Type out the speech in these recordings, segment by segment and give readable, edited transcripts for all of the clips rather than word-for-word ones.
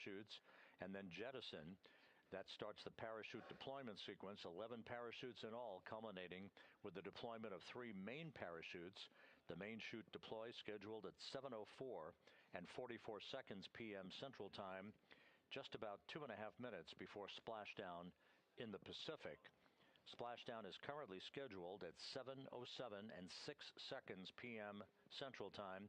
parachutes and then jettison. That starts the parachute deployment sequence, 11 parachutes in all, culminating with the deployment of 3 main parachutes. The main chute deploys scheduled at 7:04 and 44 seconds p.m. Central Time, just about 2.5 minutes before splashdown in the Pacific. Splashdown is currently scheduled at 7:07 and 6 seconds p.m. Central Time,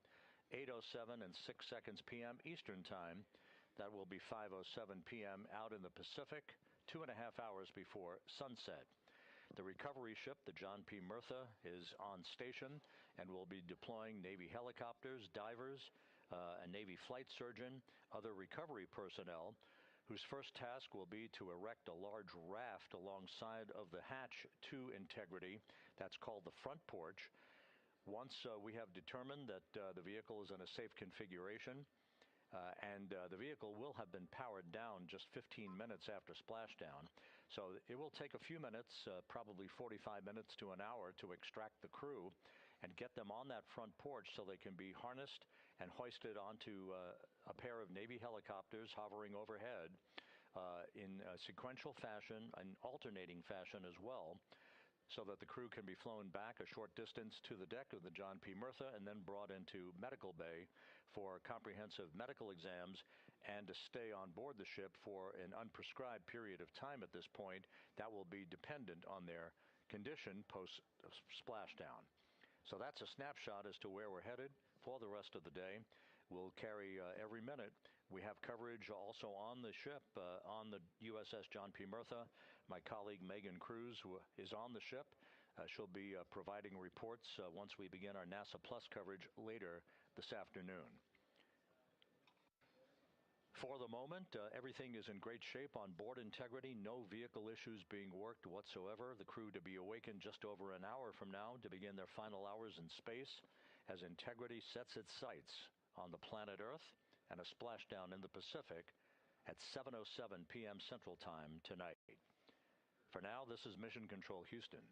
8:07 and 6 seconds p.m. Eastern Time. That will be 5:07 p.m. out in the Pacific, 2.5 hours before sunset. The recovery ship, the John P. Murtha, is on station and will be deploying Navy helicopters, divers, a Navy flight surgeon, other recovery personnel, whose first task will be to erect a large raft alongside of the hatch to integrity. That's called the front porch. Once we have determined that the vehicle is in a safe configuration, and the vehicle will have been powered down just 15 minutes after splashdown. So it will take a few minutes, probably 45 minutes to an hour, to extract the crew and get them on that front porch so they can be harnessed and hoisted onto a pair of Navy helicopters hovering overhead in a sequential fashion, an alternating fashion as well, so that the crew can be flown back a short distance to the deck of the John P. Murtha and then brought into medical bay for comprehensive medical exams and to stay on board the ship for an unprescribed period of time at this point. That will be dependent on their condition post-splashdown. So that's a snapshot as to where we're headed for the rest of the day. We'll carry every minute. We have coverage also on the ship, on the USS John P. Murtha. My colleague Megan Cruz, who is on the ship, she'll be providing reports once we begin our NASA Plus coverage later this afternoon. For the moment, everything is in great shape on board integrity. No vehicle issues being worked whatsoever. The crew to be awakened just over an hour from now to begin their final hours in space as integrity sets its sights on the planet Earth and a splashdown in the Pacific at 7:07 p.m. Central Time tonight. For now, this is Mission Control Houston.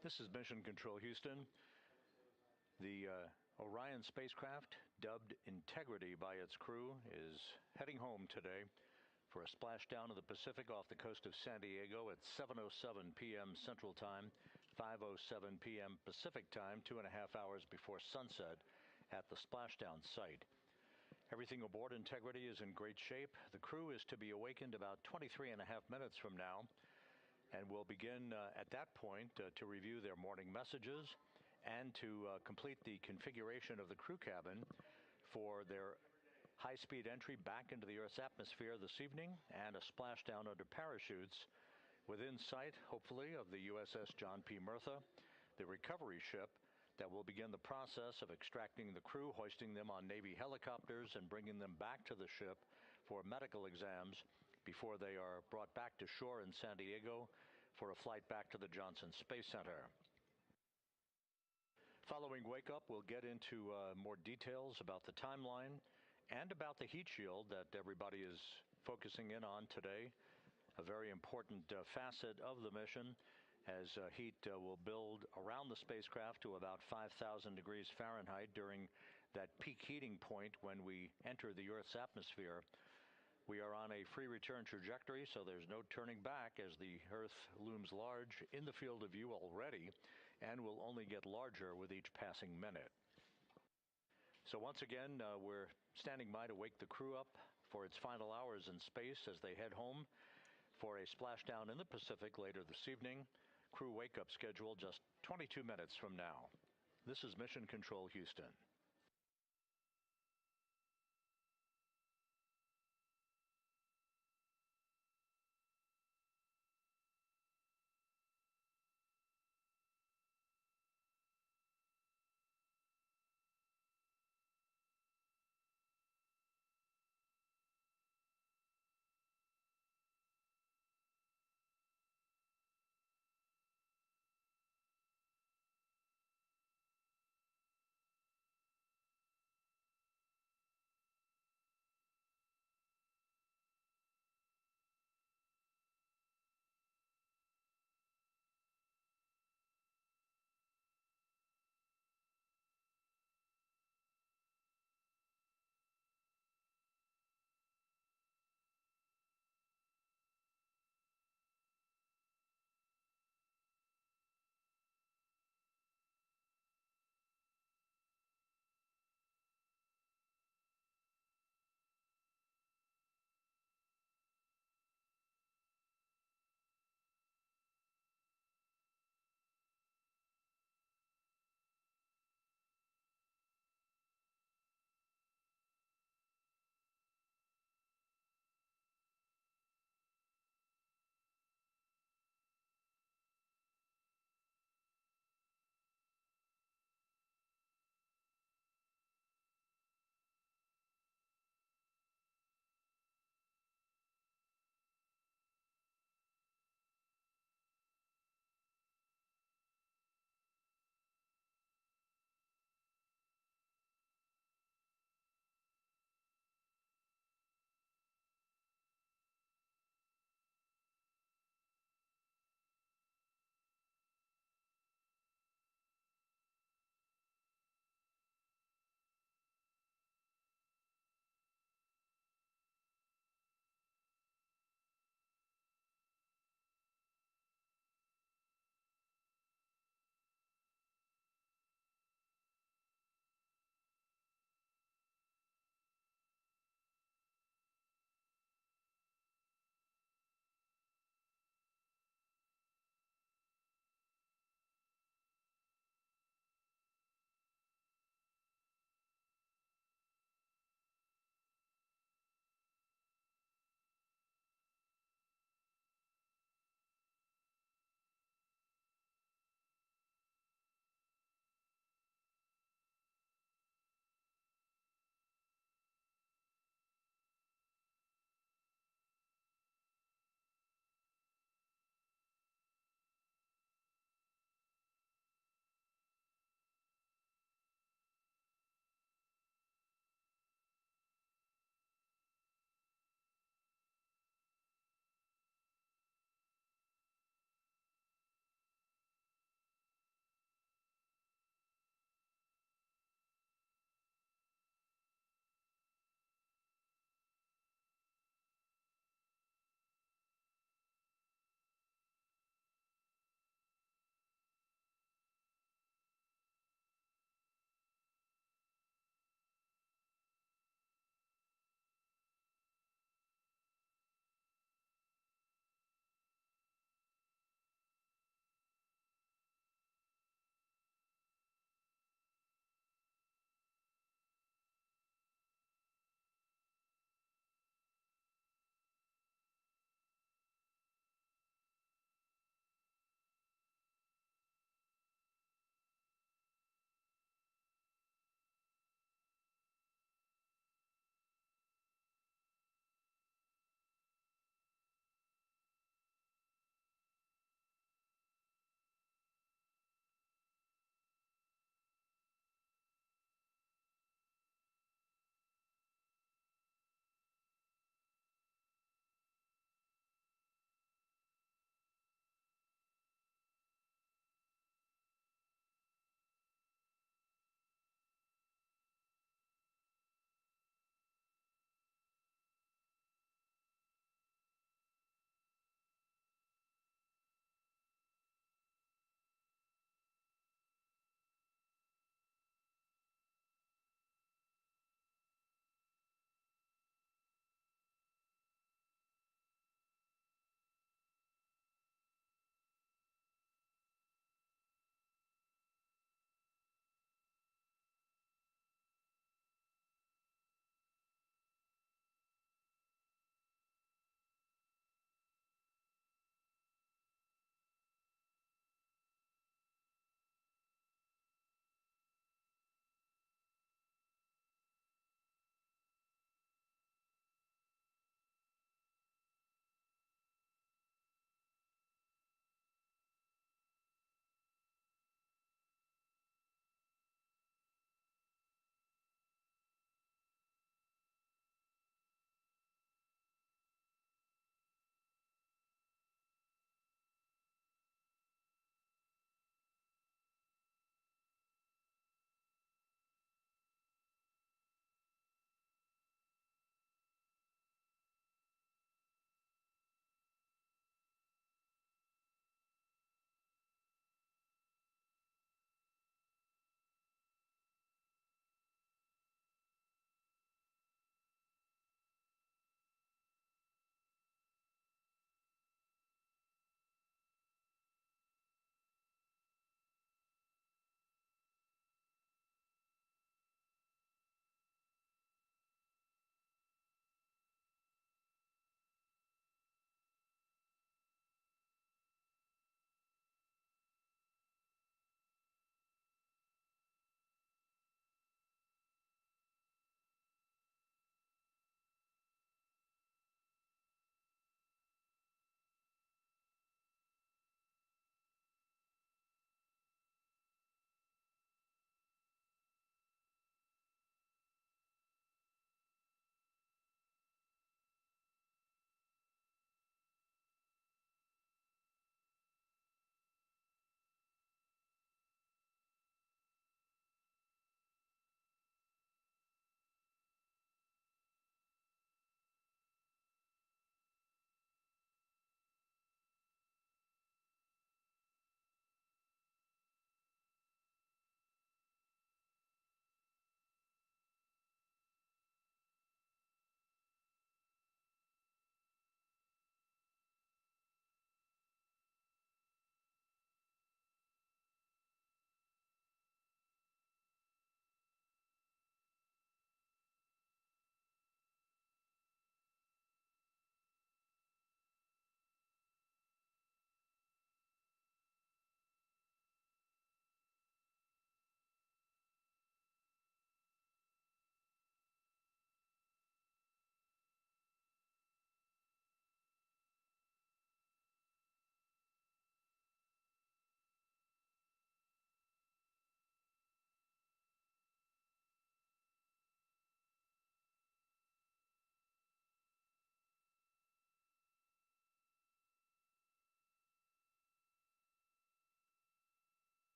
This is Mission Control Houston. The Orion spacecraft, dubbed Integrity by its crew, is heading home today for a splashdown of the Pacific off the coast of San Diego at 7:07 p.m. Central Time, 5:07 p.m. Pacific Time, 2.5 hours before sunset at the splashdown site. Everything aboard Integrity is in great shape. The crew is to be awakened about 23.5 minutes from now, and will begin at that point to review their morning messages and to complete the configuration of the crew cabin for their high-speed entry back into the Earth's atmosphere this evening and a splashdown under parachutes within sight, hopefully, of the USS John P. Murtha, the recovery ship that will begin the process of extracting the crew, hoisting them on Navy helicopters, and bringing them back to the ship for medical exams before they are brought back to shore in San Diego for a flight back to the Johnson Space Center. Following wake up, we'll get into more details about the timeline and about the heat shield that everybody is focusing in on today, a very important facet of the mission, as heat will build around the spacecraft to about 5,000 degrees Fahrenheit during that peak heating point when we enter the Earth's atmosphere. We are on a free return trajectory, so there's no turning back as the Earth looms large in the field of view already and will only get larger with each passing minute. So once again, we're standing by to wake the crew up for its final hours in space as they head home for a splashdown in the Pacific later this evening. Crew wake-up schedule just 22 minutes from now. This is Mission Control Houston.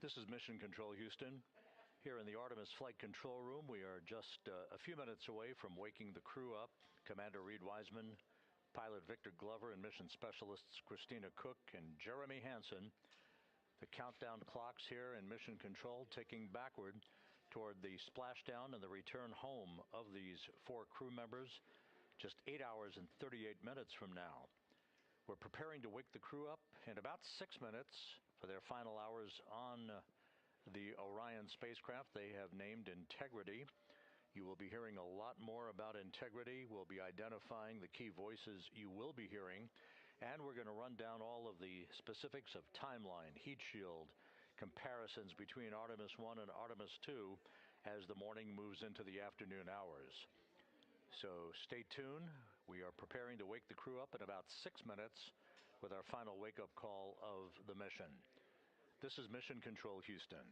This is Mission Control Houston. Here in the Artemis Flight Control Room, we are just a few minutes away from waking the crew up. Commander Reed Wiseman, pilot Victor Glover, and mission specialists Christina Cook and Jeremy Hansen. The countdown clocks here in Mission Control ticking backward toward the splashdown and the return home of these 4 crew members just 8 hours and 38 minutes from now. We're preparing to wake the crew up in about 6 minutes for their final hours on the Orion spacecraft they have named Integrity. You will be hearing a lot more about Integrity. We'll be identifying the key voices you will be hearing, and we're going to run down all of the specifics of timeline, heat shield, comparisons between Artemis I and Artemis II as the morning moves into the afternoon hours. So stay tuned. We are preparing to wake the crew up in about 6 minutes with our final wake-up call of the mission. This is Mission Control Houston.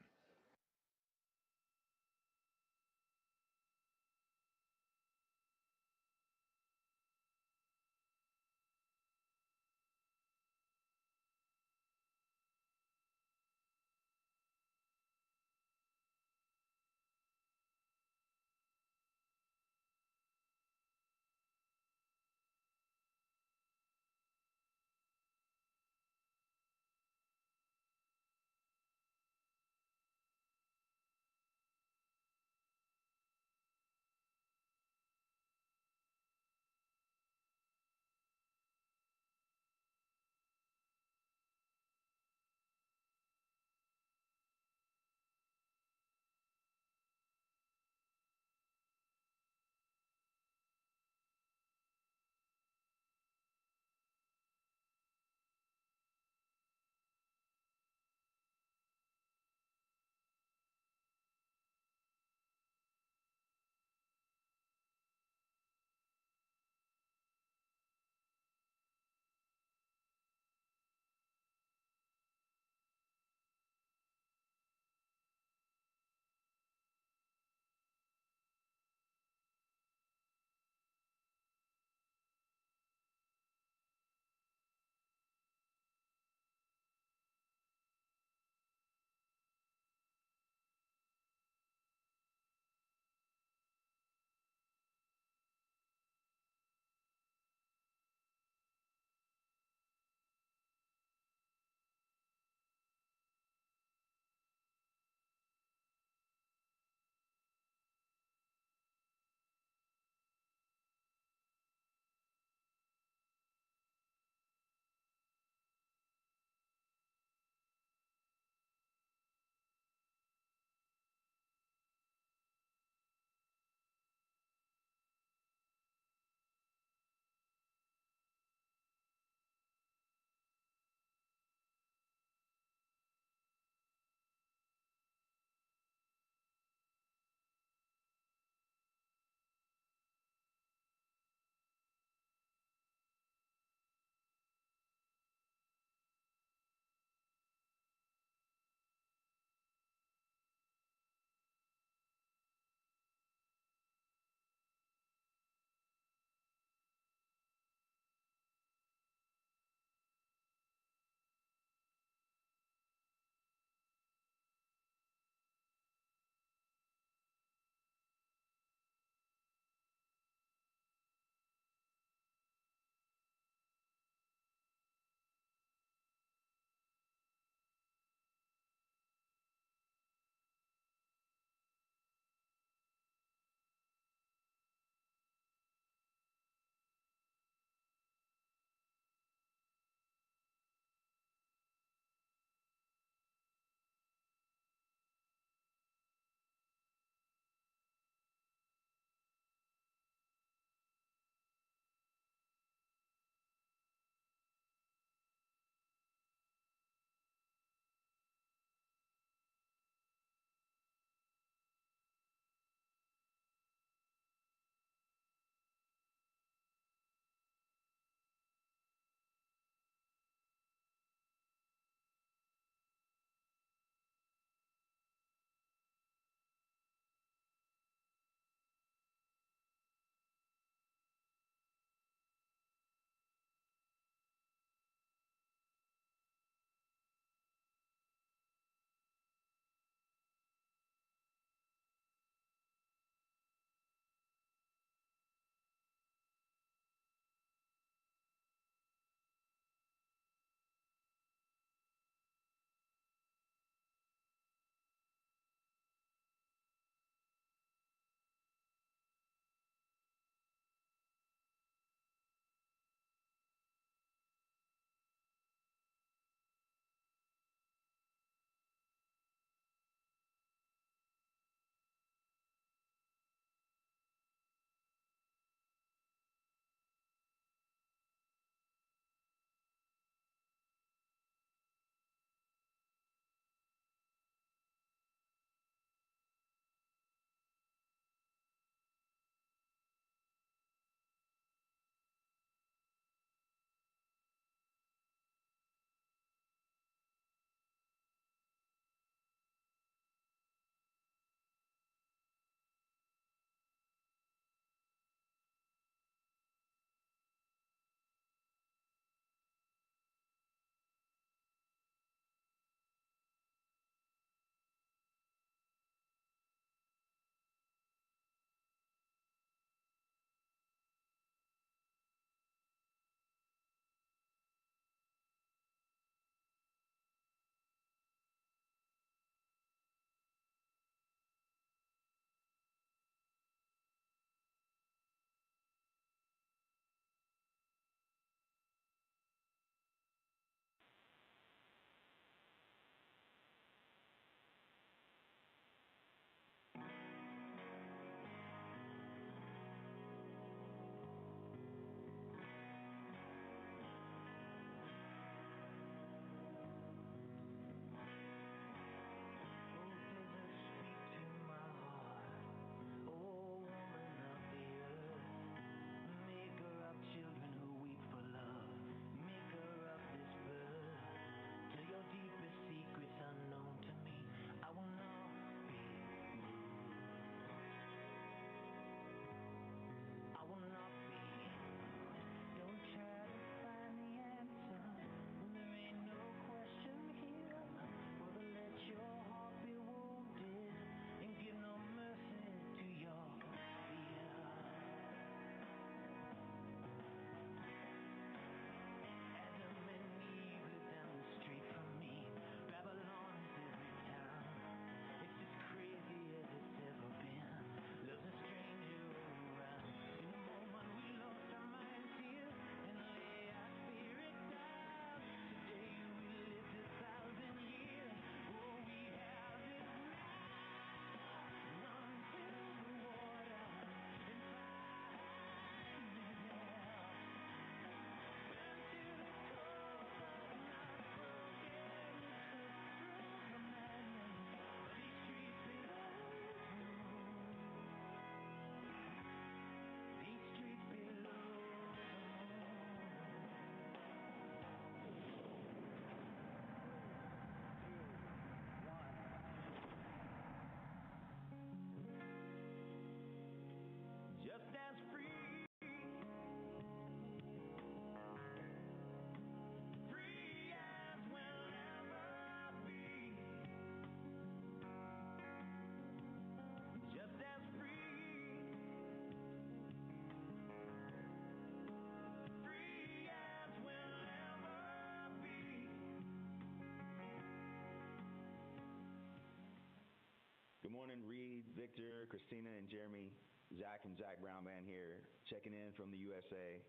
morning, Reed, Victor, Christina, and Jeremy. Zach and Zach Brown Band here, checking in from the USA.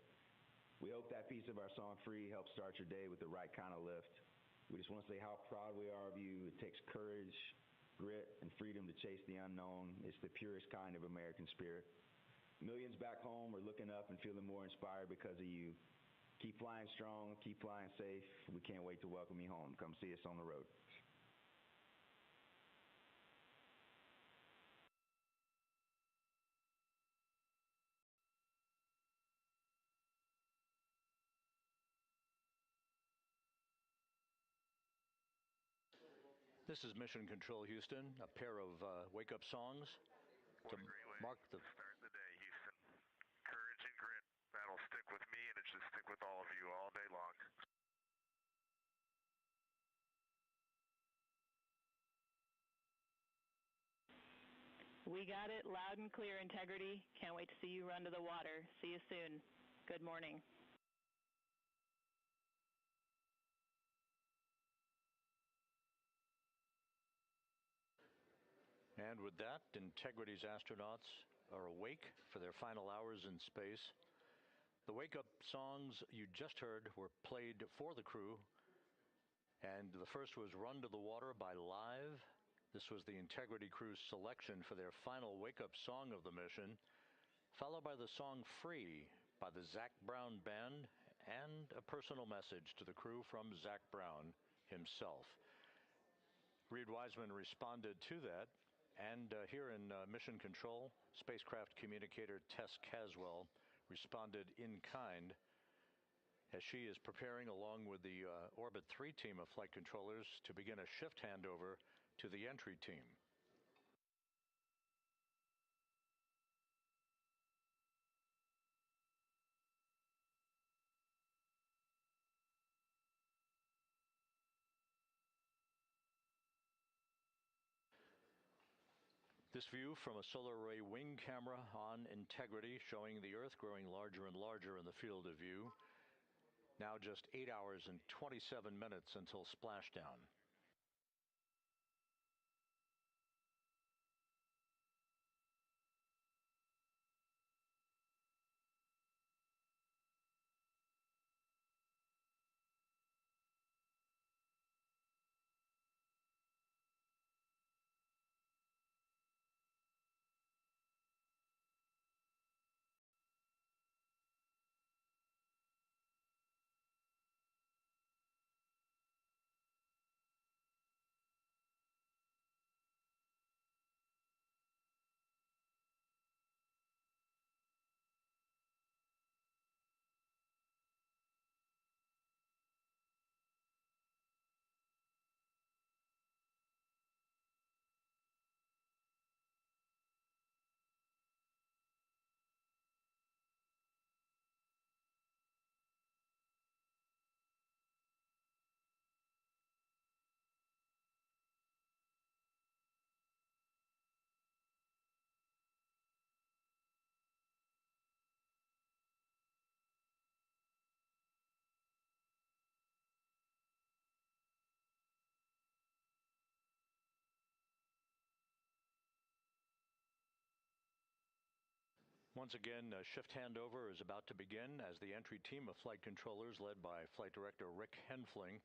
We hope that piece of our song, Free, helps start your day with the right kind of lift. We just want to say how proud we are of you. It takes courage, grit, and freedom to chase the unknown. It's the purest kind of American spirit. Millions back home are looking up and feeling more inspired because of you. Keep flying strong, keep flying safe. We can't wait to welcome you home. Come see us on the road. This is Mission Control Houston, a pair of wake-up songs to mark the... Start the day, Houston. Courage and grit, that'll stick with me, and it should stick with all of you all day long. We got it, loud and clear, Integrity. Can't wait to see you run to the water. See you soon. Good morning. And with that, Integrity's astronauts are awake for their final hours in space. The wake-up songs you just heard were played for the crew, and the first was Run to the Water by Live. This was the Integrity crew's selection for their final wake-up song of the mission, followed by the song Free by the Zach Brown Band, and a personal message to the crew from Zach Brown himself. Reed Wiseman responded to that. And here in Mission Control, spacecraft communicator Tess Caswell responded in kind as she is preparing, along with the Orbit 3 team of flight controllers, to begin a shift handover to the entry team. This view from a solar array wing camera on Integrity, showing the Earth growing larger and larger in the field of view. Now just 8 hours and 27 minutes until splashdown. Once again, a shift handover is about to begin as the entry team of flight controllers, led by Flight Director Rick Henfling,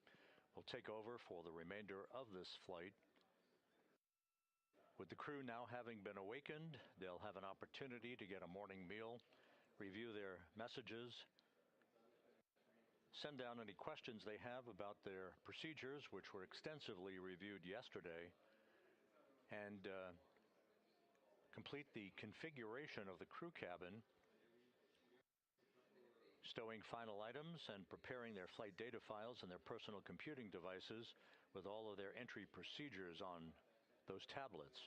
will take over for the remainder of this flight. With the crew now having been awakened, they'll have an opportunity to get a morning meal, review their messages, send down any questions they have about their procedures, which were extensively reviewed yesterday, and complete the configuration of the crew cabin, stowing final items and preparing their flight data files and their personal computing devices with all of their entry procedures on those tablets.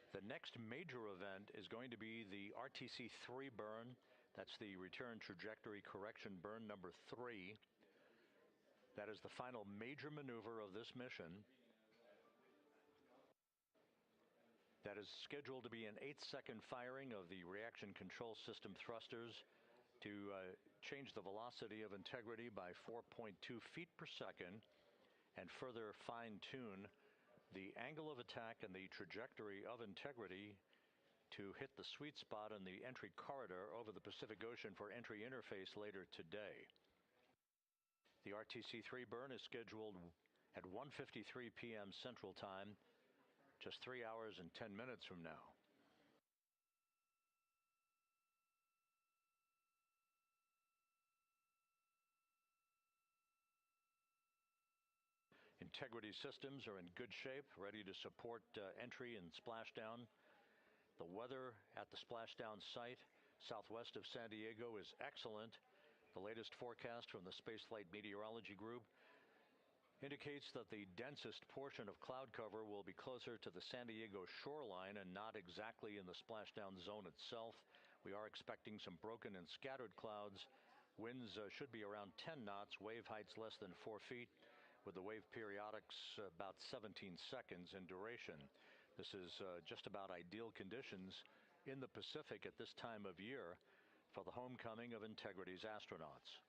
The next major event is going to be the RTC-3 burn. That's the return trajectory correction burn number 3. That is the final major maneuver of this mission. That is scheduled to be an 8-second firing of the reaction control system thrusters to change the velocity of Integrity by 4.2 feet per second and further fine-tune the angle of attack and the trajectory of Integrity to hit the sweet spot in the entry corridor over the Pacific Ocean for entry interface later today. The RTC-3 burn is scheduled at 1:53 p.m. Central Time, just 3 hours and 10 minutes from now. Integrity systems are in good shape, ready to support entry and splashdown. The weather at the splashdown site southwest of San Diego is excellent. The latest forecast from the Spaceflight Meteorology Group indicates that the densest portion of cloud cover will be closer to the San Diego shoreline and not exactly in the splashdown zone itself. We are expecting some broken and scattered clouds. Winds should be around 10 knots, wave heights less than 4 feet, with the wave periodics about 17 seconds in duration. This is just about ideal conditions in the Pacific at this time of year for the homecoming of Integrity's astronauts.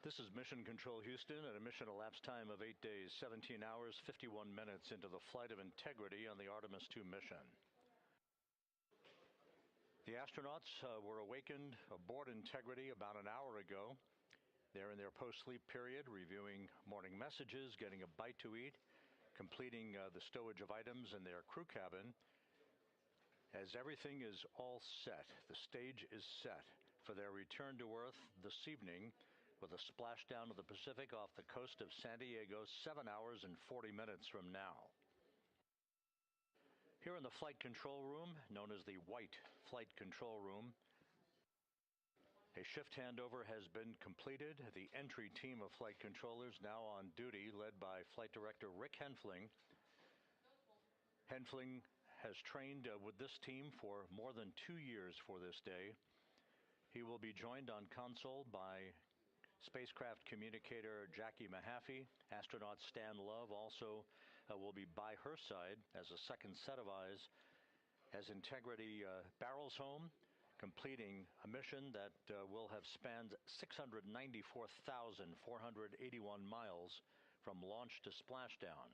This is Mission Control Houston at a mission elapsed time of 8 days, 17 hours, 51 minutes into the flight of Integrity on the Artemis II mission. The astronauts were awakened aboard Integrity about an hour ago. They're in their post-sleep period, reviewing morning messages, getting a bite to eat, completing the stowage of items in their crew cabin. As everything is all set, the stage is set for their return to Earth this evening with a splashdown of the Pacific off the coast of San Diego 7 hours and 40 minutes from now. Here in the flight control room, known as the White Flight Control Room, a shift handover has been completed. The entry team of flight controllers now on duty, led by Flight Director Rick Henfling. Henfling has trained with this team for more than 2 years for this day. He will be joined on console by Spacecraft communicator Jackie Mahaffey. Astronaut Stan Love also will be by her side as a second set of eyes as Integrity barrels home, completing a mission that will have spanned 694,481 miles from launch to splashdown.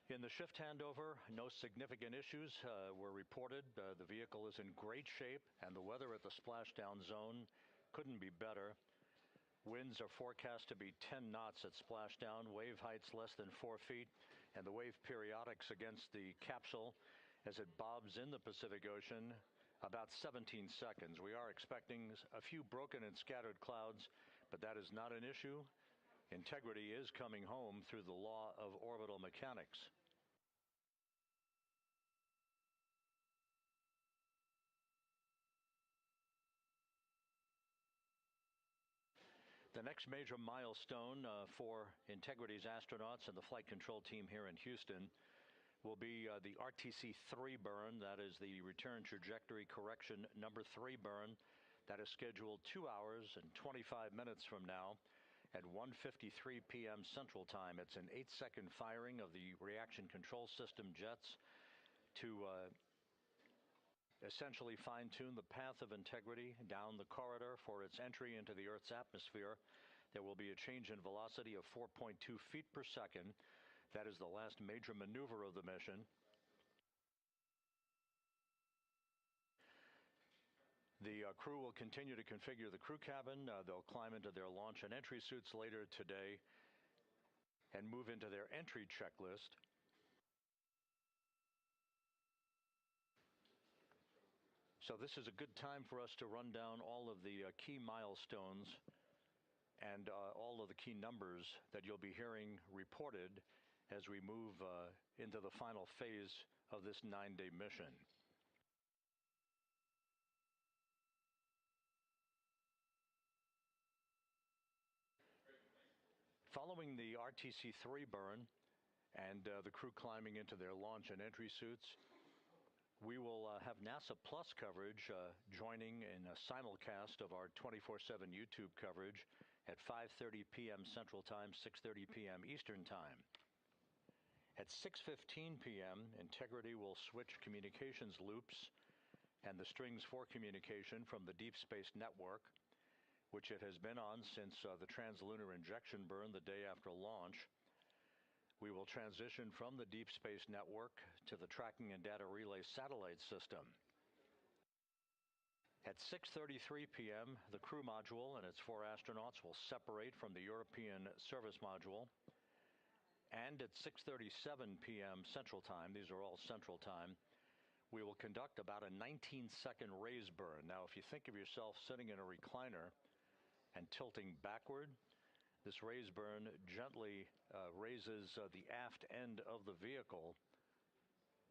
In the shift handover, no significant issues were reported. The vehicle is in great shape, and the weather at the splashdown zone couldn't be better. Winds are forecast to be 10 knots at splashdown, wave heights less than 4 feet, and the wave periodics against the capsule as it bobs in the Pacific Ocean about 17 seconds. We are expecting a few broken and scattered clouds, but that is not an issue. Integrity is coming home through the law of orbital mechanics. The next major milestone for Integrity's astronauts and the flight control team here in Houston will be the RTC-3 burn. That is the return trajectory correction number 3 burn. That is scheduled 2 hours and 25 minutes from now at 1:53 p.m. Central Time. It's an 8-second firing of the reaction control system jets to essentially fine-tune the path of Integrity down the corridor for its entry into the Earth's atmosphere. There will be a change in velocity of 4.2 feet per second. That is the last major maneuver of the mission. The crew will continue to configure the crew cabin. They'll climb into their launch and entry suits later today and move into their entry checklist. So this is a good time for us to run down all of the key milestones and all of the key numbers that you'll be hearing reported as we move into the final phase of this 9-day mission. Following the RTC-3 burn and the crew climbing into their launch and entry suits, we will have NASA Plus coverage joining in a simulcast of our 24/7 YouTube coverage at 5:30 p.m. Central Time, 6:30 p.m. Eastern Time. At 6:15 p.m., Integrity will switch communications loops and the strings for communication from the Deep Space Network, which it has been on since the translunar injection burn the day after launch. We will transition from the Deep Space Network to the Tracking and Data Relay Satellite System. At 6:33 p.m., the crew module and its 4 astronauts will separate from the European Service Module. And at 6:37 p.m. Central Time, these are all Central Time, we will conduct about a 19-second raise burn. Now, if you think of yourself sitting in a recliner and tilting backward, this raise burn gently raises the aft end of the vehicle.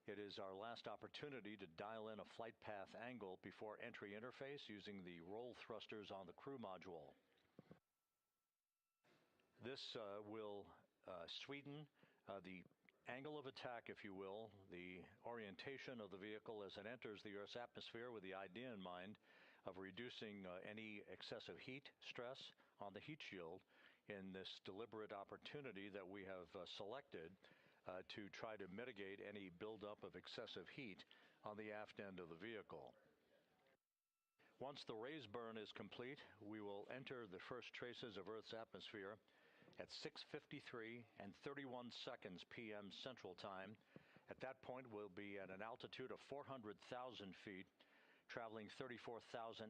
It is our last opportunity to dial in a flight path angle before entry interface using the roll thrusters on the crew module. This will sweeten the angle of attack, if you will, the orientation of the vehicle as it enters the Earth's atmosphere, with the idea in mind of reducing any excessive heat stress on the heat shield in this deliberate opportunity that we have selected to try to mitigate any buildup of excessive heat on the aft end of the vehicle. Once the raise burn is complete, we will enter the first traces of Earth's atmosphere at 6:53 and 31 seconds p.m. Central Time. At that point, we'll be at an altitude of 400,000 feet, traveling 34,882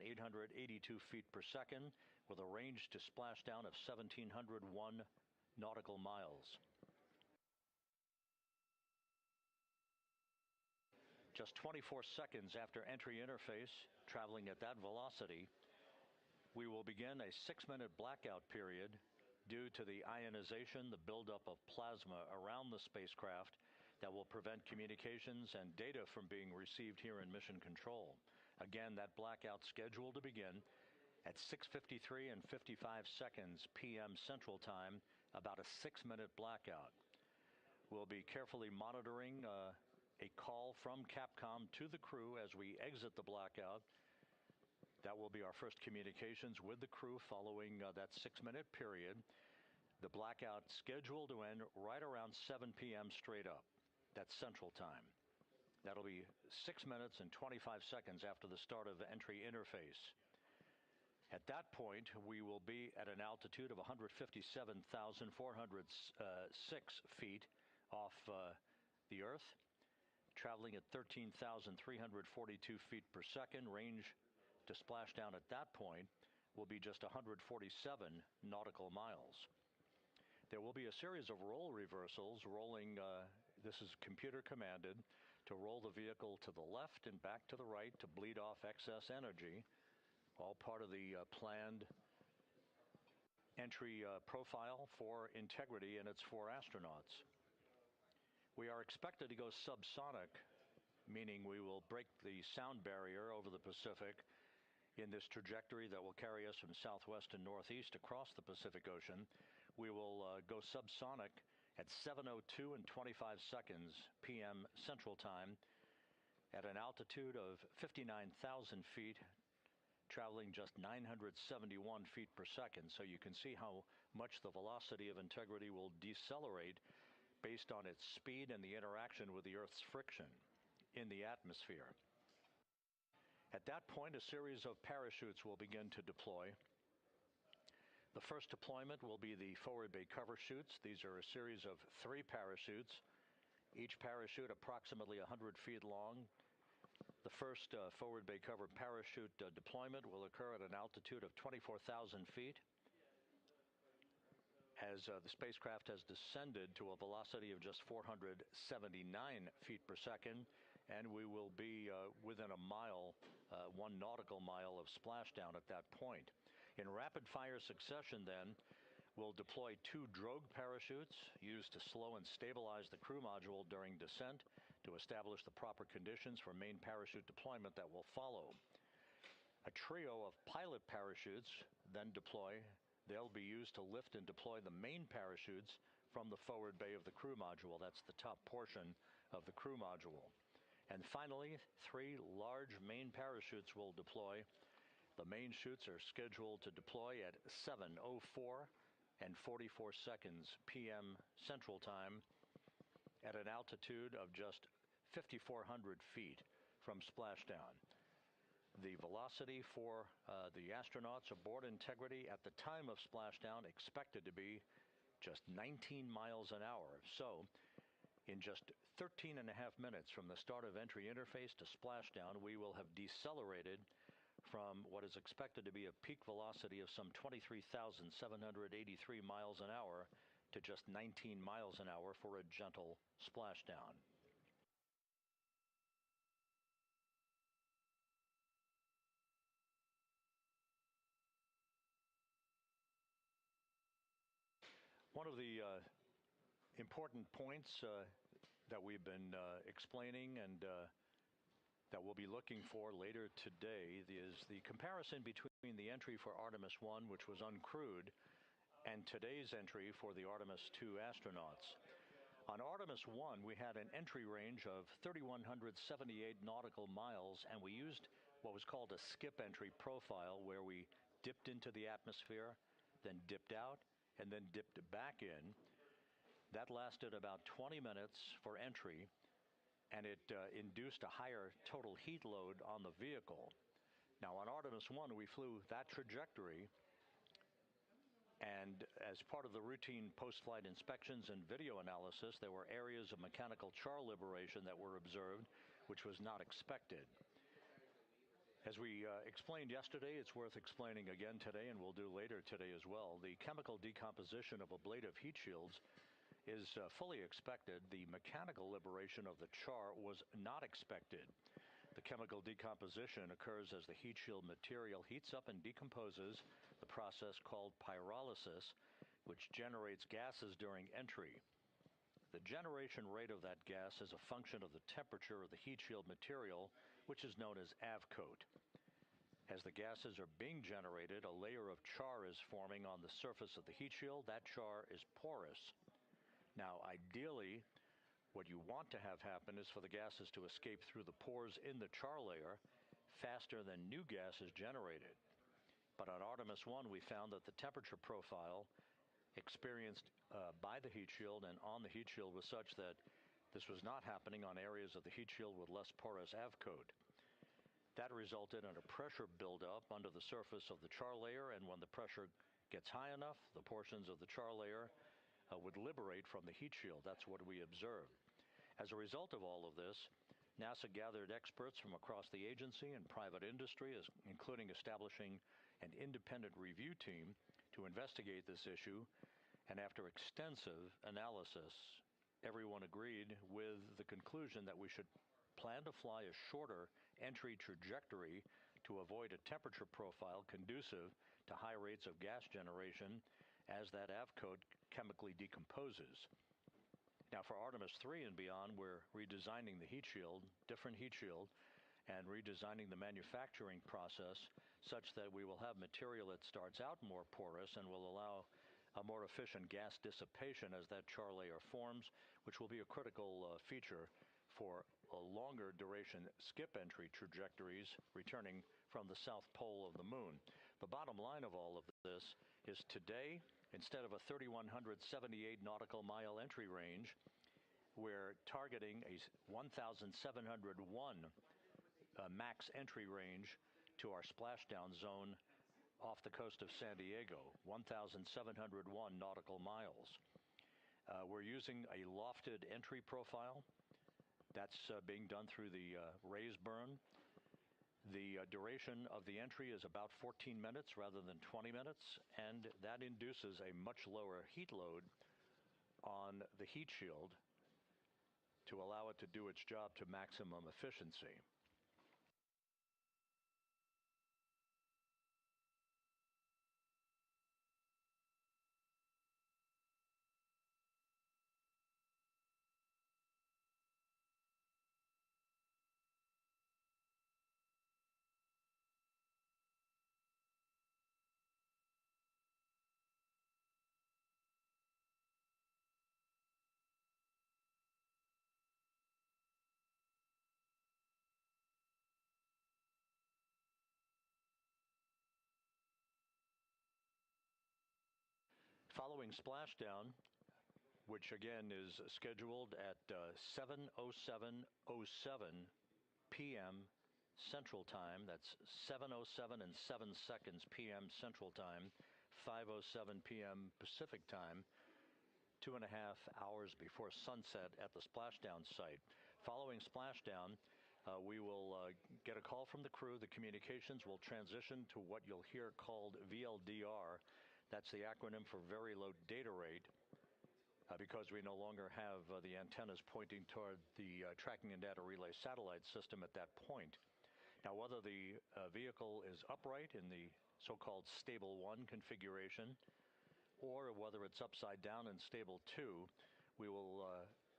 feet per second, with a range to splashdown of 1,701 nautical miles. Just 24 seconds after entry interface, traveling at that velocity, we will begin a 6-minute blackout period due to the ionization, the buildup of plasma around the spacecraft that will prevent communications and data from being received here in Mission Control. Again, that blackout scheduled to begin at 6:53 and 55 seconds p.m. Central Time, about a 6-minute blackout. We'll be carefully monitoring a call from Capcom to the crew as we exit the blackout. That will be our first communications with the crew following that 6-minute period. The blackout scheduled to end right around 7 p.m. straight up. That's Central Time. That'll be 6 minutes and 25 seconds after the start of entry interface. At that point, we will be at an altitude of 157,406 feet off the Earth, traveling at 13,342 feet per second. Range to splashdown at that point will be just 147 nautical miles. There will be a series of roll reversals, this is computer commanded, to roll the vehicle to the left and back to the right to bleed off excess energy, all part of the planned entry profile for Integrity and its 4 astronauts. We are expected to go subsonic, meaning we will break the sound barrier over the Pacific in this trajectory that will carry us from southwest and northeast across the Pacific Ocean. We will go subsonic at 7:02 and 25 seconds p.m. Central Time at an altitude of 59,000 feet, traveling just 971 feet per second. So you can see how much the velocity of Integrity will decelerate based on its speed and the interaction with the Earth's friction in the atmosphere. At that point, a series of parachutes will begin to deploy. The first deployment will be the forward bay cover chutes. These are a series of 3 parachutes, each parachute approximately 100 feet long. The first forward bay cover parachute deployment will occur at an altitude of 24,000 feet. As the spacecraft has descended to a velocity of just 479 feet per second, and we will be within a mile, 1 nautical mile of splashdown at that point. In rapid fire succession then, we'll deploy 2 drogue parachutes used to slow and stabilize the crew module during descent to establish the proper conditions for main parachute deployment that will follow. A trio of pilot parachutes then deploy. They'll be used to lift and deploy the main parachutes from the forward bay of the crew module. That's the top portion of the crew module. And finally, 3 large main parachutes will deploy. The main chutes are scheduled to deploy at 7:04 and 44 seconds p.m. Central Time at an altitude of just 5,400 feet from splashdown. The velocity for the astronauts aboard Integrity at the time of splashdown expected to be just 19 miles an hour. So in just 13.5 minutes from the start of entry interface to splashdown, we will have decelerated from what is expected to be a peak velocity of some 23,783 miles an hour to just 19 miles an hour for a gentle splashdown. One of the important points that we've been explaining and that we'll be looking for later today is the comparison between the entry for Artemis I, which was uncrewed, and today's entry for the Artemis II astronauts. On Artemis I, we had an entry range of 3,178 nautical miles, and we used what was called a skip entry profile, where we dipped into the atmosphere, then dipped out, and then dipped back in. That lasted about 20 minutes for entry, and it induced a higher total heat load on the vehicle. Now, on Artemis I, we flew that trajectory, and as part of the routine post-flight inspections and video analysis, there were areas of mechanical char liberation that were observed, which was not expected. As we explained yesterday, it's worth explaining again today, and we'll do later today as well. The chemical decomposition of ablative heat shields is fully expected. The mechanical liberation of the char was not expected. The chemical decomposition occurs as the heat shield material heats up and decomposes, the process called pyrolysis, which generates gases during entry. The generation rate of that gas is a function of the temperature of the heat shield material, which is known as avcoat. As the gases are being generated, a layer of char is forming on the surface of the heat shield. That char is porous. Now, ideally, what you want to have happen is for the gases to escape through the pores in the char layer faster than new gas is generated. But on Artemis I, we found that the temperature profile experienced by the heat shield and on the heat shield was such that this was not happening on areas of the heat shield with less porous avcoat. That resulted in a pressure buildup under the surface of the char layer, and when the pressure gets high enough, the portions of the char layer would liberate from the heat shield. That's what we observed. As a result of all of this, NASA gathered experts from across the agency and private industry, including establishing an independent review team to investigate this issue. And after extensive analysis, everyone agreed with the conclusion that we should plan to fly a shorter entry trajectory to avoid a temperature profile conducive to high rates of gas generation as that avcoat chemically decomposes. Now, for Artemis III and beyond, we're redesigning the heat shield, different heat shield, and redesigning the manufacturing process such that we will have material that starts out more porous and will allow a more efficient gas dissipation as that char layer forms, which will be a critical feature for a longer duration skip entry trajectories returning from the south pole of the moon. The bottom line of all of this is today, instead of a 3,178 nautical mile entry range, we're targeting a 1,701 max entry range to our splashdown zone off the coast of San Diego, 1,701 nautical miles. We're using a lofted entry profile. That's being done through the raise burn. The duration of the entry is about 14 minutes rather than 20 minutes, and that induces a much lower heat load on the heat shield to allow it to do its job to maximum efficiency. Following splashdown, which again is scheduled at 7:07:07 p.m. Central Time. That's 7:07 and 7 seconds p.m. Central Time, 5:07 p.m. Pacific Time, 2.5 hours before sunset at the splashdown site. Following splashdown, we will get a call from the crew. The communications will transition to what you'll hear called VLDR. That's the acronym for Very Low Data Rate, because we no longer have the antennas pointing toward the Tracking and Data Relay satellite system at that point. Now, whether the vehicle is upright in the so-called Stable 1 configuration, or whether it's upside down in Stable 2, we will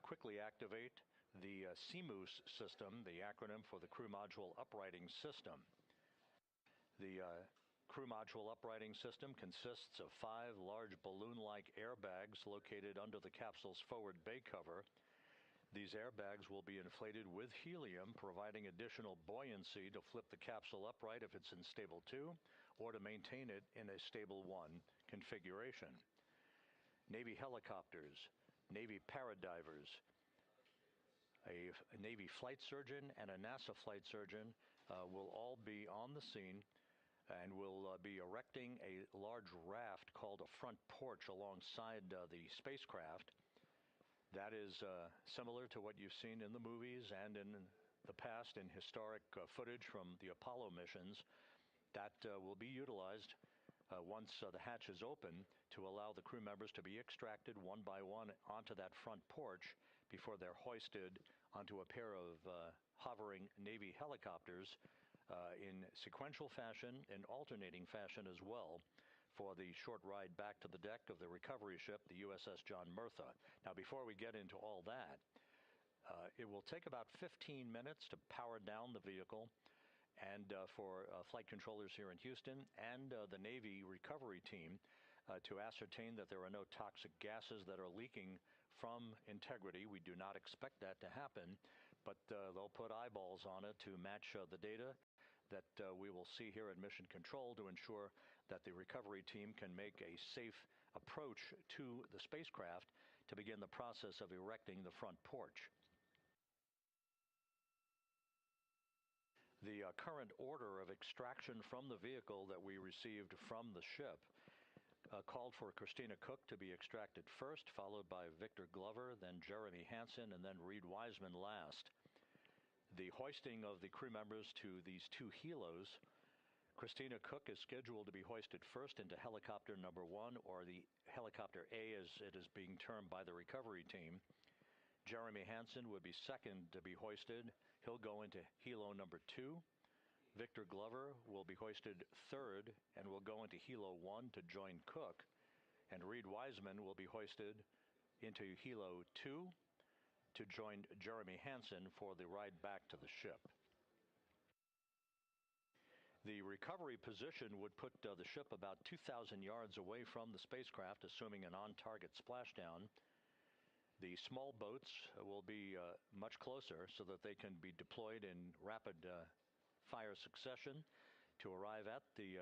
quickly activate the CMOOS system, the acronym for the Crew Module Uprighting System. The Crew Module Uprighting System consists of 5 large balloon-like airbags located under the capsule's forward bay cover. These airbags will be inflated with helium, providing additional buoyancy to flip the capsule upright if it's in Stable 2, or to maintain it in a Stable 1 configuration. Navy helicopters, Navy paradivers, a Navy flight surgeon and a NASA flight surgeon will all be on the scene, and we'll be erecting a large raft called a front porch alongside the spacecraft. That is similar to what you've seen in the movies and in the past in historic footage from the Apollo missions. That will be utilized once the hatch is open to allow the crew members to be extracted one by one onto that front porch before they're hoisted onto a pair of hovering Navy helicopters in sequential fashion and alternating fashion as well for the short ride back to the deck of the recovery ship, the USS John Murtha. Now, before we get into all that, it will take about 15 minutes to power down the vehicle, and for flight controllers here in Houston and the Navy recovery team to ascertain that there are no toxic gases that are leaking from Integrity. We do not expect that to happen, but they'll put eyeballs on it to match the data that we will see here at Mission Control to ensure that the recovery team can make a safe approach to the spacecraft to begin the process of erecting the front porch. The current order of extraction from the vehicle that we received from the ship called for Christina Cook to be extracted first, followed by Victor Glover, then Jeremy Hansen, and then Reed Wiseman last. The hoisting of the crew members to these two helos, Christina Cook is scheduled to be hoisted first into helicopter number 1, or the helicopter A as it is being termed by the recovery team. Jeremy Hansen would be second to be hoisted. He'll go into helo number 2. Victor Glover will be hoisted third and will go into helo 1 to join Cook. And Reed Wiseman will be hoisted into helo 2 to join Jeremy Hansen for the ride back to the ship. The recovery position would put the ship about 2,000 yards away from the spacecraft, assuming an on-target splashdown. The small boats will be much closer so that they can be deployed in rapid fire succession to arrive at the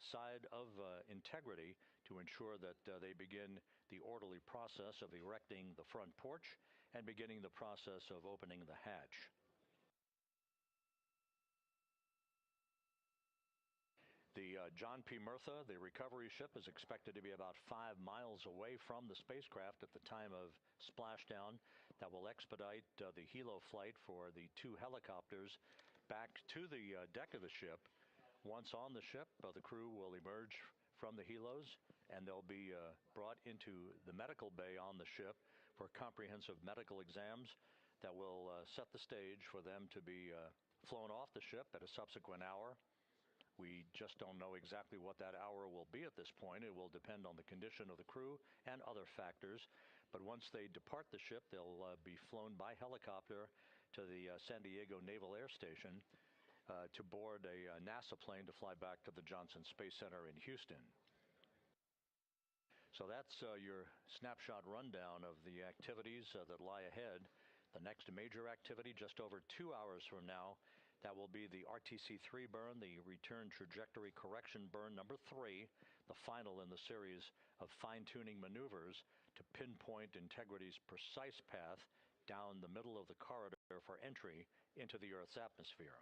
side of Integrity to ensure that they begin the orderly process of erecting the front porch and beginning the process of opening the hatch. The John P. Murtha, the recovery ship, is expected to be about 5 miles away from the spacecraft at the time of splashdown. That will expedite the helo flight for the two helicopters back to the deck of the ship. Once on the ship, the crew will emerge from the helos, and they'll be brought into the medical bay on the ship for comprehensive medical exams that will set the stage for them to be flown off the ship at a subsequent hour. We just don't know exactly what that hour will be at this point. It will depend on the condition of the crew and other factors. But once they depart the ship, they'll be flown by helicopter to the San Diego Naval Air Station to board a NASA plane to fly back to the Johnson Space Center in Houston. So that's your snapshot rundown of the activities that lie ahead. The next major activity, just over 2 hours from now, that will be the RTC-3 burn, the return trajectory correction burn number 3, the final in the series of fine-tuning maneuvers to pinpoint Integrity's precise path down the middle of the corridor for entry into the Earth's atmosphere.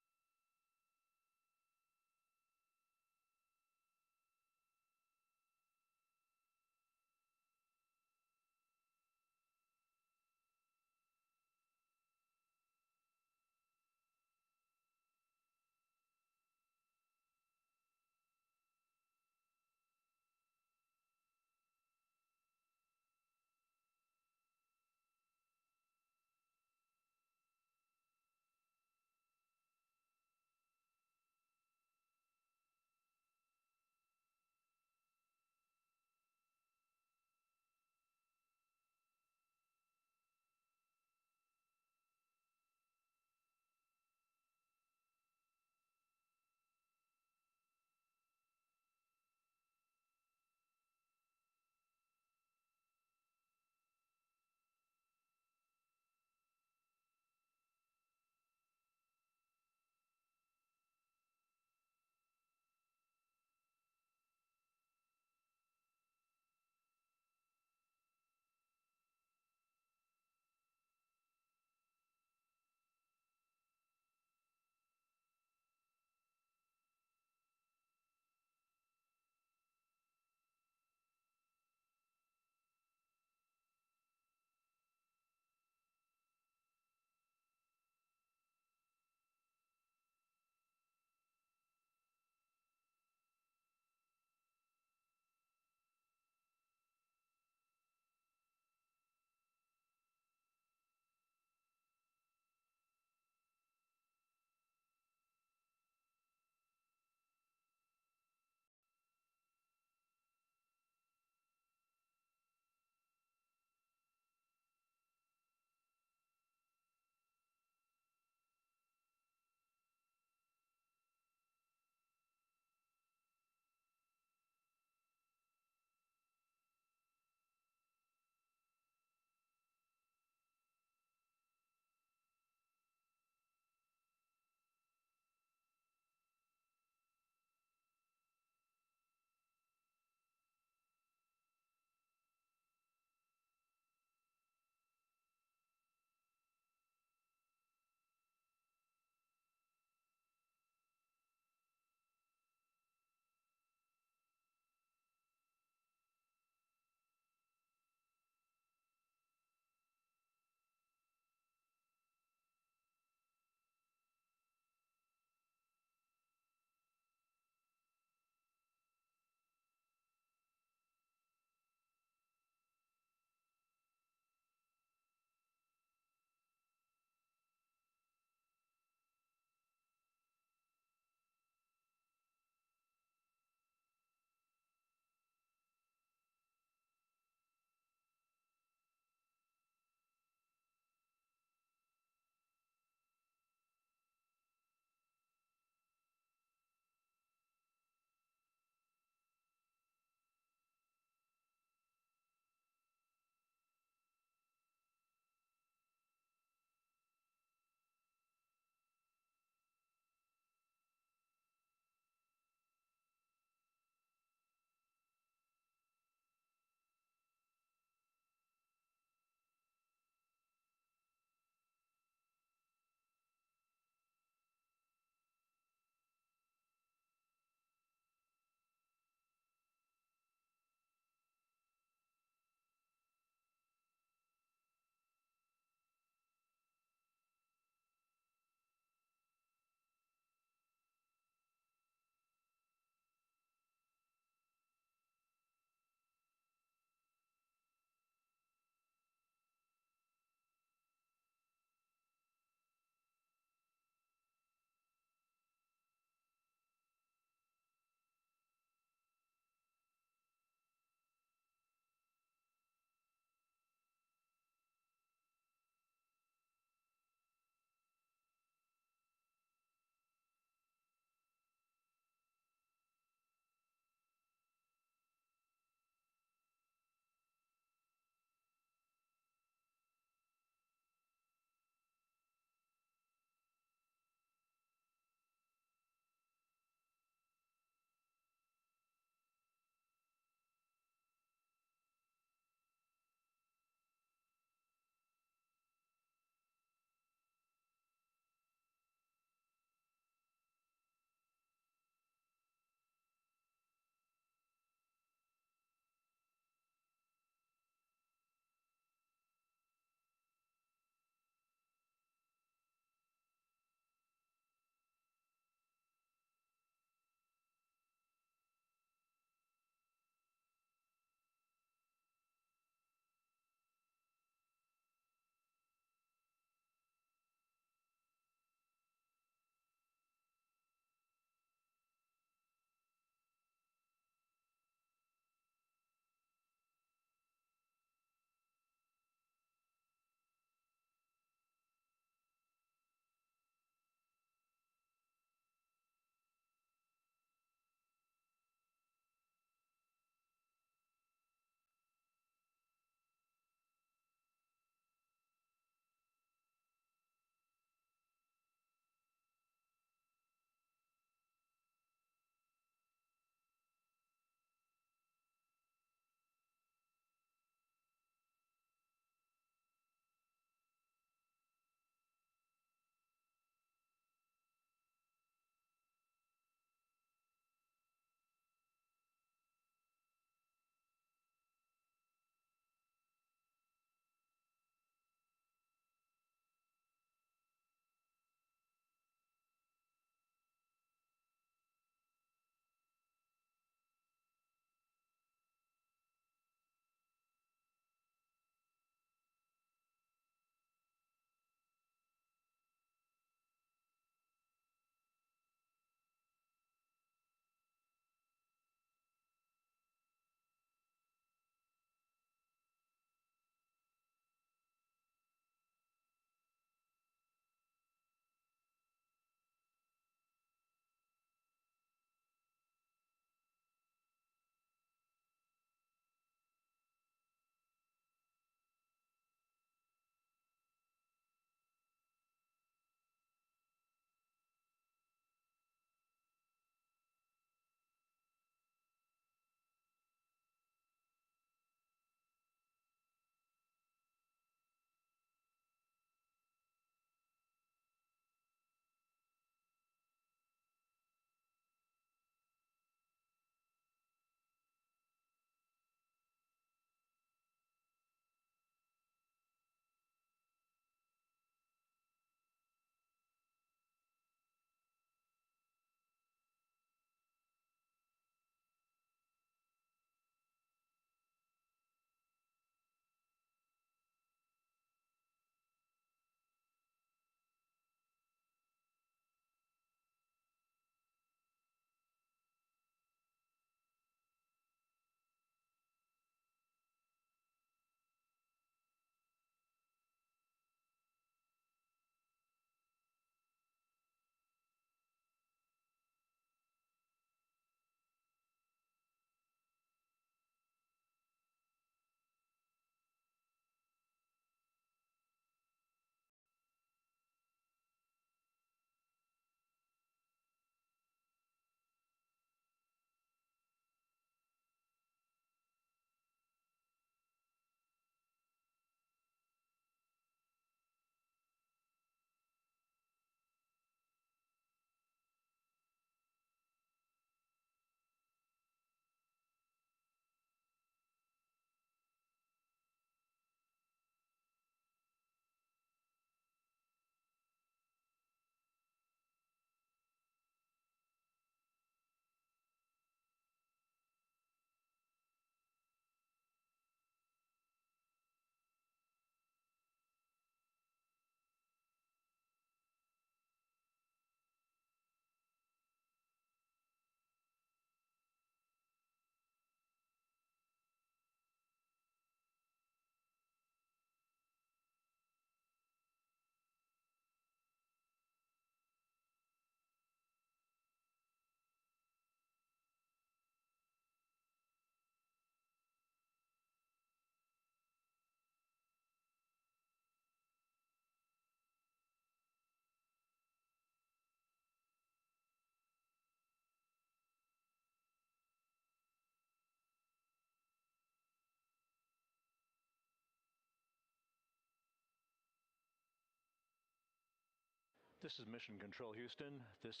This is Mission Control Houston. This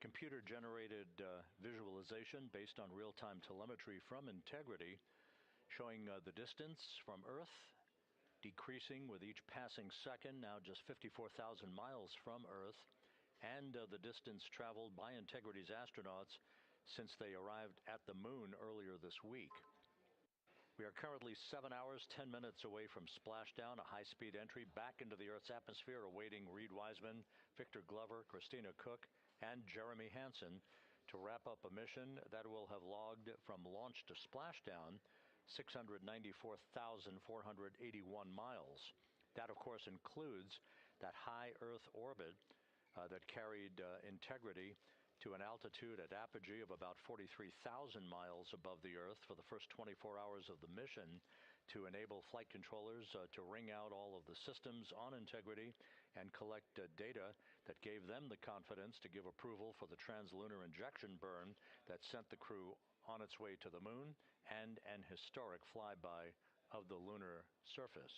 computer-generated visualization based on real-time telemetry from Integrity showing the distance from Earth decreasing with each passing second, now just 54,000 miles from Earth, and the distance traveled by Integrity's astronauts since they arrived at the moon earlier this week. We are currently 7 hours, 10 minutes away from splashdown, a high-speed entry back into the Earth's atmosphere, awaiting Reed Wiseman, Victor Glover, Christina Cook, and Jeremy Hansen to wrap up a mission that will have logged from launch to splashdown 694,481 miles. That, of course, includes that high Earth orbit that carried Integrity to an altitude at apogee of about 43,000 miles above the Earth for the first 24 hours of the mission to enable flight controllers to ring out all of the systems on Integrity and collect data that gave them the confidence to give approval for the translunar injection burn that sent the crew on its way to the moon and an historic flyby of the lunar surface.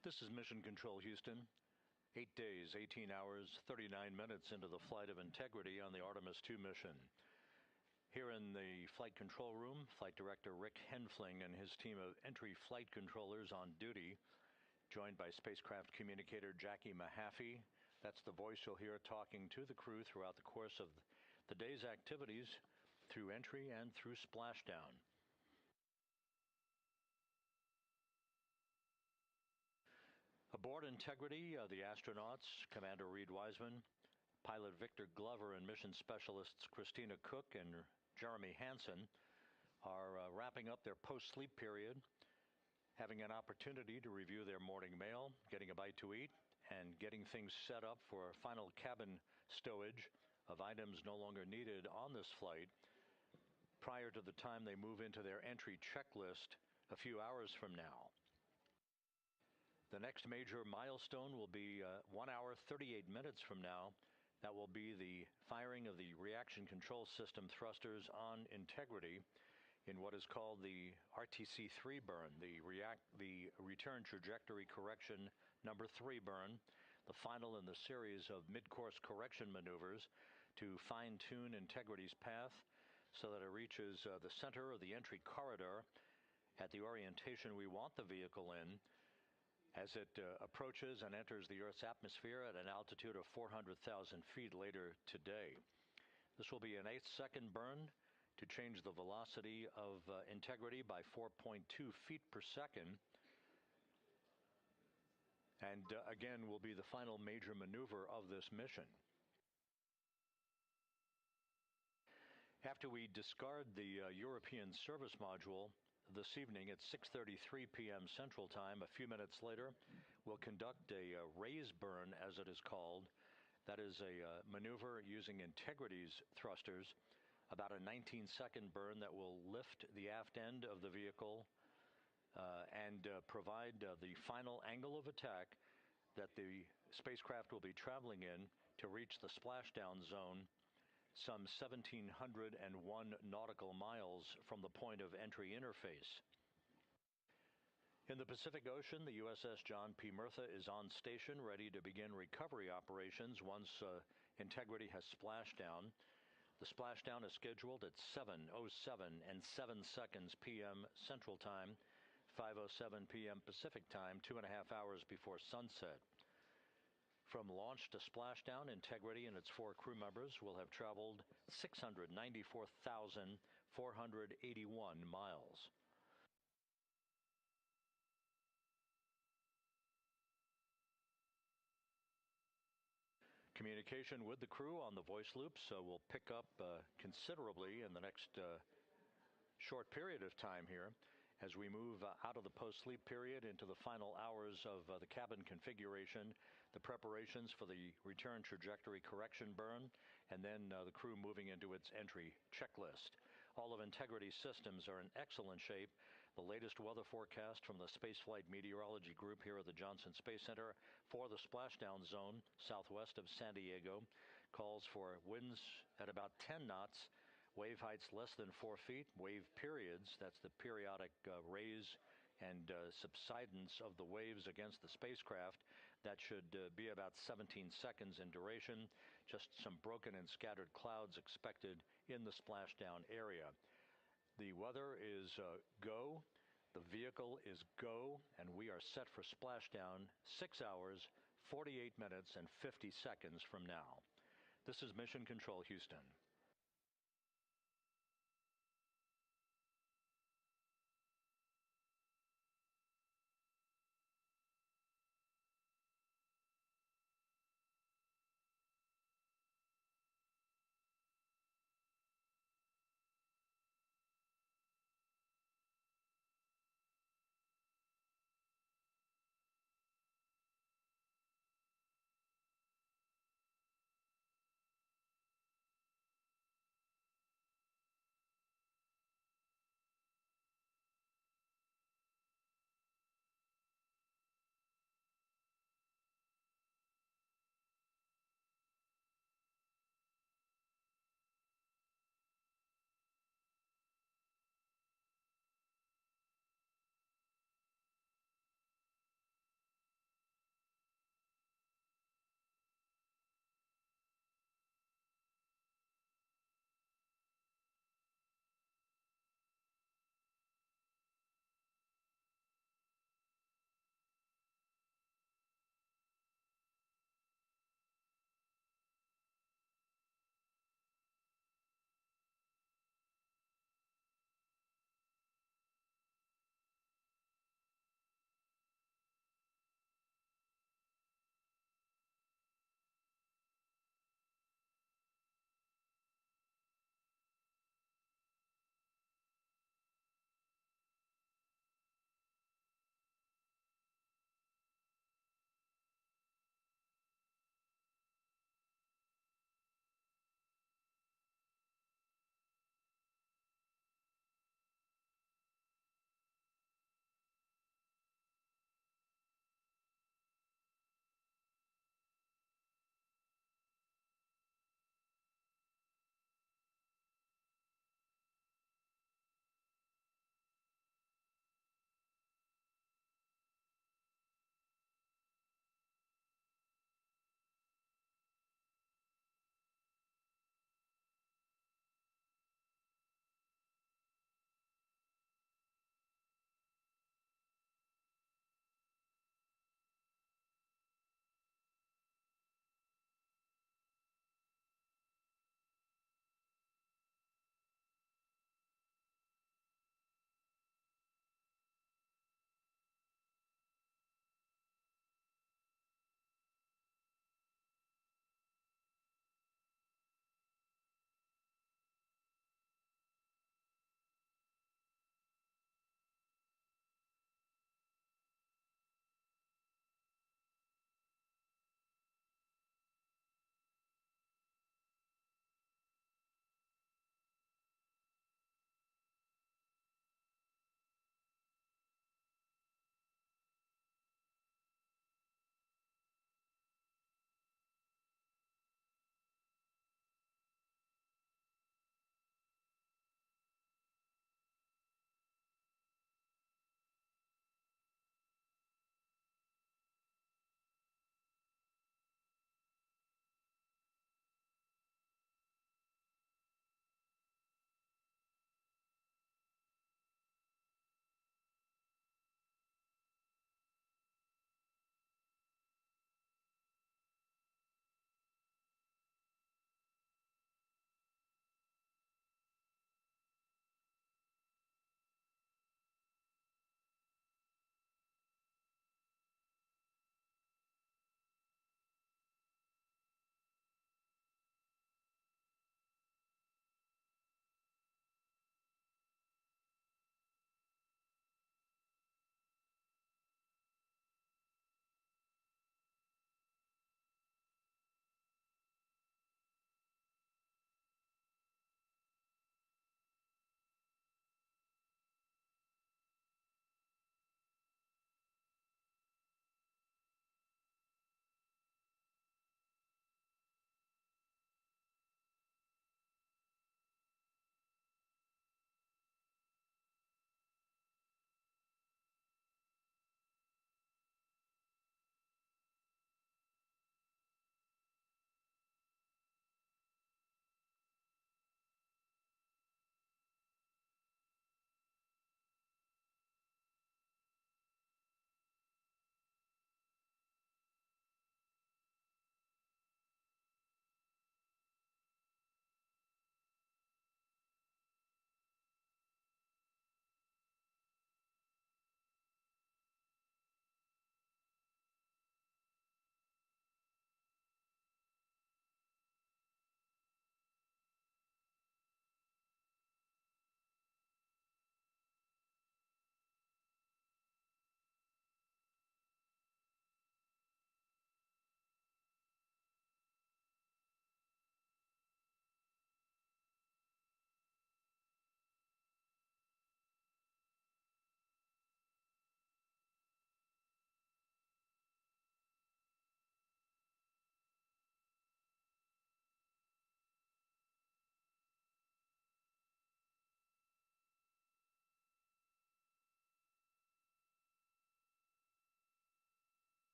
This is Mission Control Houston. 8 days, 18 hours, 39 minutes into the flight of Integrity on the Artemis II mission. Here in the flight control room, Flight Director Rick Henfling and his team of entry flight controllers on duty, joined by spacecraft communicator Jackie Mahaffey. That's the voice you'll hear talking to the crew throughout the course of the day's activities through entry and through splashdown. Aboard Integrity, the astronauts, Commander Reed Wiseman, pilot Victor Glover, and mission specialists Christina Cook and Jeremy Hansen are wrapping up their post-sleep period, having an opportunity to review their morning mail, getting a bite to eat, and getting things set up for final cabin stowage of items no longer needed on this flight prior to the time they move into their entry checklist a few hours from now. The next major milestone will be 1 hour, 38 minutes from now. That will be the firing of the reaction control system thrusters on Integrity in what is called the RTC-3 burn, the return trajectory correction number 3 burn, the final in the series of mid-course correction maneuvers to fine-tune Integrity's path so that it reaches the center of the entry corridor at the orientation we want the vehicle in, as it approaches and enters the Earth's atmosphere at an altitude of 400,000 feet later today. This will be an 8-second burn to change the velocity of Integrity by 4.2 feet per second. And again, will be the final major maneuver of this mission. After we discard the European service module, this evening at 6:33 p.m. Central Time, a few minutes later, we'll conduct a raise burn, as it is called. That is a maneuver using Integrity's thrusters, about a 19-second burn that will lift the aft end of the vehicle and provide the final angle of attack that the spacecraft will be traveling in to reach the splashdown zone some 1,701 nautical miles from the point of entry interface. In the Pacific Ocean, the USS John P. Murtha is on station, ready to begin recovery operations once Integrity has splashed down. The splashdown is scheduled at 7:07 and 7 seconds p.m. Central Time, 5:07 p.m. Pacific Time, 2.5 hours before sunset. From launch to splashdown, Integrity and its 4 crew members will have traveled 694,481 miles. Communication with the crew on the voice loops will pick up considerably in the next short period of time here, as we move out of the post-sleep period into the final hours of the cabin configuration, the preparations for the return trajectory correction burn, and then the crew moving into its entry checklist. All of Integrity's systems are in excellent shape. The latest weather forecast from the Spaceflight Meteorology Group here at the Johnson Space Center for the splashdown zone southwest of San Diego calls for winds at about 10 knots, wave heights less than 4 feet, wave periods, that's the periodic raise and subsidence of the waves against the spacecraft, that should be about 17 seconds in duration. Just some broken and scattered clouds expected in the splashdown area. The weather is go, the vehicle is go, and we are set for splashdown 6 hours, 48 minutes, and 50 seconds from now. This is Mission Control Houston.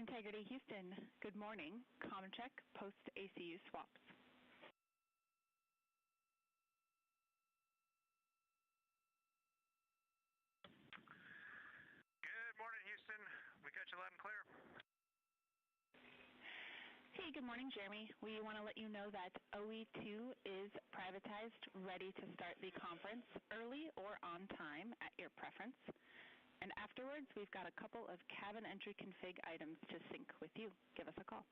Integrity Houston, good morning. Comm check, post ACU swaps. Good morning, Houston. We got you loud and clear. Hey, good morning, Jeremy. We want to let you know that OE2 is privatized, ready to start the conference early or on time at your preference. And afterwards, we've got a couple of cabin entry config items to sync with you. Give us a call.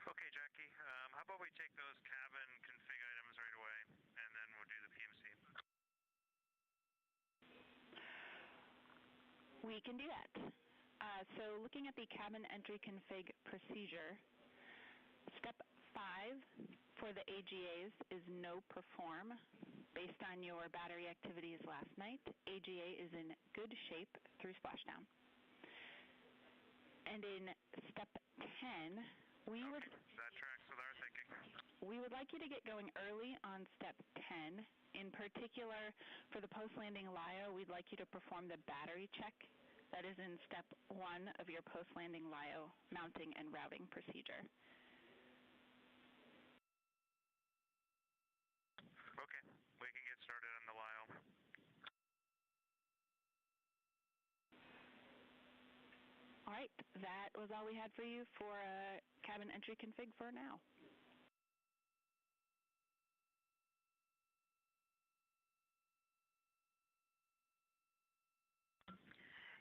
Okay, Jackie. How about we take those cabin config items right away, and then we'll do the PMC. We can do that. So looking at the cabin entry config procedure, step 5 for the AGAs is no perform. Based on your battery activities last night, AGA is in good shape through splashdown. And in step 10, we would that tracks with our thinking. We would like you to get going early on step 10. In particular, for the post-landing LIO, we'd like you to perform the battery check that is in step 1 of your post-landing LIO mounting and routing procedure. Okay, we can get started on the LIO. All right, that was all we had for you for cabin entry config for now.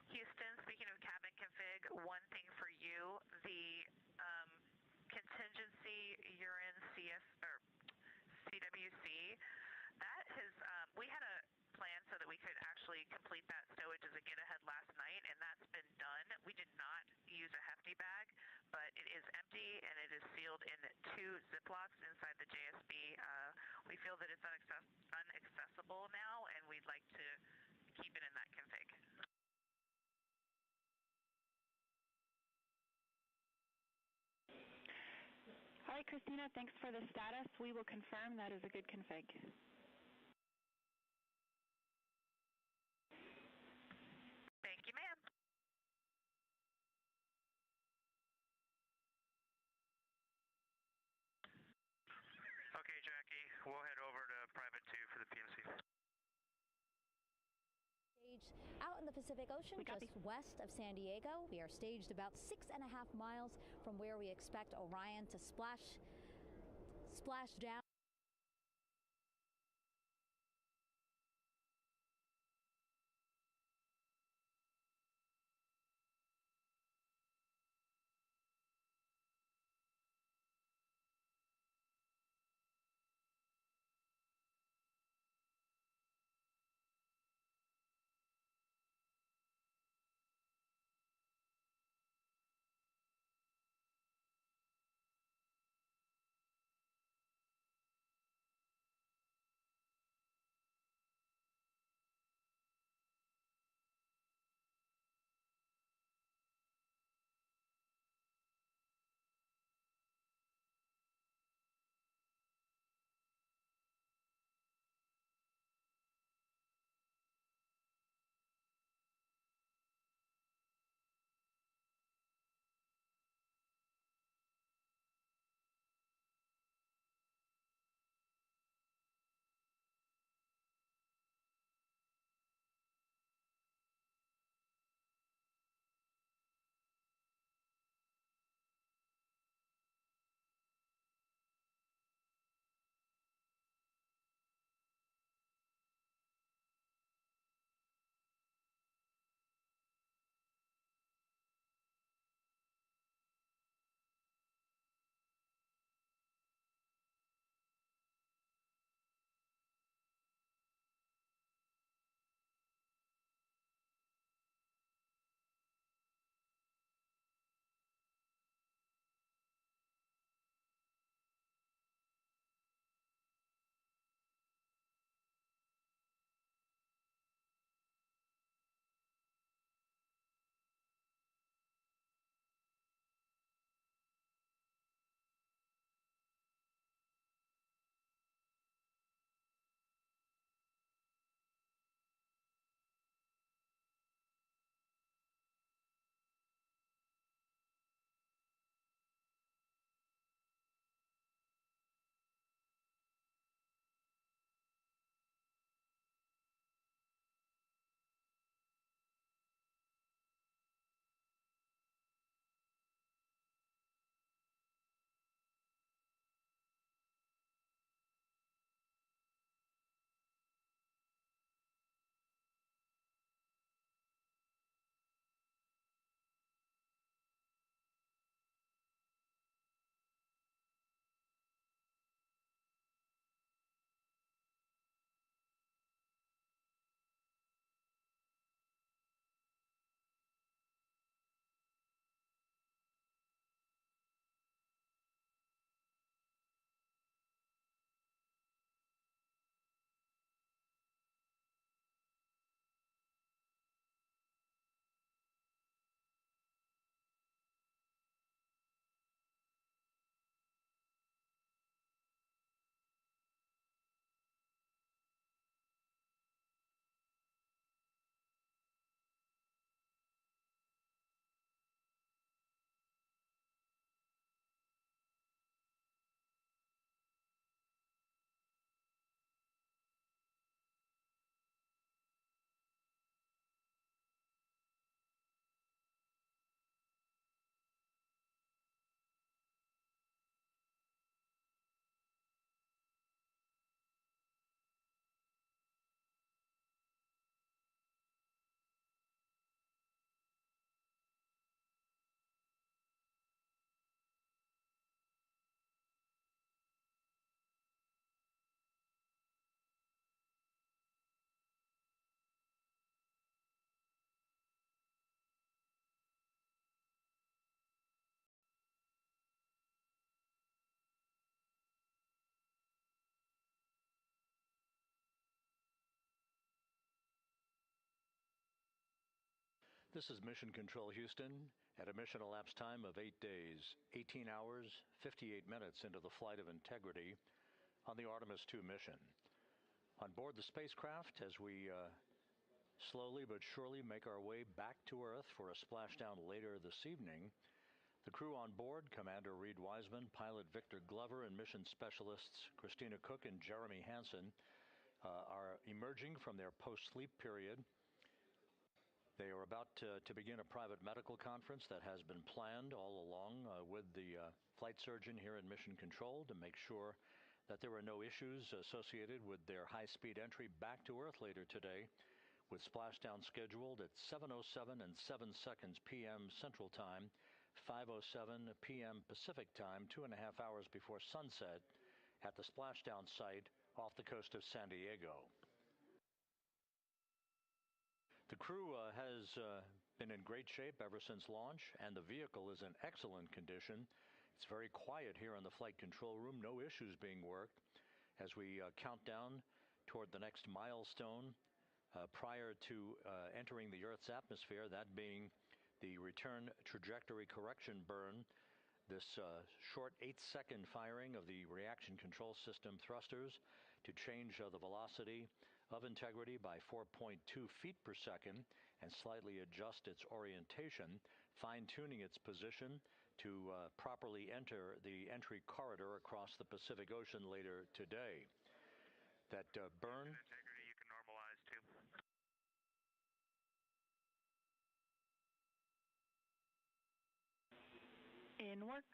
Houston, speaking of cabin config, one thing for you, the contingency urine CWC, that has, we had a plan so that we could actually complete that stowage as a get-ahead last night, and that's been done. We did not use a hefty bag, but it is empty, and it is sealed in 2 Ziplocs inside the JSB. We feel that it's unaccessible now, and we'd like to keep it in that config. All right, Christina, thanks for the status. We will confirm that is a good config. Thank you, ma'am. Okay, Jackie, we'll head over to Private 2 for the PMC. Staged out in the Pacific Ocean, just west of San Diego. We are staged about 6.5 miles from where we expect Orion to splash down. This is Mission Control Houston at a mission elapsed time of 8 days, 18 hours, 58 minutes into the flight of Integrity on the Artemis II mission. On board the spacecraft, as we slowly but surely make our way back to Earth for a splashdown later this evening, the crew on board, Commander Reed Wiseman, Pilot Victor Glover, and mission specialists Christina Cook and Jeremy Hansen, are emerging from their post-sleep period. They are about to begin a private medical conference that has been planned all along with the flight surgeon here in Mission Control to make sure that there are no issues associated with their high-speed entry back to Earth later today, with splashdown scheduled at 7:07 and 7 seconds p.m. Central Time, 5:07 p.m. Pacific Time, 2.5 hours before sunset at the splashdown site off the coast of San Diego. The crew has been in great shape ever since launch, and the vehicle is in excellent condition. It's very quiet here in the flight control room, no issues being worked as we count down toward the next milestone prior to entering the Earth's atmosphere, that being the return trajectory correction burn. This short 8-second firing of the reaction control system thrusters to change the velocity of Integrity by 4.2 feet per second and slightly adjust its orientation, fine-tuning its position to properly enter the entry corridor across the Pacific Ocean later today. That burn... Integrity you can normalize too. In work.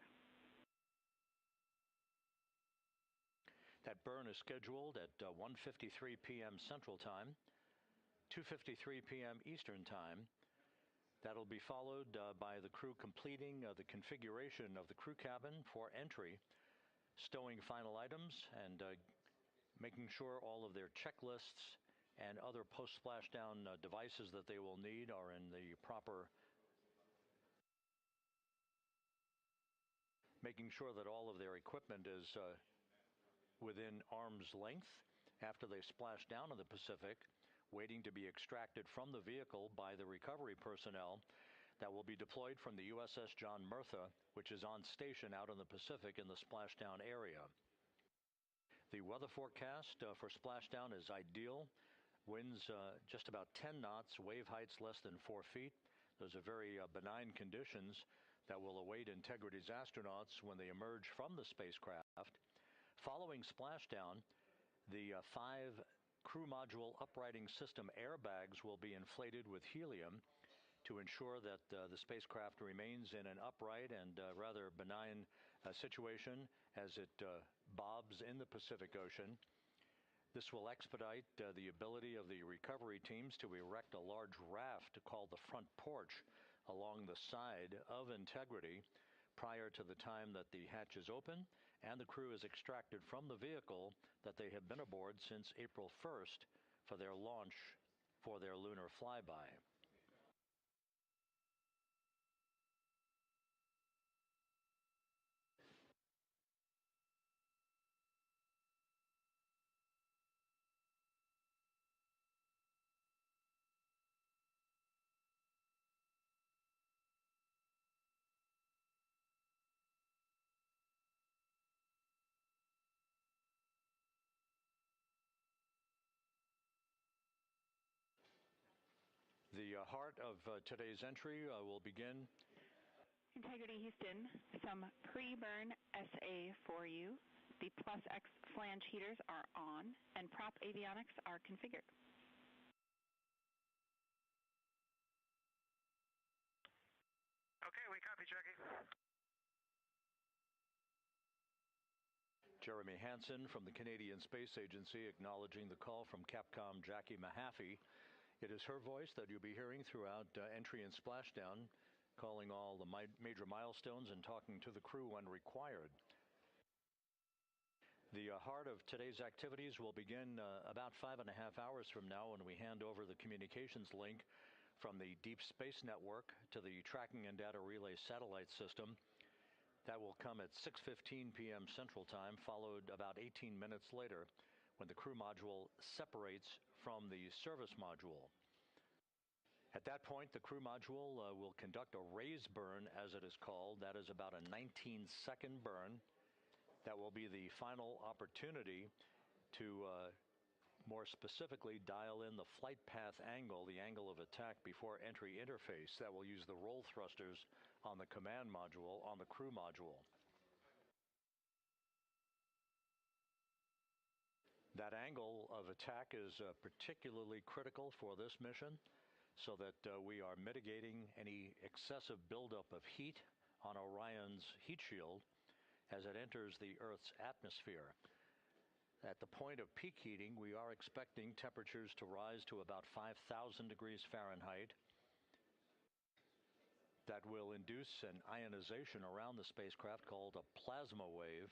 That burn is scheduled at 1:53 p.m. Central Time, 2:53 p.m. Eastern Time. That'll be followed by the crew completing the configuration of the crew cabin for entry, stowing final items, and making sure all of their checklists and other post-splashdown devices that they will need are in the proper... making sure that all of their equipment is within arm's length after they splash down in the Pacific, waiting to be extracted from the vehicle by the recovery personnel that will be deployed from the USS John Murtha, which is on station out in the Pacific in the splashdown area. The weather forecast for splashdown is ideal. Winds just about 10 knots, wave heights less than 4 feet. Those are very benign conditions that will await Integrity's astronauts when they emerge from the spacecraft. Following splashdown, the 5 crew module uprighting system airbags will be inflated with helium to ensure that the spacecraft remains in an upright and rather benign situation as it bobs in the Pacific Ocean. This will expedite the ability of the recovery teams to erect a large raft called the front porch along the side of Integrity prior to the time that the hatches open and the crew is extracted from the vehicle that they have been aboard since April 1st for their launch for their lunar flyby. The heart of today's entry will begin. Integrity Houston, some pre-burn SA for you. The Plus X flange heaters are on and prop avionics are configured. Okay, we copy, Jackie. Jeremy Hansen from the Canadian Space Agency acknowledging the call from Capcom Jackie Mahaffey. It is her voice that you'll be hearing throughout entry and splashdown, calling all the major milestones and talking to the crew when required. The heart of today's activities will begin about 5.5 hours from now when we hand over the communications link from the Deep Space Network to the Tracking and Data Relay Satellite System. That will come at 6:15 p.m. Central Time, followed about 18 minutes later when the crew module separates from the service module. At that point, the crew module will conduct a raise burn, as it is called. That is about a 19-second burn. That will be the final opportunity to more specifically dial in the flight path angle, the angle of attack before entry interface. That will use the roll thrusters on the command module, on the crew module. That angle of attack is particularly critical for this mission, so that we are mitigating any excessive buildup of heat on Orion's heat shield as it enters the Earth's atmosphere. At the point of peak heating, we are expecting temperatures to rise to about 5,000 degrees Fahrenheit. That will induce an ionization around the spacecraft called a plasma wave.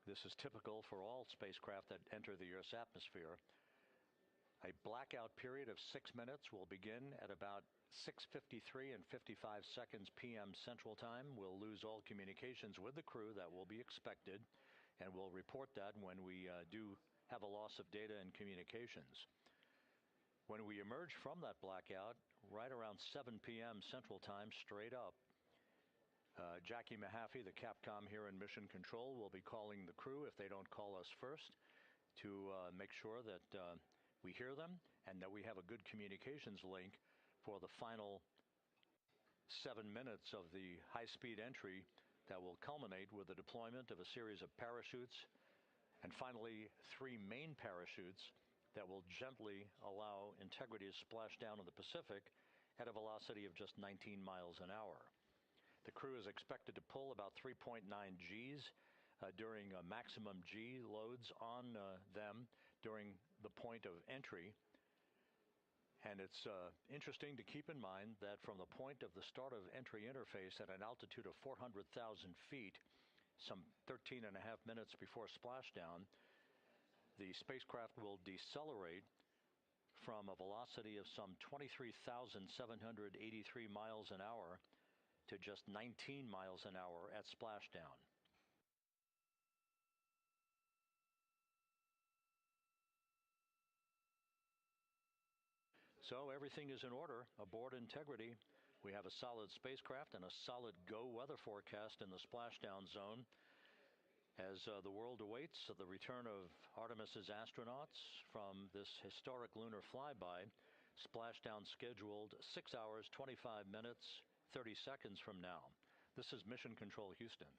This is typical for all spacecraft that enter the Earth's atmosphere. A blackout period of 6 minutes will begin at about 6:53 and 55 seconds p.m. Central Time. We'll lose all communications with the crew. That will be expected, and we'll report that when we do have a loss of data and communications. When we emerge from that blackout, right around 7 p.m. Central Time, straight up, Jackie Mahaffey, the Capcom here in Mission Control, will be calling the crew, if they don't call us first, to make sure that we hear them and that we have a good communications link for the final 7 minutes of the high-speed entry that will culminate with the deployment of a series of parachutes and finally 3 main parachutes that will gently allow Integrity to splash down in the Pacific at a velocity of just 19 miles an hour. The crew is expected to pull about 3.9 Gs during maximum G loads on them during the point of entry. And it's interesting to keep in mind that from the point of the start of entry interface at an altitude of 400,000 feet, some 13.5 minutes before splashdown, the spacecraft will decelerate from a velocity of some 23,783 miles an hour to just 19 miles an hour at splashdown. So everything is in order aboard Integrity. We have a solid spacecraft and a solid go weather forecast in the splashdown zone as the world awaits the return of Artemis's astronauts from this historic lunar flyby. Splashdown scheduled 6 hours, 25 minutes, 30 seconds from now. This is Mission Control Houston.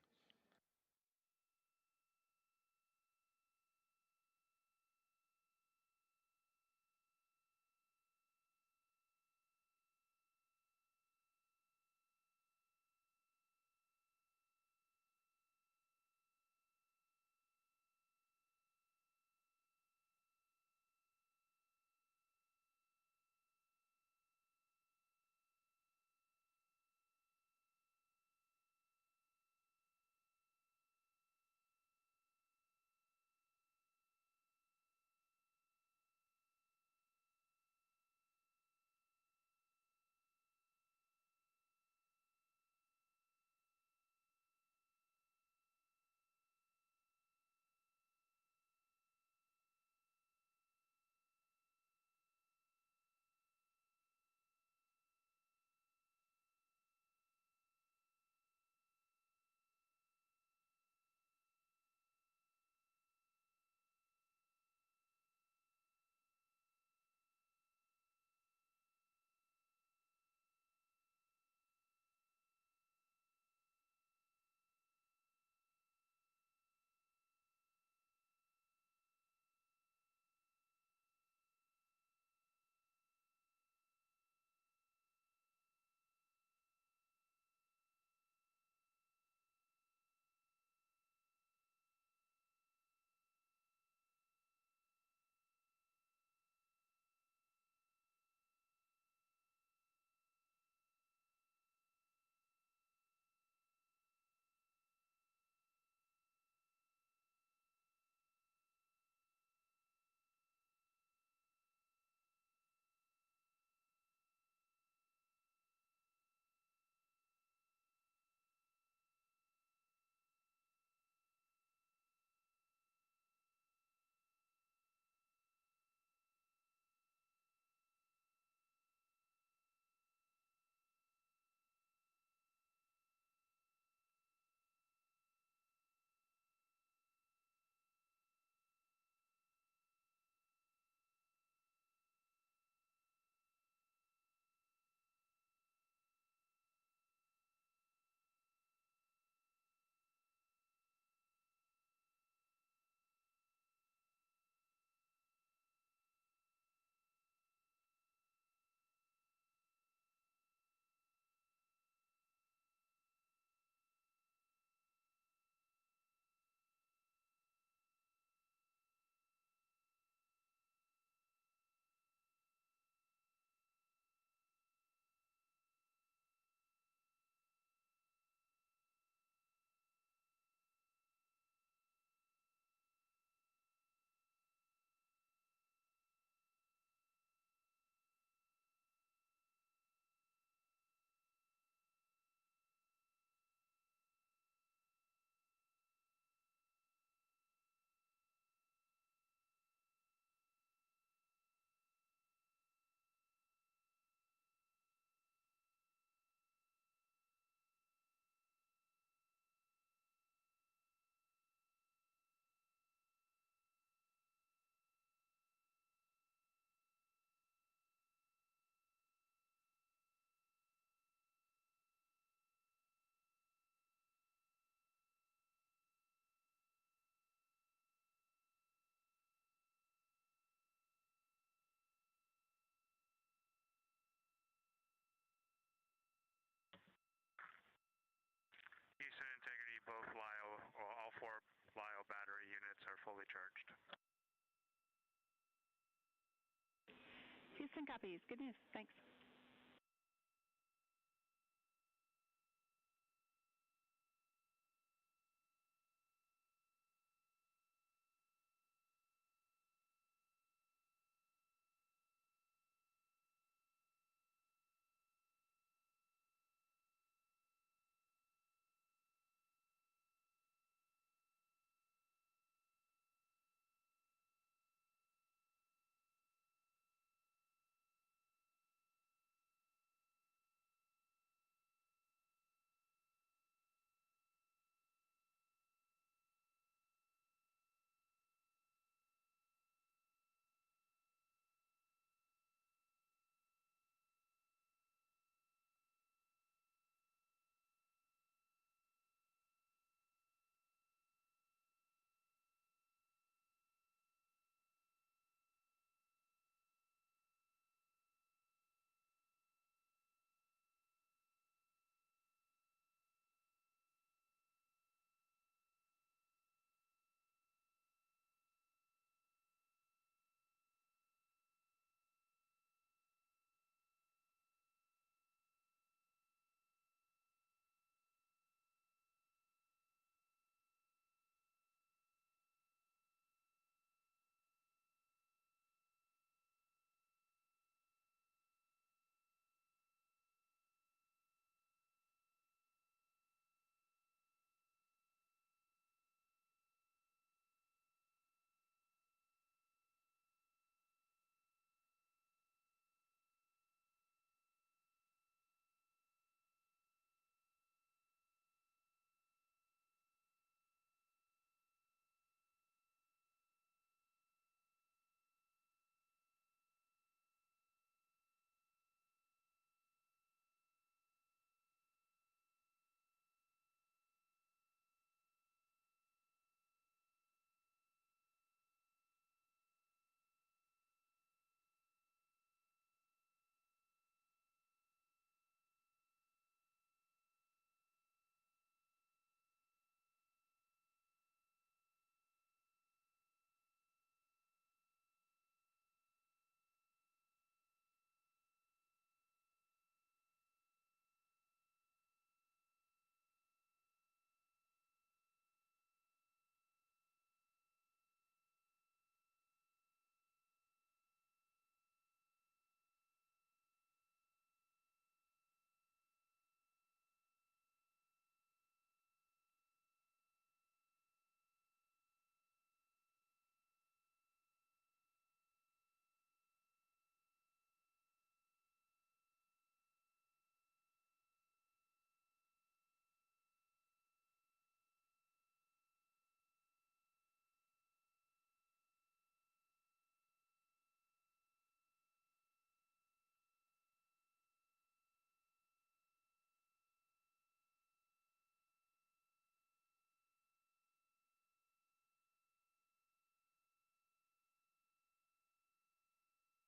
Excellent copies. Good news. Thanks.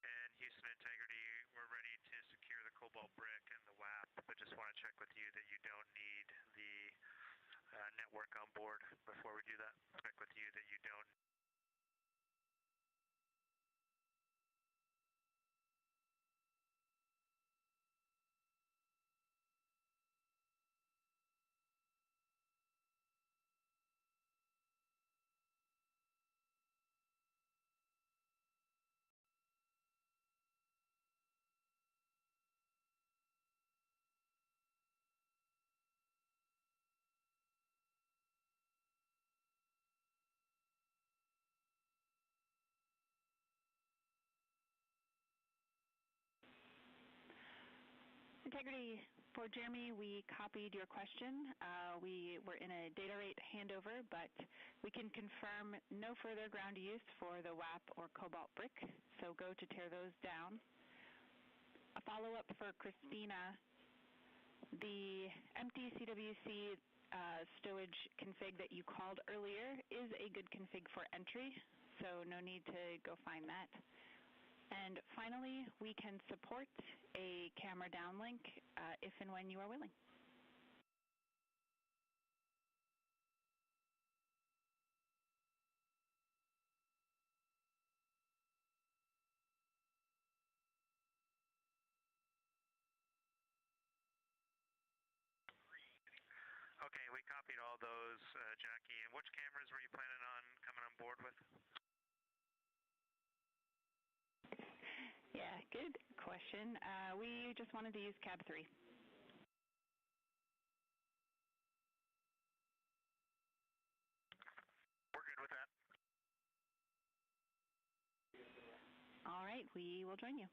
And Houston Integrity, we're ready to secure the cobalt brick and the WAP, but just want to check with you that you don't need the network on board before we do that. Check with you that you don't. Integrity, for Jeremy, we copied your question. We were in a data rate handover, but we can confirm no further ground use for the WAP or cobalt brick, so go to tear those down. A follow-up for Christina, the empty CWC stowage config that you called earlier is a good config for entry, so no need to go find that. And finally, we can support a camera downlink if and when you are willing. those, Jackie. And which cameras were you planning on coming on board with? Yeah, good question. We just wanted to use cab 3. We're good with that. All right, we will join you.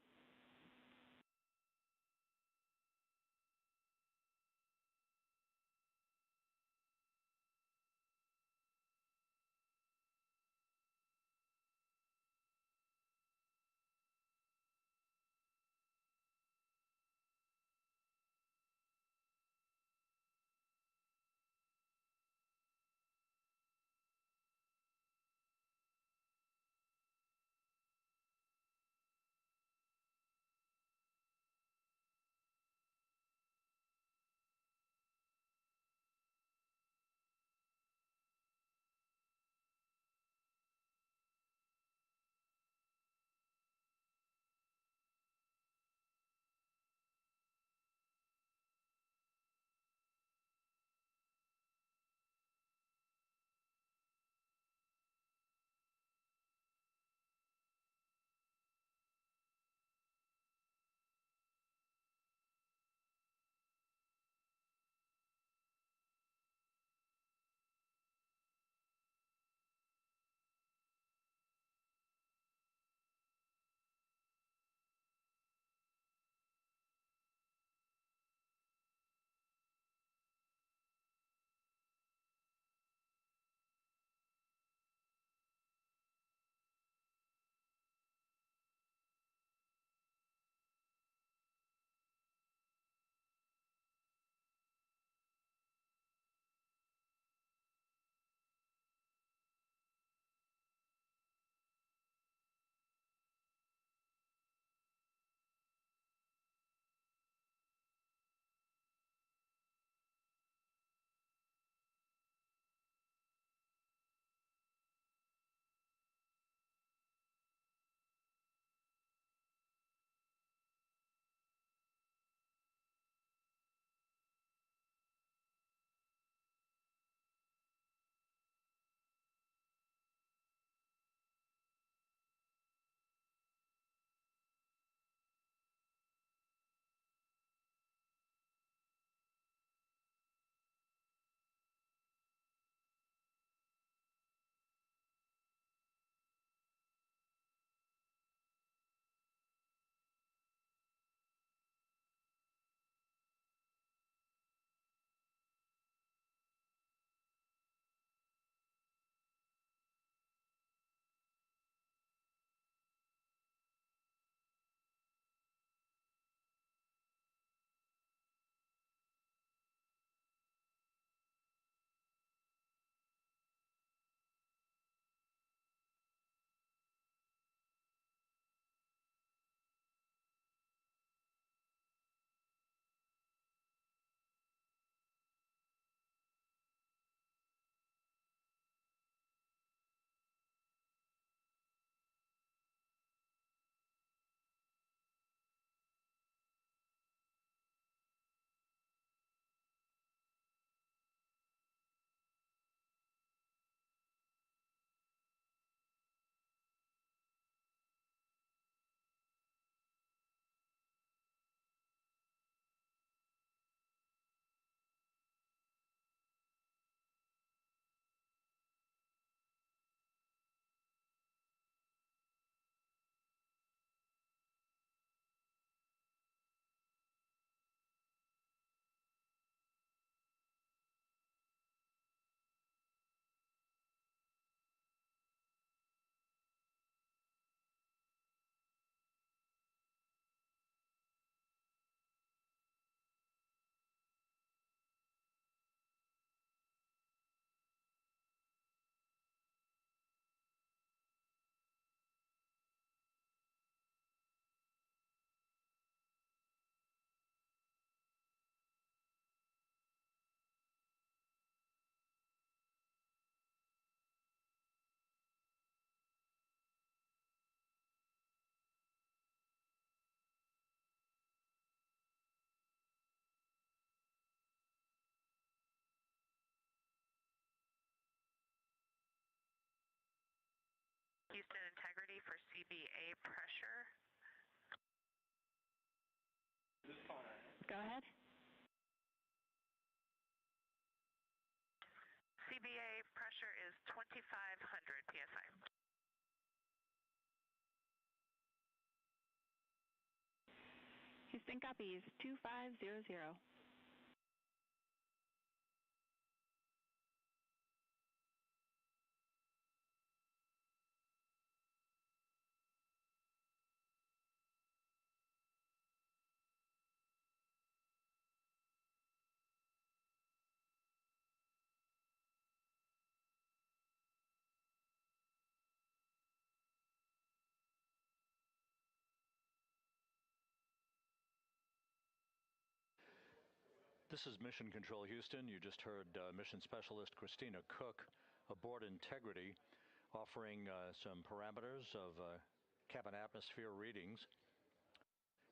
Houston integrity for CBA pressure. Go ahead. CBA pressure is 2,500 psi. Houston copies 2500. This is Mission Control Houston. You just heard Mission Specialist Christina Cook aboard Integrity offering some parameters of cabin atmosphere readings.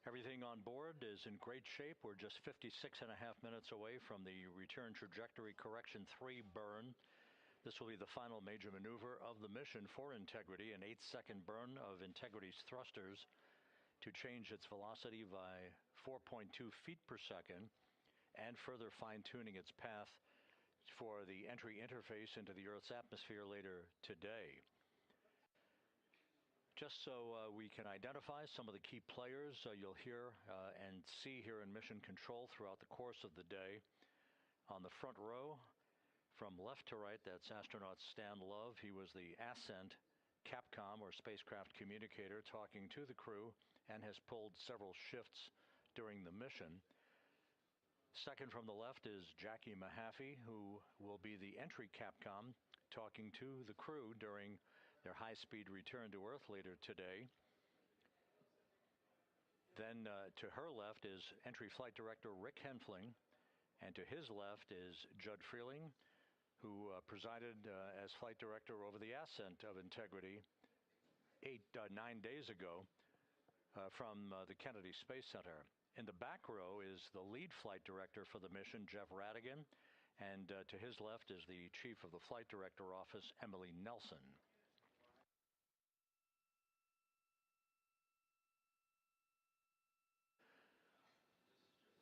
Everything on board is in great shape. We're just 56.5 minutes away from the return trajectory correction 3 burn. This will be the final major maneuver of the mission for Integrity, an 8-second burn of Integrity's thrusters to change its velocity by 4.2 feet per second and further fine-tuning its path for the entry interface into the Earth's atmosphere later today. Just so we can identify some of the key players you'll hear and see here in Mission Control throughout the course of the day. On the front row, from left to right, that's astronaut Stan Love. He was the Ascent Capcom, or spacecraft communicator, talking to the crew and has pulled several shifts during the mission. Second from the left is Jackie Mahaffey, who will be the entry Capcom, talking to the crew during their high-speed return to Earth later today. Then to her left is entry flight director Rick Henfling, and to his left is Judd Freeling, who presided as flight director over the ascent of Integrity 9 days ago from the Kennedy Space Center. In the back row is the lead flight director for the mission, Jeff Radigan, and to his left is the chief of the flight director office, Emily Nelson.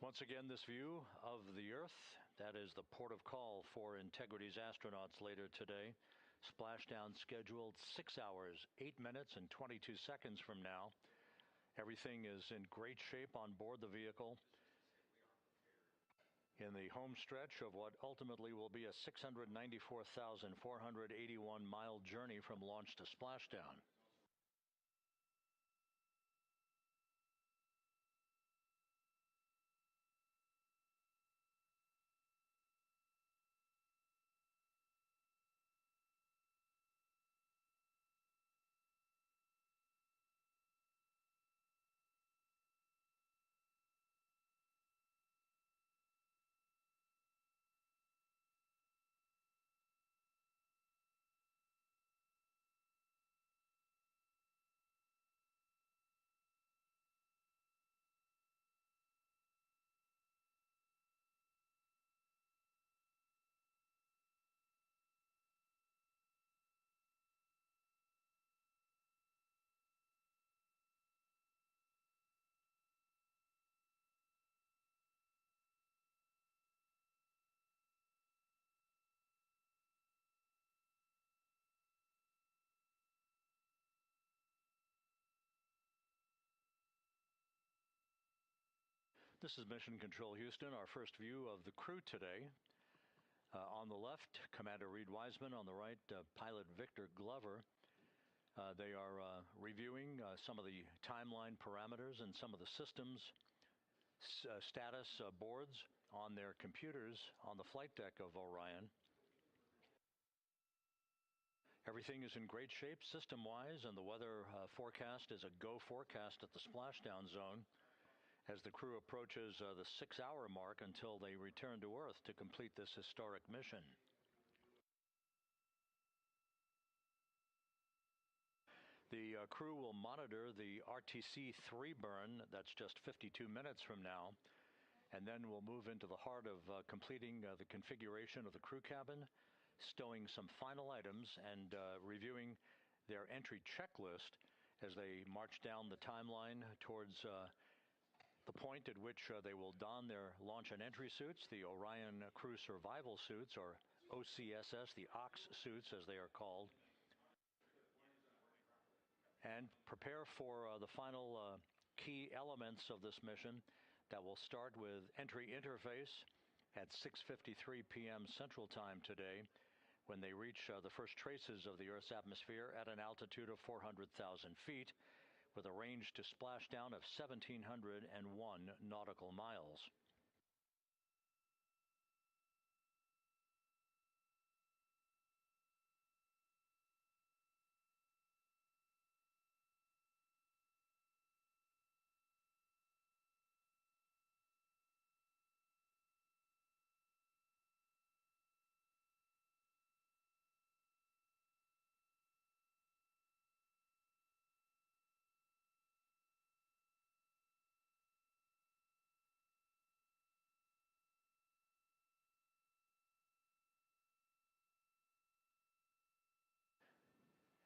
Once again, this view of the Earth, that is the port of call for Integrity's astronauts later today. Splashdown scheduled 6 hours, 8 minutes, and 22 seconds from now. Everything is in great shape on board the vehicle in the home stretch of what ultimately will be a 694,481-mile journey from launch to splashdown. This is Mission Control Houston, our first view of the crew today. On the left, Commander Reed Wiseman. On the right, pilot Victor Glover. They are reviewing some of the timeline parameters and some of the systems status boards on their computers on the flight deck of Orion. Everything is in great shape system-wise, and the weather forecast is a go forecast at the splashdown zone as the crew approaches the 6-hour mark until they return to Earth to complete this historic mission. The crew will monitor the RTC-3 burn. That's just 52 minutes from now. And then we'll move into the heart of completing the configuration of the crew cabin, stowing some final items, and reviewing their entry checklist as they march down the timeline towards the point at which they will don their launch and entry suits, the Orion Crew Survival Suits, or OCSS, the OX suits as they are called, and prepare for the final key elements of this mission that will start with entry interface at 6:53 p.m. Central Time today, when they reach the first traces of the Earth's atmosphere at an altitude of 400,000 feet, with a range to splashdown of 1,701 nautical miles.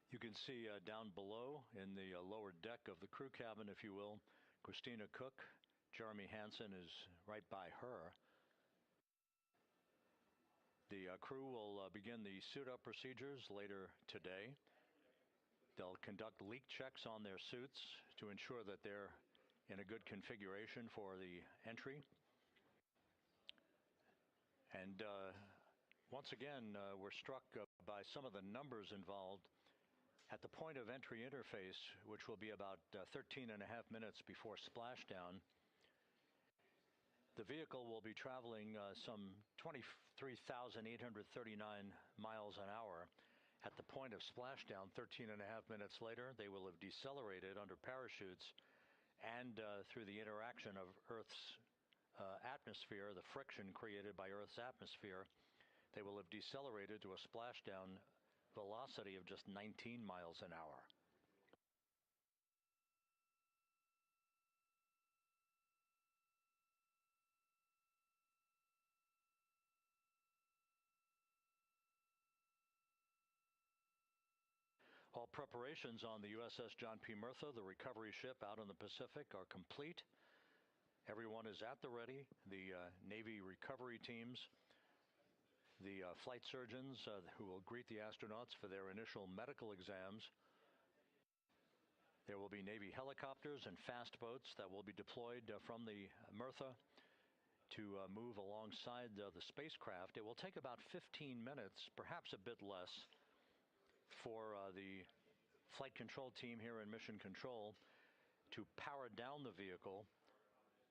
You can see down below in the lower deck of the crew cabin, if you will, Christina Cook. Jeremy Hansen is right by her. The crew will begin the suit-up procedures later today. They'll conduct leak checks on their suits to ensure that they're in a good configuration for the entry. And once again, we're struck by some of the numbers involved. At the point of entry interface, which will be about 13 and a half minutes before splashdown, the vehicle will be traveling some 23,839 miles an hour. At the point of splashdown, 13 and a half minutes later, they will have decelerated under parachutes and through the interaction of Earth's atmosphere, the friction created by Earth's atmosphere, they will have decelerated to a splashdown velocity of just 19 miles an hour. All preparations on the USS John P. Murtha, the recovery ship out in the Pacific, are complete. Everyone is at the ready. The Navy recovery teams, the flight surgeons who will greet the astronauts for their initial medical exams. There will be Navy helicopters and fast boats that will be deployed from the Murtha to move alongside the spacecraft. It will take about 15 minutes, perhaps a bit less, for the flight control team here in Mission Control to power down the vehicle.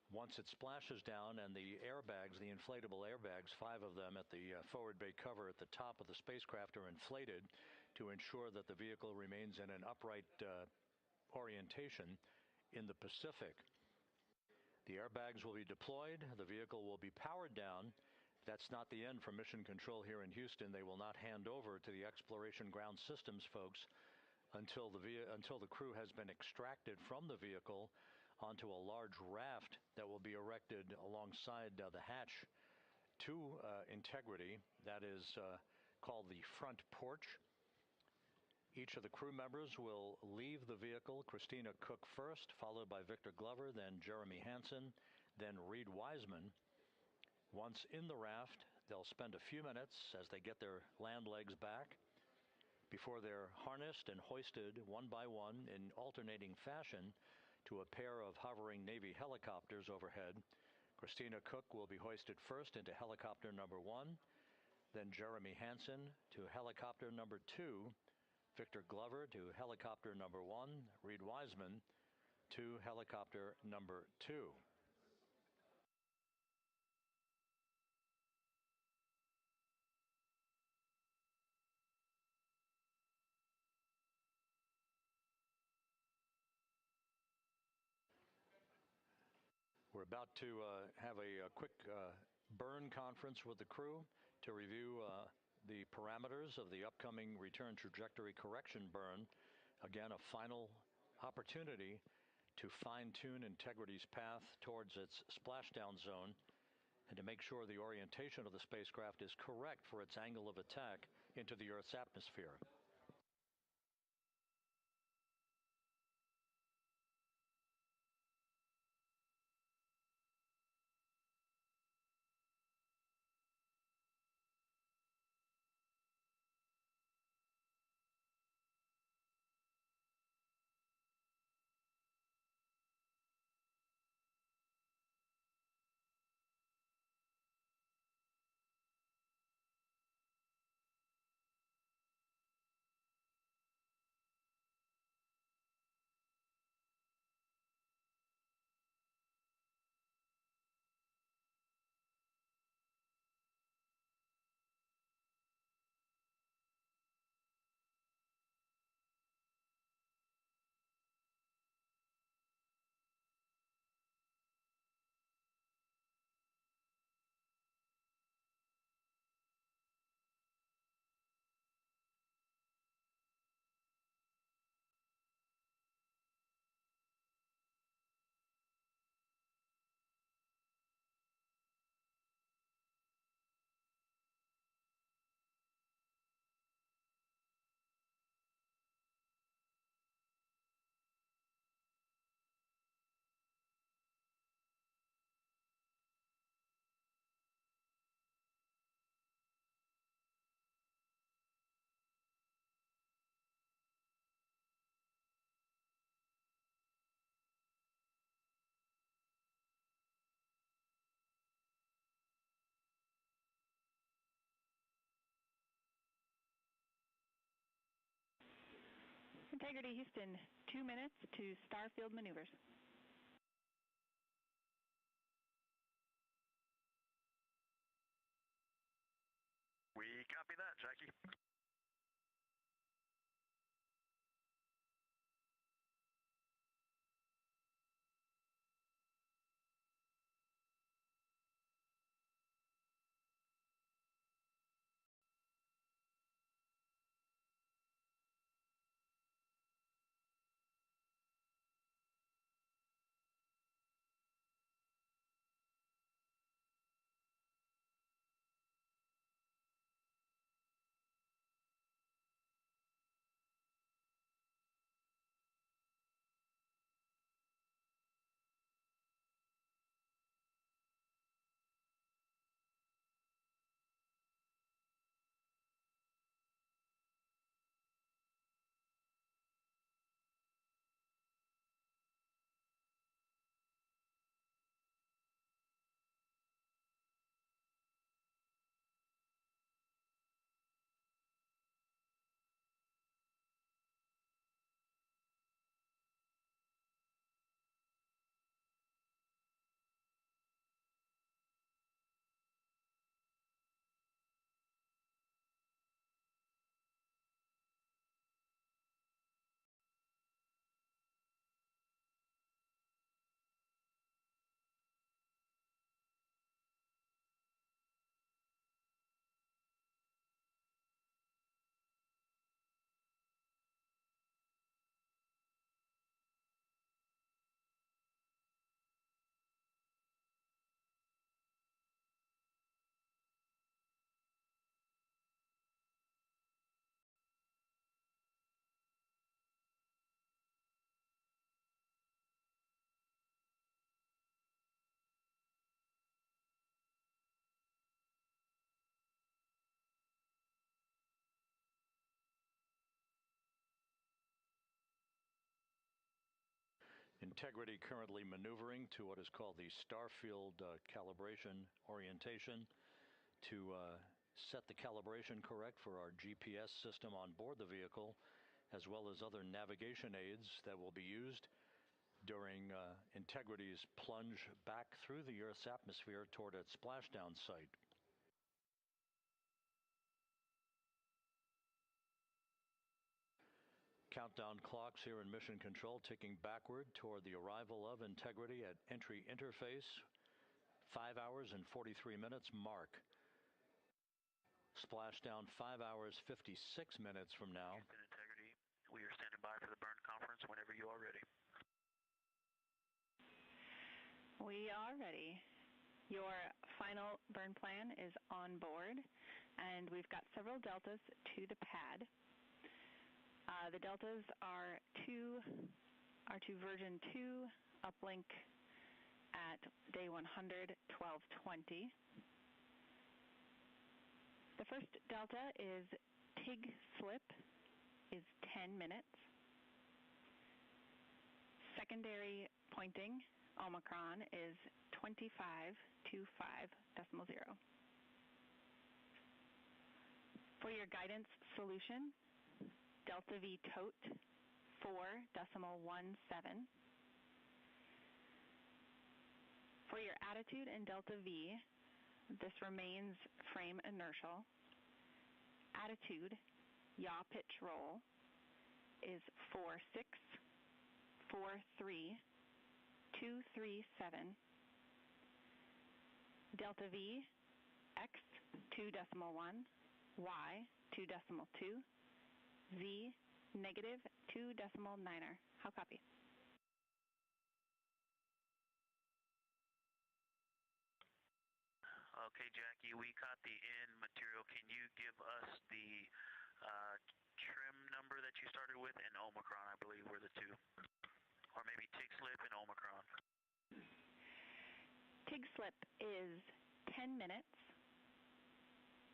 Once it splashes down and the airbags, the inflatable airbags, 5 of them at the forward bay cover at the top of the spacecraft, are inflated to ensure that the vehicle remains in an upright orientation in the Pacific. The airbags will be deployed. The vehicle will be powered down. That's not the end for Mission Control here in Houston. They will not hand over to the Exploration Ground Systems folks until the crew has been extracted from the vehicle onto a large raft that will be erected alongside the hatch to Integrity. That is called the front porch. Each of the crew members will leave the vehicle, Christina Cook first, followed by Victor Glover, then Jeremy Hansen, then Reed Wiseman. Once in the raft, they'll spend a few minutes as they get their land legs back before they're harnessed and hoisted one by one in alternating fashion to a pair of hovering Navy helicopters overhead. Christina Cook will be hoisted first into helicopter number 1, then Jeremy Hansen to helicopter number 2, Victor Glover to helicopter number 1, Reed Wiseman to helicopter number 2. We're about to have a quick burn conference with the crew to review the parameters of the upcoming return trajectory correction burn. Again, a final opportunity to fine-tune Integrity's path towards its splashdown zone and to make sure the orientation of the spacecraft is correct for its angle of attack into the Earth's atmosphere. Integrity Houston, 2 minutes to starfield maneuvers. We copy that, Jackie. Integrity currently maneuvering to what is called the starfield calibration orientation to set the calibration correct for our GPS system on board the vehicle, as well as other navigation aids that will be used during Integrity's plunge back through the Earth's atmosphere toward its splashdown site. Countdown clocks here in Mission Control ticking backward toward the arrival of Integrity at entry interface. 5 hours and 43 minutes mark. Splashdown 5 hours 56 minutes from now. Houston Integrity, we are standing by for the burn conference whenever you are ready. We are ready. Your final burn plan is on board, and we've got several deltas to the pad. The deltas are to version 2 uplink at day 100, 12:20. The first delta is TIG slip is 10 minutes. Secondary pointing Omicron is 2525.0. For your guidance solution, Delta V tote 4.17. For your attitude in Delta V, this remains frame inertial. Attitude, yaw pitch roll, is 4.643.237. Delta V, X 2.1, Y 2.2, Z negative 2.9. How copy? Okay, Jackie, we caught the end material. Can you give us the trim number that you started with and Omicron, I believe, were the two? Or maybe TIG slip and Omicron. TIG slip is 10 minutes.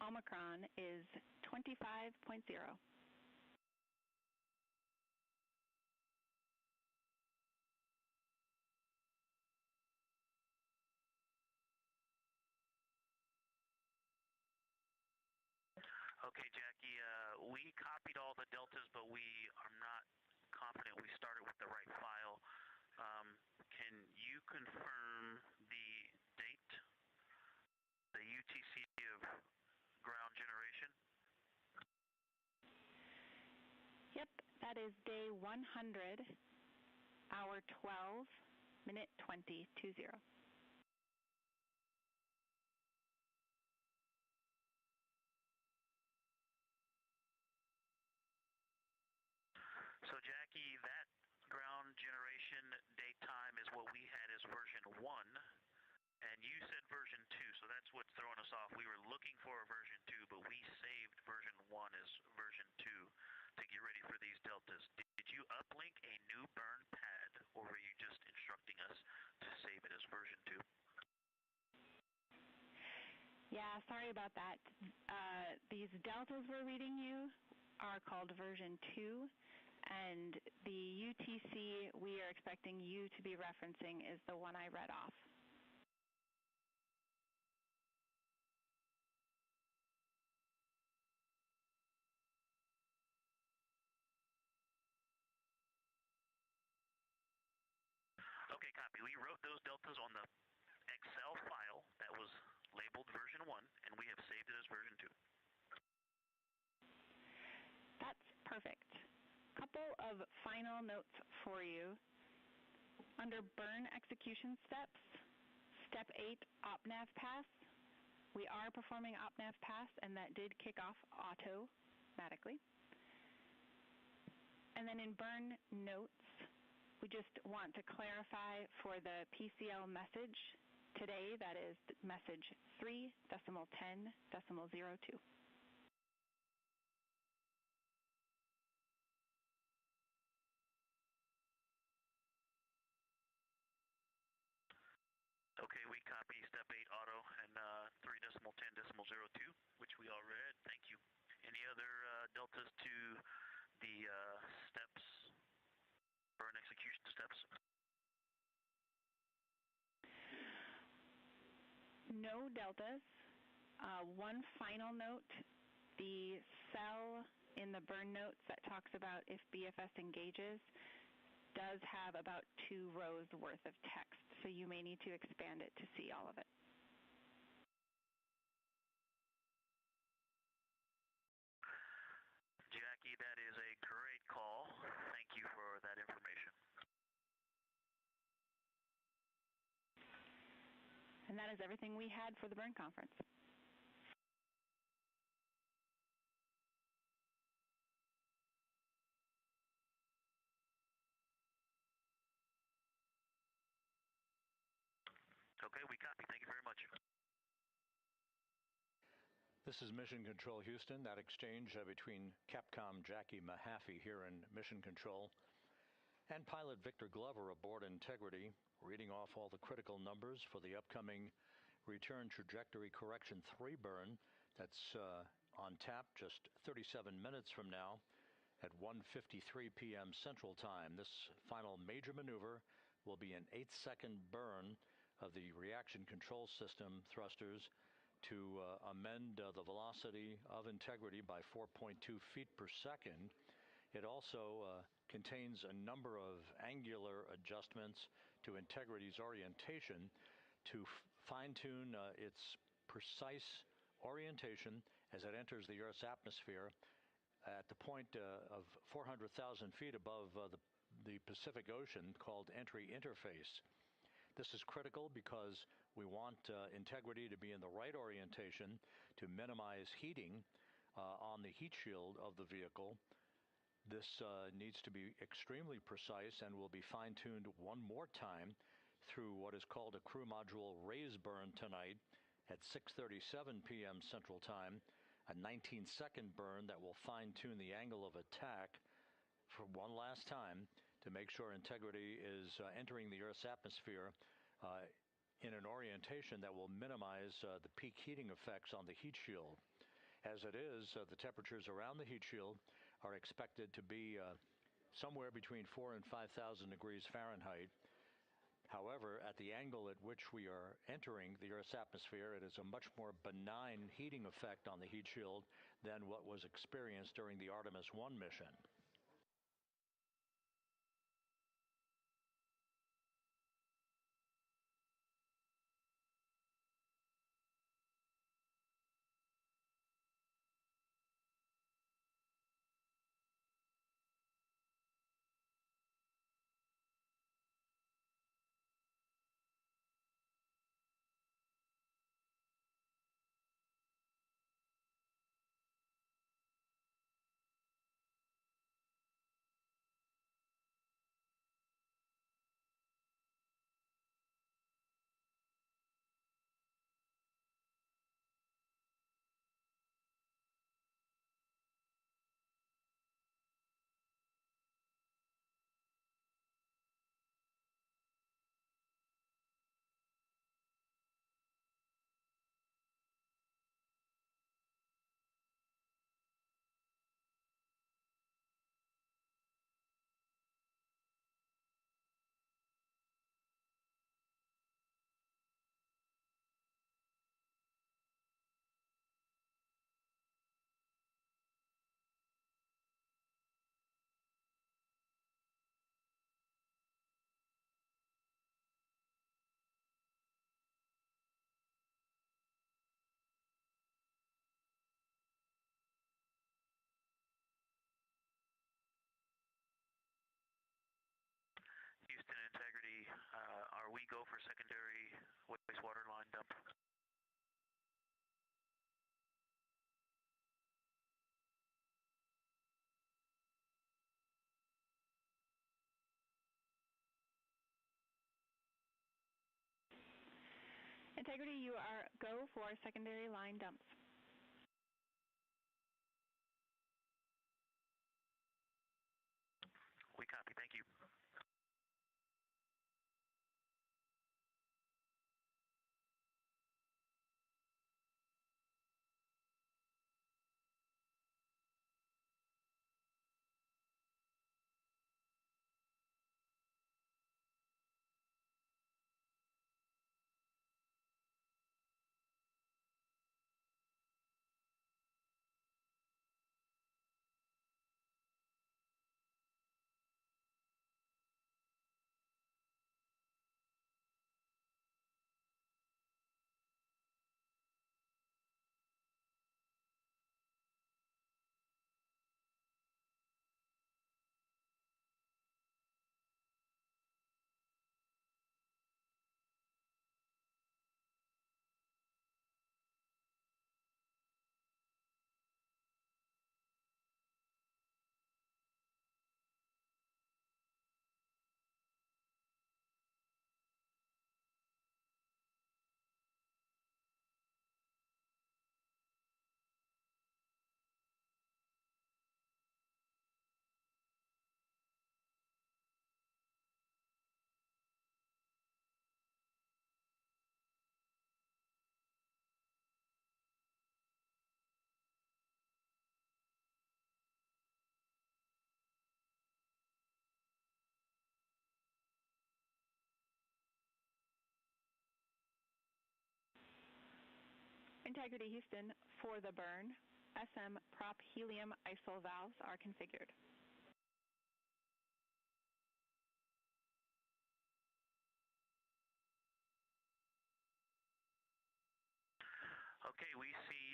Omicron is 25.0. Okay, Jackie, we copied all the deltas, but we are not confident we started with the right file. Can you confirm the date, the UTC of ground generation? Yep, that is day 100, hour 12, minute 20, 20. So Jackie, that ground generation date time is what we had as version 1, and you said version 2, so that's what's throwing us off. We were looking for a version 2, but we saved version 1 as version 2 to get ready for these deltas. Did you uplink a new burn pad, or were you just instructing us to save it as version 2? Yeah, sorry about that. These deltas we're reading you are called version 2, and the UTC we are expecting you to be referencing is the one I read off. Okay, copy. We wrote those deltas on the Excel file that was labeled version 1, and we have saved it as version 2. That's perfect. Couple of final notes for you. Under burn execution steps, step 8, OpNav pass. We are performing OpNav pass, and that did kick off automatically. And then in burn notes, we just want to clarify for the PCL message today, that is message 3.10.02. Okay, we copy step 8 auto and 3.10.02, which we all read. Thank you. Any other deltas to the steps, burn execution steps? No deltas. One final note, the cell in the burn notes that talks about if BFS engages does have about 2 rows worth of text, so you may need to expand it to see all of it. Jackie, that is a great call. Thank you for that information. And that is everything we had for the burn conference. Okay, we copy. Thank you very much. This is Mission Control Houston. That exchange between Capcom Jackie Mahaffey here in Mission Control and pilot Victor Glover aboard Integrity, reading off all the critical numbers for the upcoming Return Trajectory Correction 3 burn. That's on tap just 37 minutes from now at 1:53 p.m. Central Time. This final major maneuver will be an 8-second burn of the reaction control system thrusters to amend the velocity of Integrity by 4.2 feet per second. It also contains a number of angular adjustments to Integrity's orientation to fine-tune its precise orientation as it enters the Earth's atmosphere at the point of 400,000 feet above the Pacific Ocean, called entry interface. This is critical because we want Integrity to be in the right orientation to minimize heating on the heat shield of the vehicle. This needs to be extremely precise and will be fine-tuned one more time through what is called a crew module raise burn tonight at 6:37 p.m. Central Time, a 19-second burn that will fine-tune the angle of attack for one last time to make sure Integrity is entering the Earth's atmosphere in an orientation that will minimize the peak heating effects on the heat shield. As it is, the temperatures around the heat shield are expected to be somewhere between 4,000 and 5,000 degrees Fahrenheit. However, at the angle at which we are entering the Earth's atmosphere, it is a much more benign heating effect on the heat shield than what was experienced during the Artemis I mission. go for secondary wastewater line dump. Integrity, you are go for secondary line dumps. We copy, thank you. Integrity Houston, for the burn, SM prop helium isol valves are configured. Okay, we see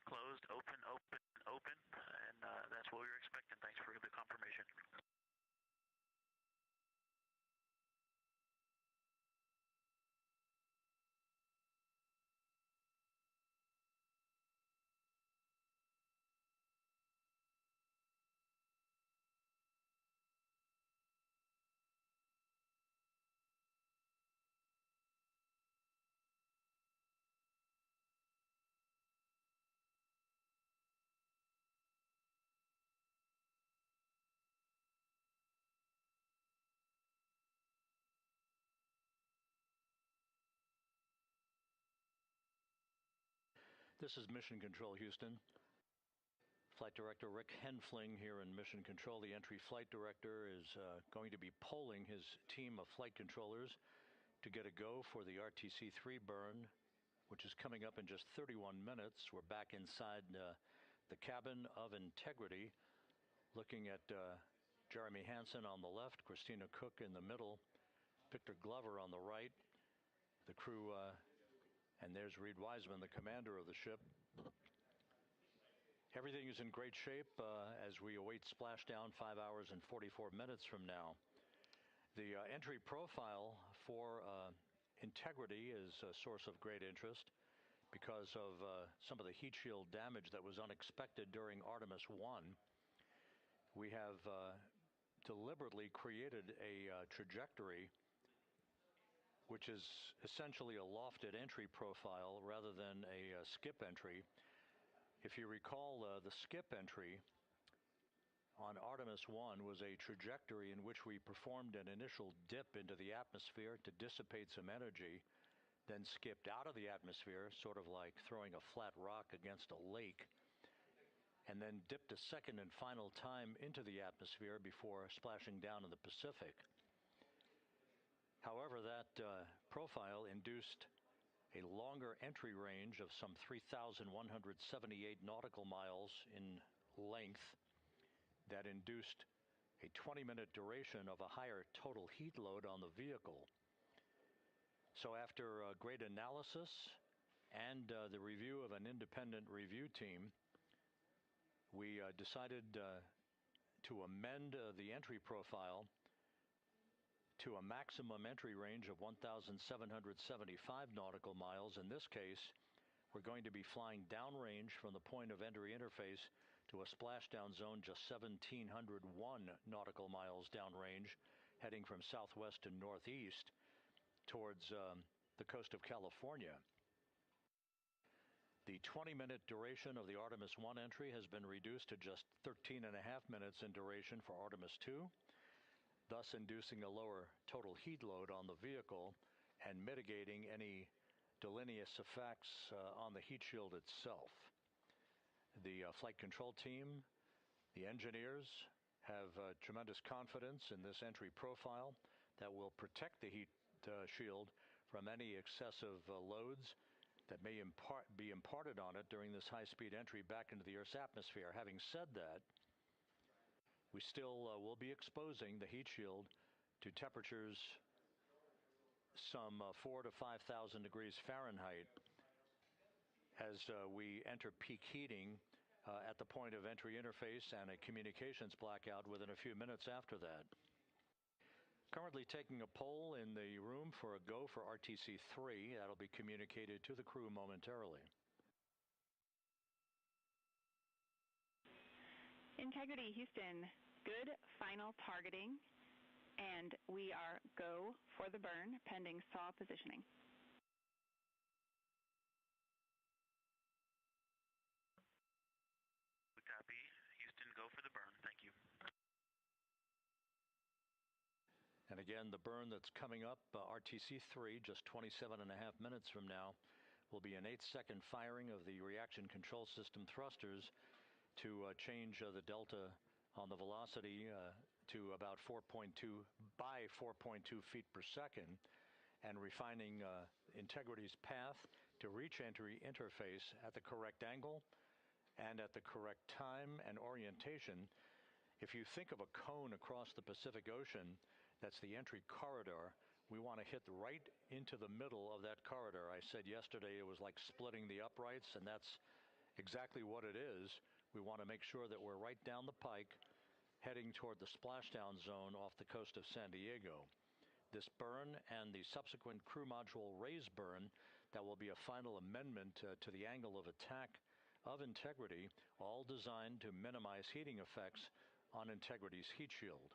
closed, open, and that's what we were expecting. Thanks for the confirmation. This is Mission Control, Houston. Flight Director Rick Henfling here in Mission Control. The entry flight director is going to be polling his team of flight controllers to get a go for the RTC-3 burn, which is coming up in just 31 minutes. We're back inside the cabin of Integrity, looking at Jeremy Hansen on the left, Christina Cook in the middle, Victor Glover on the right, the crew, and there's Reed Wiseman, the commander of the ship. Everything is in great shape as we await splashdown 5 hours and 44 minutes from now. The entry profile for Integrity is a source of great interest because of some of the heat shield damage that was unexpected during Artemis I. We have deliberately created a trajectory which is essentially a lofted entry profile rather than a skip entry. If you recall, the skip entry on Artemis I was a trajectory in which we performed an initial dip into the atmosphere to dissipate some energy, then skipped out of the atmosphere, sort of like throwing a flat rock against a lake, and then dipped a second and final time into the atmosphere before splashing down in the Pacific. However, that profile induced a longer entry range of some 3,178 nautical miles in length that induced a 20-minute duration of a higher total heat load on the vehicle. So after great analysis and the review of an independent review team, we decided to amend the entry profile to a maximum entry range of 1,775 nautical miles. In this case, we're going to be flying downrange from the point of entry interface to a splashdown zone just 1,701 nautical miles downrange, heading from southwest to northeast towards the coast of California. The 20-minute duration of the Artemis I entry has been reduced to just 13.5 minutes in duration for Artemis II, thus inducing a lower total heat load on the vehicle and mitigating any deleterious effects on the heat shield itself. The flight control team, the engineers, have tremendous confidence in this entry profile that will protect the heat shield from any excessive loads that may be imparted on it during this high-speed entry back into the Earth's atmosphere. Having said that, we still will be exposing the heat shield to temperatures some 4,000 to 5,000 degrees Fahrenheit as we enter peak heating at the point of entry interface and a communications blackout within a few minutes after that. Currently taking a poll in the room for a go for RTC-3. That'll be communicated to the crew momentarily. Integrity, Houston, good final targeting, and we are go for the burn pending SAW positioning. Copy. Houston, go for the burn. Thank you. And again, the burn that's coming up, RTC-3, just 27.5 minutes from now, will be an 8-second firing of the reaction control system thrusters to change the delta on the velocity to about 4.2 feet per second, and refining Integrity's path to reach entry interface at the correct angle and at the correct time and orientation. If you think of a cone across the Pacific Ocean, that's the entry corridor. We want to hit right into the middle of that corridor. I said yesterday it was like splitting the uprights, and that's exactly what it is. We want to make sure that we're right down the pike, heading toward the splashdown zone off the coast of San Diego. This burn and the subsequent crew module raise burn, that will be a final amendment to the angle of attack of Integrity, all designed to minimize heating effects on Integrity's heat shield.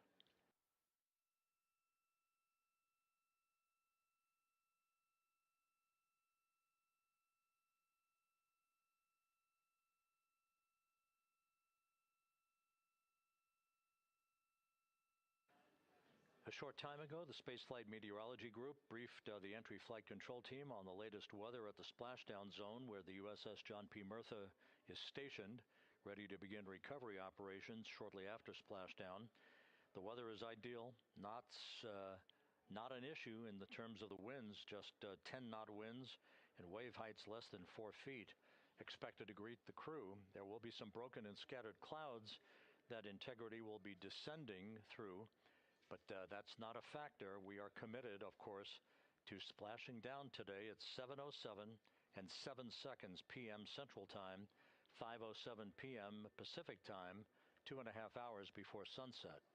A short time ago, the Spaceflight Meteorology Group briefed the entry flight control team on the latest weather at the splashdown zone where the USS John P. Murtha is stationed, ready to begin recovery operations shortly after splashdown. The weather is ideal, not an issue in the terms of the winds, just 10-knot winds and wave heights less than 4 feet expected to greet the crew. There will be some broken and scattered clouds that Integrity will be descending through, but that's not a factor. We are committed, of course, to splashing down today at 7:07 and 7 seconds p.m. Central Time, 5:07 p.m. Pacific Time, 2.5 hours before sunset.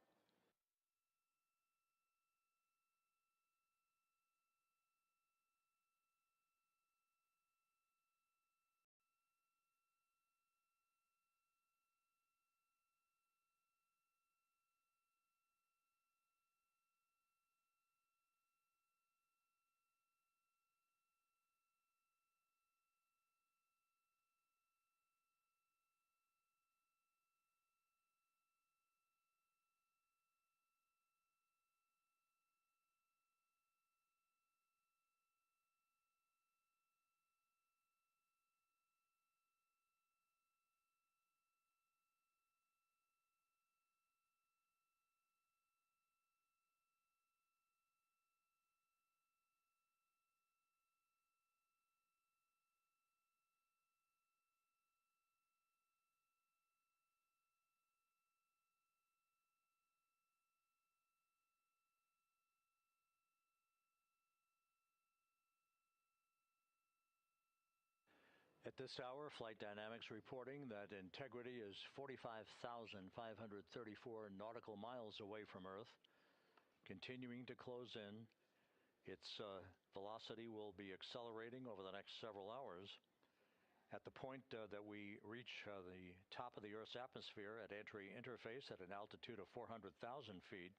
At this hour, Flight Dynamics reporting that Integrity is 45,534 nautical miles away from Earth. continuing to close in. Its velocity will be accelerating over the next several hours. At the point that we reach the top of the Earth's atmosphere at entry interface at an altitude of 400,000 feet,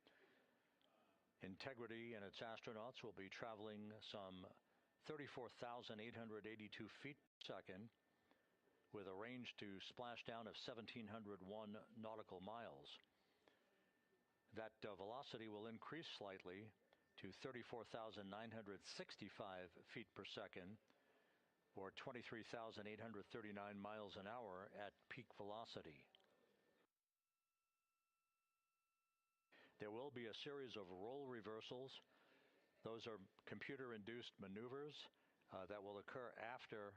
Integrity and its astronauts will be traveling some 34,882 feet per second with a range to splashdown of 1,701 nautical miles. That velocity will increase slightly to 34,965 feet per second, or 23,839 miles an hour at peak velocity. There will be a series of roll reversals. Those are computer-induced maneuvers that will occur after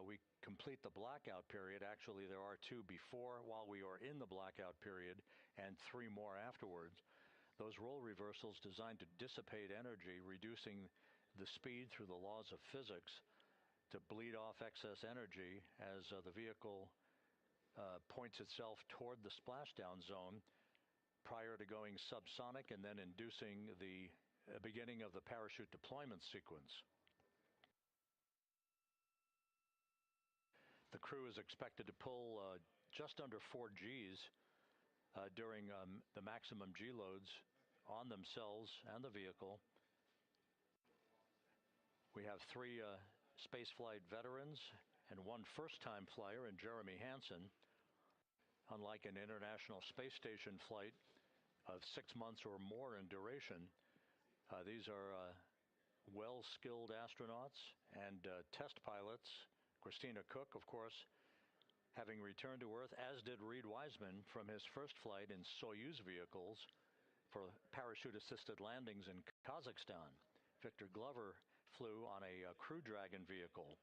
we complete the blackout period. Actually, there are 2 before while we are in the blackout period and 3 more afterwards. Those roll reversals designed to dissipate energy, reducing the speed through the laws of physics to bleed off excess energy as the vehicle points itself toward the splashdown zone prior to going subsonic and then inducing the beginning of the parachute deployment sequence. The crew is expected to pull just under 4 Gs during the maximum G loads on themselves and the vehicle. We have 3 spaceflight veterans and 1 first-time flyer in Jeremy Hansen. Unlike an International Space Station flight of 6 months or more in duration, these are well-skilled astronauts and test pilots. Christina Cook, of course, having returned to Earth, as did Reed Wiseman from his first flight in Soyuz vehicles for parachute-assisted landings in Kazakhstan. Victor Glover flew on a Crew Dragon vehicle.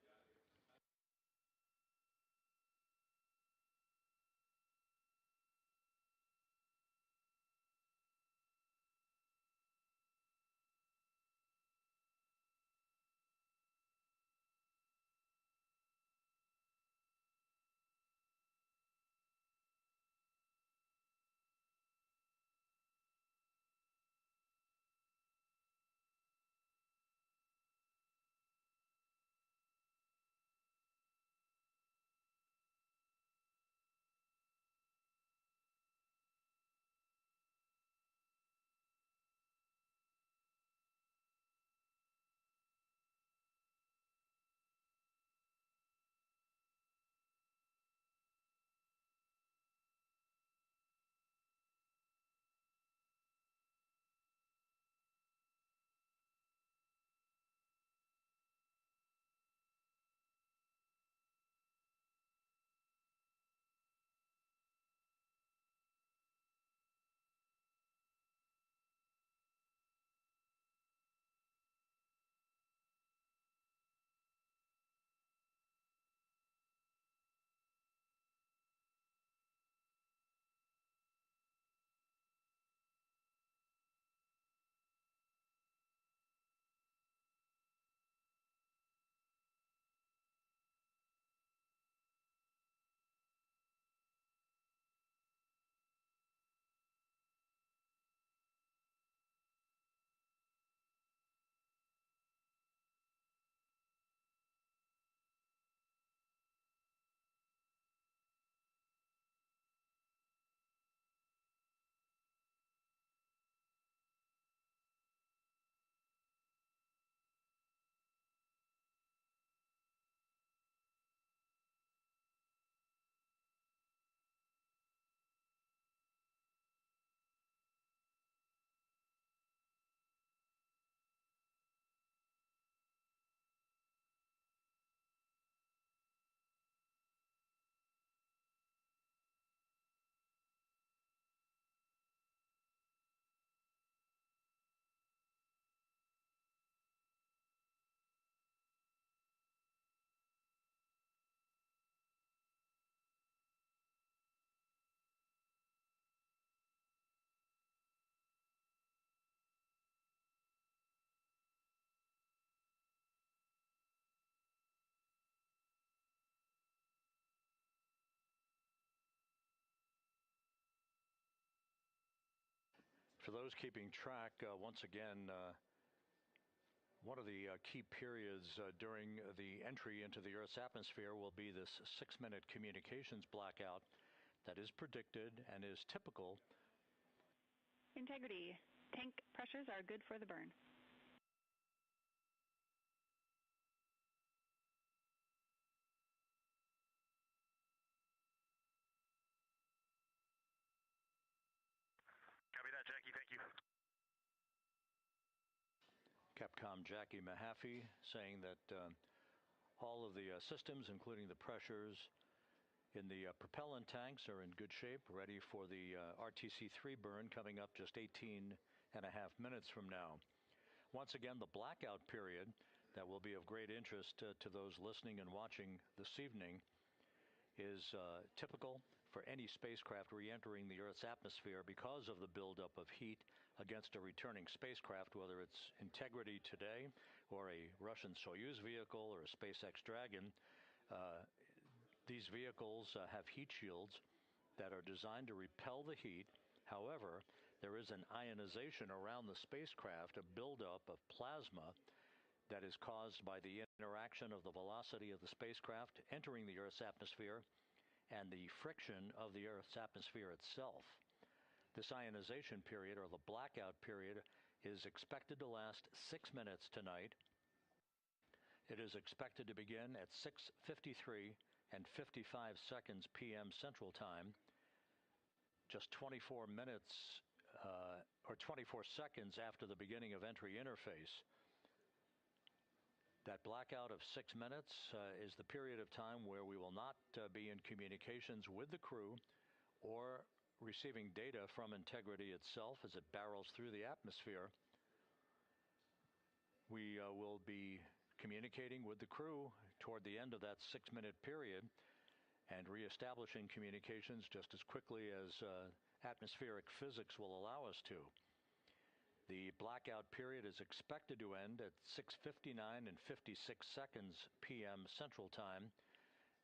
For those keeping track, once again, one of the key periods during the entry into the Earth's atmosphere will be this 6-minute communications blackout that is predicted and is typical. Integrity. Tank pressures are good for the burn. Copy that, Jackie. Thank you. Capcom Jackie Mahaffey saying that all of the systems, including the pressures in the propellant tanks, are in good shape, ready for the RTC-3 burn coming up just 18.5 minutes from now. Once again, the blackout period that will be of great interest to those listening and watching this evening is typical for any spacecraft re-entering the Earth's atmosphere because of the buildup of heat against a returning spacecraft, whether it's Integrity today or a Russian Soyuz vehicle or a SpaceX Dragon. These vehicles have heat shields that are designed to repel the heat. However, there is an ionization around the spacecraft, a buildup of plasma that is caused by the interaction of the velocity of the spacecraft entering the Earth's atmosphere and the friction of the Earth's atmosphere itself. This ionization period, or the blackout period, is expected to last 6 minutes tonight. It is expected to begin at 6:53 and 55 seconds p.m. Central Time, just 24 minutes or 24 seconds after the beginning of entry interface. That blackout of 6 minutes is the period of time where we will not be in communications with the crew or receiving data from Integrity itself as it barrels through the atmosphere. We will be communicating with the crew toward the end of that 6-minute period and reestablishing communications just as quickly as atmospheric physics will allow us to. The blackout period is expected to end at 6:59 and 56 seconds p.m. Central Time,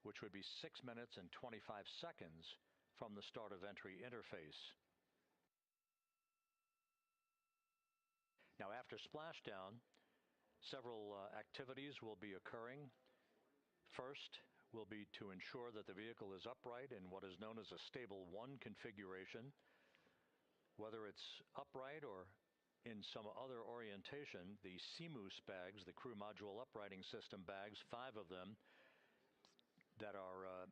which would be 6 minutes and 25 seconds from the start of entry interface. Now, after splashdown, several activities will be occurring. First will be to ensure that the vehicle is upright in what is known as a stable 1 configuration. Whether it's upright or in some other orientation, the CMOOS bags, the Crew Module Uprighting System bags, 5 of them that are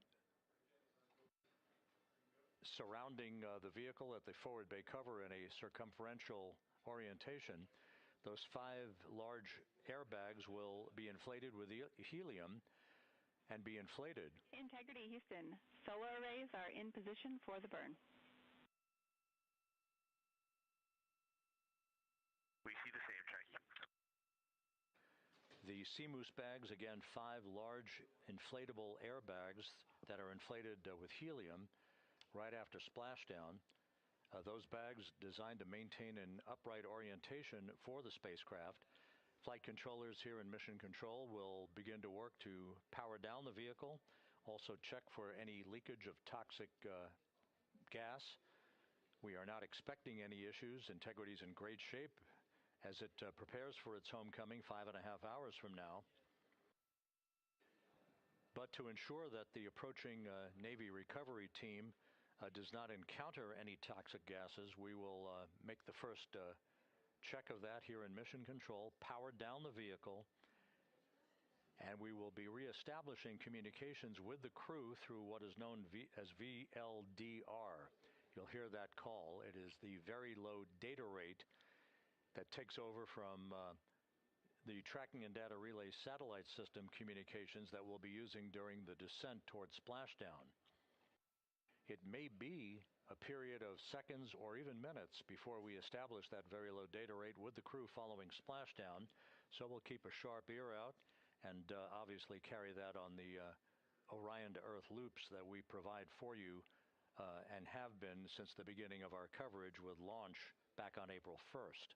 surrounding the vehicle at the forward bay cover in a circumferential orientation, those 5 large airbags will be inflated with helium and be inflated. Integrity, Houston. Solar arrays are in position for the burn. We see the same, Jackie. The CMOOS bags, again, 5 large inflatable airbags that are inflated with helium right after splashdown. Those bags designed to maintain an upright orientation for the spacecraft. Flight controllers here in Mission Control will begin to work to power down the vehicle, also check for any leakage of toxic gas. We are not expecting any issues. Integrity's in great shape as it prepares for its homecoming 5.5 hours from now. But to ensure that the approaching Navy recovery team does not encounter any toxic gases, we will make the first check of that here in Mission Control, power down the vehicle, and we will be reestablishing communications with the crew through what is known as VLDR. You'll hear that call. It is the very low data rate that takes over from the tracking and data relay satellite system communications that we'll be using during the descent towards splashdown. It may be a period of seconds or even minutes before we establish that very low data rate with the crew following splashdown, so we'll keep a sharp ear out and obviously carry that on the Orion to Earth loops that we provide for you and have been since the beginning of our coverage with launch back on April 1st.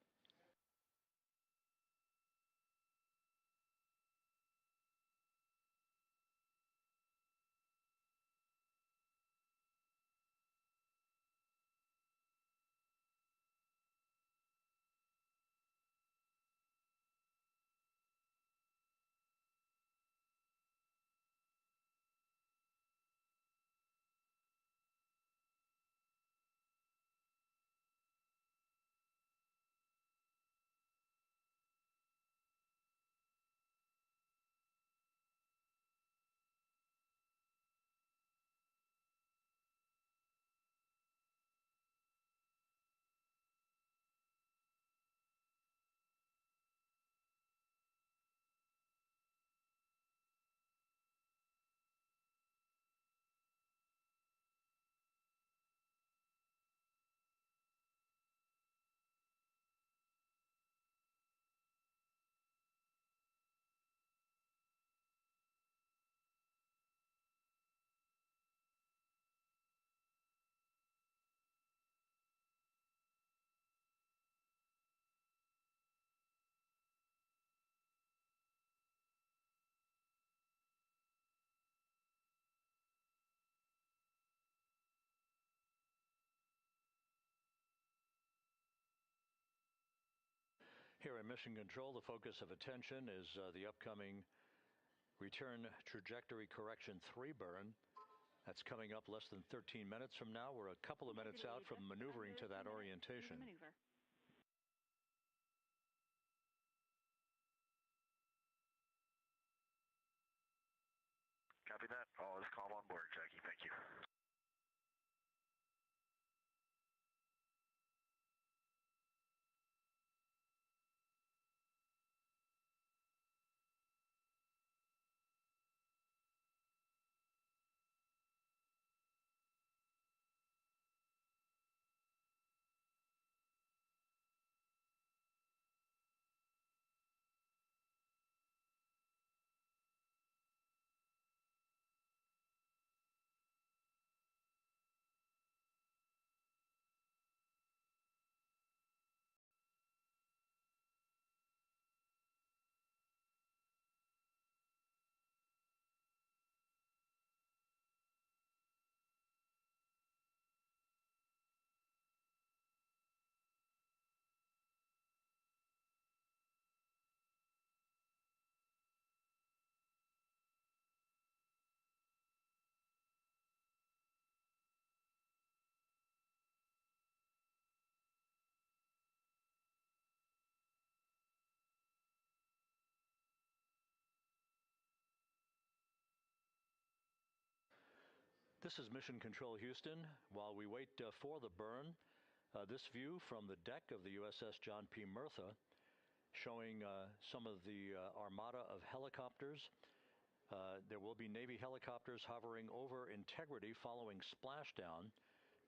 Here in Mission Control, the focus of attention is the upcoming Return Trajectory Correction 3 burn. That's coming up less than 13 minutes from now. We're a couple of minutes out from maneuvering to that orientation. Copy that. All is calm on board, Jackie. Thank you. This is Mission Control Houston. While we wait for the burn, this view from the deck of the USS John P. Murtha showing some of the armada of helicopters. There will be Navy helicopters hovering over Integrity following splashdown.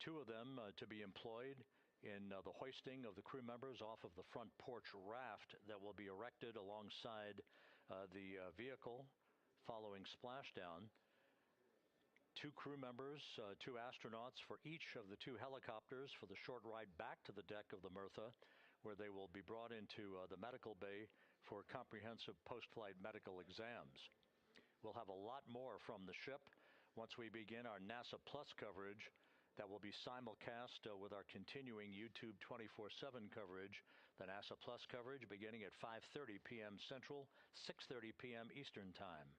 2 of them to be employed in the hoisting of the crew members off of the front porch raft that will be erected alongside the vehicle following splashdown. 2 crew members, 2 astronauts for each of the 2 helicopters for the short ride back to the deck of the Murtha, where they will be brought into the medical bay for comprehensive post-flight medical exams. We'll have a lot more from the ship once we begin our NASA Plus coverage that will be simulcast with our continuing YouTube 24/7 coverage, the NASA Plus coverage beginning at 5:30 p.m. Central, 6:30 p.m. Eastern Time.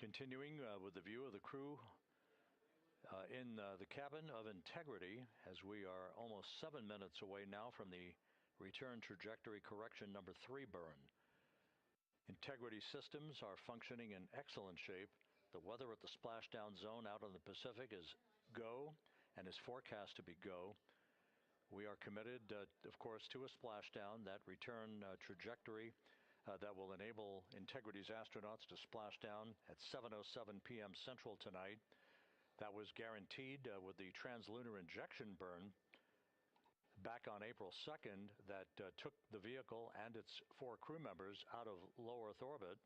Continuing with the view of the crew in the cabin of Integrity, as we are almost 7 minutes away now from the return trajectory correction number 3 burn. Integrity systems are functioning in excellent shape. The weather at the splashdown zone out in the Pacific is go and is forecast to be go. We are committed, of course, to a splashdown, that return trajectory that will enable Integrity's astronauts to splash down at 7:07 p.m. Central tonight. That was guaranteed with the translunar injection burn back on April 2nd that took the vehicle and its 4 crew members out of low Earth orbit,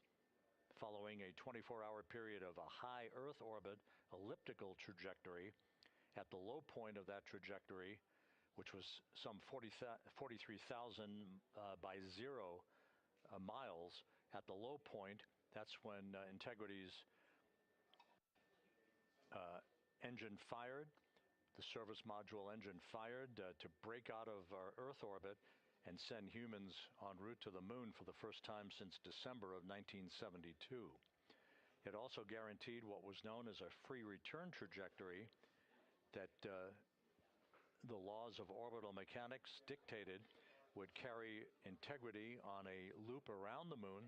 following a 24-hour period of a high Earth orbit elliptical trajectory. At the low point of that trajectory, which was some 43,000 by 0 miles, at the low point, that's when Integrity's engine fired, the service module engine fired to break out of our Earth orbit and send humans en route to the moon for the first time since December of 1972. It also guaranteed what was known as a free return trajectory that the laws of orbital mechanics dictated would carry Integrity on a loop around the moon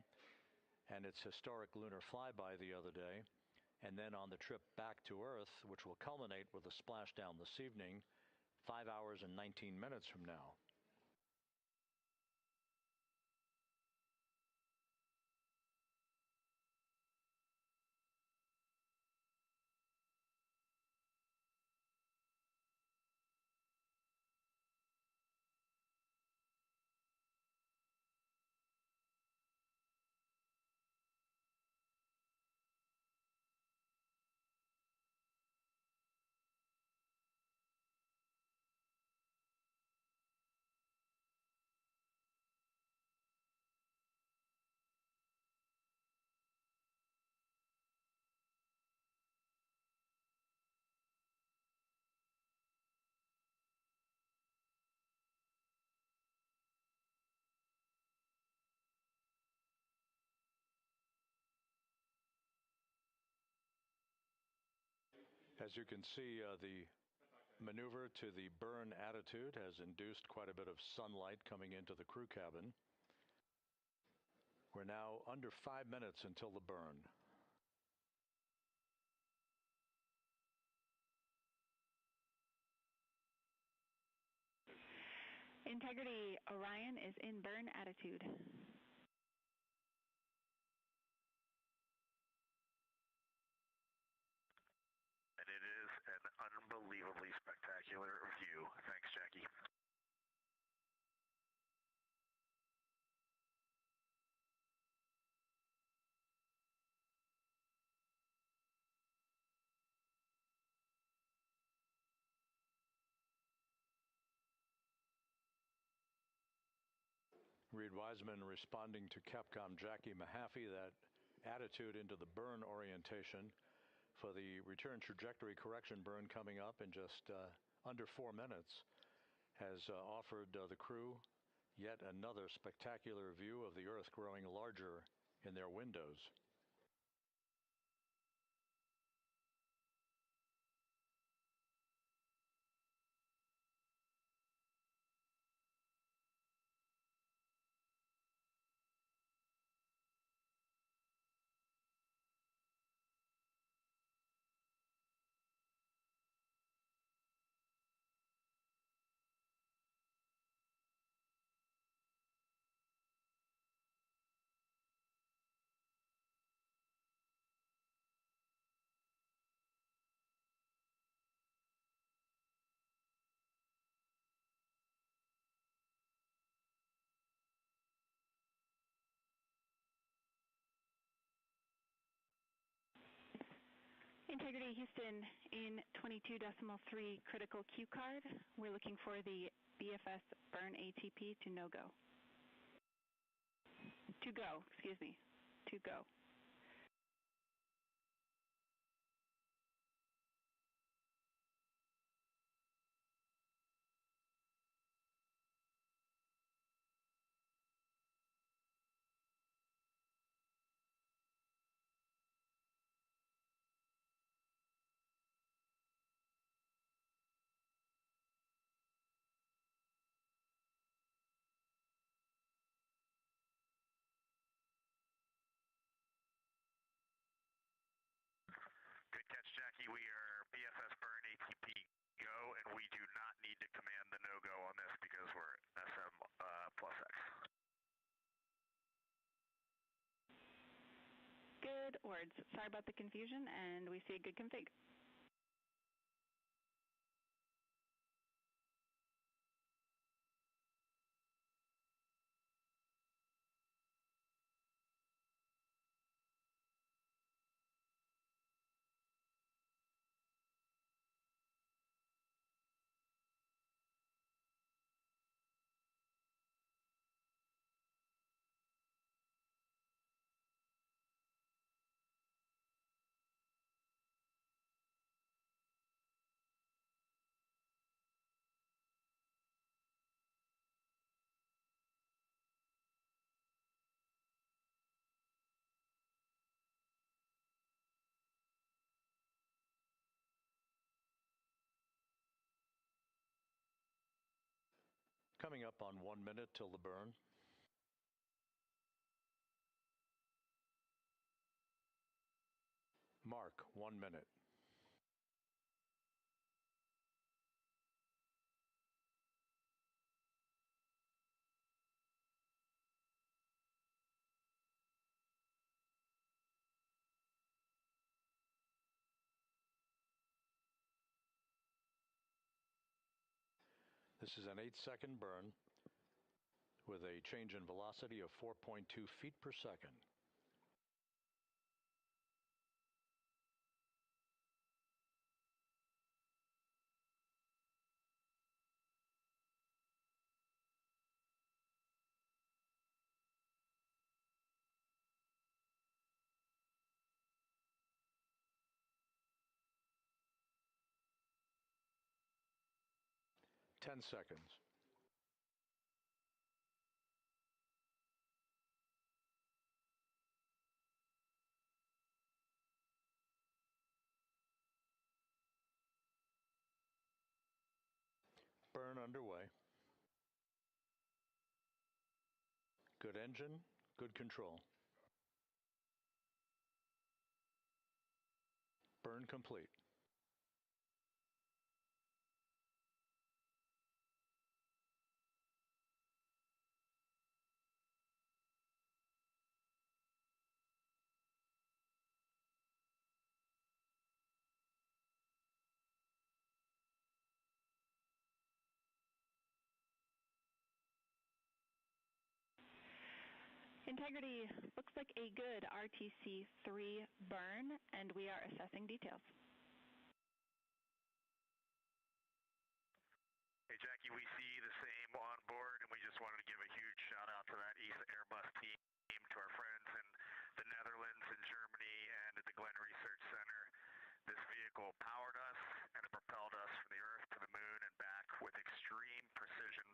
and its historic lunar flyby the other day, and then on the trip back to Earth, which will culminate with a splashdown this evening, 5 hours and 19 minutes from now. As you can see, the maneuver to the burn attitude has induced quite a bit of sunlight coming into the crew cabin. We're now under 5 minutes until the burn. Integrity, Orion is in burn attitude. And it is an unbelievably spectacular view. Thanks, Jackie. Reed Wiseman responding to Capcom Jackie Mahaffey, that attitude into the burn orientation for the return trajectory correction burn coming up in just under 4 minutes, has offered the crew yet another spectacular view of the Earth growing larger in their windows. Integrity Houston, in 22.3 critical Q card, we're looking for the BFS burn ATP to no-go. To go, excuse me, to go. good, or it's sorry about the confusion, and we see a good config. Coming up on 1 minute till the burn. Mark, 1 minute. This is an 8-second burn with a change in velocity of 4.2 feet per second. Ten seconds. Burn underway. Good engine, good control. Burn complete. Integrity looks like a good RTC-3 burn, and we are assessing details. Hey, Jackie, we see the same on board, and we just wanted to give a huge shout-out to that ESA Airbus team, to our friends in the Netherlands and Germany and at the Glenn Research Center. This vehicle powered us, and it propelled us from the Earth to the Moon and back with extreme precision,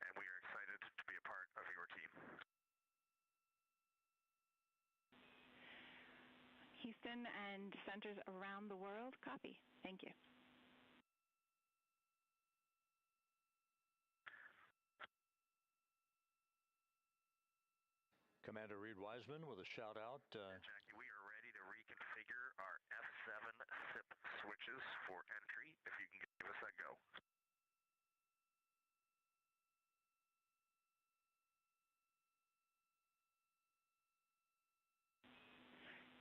and we are excited to be a part of your team. Houston and centers around the world, copy. Thank you. Commander Reed Wiseman with a shout out. Jackie, we are ready to reconfigure our F7 SIP switches for entry, if you can give us that go.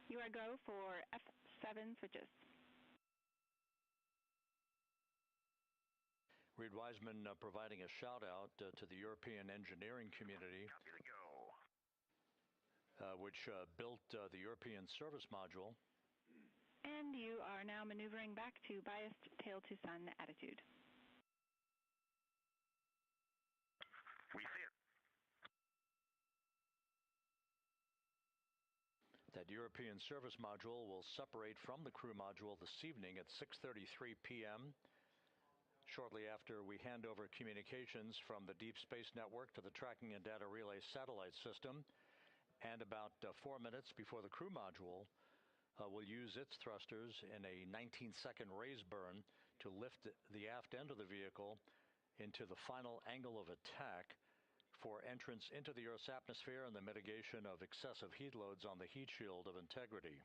You are go for F7 switches. Reed Wiseman providing a shout out to the European engineering community. Copy the go. Which built the European service module. And you are now maneuvering back to biased tail to sun attitude. We see it. That European service module will separate from the crew module this evening at 6:33 p.m. shortly after we hand over communications from the Deep Space Network to the Tracking and Data Relay satellite system. And about 4 minutes before the crew module will use its thrusters in a 19-second raise burn to lift the aft end of the vehicle into the final angle of attack for entrance into the Earth's atmosphere and the mitigation of excessive heat loads on the heat shield of Integrity.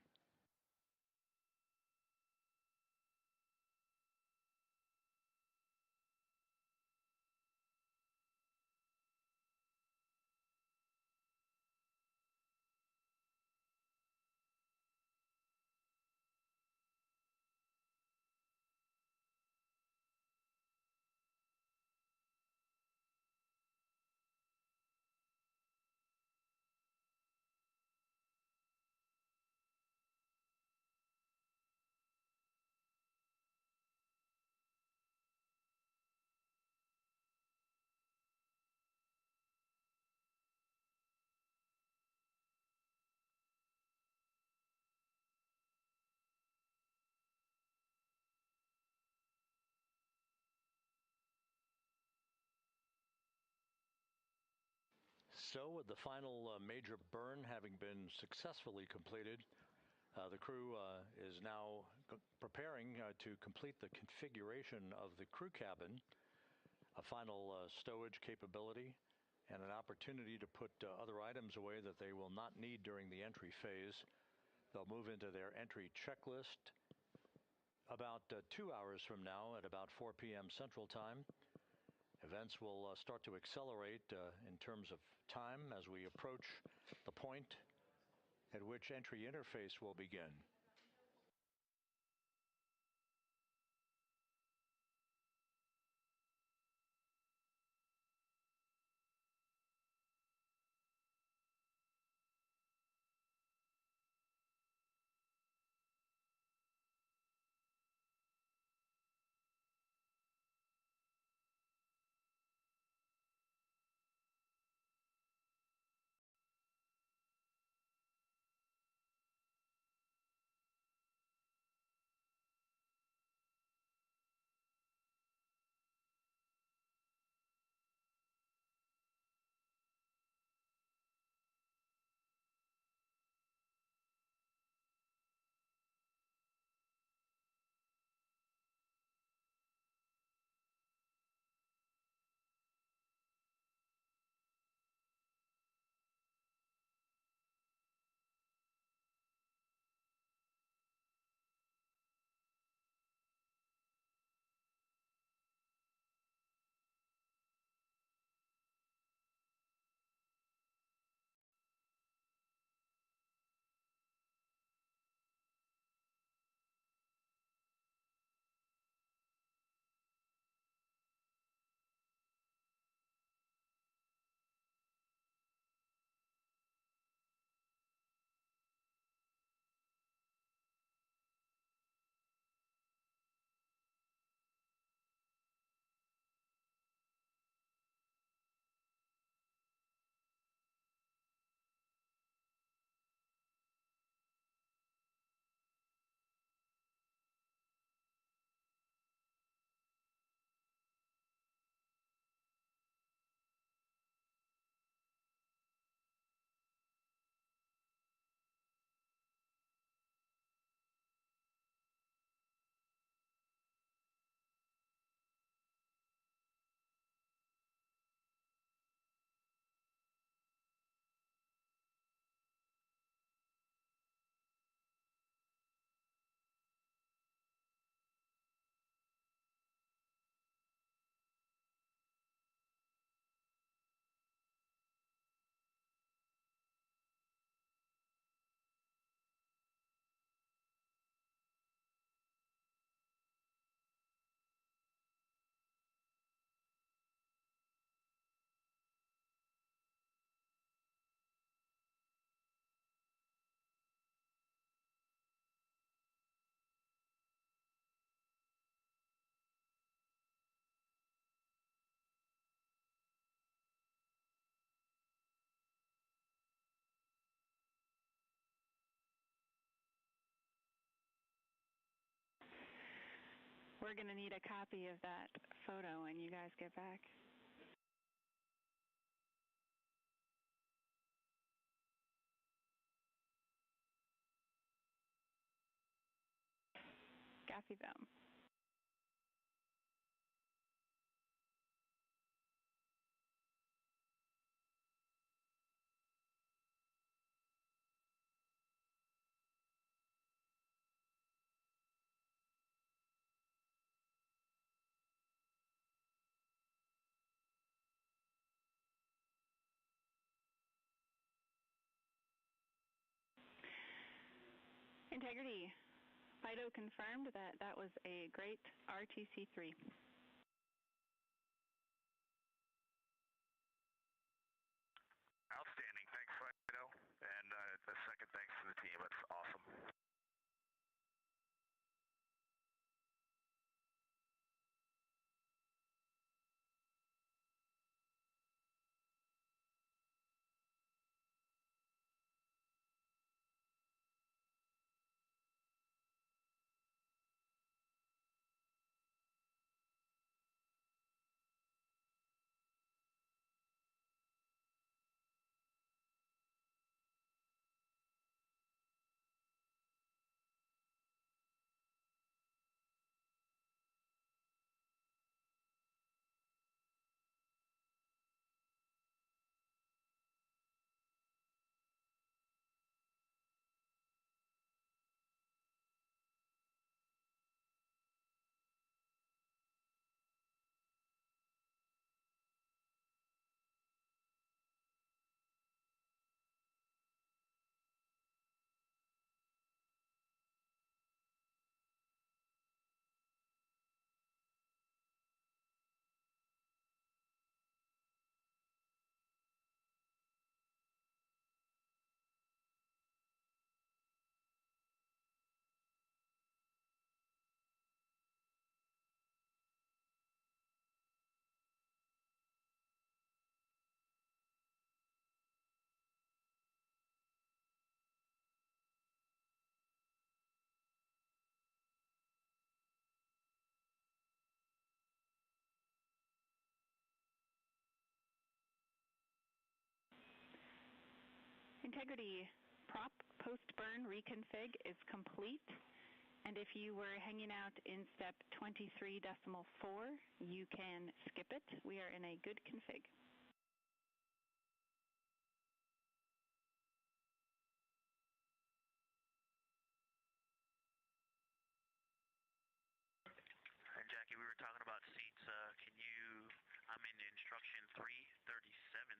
So with the final major burn having been successfully completed, the crew is now preparing to complete the configuration of the crew cabin, a final stowage capability, and an opportunity to put other items away that they will not need during the entry phase. They'll move into their entry checklist about 2 hours from now at about 4 p.m. Central Time. Events will start to accelerate in terms of time as we approach the point at which entry interface will begin. We're going to need a copy of that photo when you guys get back. Copy them. Integrity. FIDO confirmed that that was a great RTC-3. Outstanding. Thanks, Fido. And a second thanks to the team. That's awesome. Integrity prop post-burn reconfig is complete. And if you were hanging out in step 23.4, you can skip it. We are in a good config. And Jackie, we were talking about seats. I'm in instruction 337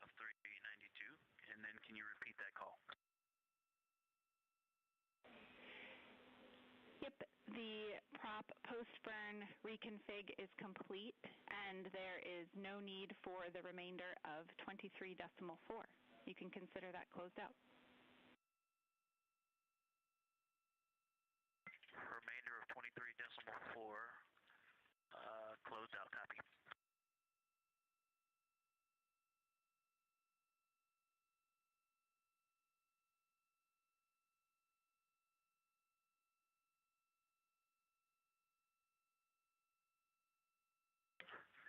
of 392, and then can you repeat that call? Yep, the prop post-burn reconfig is complete, and there is no need for the remainder of 23.4. You can consider that closed out. Remainder of 23.4, closed out, copy.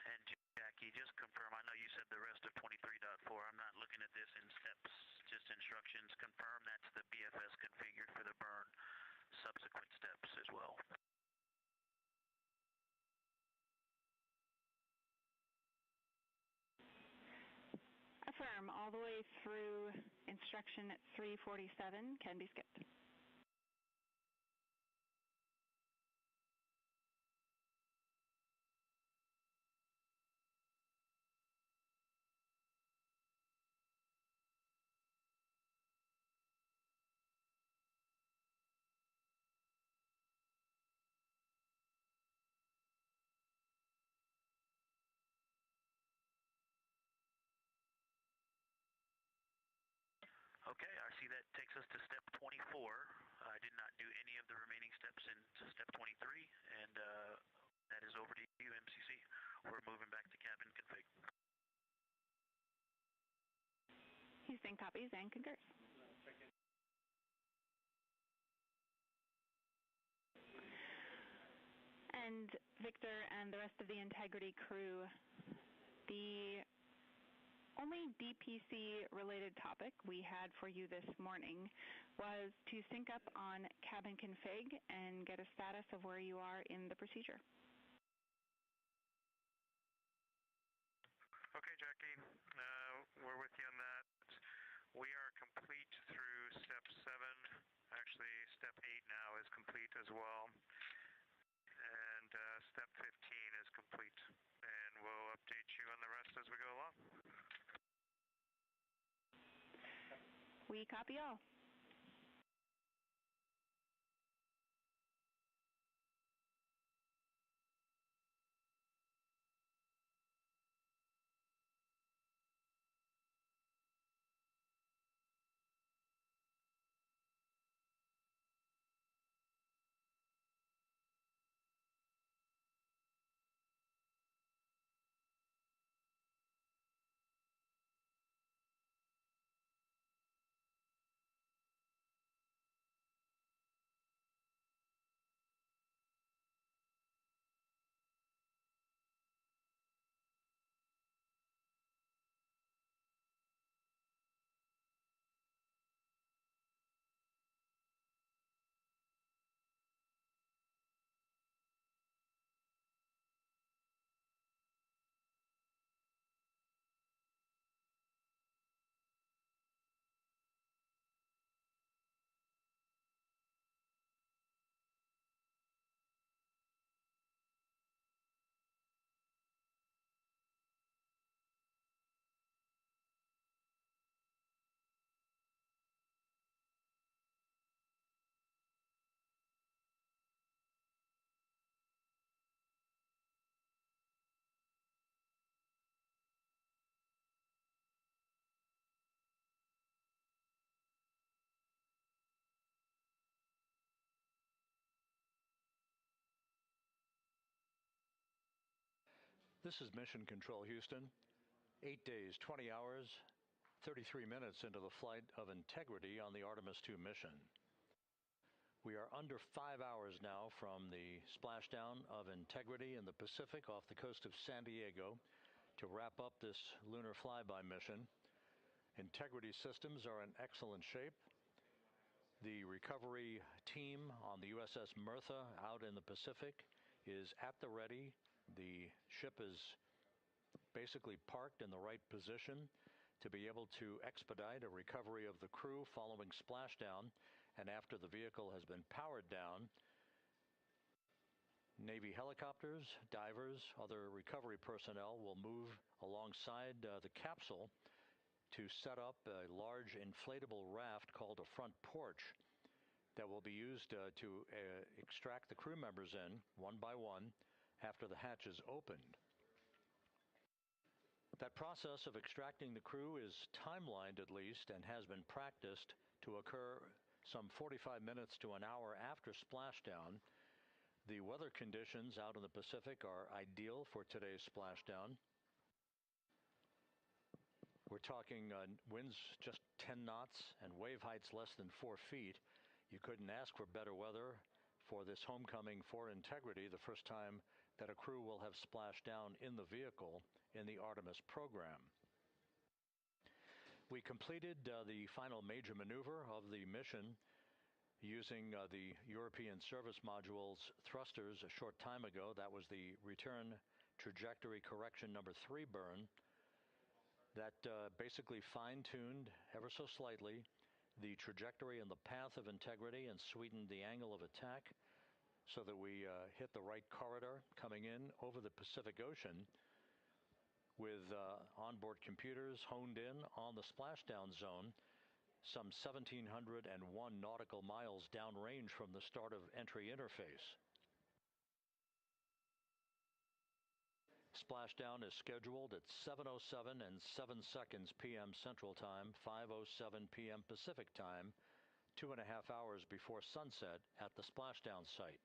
And Jackie, just confirm, I know you said the rest of 23.4. I'm not looking at this in steps, just instructions. Confirm that's the BFS configured for the burn subsequent steps as well. Affirm, all the way through instruction 347 can be skipped. Okay, I see that takes us to step 24. I did not do any of the remaining steps in step 23, and that is over to you, MCC. We're moving back to cabin config. Houston copies and concurs. And Victor and the rest of the Integrity crew, the only DPC-related topic we had for you this morning was to sync up on cabin config and get a status of where you are in the procedure. Okay, Jackie, we're with you on that. We are complete through step 7. Actually, step 8 now is complete as well. And step 15 is complete. And we'll update you on the rest as we go along. We copy all. This is Mission Control, Houston. 8 days, 20 hours, 33 minutes into the flight of Integrity on the Artemis II mission. We are under 5 hours now from the splashdown of Integrity in the Pacific off the coast of San Diego to wrap up this lunar flyby mission. Integrity systems are in excellent shape. The recovery team on the USS Merthyr out in the Pacific is at the ready. The ship is basically parked in the right position to be able to expedite a recovery of the crew following splashdown and after the vehicle has been powered down. Navy helicopters, divers, other recovery personnel will move alongside the capsule to set up a large inflatable raft called a front porch that will be used to extract the crew members in one by one after the hatch is opened. That process of extracting the crew is timelined at least and has been practiced to occur some 45 minutes to an hour after splashdown. The weather conditions out in the Pacific are ideal for today's splashdown. We're talking winds just 10 knots and wave heights less than 4 feet. You couldn't ask for better weather for this homecoming for Integrity, the first time that a crew will have splashed down in the vehicle in the Artemis program. We completed the final major maneuver of the mission using the European Service Module's thrusters a short time ago. That was the return trajectory correction number 3 burn that basically fine-tuned ever so slightly the trajectory and the path of Integrity and sweetened the angle of attack so that we hit the right corridor coming in over the Pacific Ocean with onboard computers honed in on the splashdown zone some 1,701 nautical miles downrange from the start of entry interface. Splashdown is scheduled at 7:07 and 7 seconds p.m. Central Time, 5:07 p.m. Pacific Time, 2.5 hours before sunset at the splashdown site.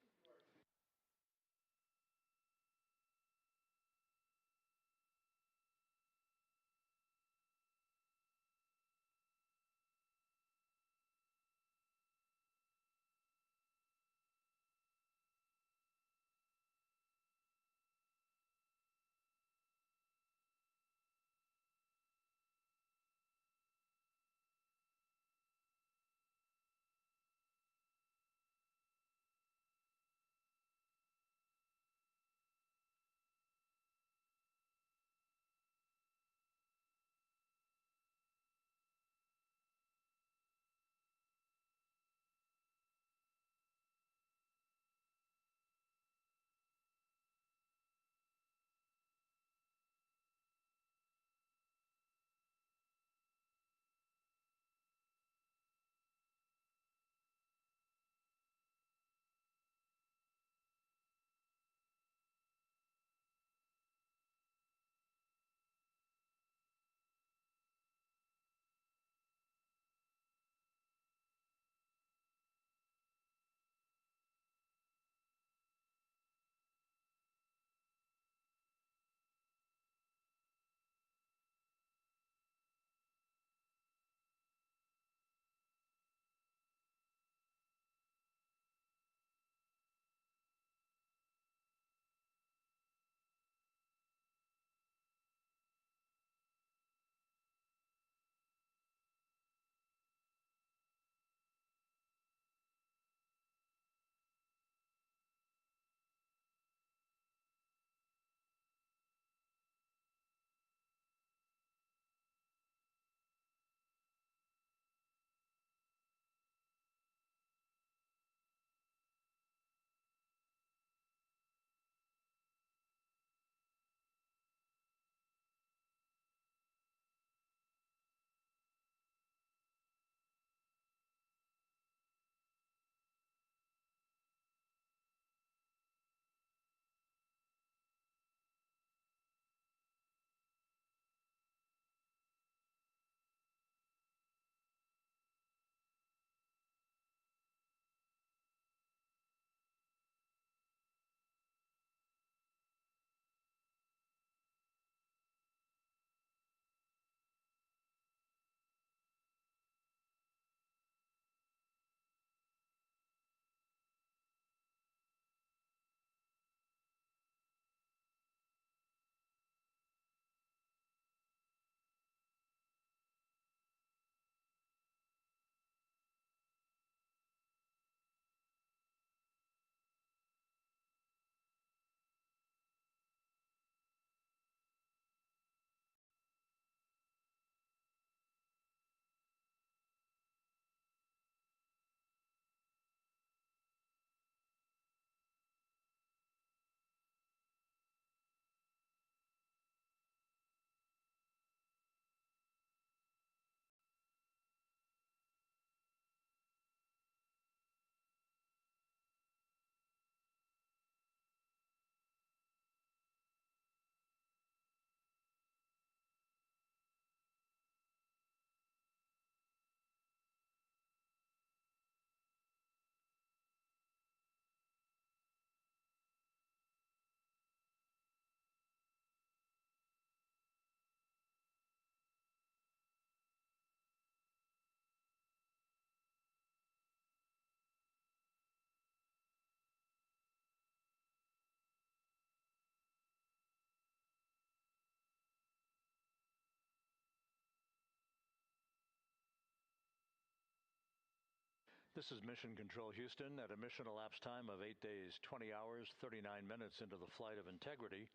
This is Mission Control Houston at a mission elapsed time of 8 days, 20 hours, 39 minutes into the flight of Integrity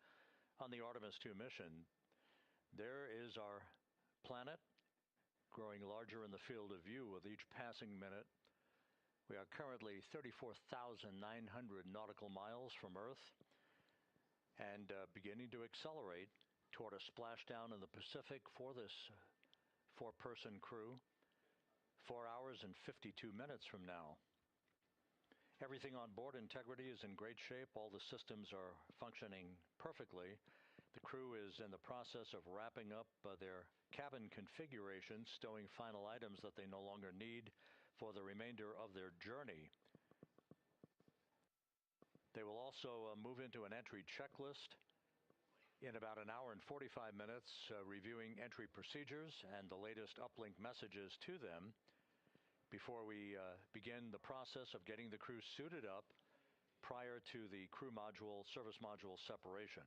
on the Artemis II mission. There is our planet growing larger in the field of view with each passing minute. We are currently 34,900 nautical miles from Earth and beginning to accelerate toward a splashdown in the Pacific for this four-person crew. 4 hours and 52 minutes from now. Everything on board Integrity is in great shape. All the systems are functioning perfectly. The crew is in the process of wrapping up their cabin configuration, stowing final items that they no longer need for the remainder of their journey. They will also move into an entry checklist in about an hour and 45 minutes, reviewing entry procedures and the latest uplink messages to them before we begin the process of getting the crew suited up prior to the crew module, service module separation.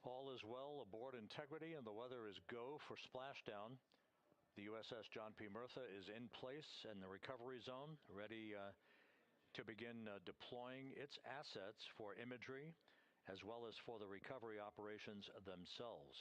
All is well aboard Integrity, and the weather is go for splashdown. The USS John P. Murtha is in place in the recovery zone, ready to begin deploying its assets for imagery as well as for the recovery operations themselves.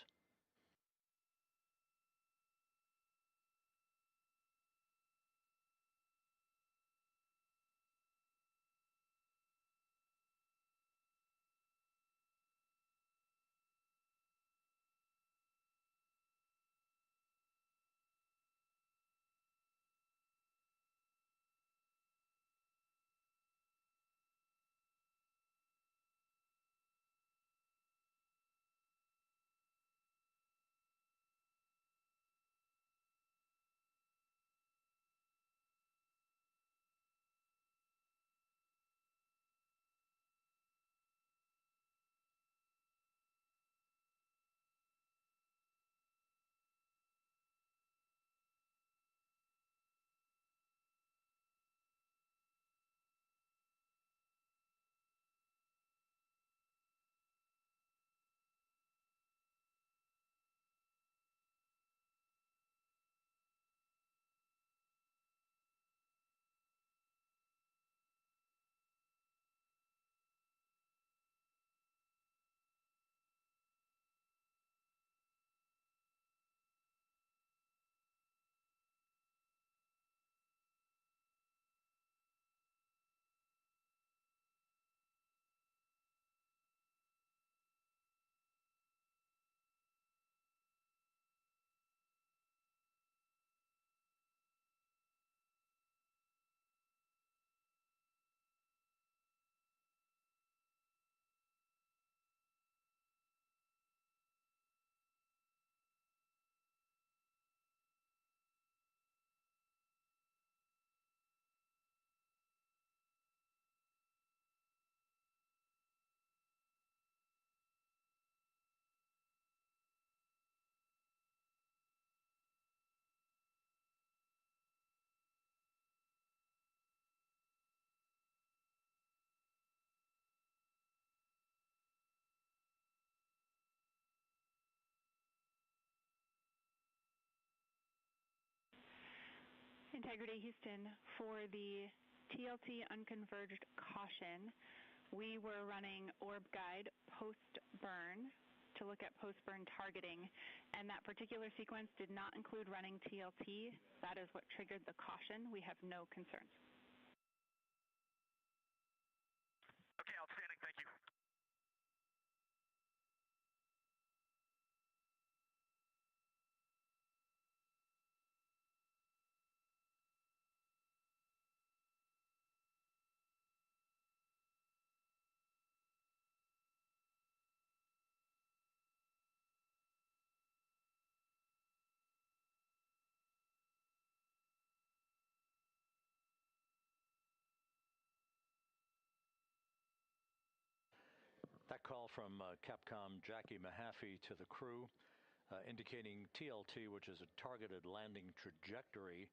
Integrity Houston, for the TLT unconverged caution, we were running orb guide post-burn to look at post-burn targeting, and that particular sequence did not include running TLT. That is what triggered the caution. We have no concerns. Okay, outstanding. Thank you. That call from Capcom Jackie Mahaffey to the crew, indicating TLT, which is a targeted landing trajectory.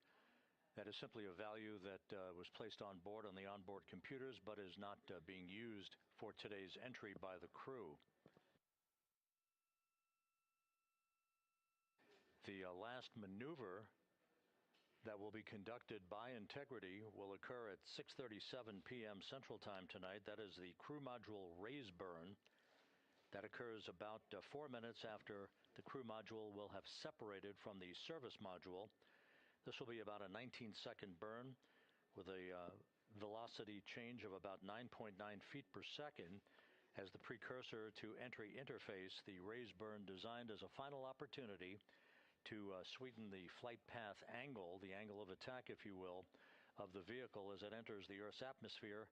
That is simply a value that was placed on board on the onboard computers, but is not being used for today's entry by the crew. The last maneuver that will be conducted by Integrity will occur at 6:37 p.m. Central Time tonight. That is the crew module raise burn. That occurs about 4 minutes after the crew module will have separated from the service module. This will be about a 19-second burn with a velocity change of about 9.9 feet per second. As the precursor to entry interface, the raise burn designed as a final opportunity to sweeten the flight path angle, the angle of attack, if you will, of the vehicle as it enters the Earth's atmosphere,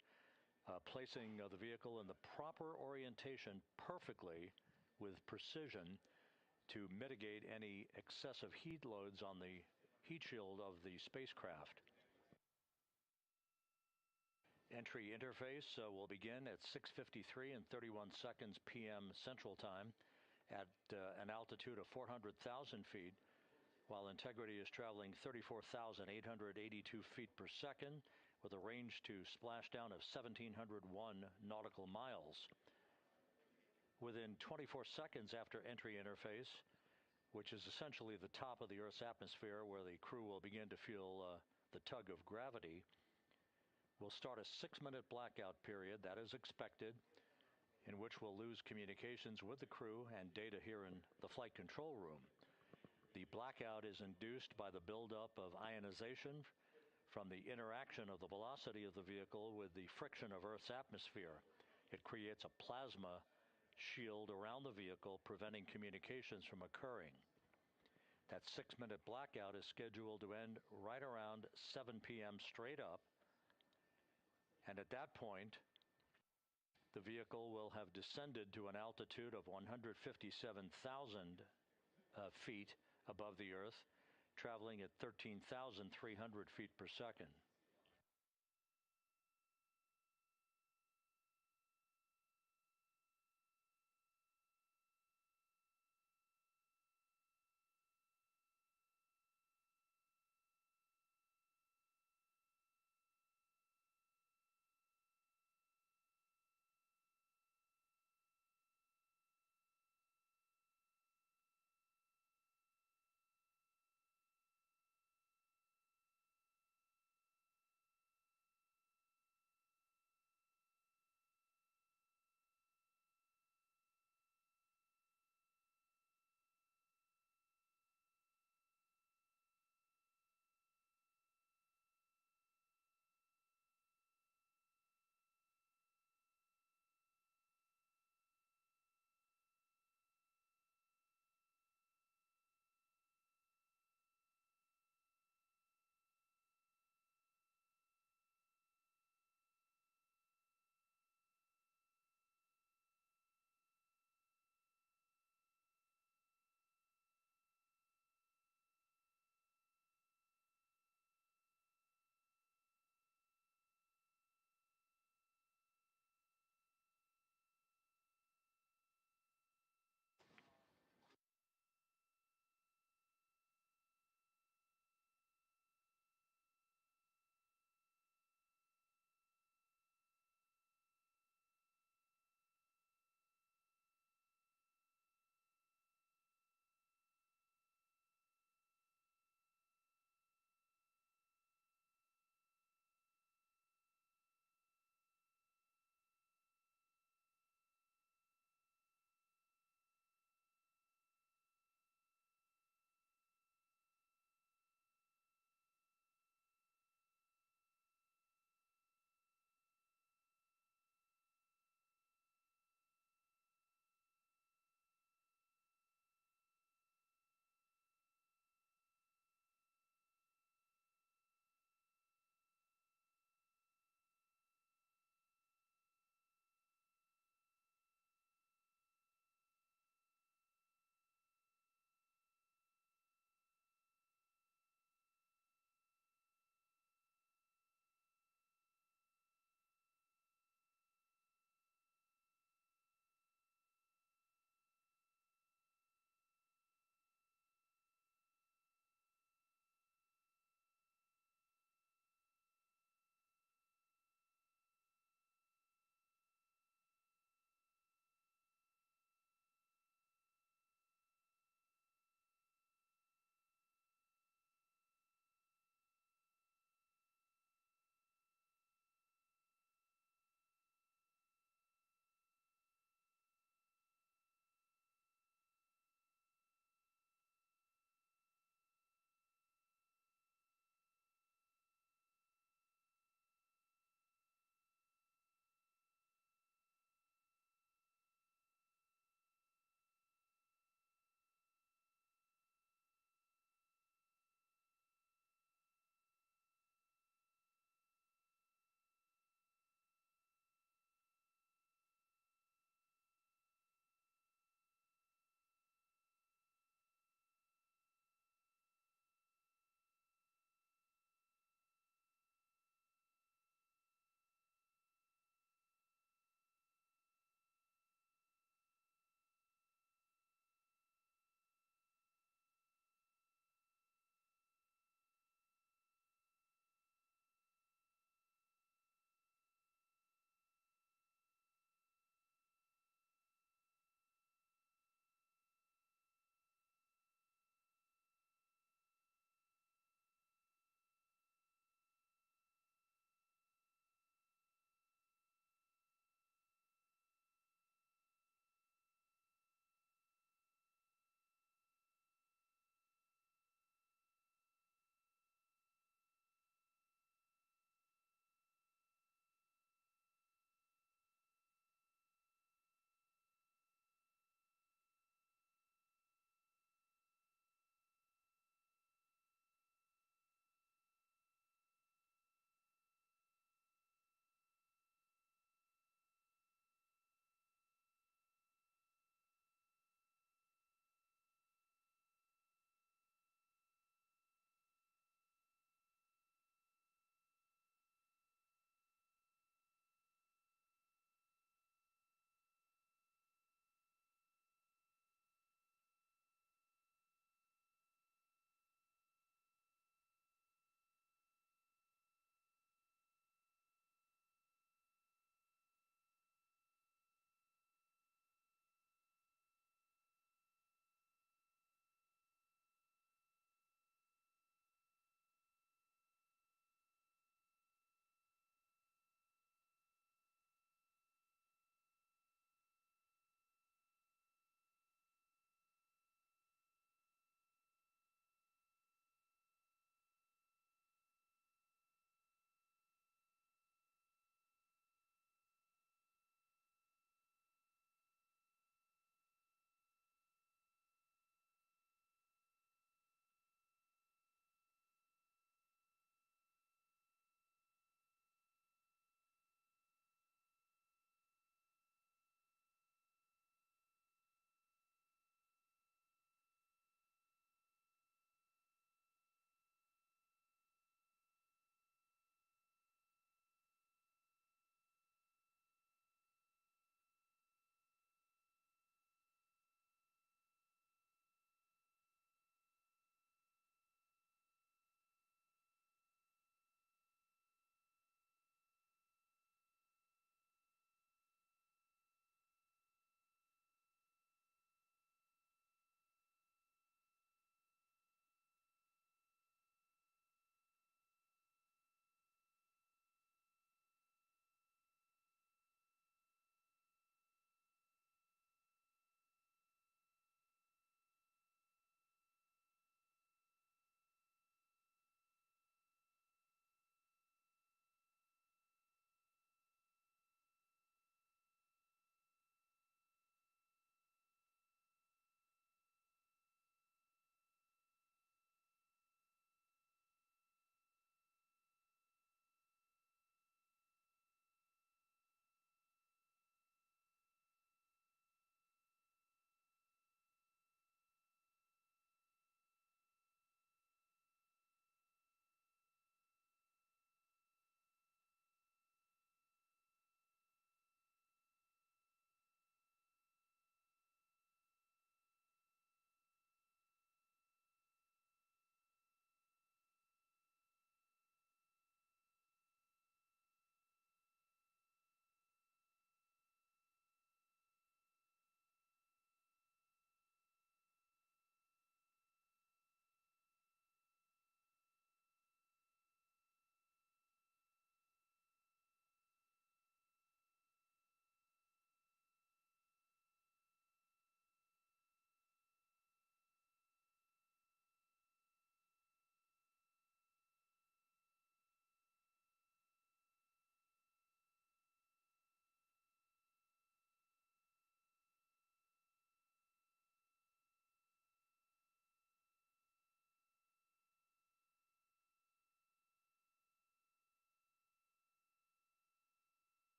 placing the vehicle in the proper orientation perfectly with precision to mitigate any excessive heat loads on the heat shield of the spacecraft. Entry interface will begin at 6:53 and 31 seconds p.m. Central Time at an altitude of 400,000 feet, while Integrity is traveling 34,882 feet per second with a range to splashdown of 1,701 nautical miles. Within 24 seconds after entry interface, which is essentially the top of the Earth's atmosphere where the crew will begin to feel the tug of gravity, we'll start a 6-minute blackout period, that is expected, in which we'll lose communications with the crew and data here in the flight control room. The blackout is induced by the buildup of ionization from the interaction of the velocity of the vehicle with the friction of Earth's atmosphere. It creates a plasma shield around the vehicle, preventing communications from occurring. That 6-minute blackout is scheduled to end right around 7 p.m. straight up. And at that point, the vehicle will have descended to an altitude of 157,000 feet above the Earth, traveling at 13,300 feet per second.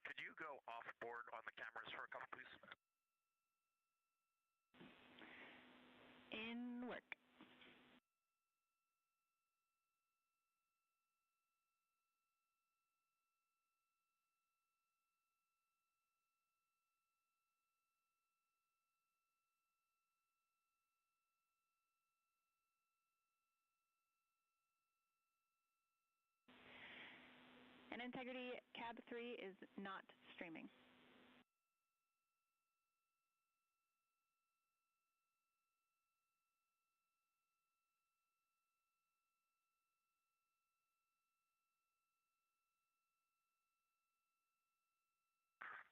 could you go off board on the cameras for a couple, please? In work. And integrity, cab 3 is not streaming.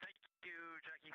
Thank you, Jackie.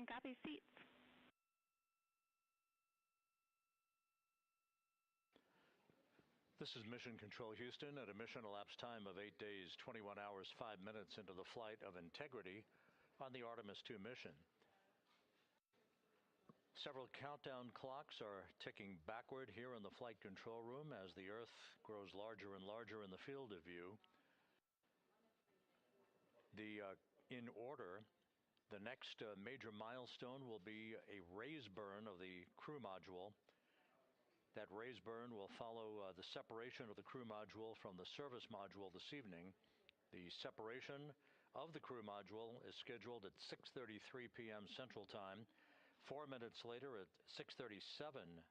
Houston, copy. Seats. This is Mission Control Houston at a mission elapsed time of 8 days, 21 hours, 5 minutes into the flight of Integrity on the Artemis II mission. Several countdown clocks are ticking backward here in the flight control room as the Earth grows larger and larger in the field of view. In order, the next major milestone will be a raise burn of the crew module. That raise burn will follow the separation of the crew module from the service module this evening. The separation of the crew module is scheduled at 6:33 p.m. Central Time. 4 minutes later, at 6:37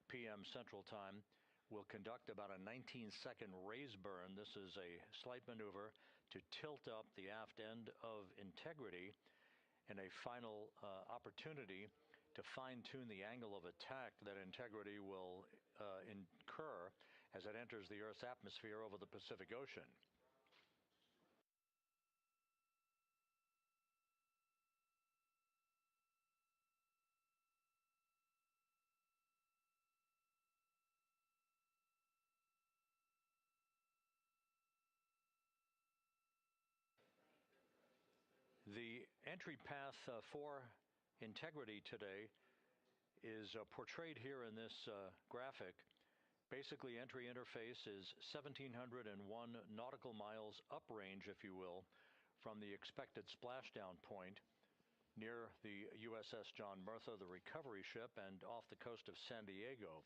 p.m. Central Time, we'll conduct about a 19-second raise burn. This is a slight maneuver to tilt up the aft end of Integrity in a final opportunity to fine-tune the angle of attack that Integrity will incur as it enters the Earth's atmosphere over the Pacific Ocean. The entry path for Integrity today is portrayed here in this graphic. Basically, entry interface is 1,701 nautical miles uprange, if you will, from the expected splashdown point near the USS John Murtha, the recovery ship, and off the coast of San Diego.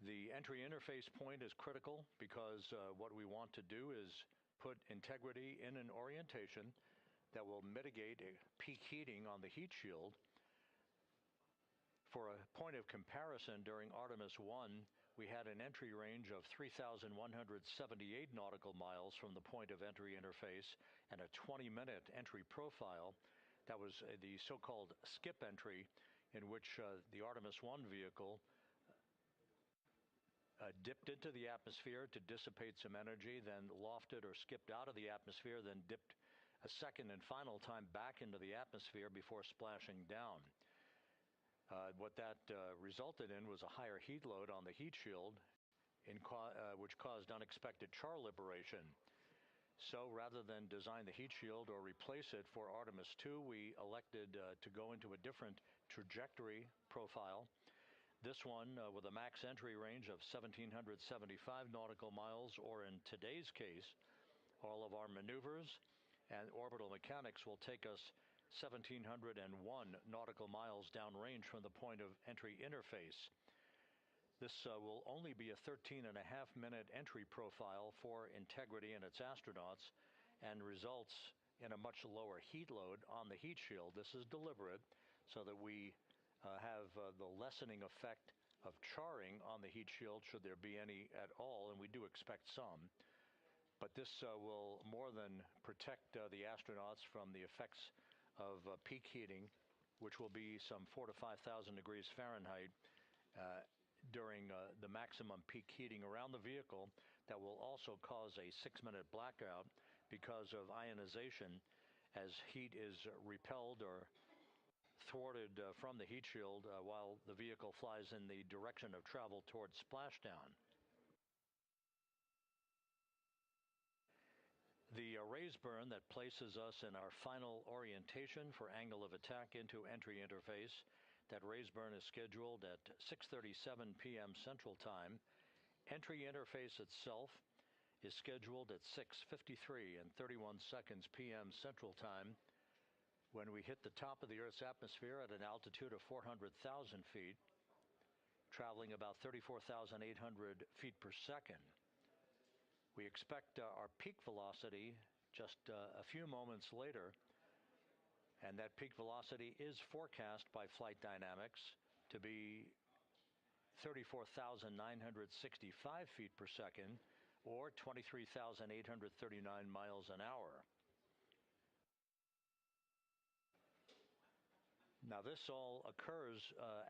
The entry interface point is critical because what we want to do is put Integrity in an orientation that will mitigate peak heating on the heat shield. For a point of comparison, during Artemis I, we had an entry range of 3,178 nautical miles from the point of entry interface and a 20-minute entry profile. That was the so-called skip entry, in which the Artemis I vehicle dipped into the atmosphere to dissipate some energy, then lofted or skipped out of the atmosphere, then dipped a second and final time back into the atmosphere before splashing down. What that resulted in was a higher heat load on the heat shield, which caused unexpected char liberation. So rather than design the heat shield or replace it for Artemis II, we elected to go into a different trajectory profile. This one with a max entry range of 1,775 nautical miles, or in today's case, all of our maneuvers and orbital mechanics will take us 1,701 nautical miles downrange from the point of entry interface. This will only be a 13.5-minute entry profile for Integrity and its astronauts and results in a much lower heat load on the heat shield. This is deliberate so that we have the lessening effect of charring on the heat shield, should there be any at all, and we do expect some. But this will more than protect the astronauts from the effects of peak heating, which will be some 4,000 to 5,000 degrees Fahrenheit during the maximum peak heating around the vehicle. That will also cause a 6-minute blackout because of ionization as heat is repelled or thwarted from the heat shield while the vehicle flies in the direction of travel towards splashdown. The raise burn that places us in our final orientation for angle of attack into entry interface, that raise burn is scheduled at 6:37 p.m. Central Time. Entry interface itself is scheduled at 6:53 and 31 seconds p.m. Central Time. When we hit the top of the Earth's atmosphere at an altitude of 400,000 feet, traveling about 34,800 feet per second. We expect our peak velocity just a few moments later, and that peak velocity is forecast by flight dynamics to be 34,965 feet per second, or 23,839 miles an hour. Now, this all occurs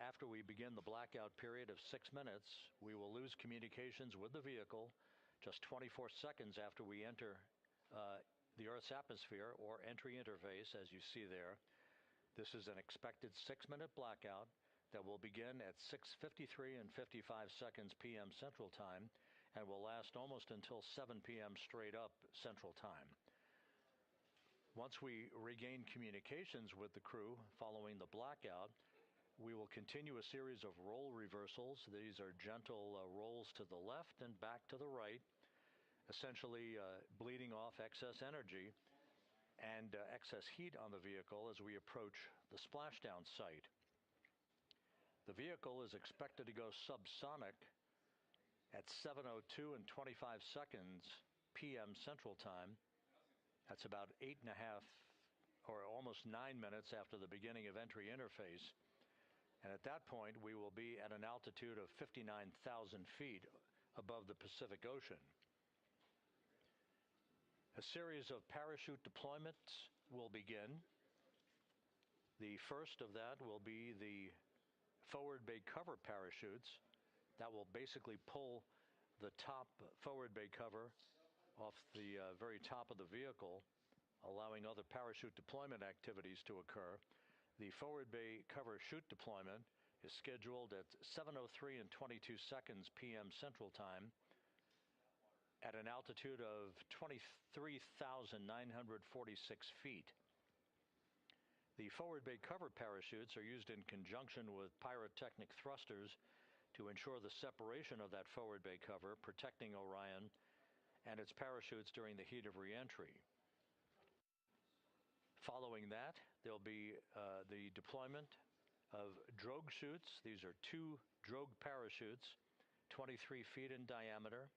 after we begin the blackout period of 6 minutes. We will lose communications with the vehicle just 24 seconds after we enter the Earth's atmosphere or entry interface, as you see there. This is an expected 6-minute blackout that will begin at 6:53 and 55 seconds p.m. Central Time and will last almost until 7 p.m. straight up Central Time. Once we regain communications with the crew following the blackout, we will continue a series of roll reversals. These are gentle rolls to the left and back to the right, essentially bleeding off excess energy and excess heat on the vehicle as we approach the splashdown site. The vehicle is expected to go subsonic at 7:02 and 25 seconds p.m. Central Time. That's about 8.5 or almost 9 minutes after the beginning of entry interface. And at that point, we will be at an altitude of 59,000 feet above the Pacific Ocean. A series of parachute deployments will begin. The first of that will be the forward bay cover parachutes that will basically pull the top forward bay cover off the very top of the vehicle, allowing other parachute deployment activities to occur. The forward bay cover chute deployment is scheduled at 7:03 and 22 seconds p.m. Central Time at an altitude of 23,946 feet. The forward bay cover parachutes are used in conjunction with pyrotechnic thrusters to ensure the separation of that forward bay cover, protecting Orion and its parachutes during the heat of reentry. Following that, there'll be the deployment of drogue chutes. These are 2 drogue parachutes, 23 feet in diameter.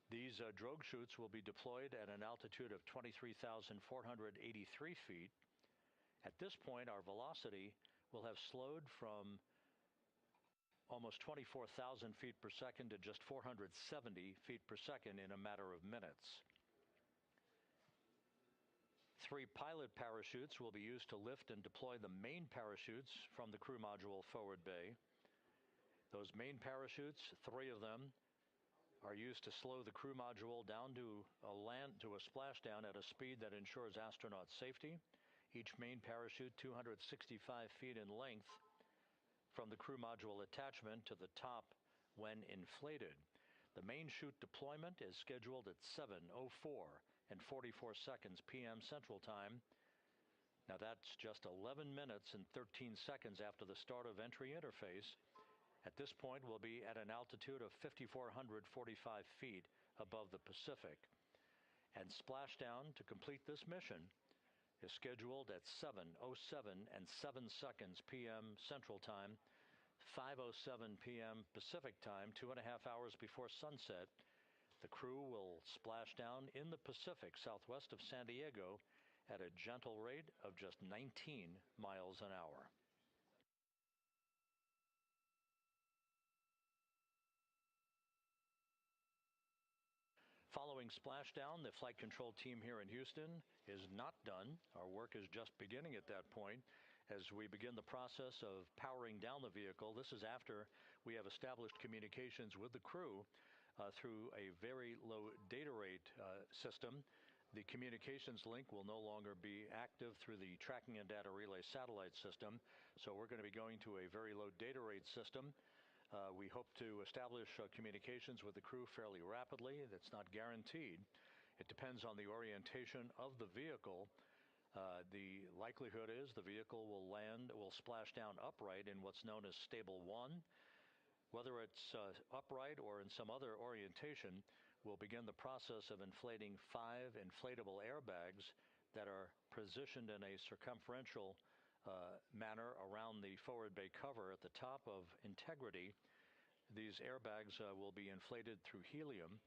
These drogue chutes will be deployed at an altitude of 23,483 feet. At this point, our velocity will have slowed from almost 24,000 feet per second to just 470 feet per second in a matter of minutes. 3 pilot parachutes will be used to lift and deploy the main parachutes from the crew module forward bay. Those main parachutes, 3 of them, are used to slow the crew module down to a splashdown at a speed that ensures astronaut safety. Each main parachute 265 feet in length from the crew module attachment to the top when inflated. The main chute deployment is scheduled at 7:04 and 44 seconds p.m. Central Time. Now that's just 11 minutes and 13 seconds after the start of entry interface. At this point, we'll be at an altitude of 5,445 feet above the Pacific. And splashdown to complete this mission is scheduled at 7:07 and 7 seconds p.m. Central Time, 5:07 p.m. Pacific Time, 2.5 hours before sunset. The crew will splash down in the Pacific southwest of San Diego at a gentle rate of just 19 miles an hour. Following splashdown, the flight control team here in Houston is not done. Our work is just beginning at that point as we begin the process of powering down the vehicle. This is after we have established communications with the crew through a very low data rate system. The communications link will no longer be active through the tracking and data relay satellite system, so we're going to be going to a very low data rate system. We hope to establish communications with the crew fairly rapidly. That's not guaranteed. It depends on the orientation of the vehicle. The likelihood is the vehicle will splash down upright in what's known as stable 1. Whether it's upright or in some other orientation, we'll begin the process of inflating 5 inflatable airbags that are positioned in a circumferential manner around the forward bay cover at the top of integrity. These airbags will be inflated through helium.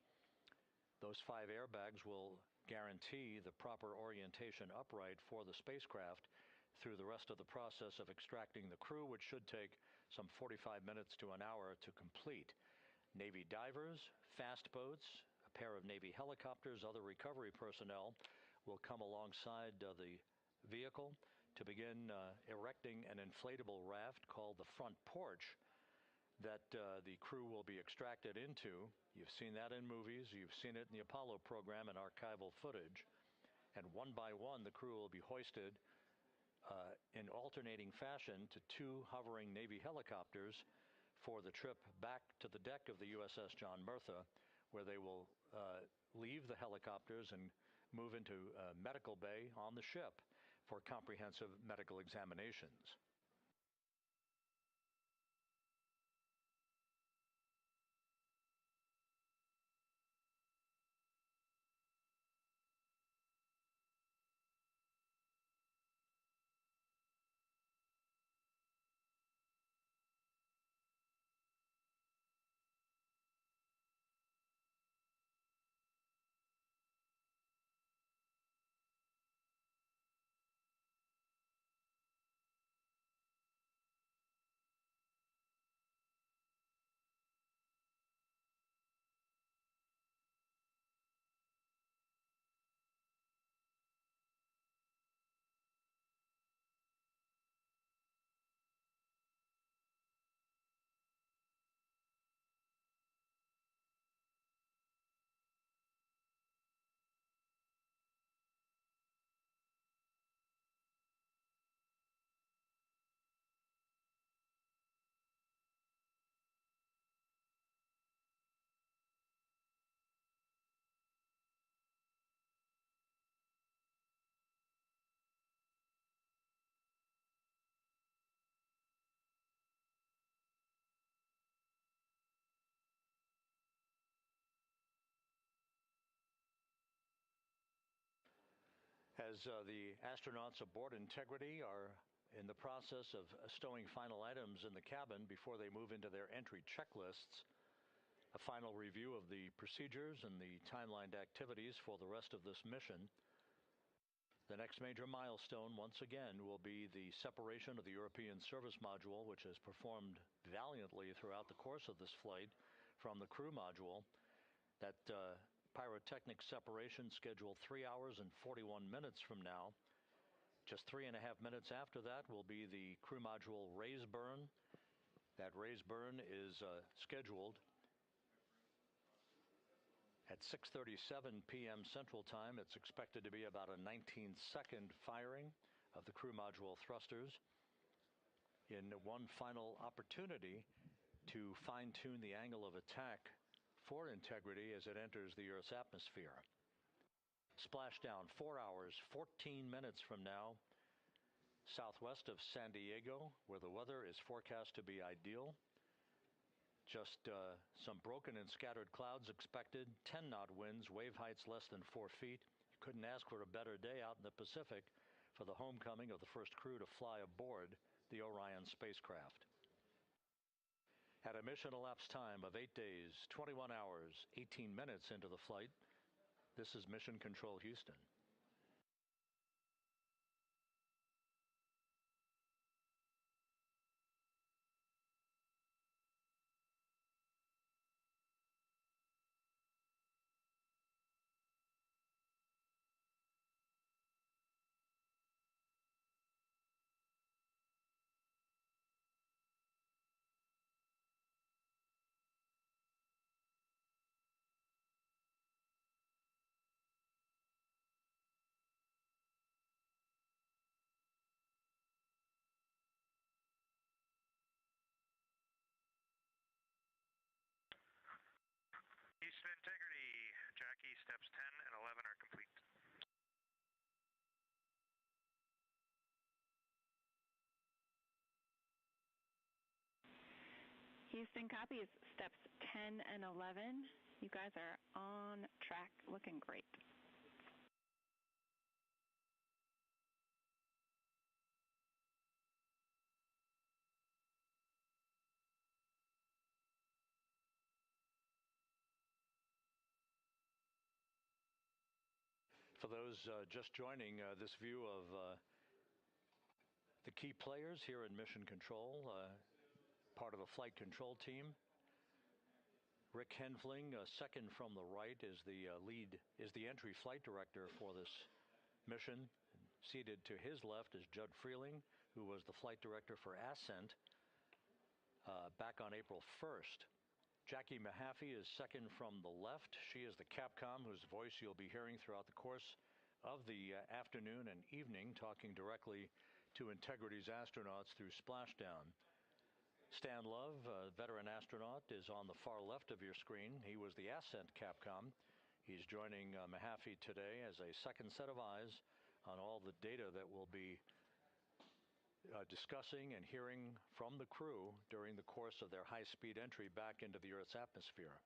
Those 5 airbags will guarantee the proper orientation upright for the spacecraft through the rest of the process of extracting the crew, which should take some 45 minutes to an hour to complete. Navy divers, fast boats, a pair of Navy helicopters, other recovery personnel will come alongside the vehicle to begin erecting an inflatable raft called the front porch that the crew will be extracted into. You've seen that in movies. You've seen it in the Apollo program and archival footage. And one by one, the crew will be hoisted in alternating fashion to 2 hovering Navy helicopters for the trip back to the deck of the USS John Murtha, where they will leave the helicopters and move into medical bay on the ship for comprehensive medical examinations. As the astronauts aboard Integrity are in the process of stowing final items in the cabin before they move into their entry checklists, a final review of the procedures and the timelined activities for the rest of this mission. The next major milestone, once again, will be the separation of the European service module, which has performed valiantly throughout the course of this flight, from the crew module. That pyrotechnic separation scheduled 3 hours and 41 minutes from now. Just 3.5 minutes after that will be the crew module raise burn. That raise burn is scheduled at 6:37 p.m. Central Time. It's expected to be about a 19-second firing of the crew module thrusters in one final opportunity to fine-tune the angle of attack for Integrity as it enters the Earth's atmosphere. Splashdown 4 hours, 14 minutes from now, southwest of San Diego, where the weather is forecast to be ideal. Just some broken and scattered clouds expected, 10-knot winds, wave heights less than 4 feet. You couldn't ask for a better day out in the Pacific for the homecoming of the first crew to fly aboard the Orion spacecraft. At a mission elapsed time of 8 days, 21 hours, 18 minutes into the flight, this is Mission Control Houston. Houston Integrity, Jackie, steps 10 and 11 are complete. Houston copies steps 10 and 11. You guys are on track, looking great. For those just joining this view of the key players here in Mission Control, part of the flight control team, Rick Henfling, second from the right, is the entry flight director for this mission. Seated to his left is Judd Freeling, who was the flight director for Ascent back on on April 1st. Jackie Mahaffey is second from the left. She is the Capcom whose voice you'll be hearing throughout the course of the afternoon and evening, talking directly to Integrity's astronauts through splashdown. Stan Love, a veteran astronaut, is on the far left of your screen. He was the Ascent Capcom. He's joining Mahaffey today as a second set of eyes on all the data that we'll be discussing and hearing from the crew during the course of their high-speed entry back into the Earth's atmosphere.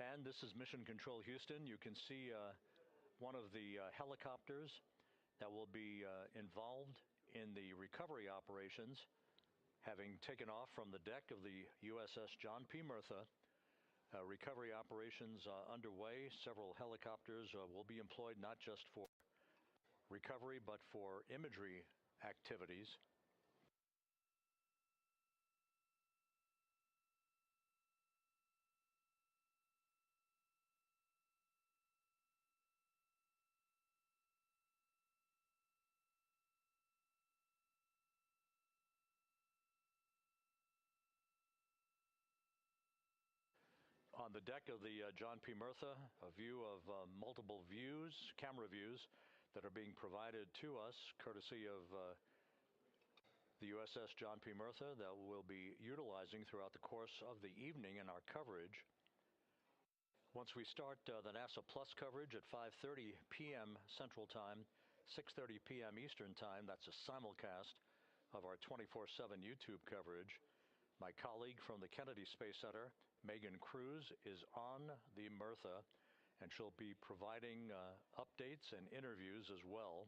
And this is Mission Control Houston. You can see one of the helicopters that will be involved in the recovery operations, having taken off from the deck of the USS John P. Murtha. Recovery operations underway. Several helicopters will be employed not just for recovery but for imagery activities. On the deck of the John P. Murtha, a view of multiple views, camera views, that are being provided to us courtesy of the USS John P. Murtha that we'll be utilizing throughout the course of the evening in our coverage. Once we start the NASA Plus coverage at 5:30 p.m. Central Time, 6:30 p.m. Eastern Time, that's a simulcast of our 24/7 YouTube coverage. My colleague from the Kennedy Space Center, Megan Cruz, is on the Murtha, and she'll be providing updates and interviews as well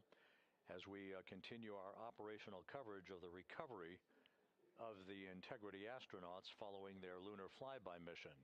as we continue our operational coverage of the recovery of the Integrity astronauts following their lunar flyby mission.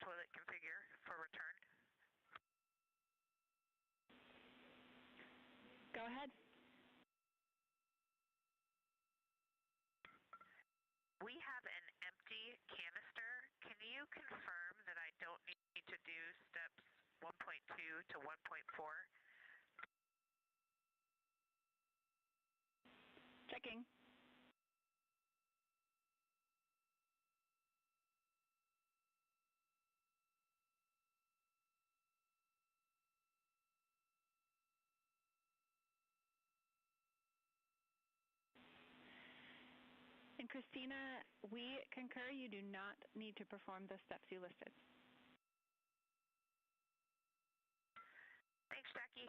toilet configure for return? Go ahead. We have an empty canister. Can you confirm that I don't need to do steps 1.2 to 1.4? Checking. And Christina, we concur you do not need to perform the steps you listed. Thanks, Jackie.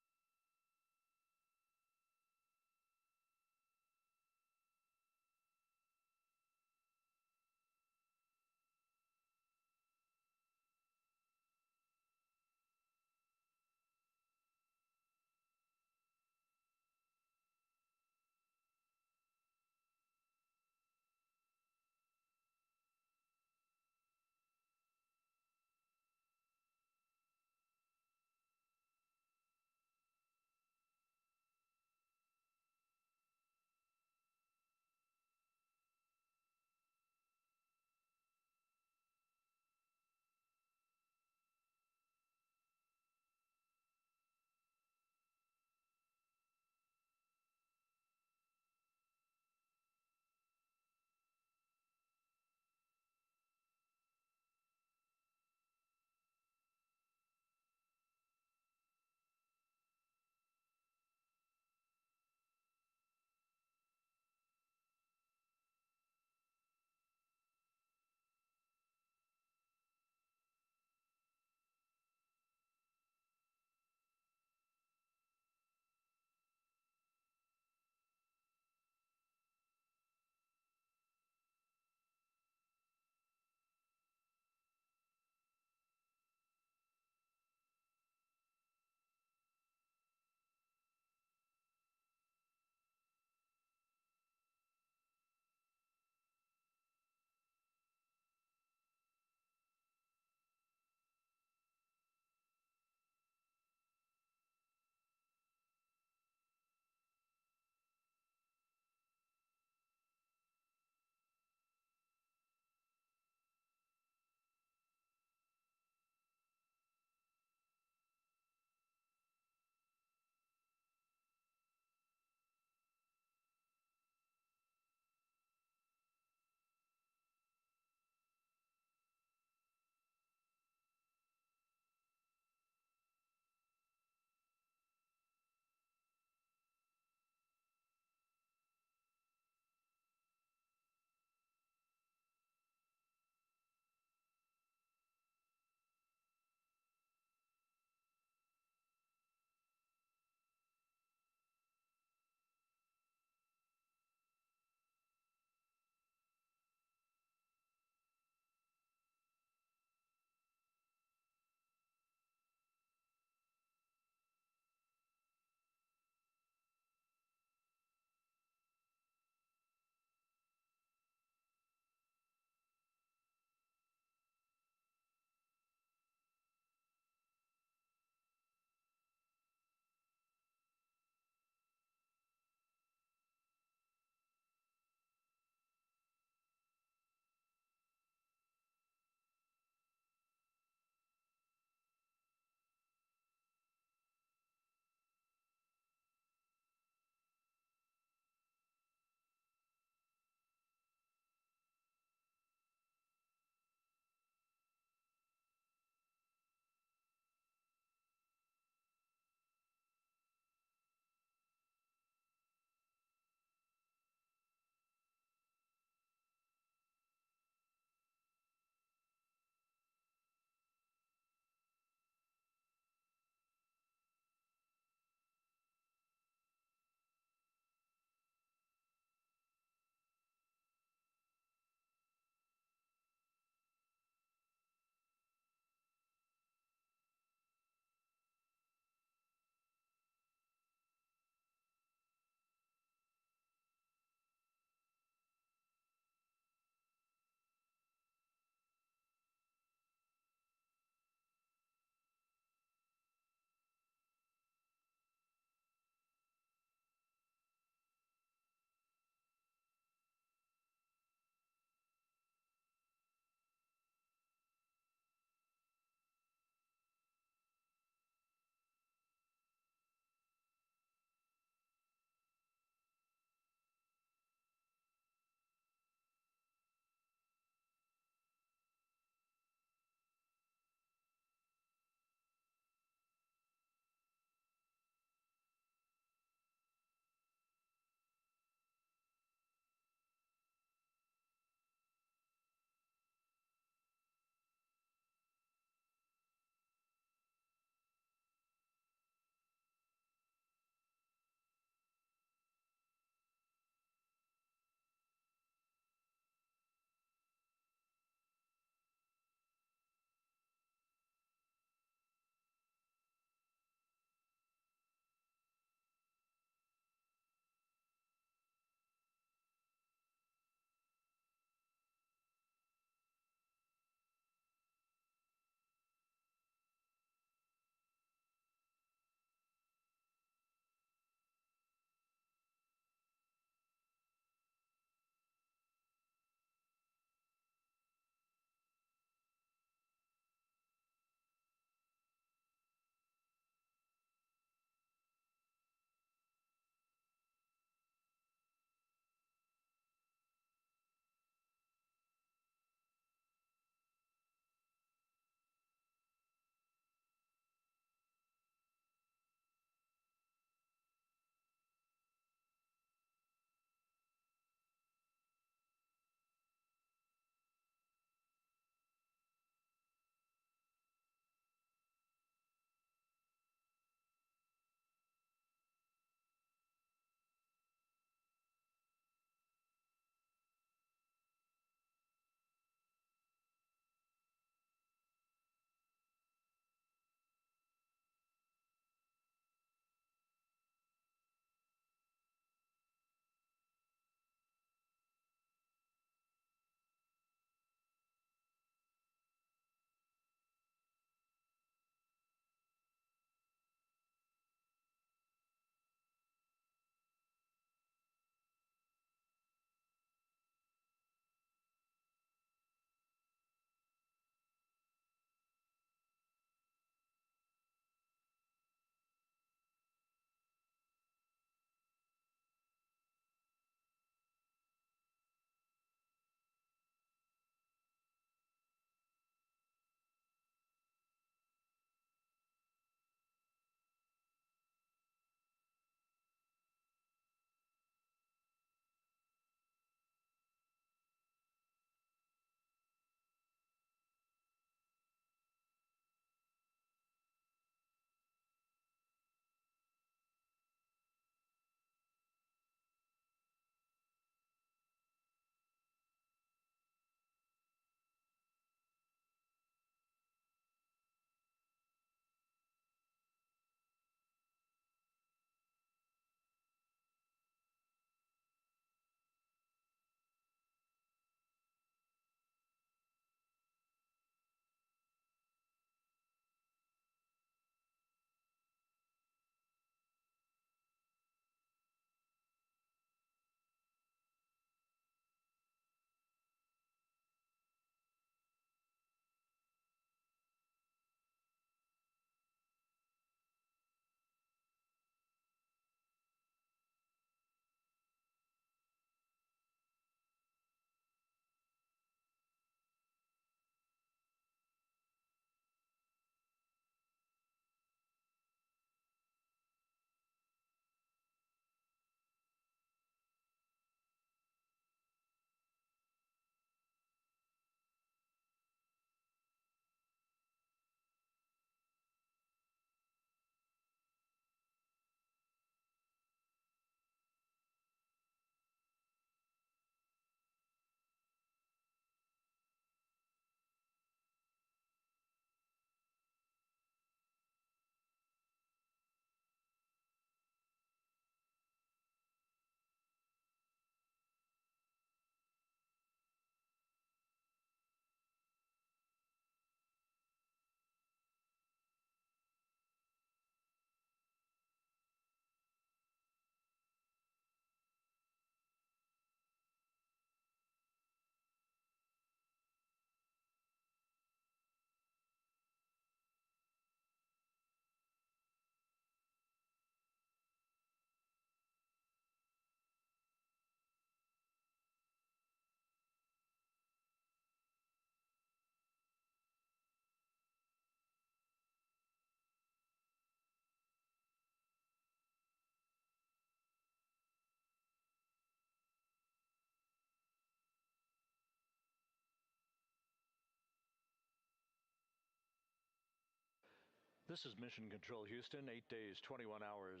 This is Mission Control Houston, 8 days, 21 hours,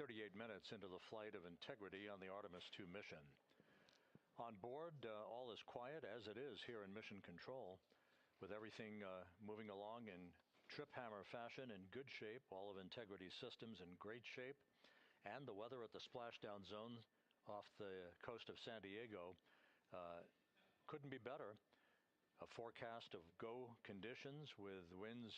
38 minutes into the flight of Integrity on the Artemis II mission. On board, all is quiet, as it is here in Mission Control, with everything moving along in trip hammer fashion, in good shape, all of Integrity's systems in great shape, and the weather at the splashdown zone off the coast of San Diego couldn't be better. A forecast of go conditions with winds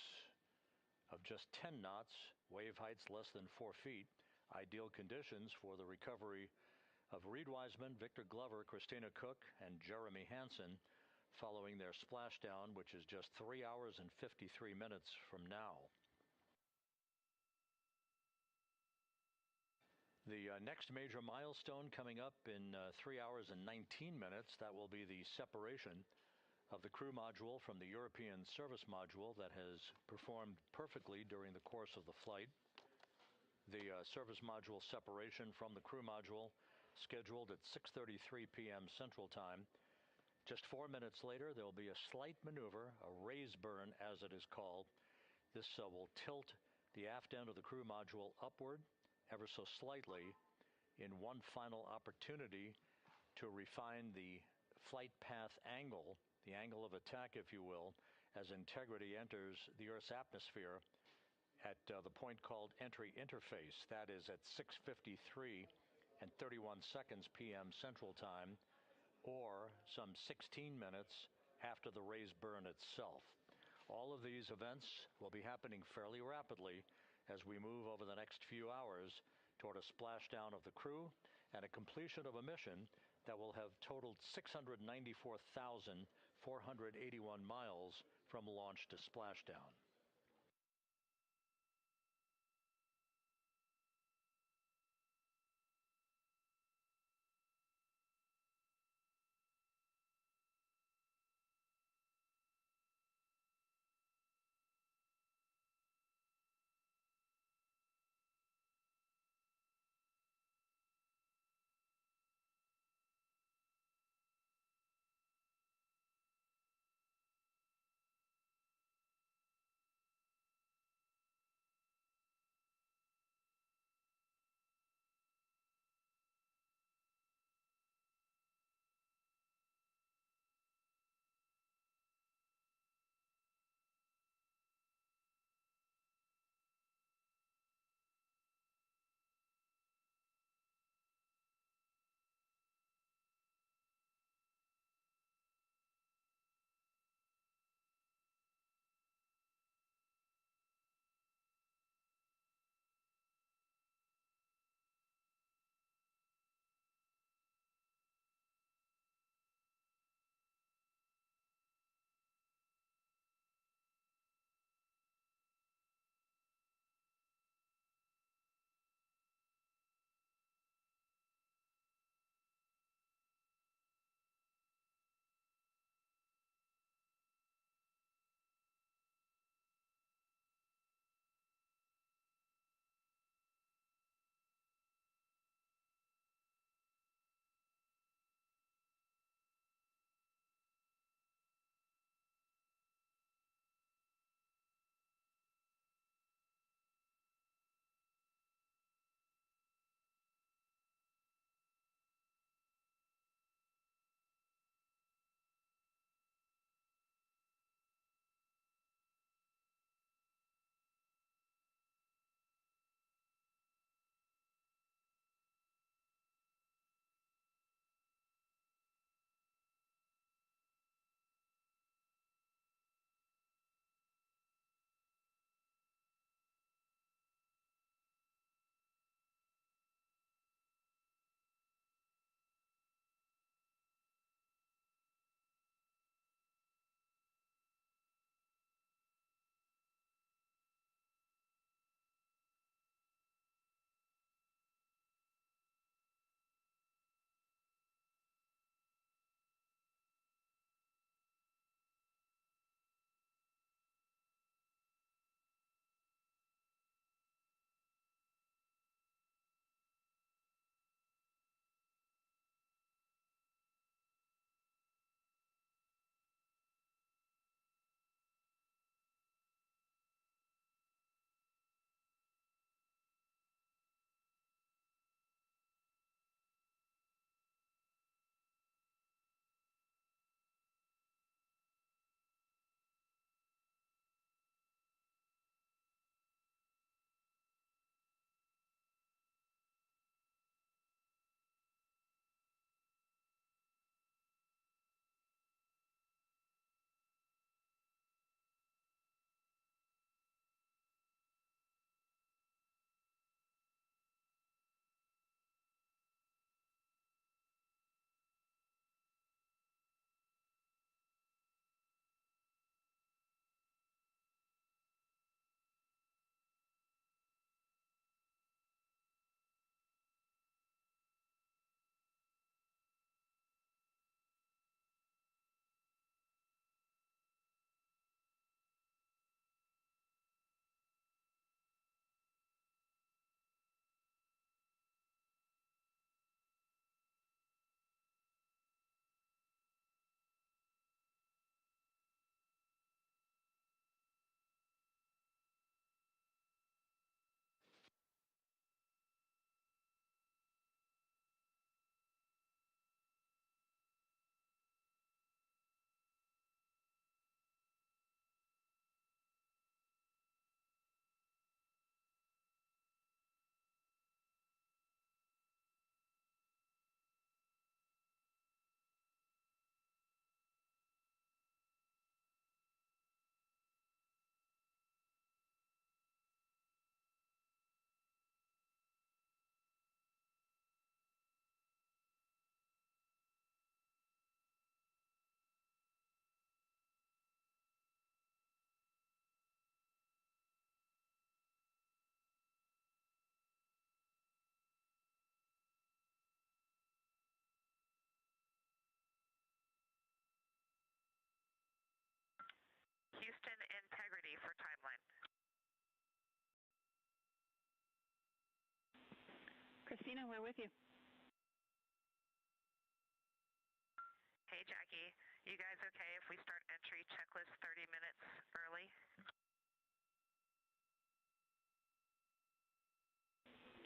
of just 10 knots, wave heights less than 4 feet, ideal conditions for the recovery of Reed Wiseman, Victor Glover, Christina Cook, and Jeremy Hansen following their splashdown, which is just 3 hours and 53 minutes from now. The next major milestone coming up in 3 hours and 19 minutes, that will be the separation of the crew module from the European service module that has performed perfectly during the course of the flight. The service module separation from the crew module scheduled at 6:33 p.m. Central Time. Just 4 minutes later, there will be a slight maneuver, a raise burn as it is called. This will tilt the aft end of the crew module upward ever so slightly in one final opportunity to refine the flight path angle, the angle of attack, if you will, as Integrity enters the Earth's atmosphere at the point called entry interface. That is at 6:53 and 31 seconds p.m. Central Time, or some 16 minutes after the raise burn itself. All of these events will be happening fairly rapidly as we move over the next few hours toward a splashdown of the crew and a completion of a mission that will have totaled 694,481 miles from launch to splashdown. Christina, we're with you. Hey, Jackie. You guys okay if we start entry checklist 30 minutes early?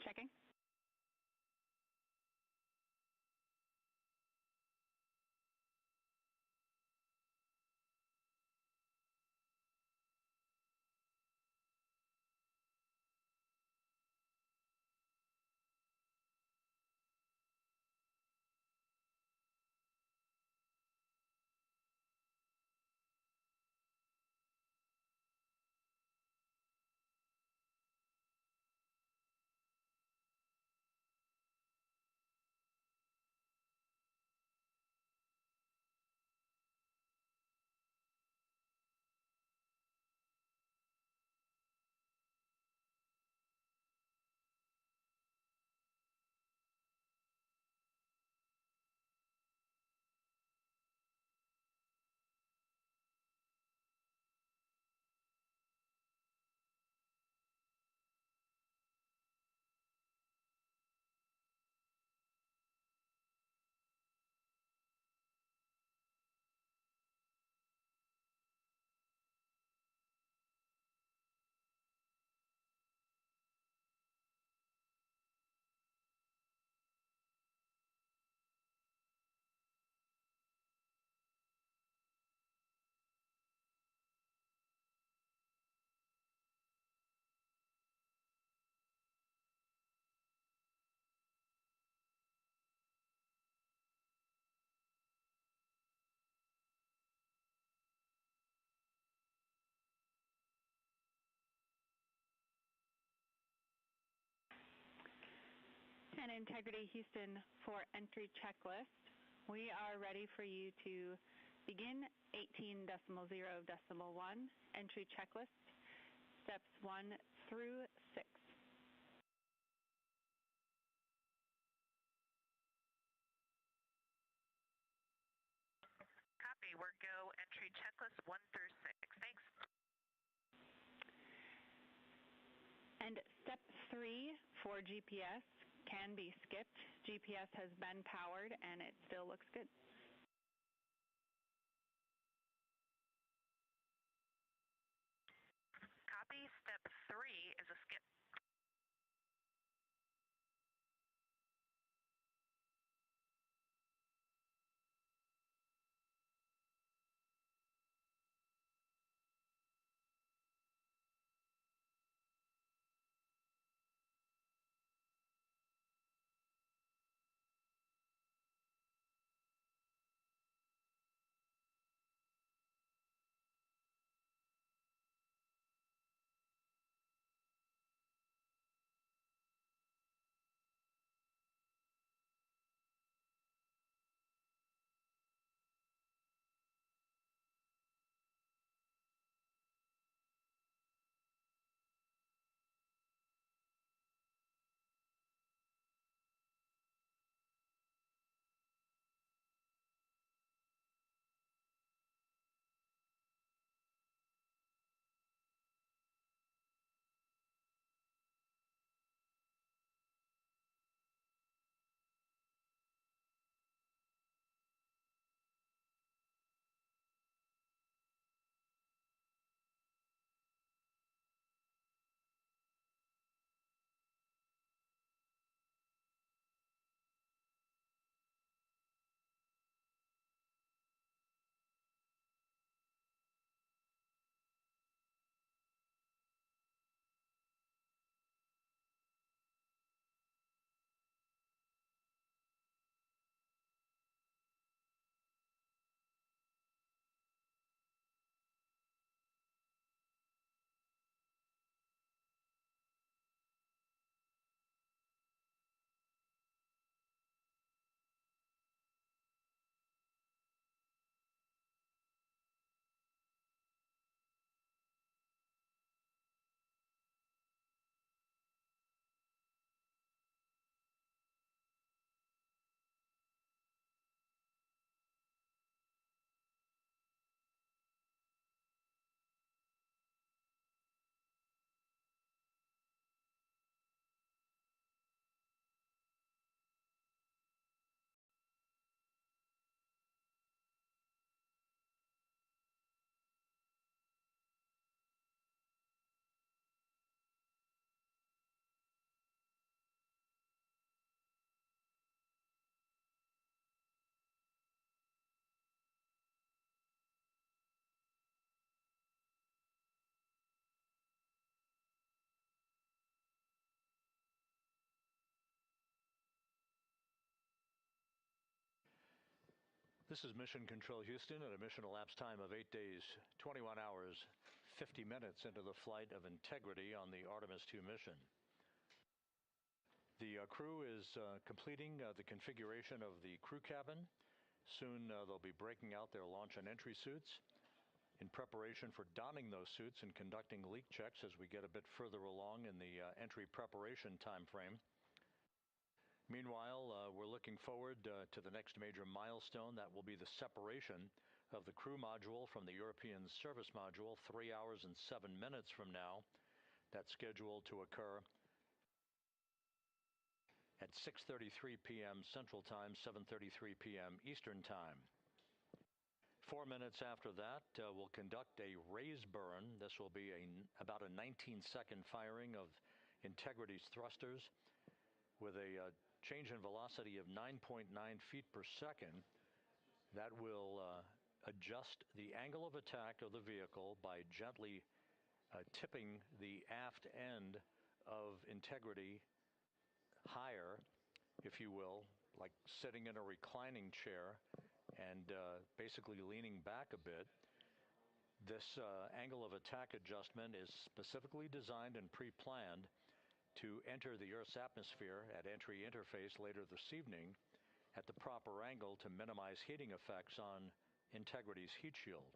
Checking. And Integrity Houston for entry checklist. We are ready for you to begin 18.0.1 entry checklist, steps 1 through 6. Copy. We're go entry checklist 1 through 6. Thanks. And step 3 for GPS can be skipped. GPS has been powered and it still looks good. Copy. Step 3 is a skip. This is Mission Control Houston at a mission elapsed time of 8 days, 21 hours, 50 minutes into the flight of Integrity on the Artemis II mission. The crew is completing the configuration of the crew cabin. Soon they'll be breaking out their launch and entry suits in preparation for donning those suits and conducting leak checks as we get a bit further along in the entry preparation time frame. Meanwhile, we're looking forward to the next major milestone. That will be the separation of the crew module from the European service module 3 hours and 7 minutes from now. That's scheduled to occur at 6:33 p.m. Central Time, 7:33 p.m. Eastern Time. 4 minutes after that, we'll conduct a raise burn. This will be about a 19-second firing of Integrity's thrusters with a change in velocity of 9.9 feet per second. That will adjust the angle of attack of the vehicle by gently tipping the aft end of Integrity higher, if you will, like sitting in a reclining chair and basically leaning back a bit. This angle of attack adjustment is specifically designed and pre-planned to enter the Earth's atmosphere at entry interface later this evening at the proper angle to minimize heating effects on Integrity's heat shield.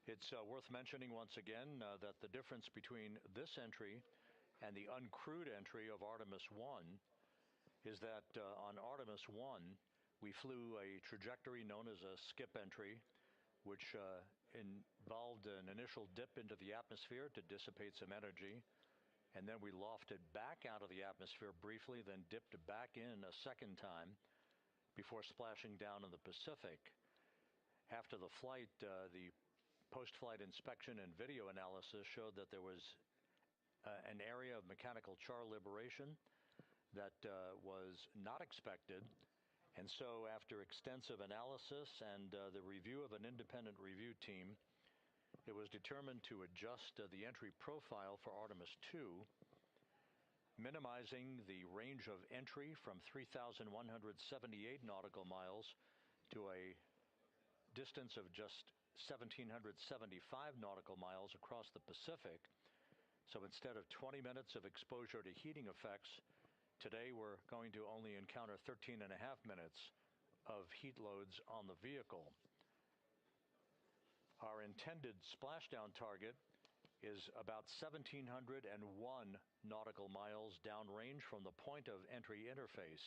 It's worth mentioning once again that the difference between this entry and the uncrewed entry of Artemis I is that on Artemis I, we flew a trajectory known as a skip entry, which involved an initial dip into the atmosphere to dissipate some energy, and then we lofted back out of the atmosphere briefly, then dipped back in a second time before splashing down in the Pacific. After the flight, the post-flight inspection and video analysis showed that there was an area of mechanical char liberation that was not expected. And so after extensive analysis and the review of an independent review team, it was determined to adjust the entry profile for Artemis II, minimizing the range of entry from 3,178 nautical miles to a distance of just 1,775 nautical miles across the Pacific. So instead of 20 minutes of exposure to heating effects, today we're going to only encounter 13.5 minutes of heat loads on the vehicle. Our intended splashdown target is about 1,701 nautical miles downrange from the point of entry interface.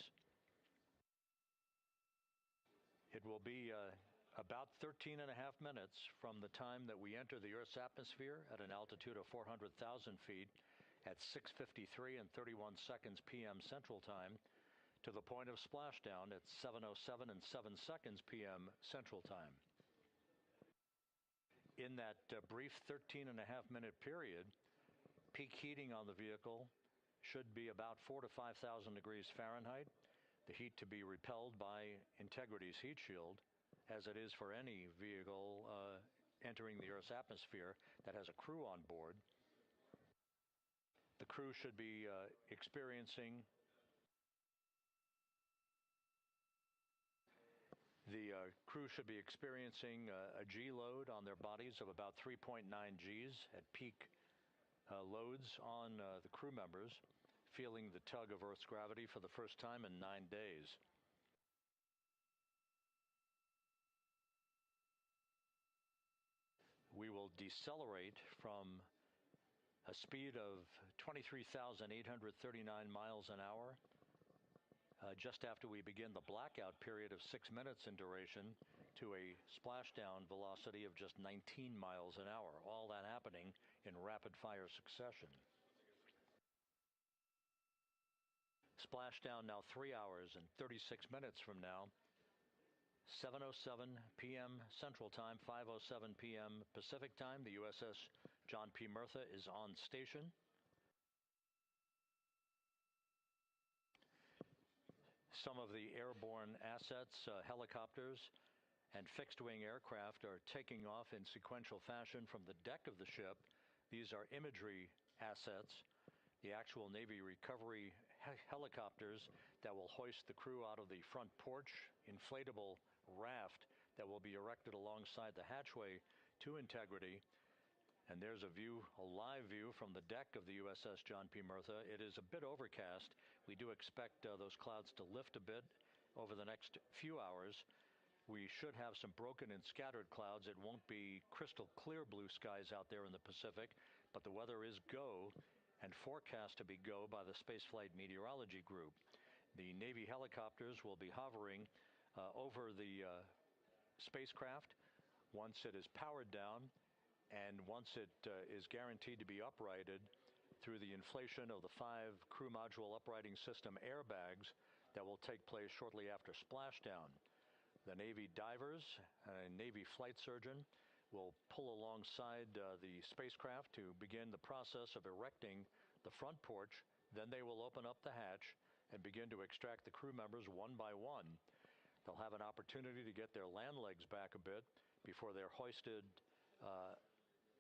It will be about 13.5 minutes from the time that we enter the Earth's atmosphere at an altitude of 400,000 feet at 6:53 and 31 seconds p.m. Central Time to the point of splashdown at 7:07 and 7 seconds p.m. Central Time. In that brief 13.5 minute period, peak heating on the vehicle should be about 4,000 to 5,000 degrees Fahrenheit. The heat to be repelled by Integrity's heat shield, as it is for any vehicle entering the Earth's atmosphere that has a crew on board. The crew should be experiencing a G load on their bodies of about 3.9 Gs at peak loads on the crew members, feeling the tug of Earth's gravity for the first time in 9 days. We will decelerate from a speed of 23,839 miles an hour just after we begin the blackout period of 6 minutes in duration to a splashdown velocity of just 19 miles an hour, all that happening in rapid-fire succession. Splashdown now 3 hours and 36 minutes from now, 7:07 p.m. Central Time, 5:07 p.m. Pacific Time. The USS John P. Murtha is on station. Some of the airborne assets, helicopters and fixed-wing aircraft, are taking off in sequential fashion from the deck of the ship. These are imagery assets. the actual Navy recovery helicopters that will hoist the crew out of the front porch inflatable raft that will be erected alongside the hatchway to Integrity. And there's a live view from the deck of the USS John P. Murtha. It is a bit overcast. We do expect those clouds to lift a bit over the next few hours. We should have some broken and scattered clouds. It won't be crystal clear blue skies out there in the Pacific, but the weather is go and forecast to be go by the Spaceflight Meteorology Group. The Navy helicopters will be hovering over the spacecraft once it is powered down, and once it is guaranteed to be uprighted through the inflation of the 5 crew module uprighting system airbags that will take place shortly after splashdown. The Navy divers and Navy flight surgeon will pull alongside the spacecraft to begin the process of erecting the front porch. Then they will open up the hatch and begin to extract the crew members one by one. They'll have an opportunity to get their land legs back a bit before they're hoisted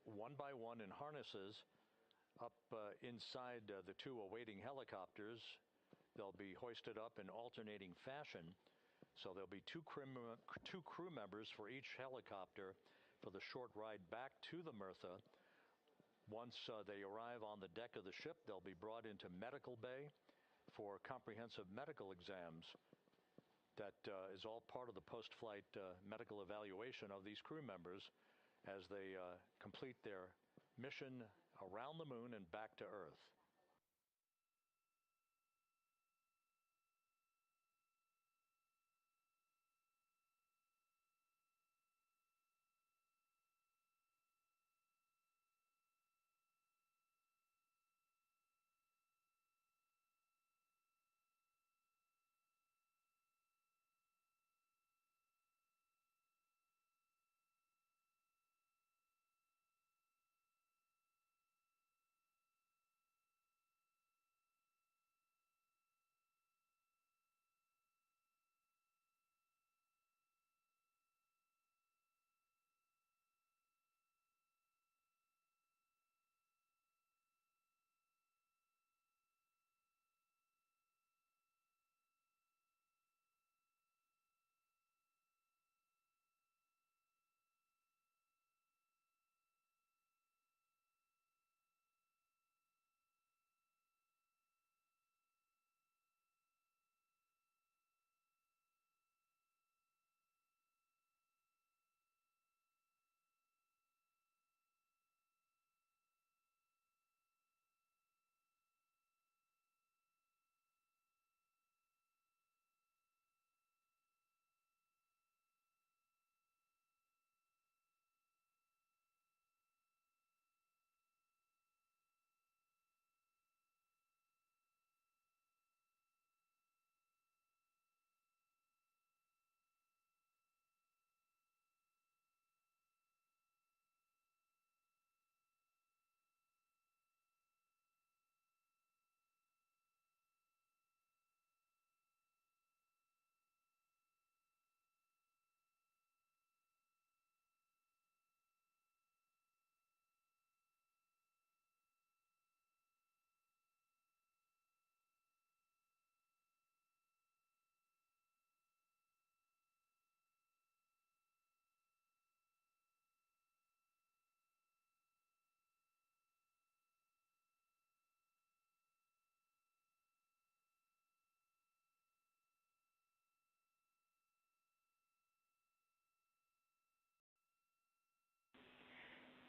one by one in harnesses up inside the 2 awaiting helicopters. They'll be hoisted up in alternating fashion. So there'll be two crew members for each helicopter for the short ride back to the Murtha. Once they arrive on the deck of the ship, they'll be brought into medical bay for comprehensive medical exams. That is all part of the post-flight medical evaluation of these crew members as they complete their mission around the moon and back to Earth.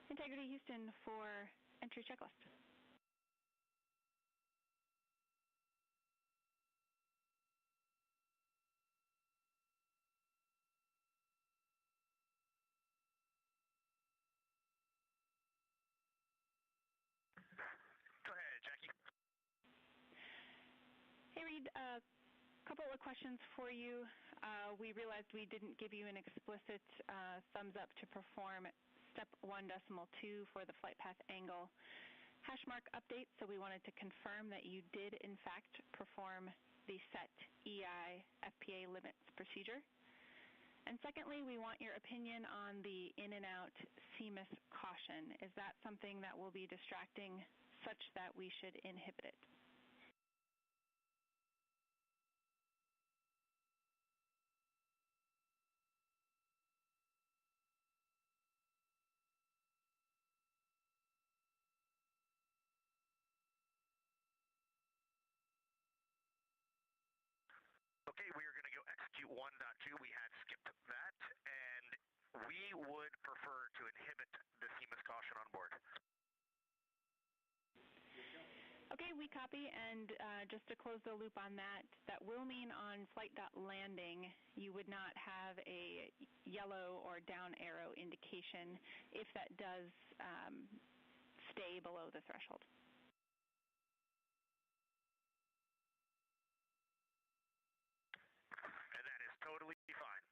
Integrity Houston for entry checklist. Go ahead, Jackie. Hey, Reed, a couple of questions for you. We realized we didn't give you an explicit thumbs up to perform step 1.2 for the flight path angle hash mark update, so we wanted to confirm that you did in fact perform the set EI FPA limits procedure. And secondly, we want your opinion on the in and out CMIS caution. Is that something that will be distracting such that we should inhibit it. Okay, we are going to go execute 1.2. We had skipped that, and we would prefer to inhibit the CMIS caution on board. Okay, we copy, and just to close the loop on that, that will mean on flight.landing you would not have a yellow or down arrow indication if that does stay below the threshold. And that is totally fine.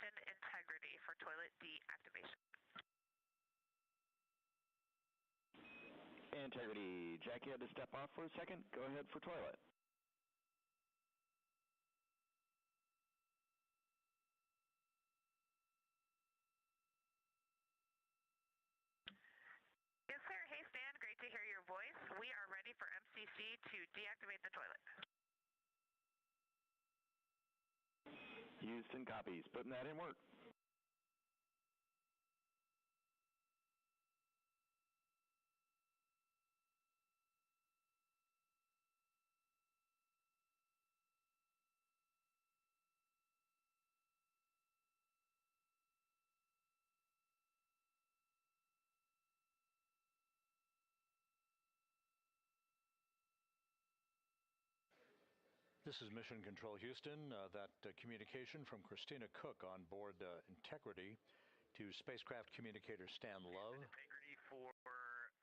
Houston, Integrity for toilet deactivation. Integrity, Jackie had to step off for a second. Go ahead for toilet. Yes, sir. Hey, Stan. Great to hear your voice. We are ready for MCC to deactivate the toilet. Houston copies. Putting that in work. This is Mission Control Houston. That communication from Christina Cook on board Integrity to spacecraft communicator Stan Love. Integrity for burn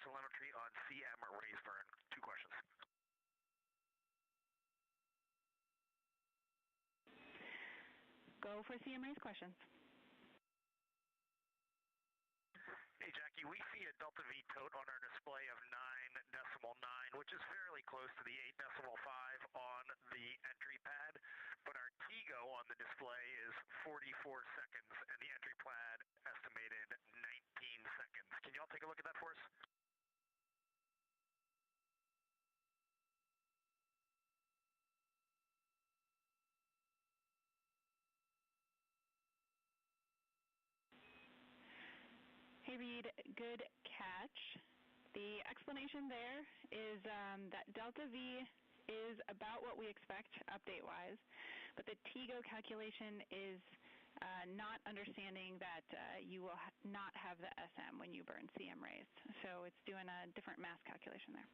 telemetry on CM raise burn. 2 questions. Go for CM raise questions. Hey, Jackie, we see a Delta V tote on our display of 9.9, which is fairly close to the 8.5 on the entry pad, but our TGO on the display is 44 seconds, and the entry pad estimated 19 seconds. Can you all take a look at that for us? Hey, Reed, good catch. The explanation there is that Delta V is about what we expect update-wise, but the TGO calculation is not understanding that you will not have the SM when you burn CM raised. So it's doing a different mass calculation there.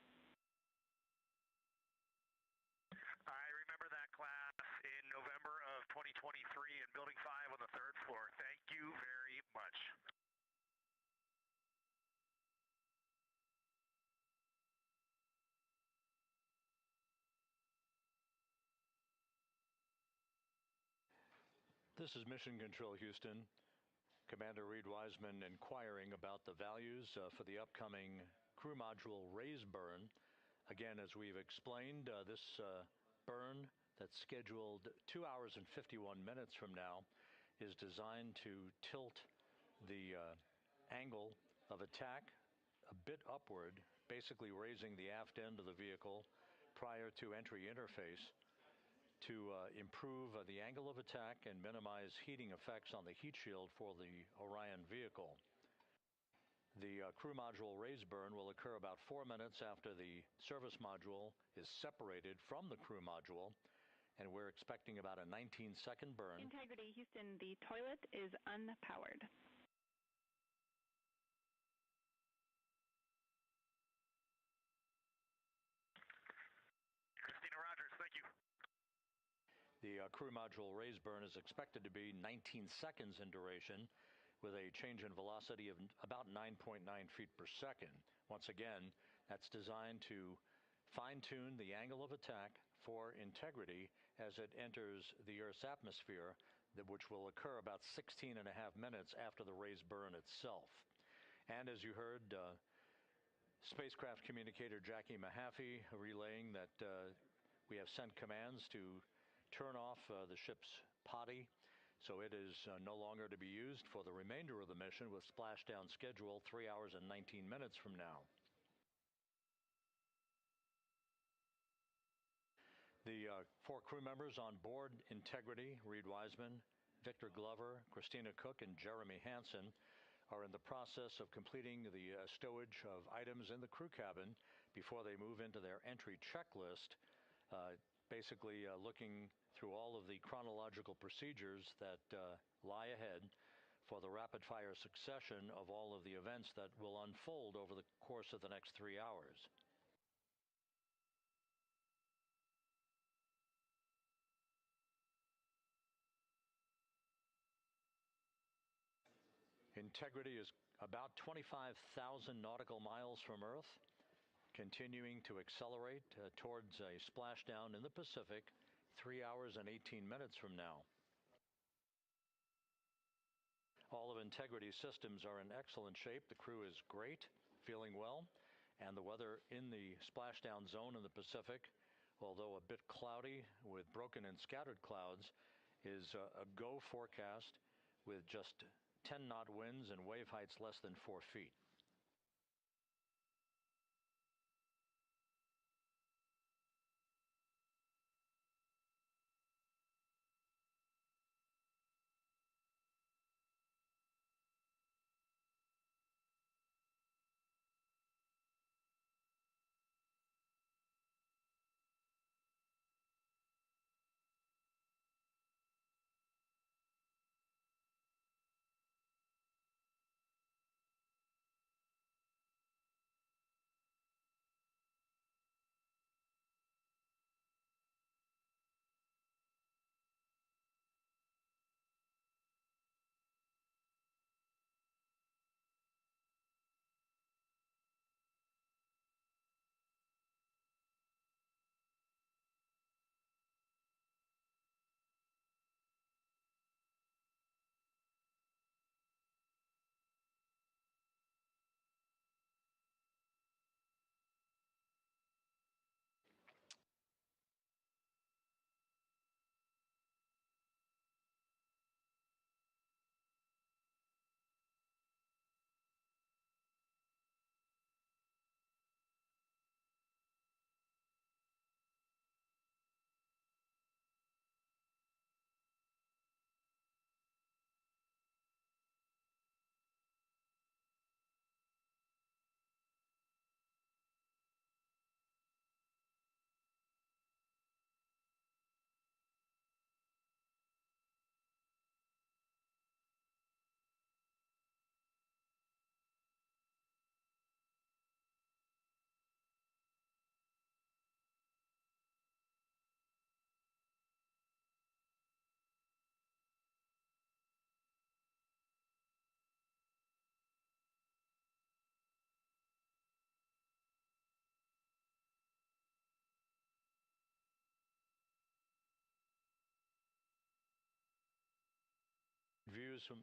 I remember that class in November of 2023 in Building 5 on the 3rd floor. Thank you very much. This is Mission Control Houston. Commander Reed Wiseman inquiring about the values for the upcoming crew module raise burn. Again, as we've explained, this burn that's scheduled 2 hours and 51 minutes from now is designed to tilt the angle of attack a bit upward, basically raising the aft end of the vehicle prior to entry interface to improve the angle of attack and minimize heating effects on the heat shield for the Orion vehicle. The crew module raise burn will occur about 4 minutes after the service module is separated from the crew module, and we're expecting about a 19-second burn. Integrity, Houston, the toilet is unpowered. Christina Rogers, thank you. The crew module raise burn is expected to be 19 seconds in duration with a change in velocity of about 9.9 feet per second. Once again, that's designed to fine-tune the angle of attack for Integrity as it enters the Earth's atmosphere, which will occur about 16.5 minutes after the raise burn itself. And as you heard, spacecraft communicator Jackie Mahaffey relaying that we have sent commands to turn off the ship's potty, so it is no longer to be used for the remainder of the mission, with splashdown scheduled 3 hours and 19 minutes from now. The 4 crew members on board Integrity, Reed Wiseman, Victor Glover, Christina Cook, and Jeremy Hansen, are in the process of completing the stowage of items in the crew cabin before they move into their entry checklist, basically looking through all of the chronological procedures that lie ahead for the rapid-fire succession of all of the events that will unfold over the course of the next 3 hours. Integrity is about 25,000 nautical miles from Earth, continuing to accelerate towards a splashdown in the Pacific 3 hours and 18 minutes from now. All of Integrity's systems are in excellent shape. The crew is great, feeling well, and the weather in the splashdown zone in the Pacific, although a bit cloudy with broken and scattered clouds, is a go forecast with just 10-knot winds and wave heights less than 4 feet. Views from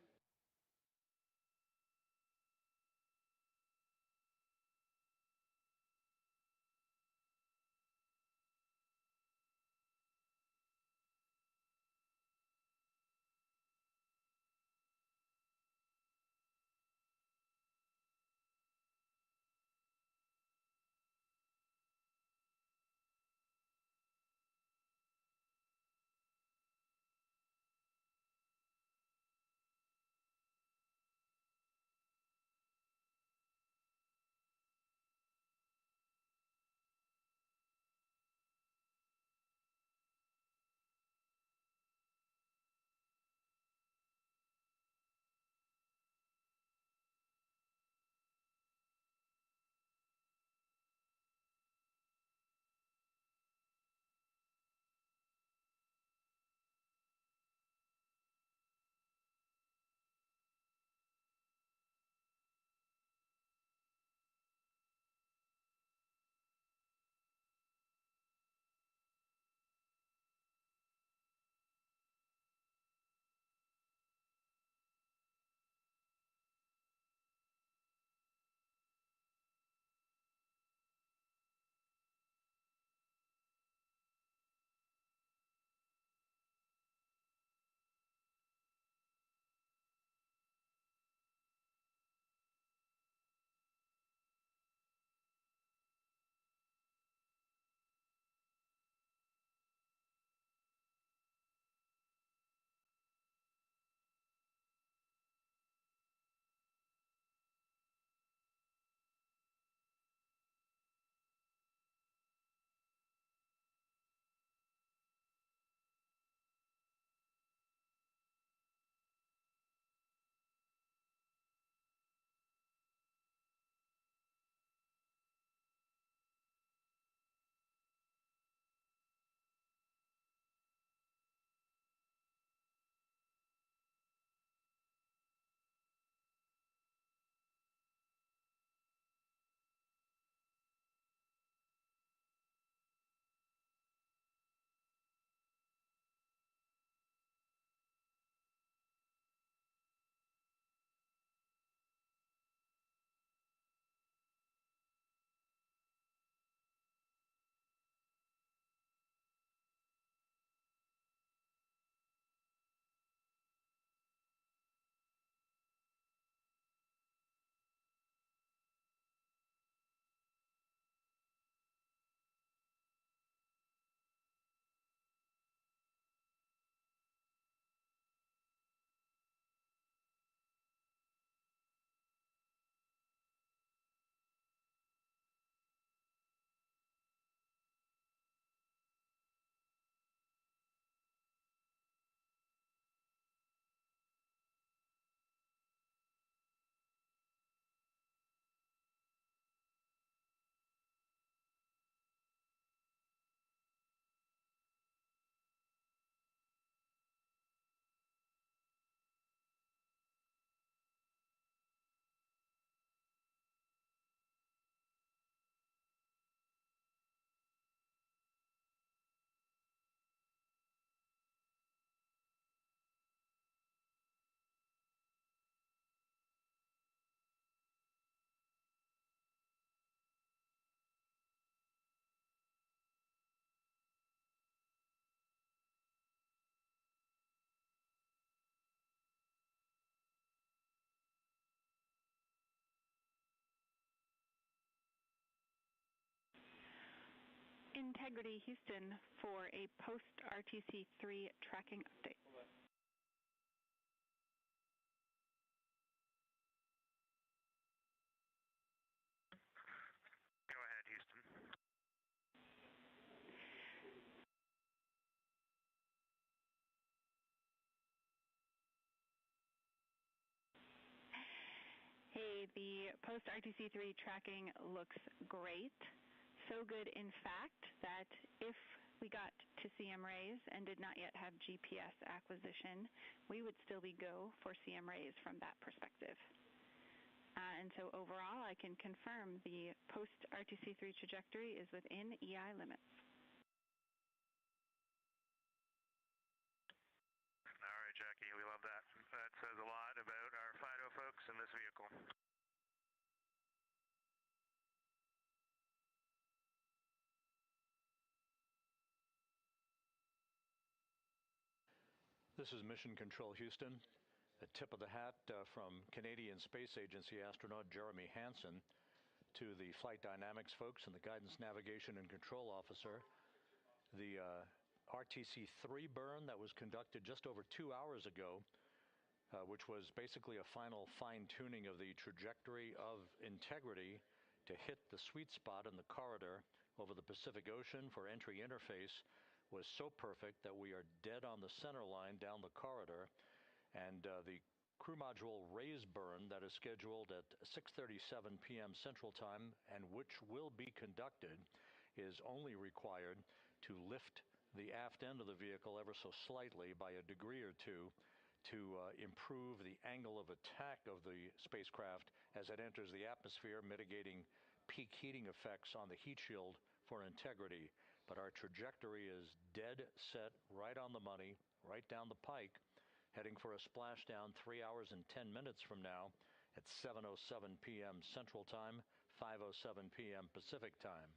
Integrity Houston for a post-RTC3 tracking update. Go ahead, Houston. Hey, the post-RTC3 tracking looks great. So good, in fact, that if we got to CM rays and did not yet have GPS acquisition, we would still be go for CM rays from that perspective. And so overall, I can confirm the post-RTC3 trajectory is within EI limits. All right, Jackie, we love that. That says a lot about our FIDO folks in this vehicle. This is Mission Control Houston. A tip of the hat from Canadian Space Agency astronaut Jeremy Hansen to the flight dynamics folks and the guidance, navigation, and control officer. The RTC-3 burn that was conducted just over 2 hours ago, which was basically a final fine-tuning of the trajectory of Integrity to hit the sweet spot in the corridor over the Pacific Ocean for entry interface, was so perfect that we are dead on the center line down the corridor, and the crew module raise burn that is scheduled at 6:37 p.m. Central Time and which will be conducted is only required to lift the aft end of the vehicle ever so slightly by a degree or two to improve the angle of attack of the spacecraft as it enters the atmosphere, mitigating peak heating effects on the heat shield for Integrity. But our trajectory is dead set, right on the money, right down the pike, heading for a splashdown 3 hours and 10 minutes from now at 7:07 p.m. Central Time, 5:07 p.m. Pacific Time.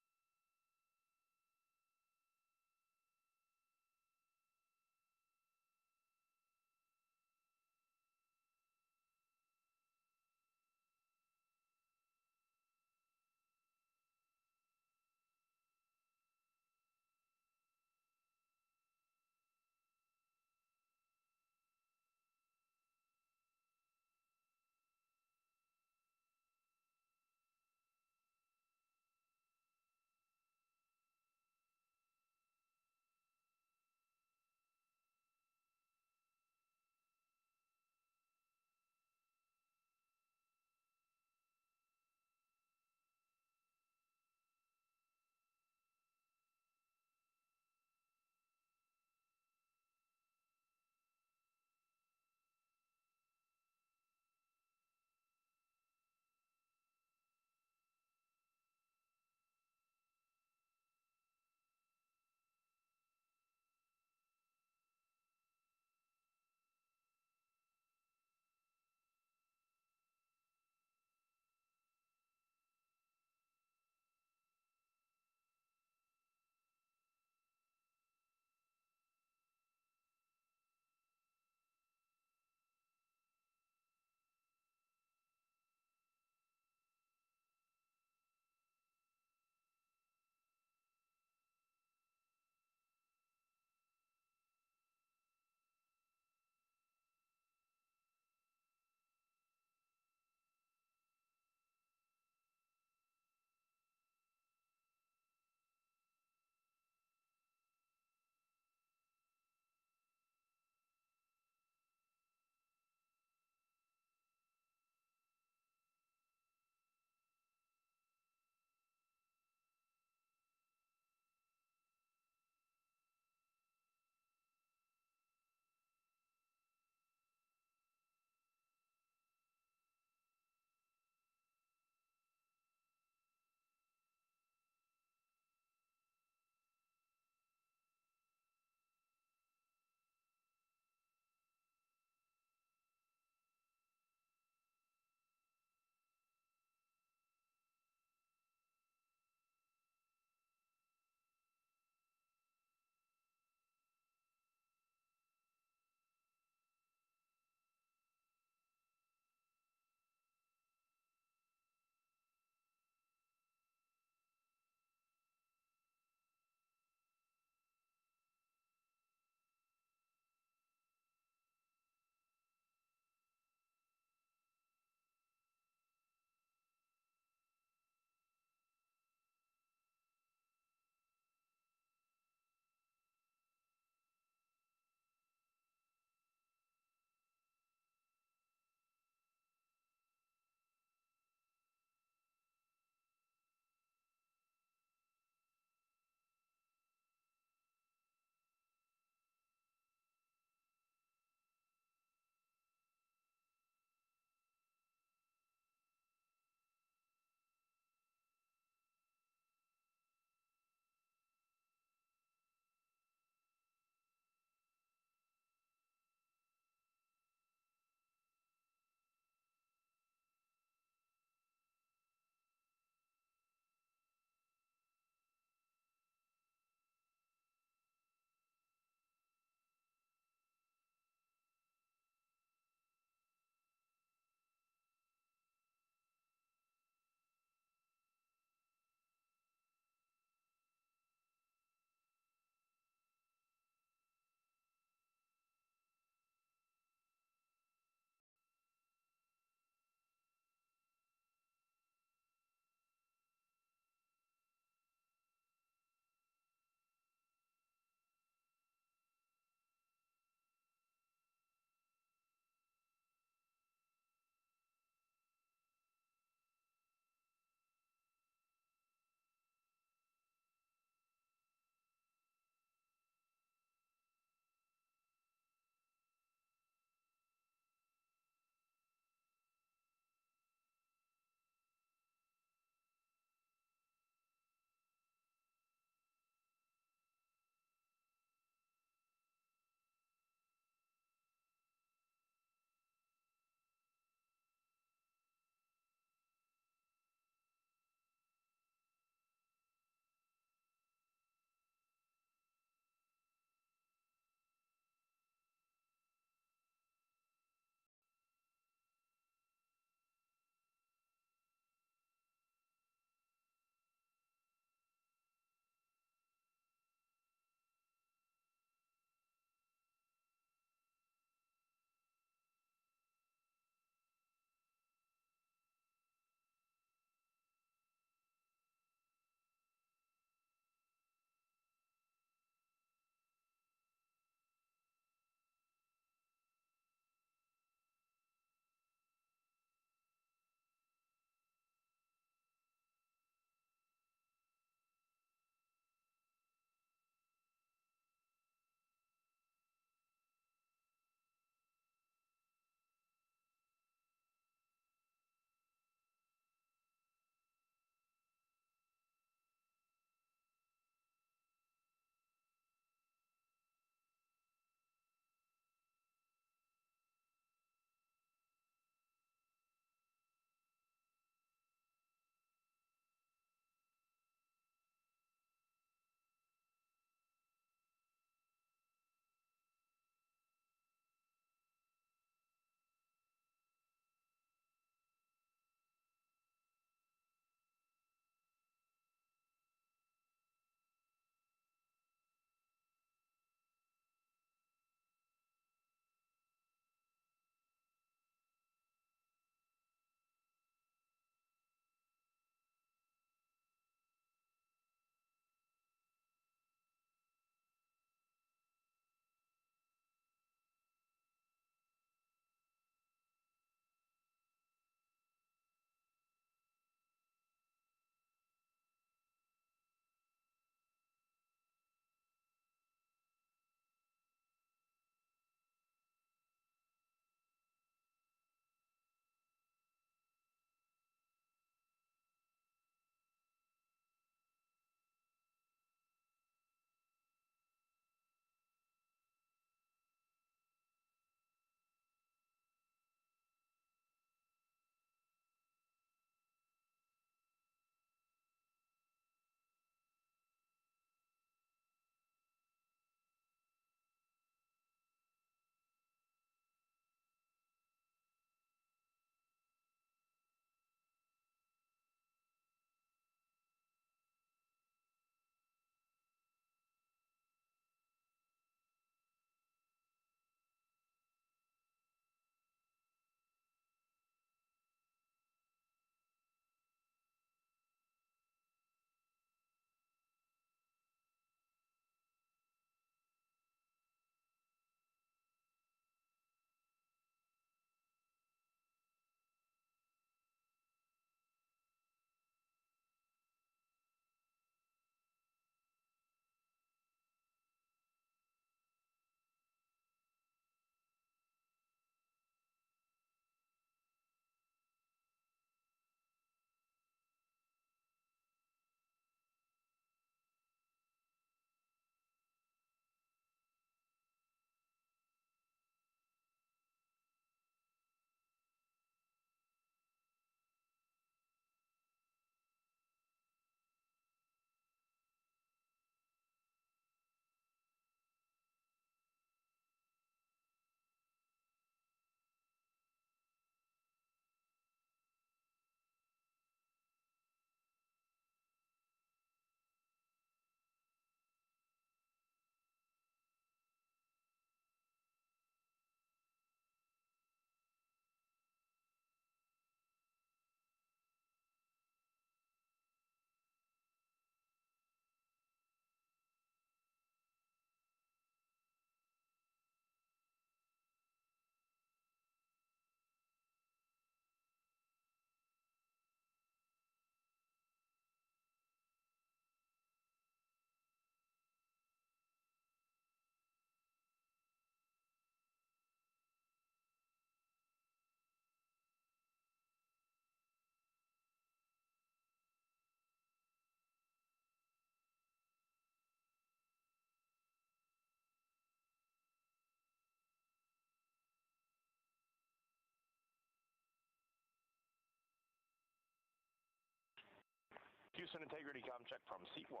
Houston integrity com check from seat 1.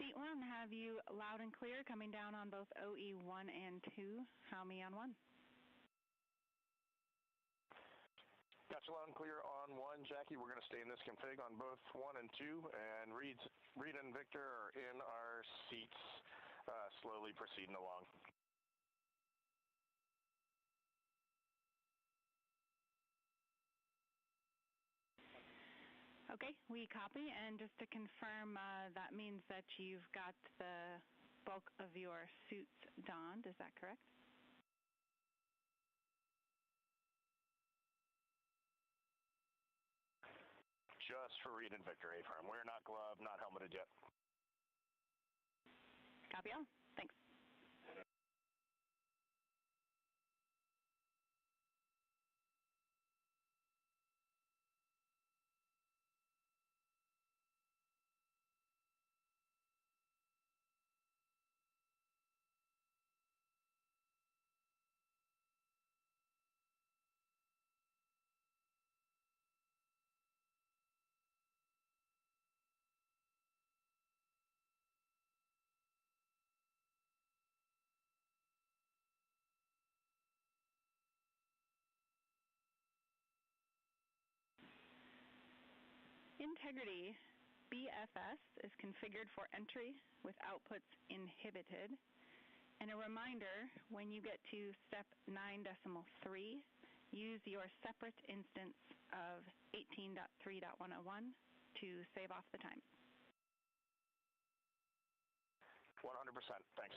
Seat 1, have you loud and clear coming down on both OE1 and 2? How me on 1? Gotcha, loud and clear on 1, Jackie. We're going to stay in this config on both 1 and 2, and Reed and Victor are in our seats, slowly proceeding along. Okay, we copy, and just to confirm, that means that you've got the bulk of your suits donned, is that correct? Just for Reed and Victor, A-firm. We're not gloved, not helmeted yet. Copy all. Thanks. Integrity BFS is configured for entry with outputs inhibited. And a reminder, when you get to step 9.3, use your separate instance of 18.3.101 to save off the time. 100%, thanks.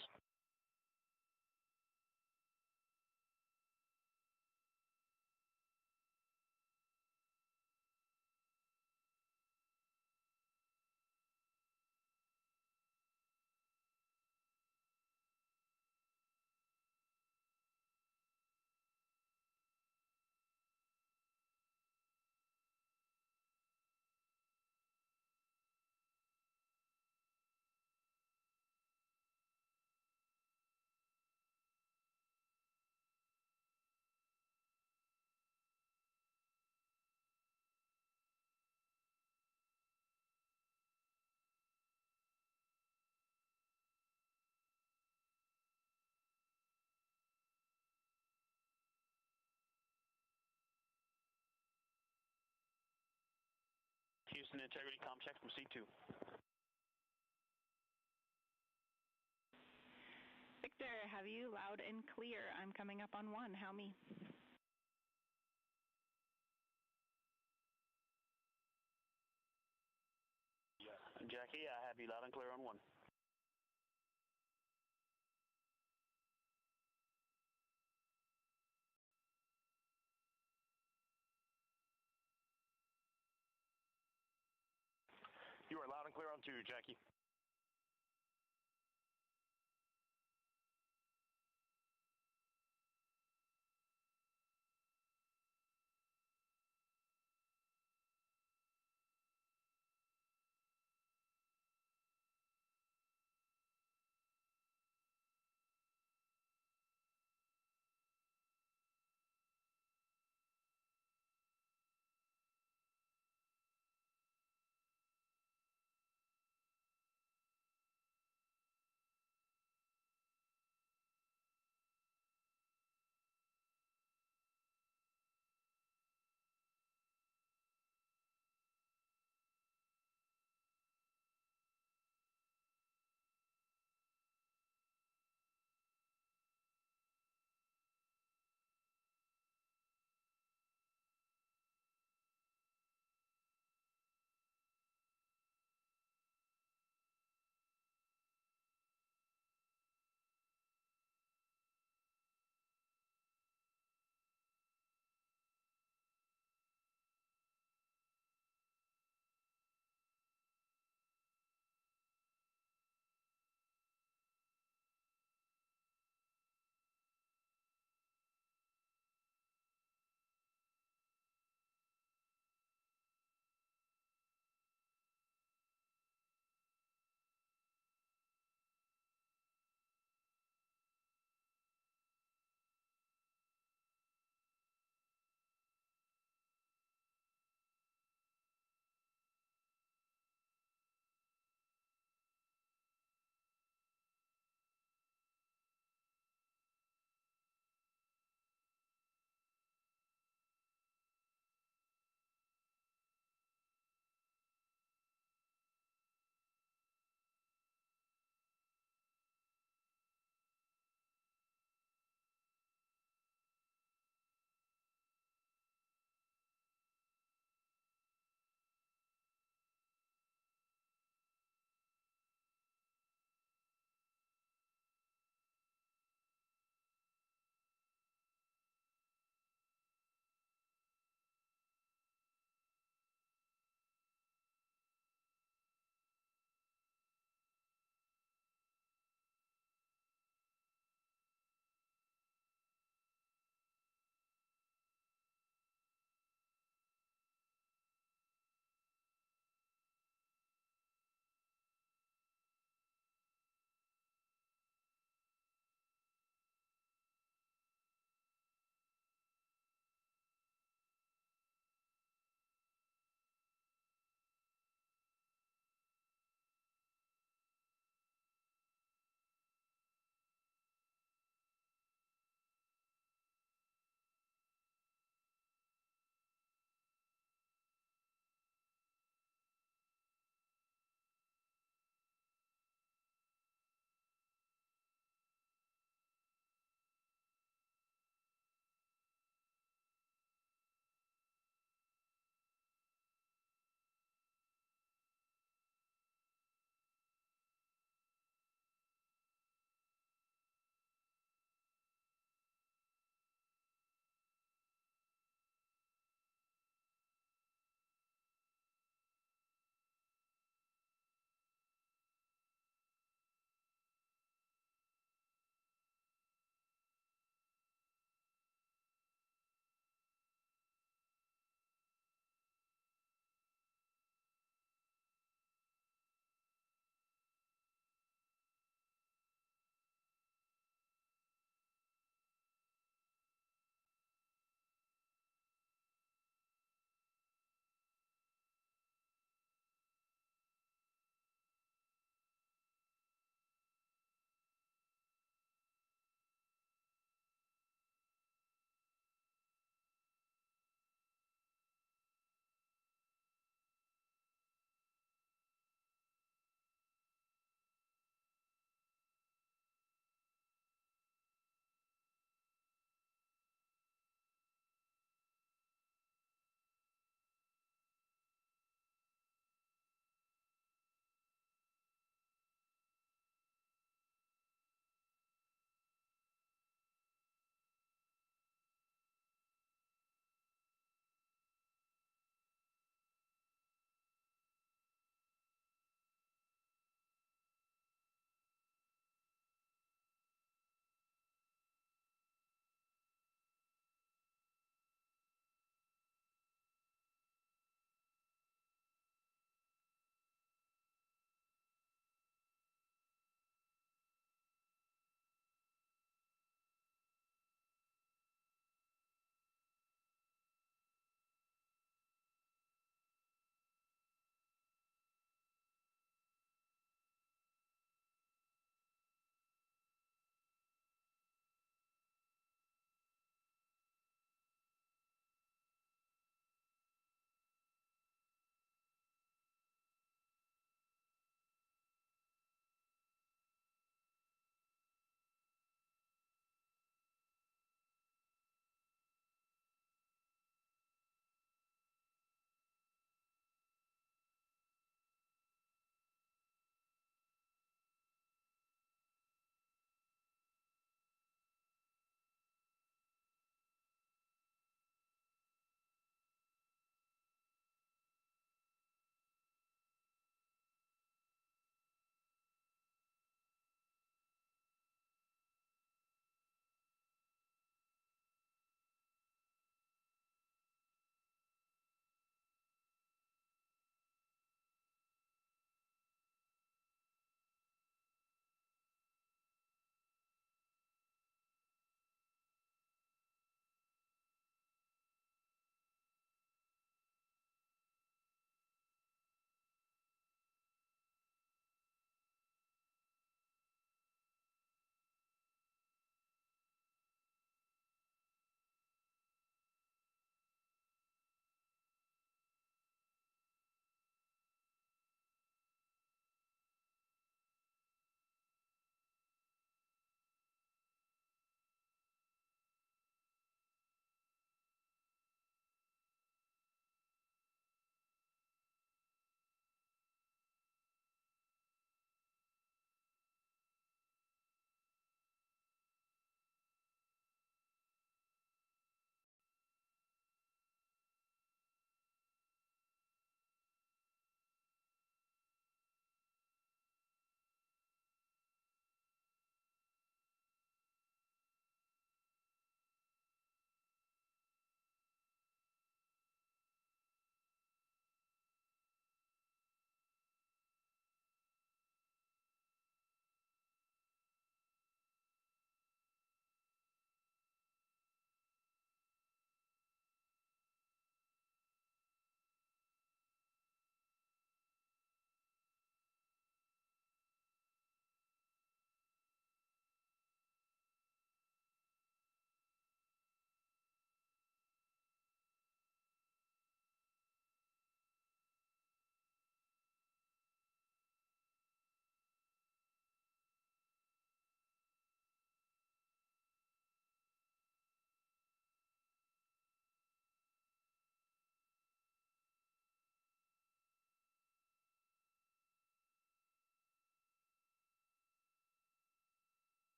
Houston integrity com check from C2. Victor, have you loud and clear? I'm coming up on 1. How me? Jackie, I have you loud and clear on 1. You are loud and clear on 2, Jackie.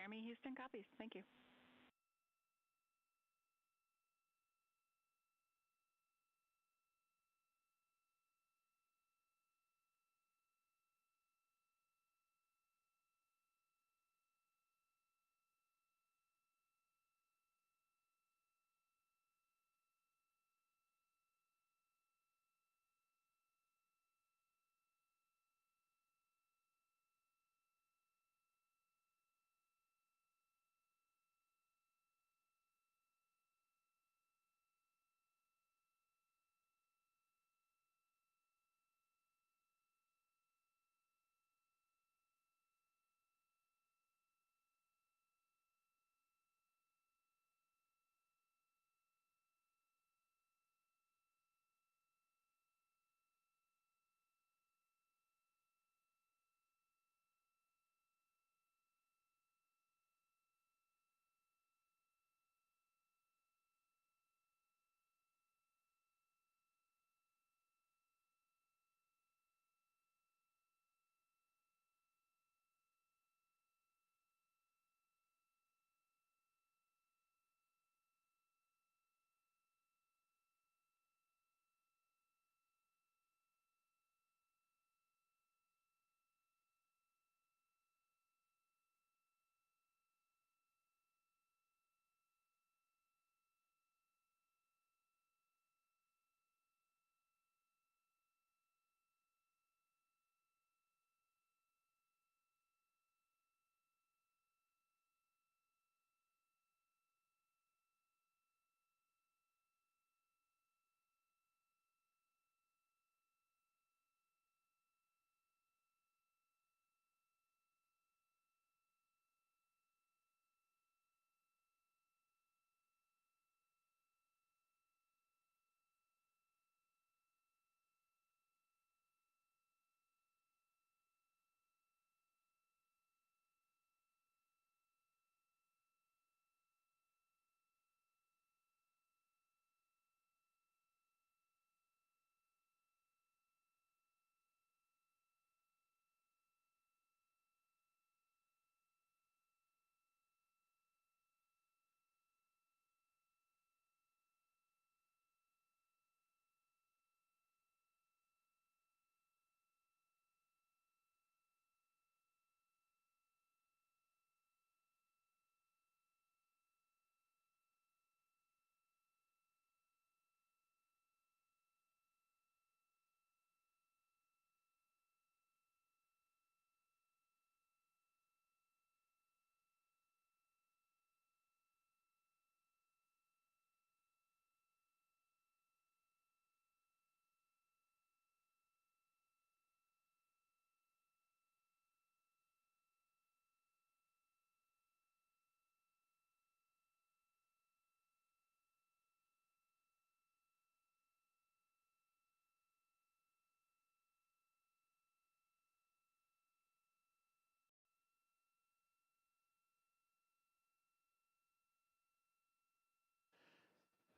Jeremy, Houston copies. Thank you.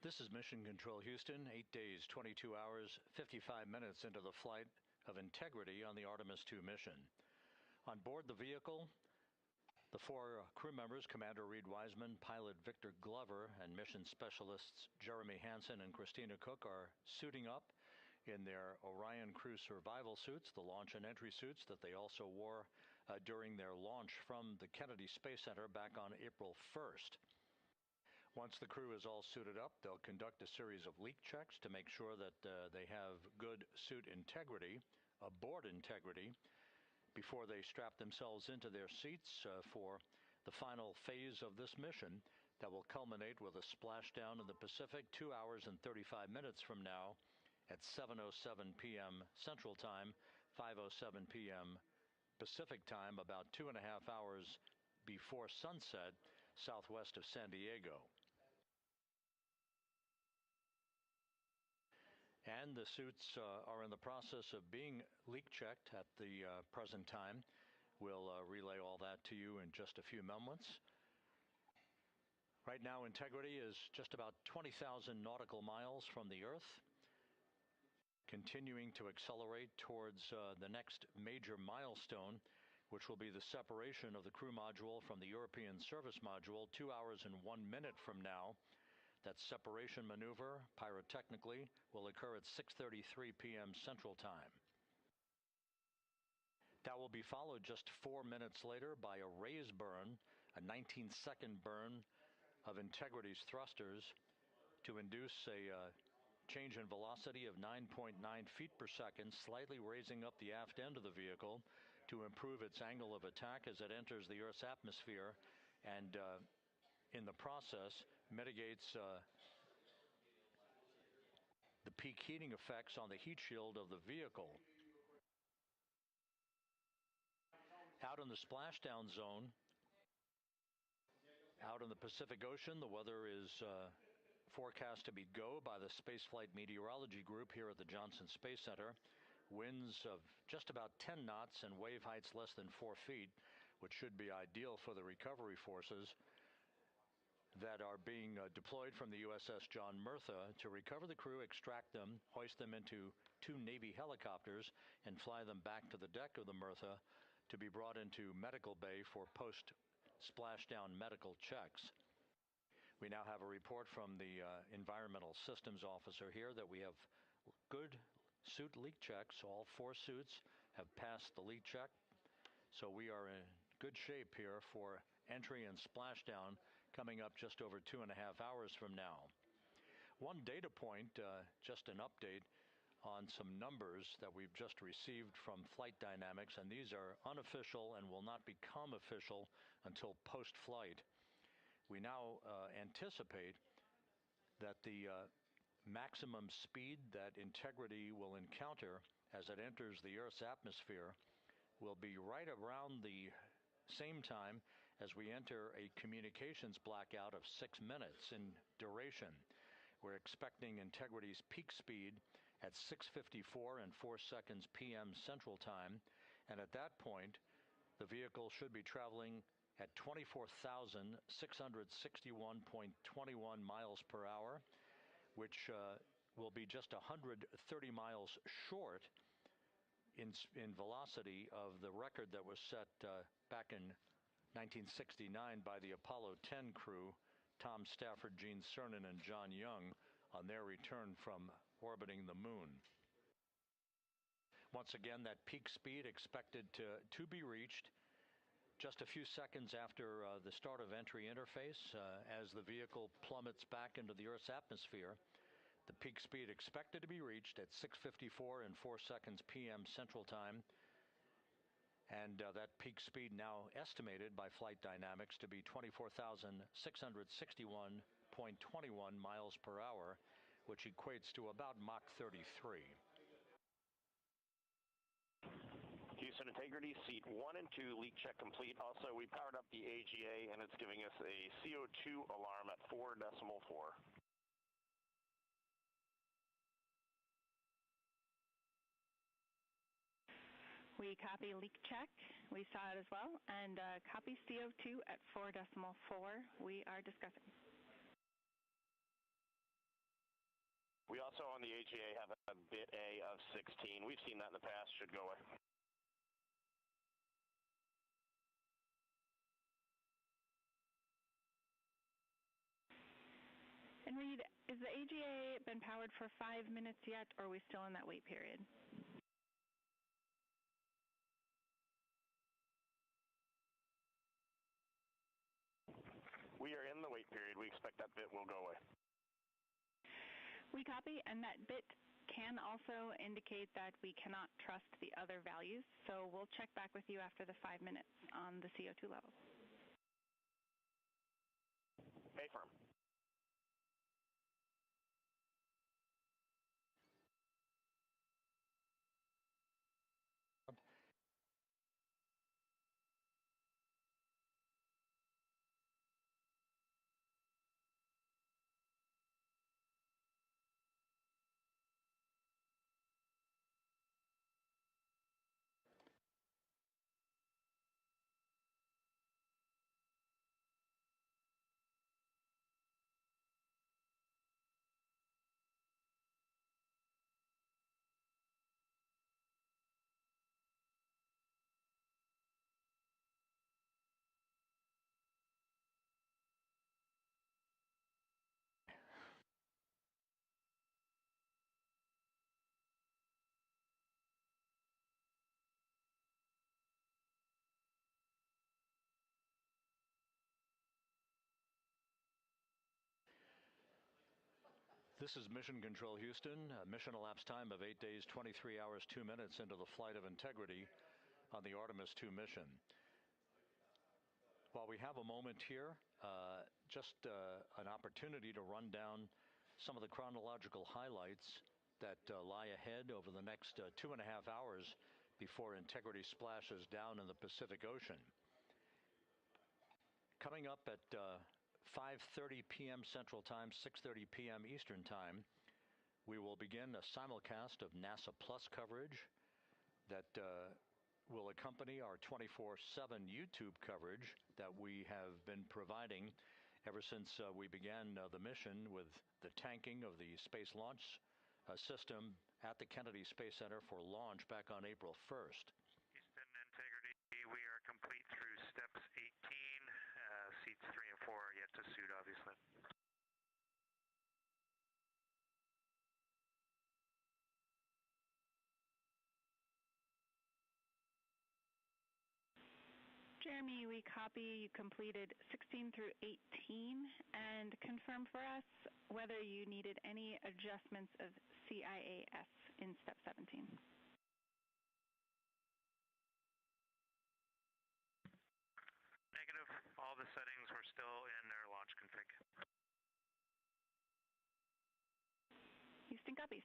This is Mission Control Houston, 8 days, 22 hours, 55 minutes into the flight of Integrity on the Artemis II mission. On board the vehicle, the 4 crew members, Commander Reed Wiseman, pilot Victor Glover, and mission specialists Jeremy Hansen and Christina Cook are suiting up in their Orion crew survival suits, the launch and entry suits that they also wore during their launch from the Kennedy Space Center back on April 1st. Once the crew is all suited up, they'll conduct a series of leak checks to make sure that they have good suit integrity, aboard integrity, before they strap themselves into their seats for the final phase of this mission that will culminate with a splashdown in the Pacific 2 hours and 35 minutes from now at 7:07 p.m. Central Time, 5:07 p.m. Pacific Time, about 2.5 hours before sunset, southwest of San Diego. And the suits are in the process of being leak checked at the present time. We'll relay all that to you in just a few moments. Right now, Integrity is just about 20,000 nautical miles from the Earth, continuing to accelerate towards the next major milestone which will be the separation of the crew module from the European service module 2 hours and 1 minute from now. That separation maneuver, pyrotechnically, will occur at 6:33 p.m. Central Time. That will be followed just 4 minutes later by a raise burn, a 19-second burn of Integrity's thrusters to induce a change in velocity of 9.9 feet per second, slightly raising up the aft end of the vehicle to improve its angle of attack as it enters the Earth's atmosphere, and in the process mitigates the peak heating effects on the heat shield of the vehicle. Out in the splashdown zone, out in the Pacific Ocean, the weather is forecast to be go by the Spaceflight Meteorology Group here at the Johnson Space Center. Winds of just about 10 knots and wave heights less than 4 feet, which should be ideal for the recovery forces that are being deployed from the USS John Murtha to recover the crew, extract them, hoist them into 2 Navy helicopters, and fly them back to the deck of the Murtha to be brought into medical bay for post-splashdown medical checks. We now have a report from the environmental systems officer here that we have good suit leak checks. All 4 suits have passed the leak check, so we are in good shape here for entry and splashdown coming up just over 2.5 hours from now. One data point, just an update on some numbers that we've just received from Flight Dynamics, and these are unofficial and will not become official until post-flight. We now anticipate that the maximum speed that Integrity will encounter as it enters the Earth's atmosphere will be right around the same time as we enter a communications blackout of 6 minutes in duration. We're expecting Integrity's peak speed at 6:54 and 4 seconds p.m. Central Time, and at that point, the vehicle should be traveling at 24,661.21 miles per hour, which will be just 130 miles short in velocity of the record that was set back in 1969 by the Apollo 10 crew, Tom Stafford, Gene Cernan, and John Young, on their return from orbiting the moon. Once again, that peak speed expected to be reached just a few seconds after the start of entry interface, as the vehicle plummets back into the Earth's atmosphere. The peak speed expected to be reached at 6:54 and 4 seconds p.m. Central Time, and that peak speed now estimated by Flight Dynamics to be 24,661.21 miles per hour, which equates to about Mach 33. Houston Integrity, seat 1 and 2, leak check complete. Also, we powered up the AGA, and it's giving us a CO2 alarm at 4.4. We copy leak check. We saw it as well. And copy CO2 at 4.4. We are discussing. We also on the AGA have a bit A of 16. We've seen that in the past. Should go away. And Reed, is the AGA been powered for 5 minutes yet, or are we still in that wait period? We are in the wait period. We expect that bit will go away. We copy, and that bit can also indicate that we cannot trust the other values, so we'll check back with you after the 5 minutes on the CO2 levels. A firm. This is Mission Control Houston. Mission elapsed time of 8 days, 23 hours, 2 minutes into the flight of Integrity on the Artemis II mission. While we have a moment here, just an opportunity to run down some of the chronological highlights that lie ahead over the next 2.5 hours before Integrity splashes down in the Pacific Ocean. Coming up at 5:30 p.m. Central Time, 6:30 p.m. Eastern Time, we will begin a simulcast of NASA Plus coverage that will accompany our 24/7 YouTube coverage that we have been providing ever since we began the mission with the tanking of the Space Launch System at the Kennedy Space Center for launch back on April 1st. Houston Integrity, we are complete through steps 18. Seats 3 and 4 are yet to suit, obviously. Jeremy, we copy you completed 16 through 18 and confirm for us whether you needed any adjustments of CIAS in step 17. Negative. All the settings were still in their launch config. Houston copies.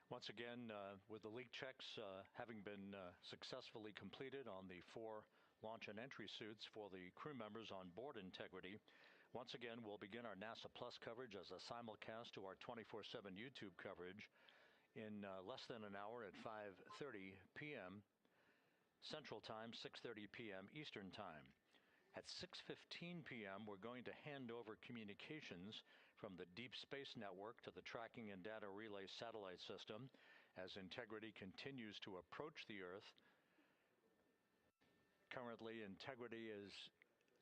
Once again, with the leak checks having been successfully completed on the 4 launch and entry suits for the crew members on board Integrity, once again we'll begin our NASA Plus coverage as a simulcast to our 24/7 YouTube coverage in less than an hour at 5:30 p.m. Central Time, 6:30 p.m. Eastern Time. At 6:15 p.m., we're going to hand over communications from the Deep Space Network to the Tracking and Data Relay Satellite System as Integrity continues to approach the Earth. Currently, Integrity is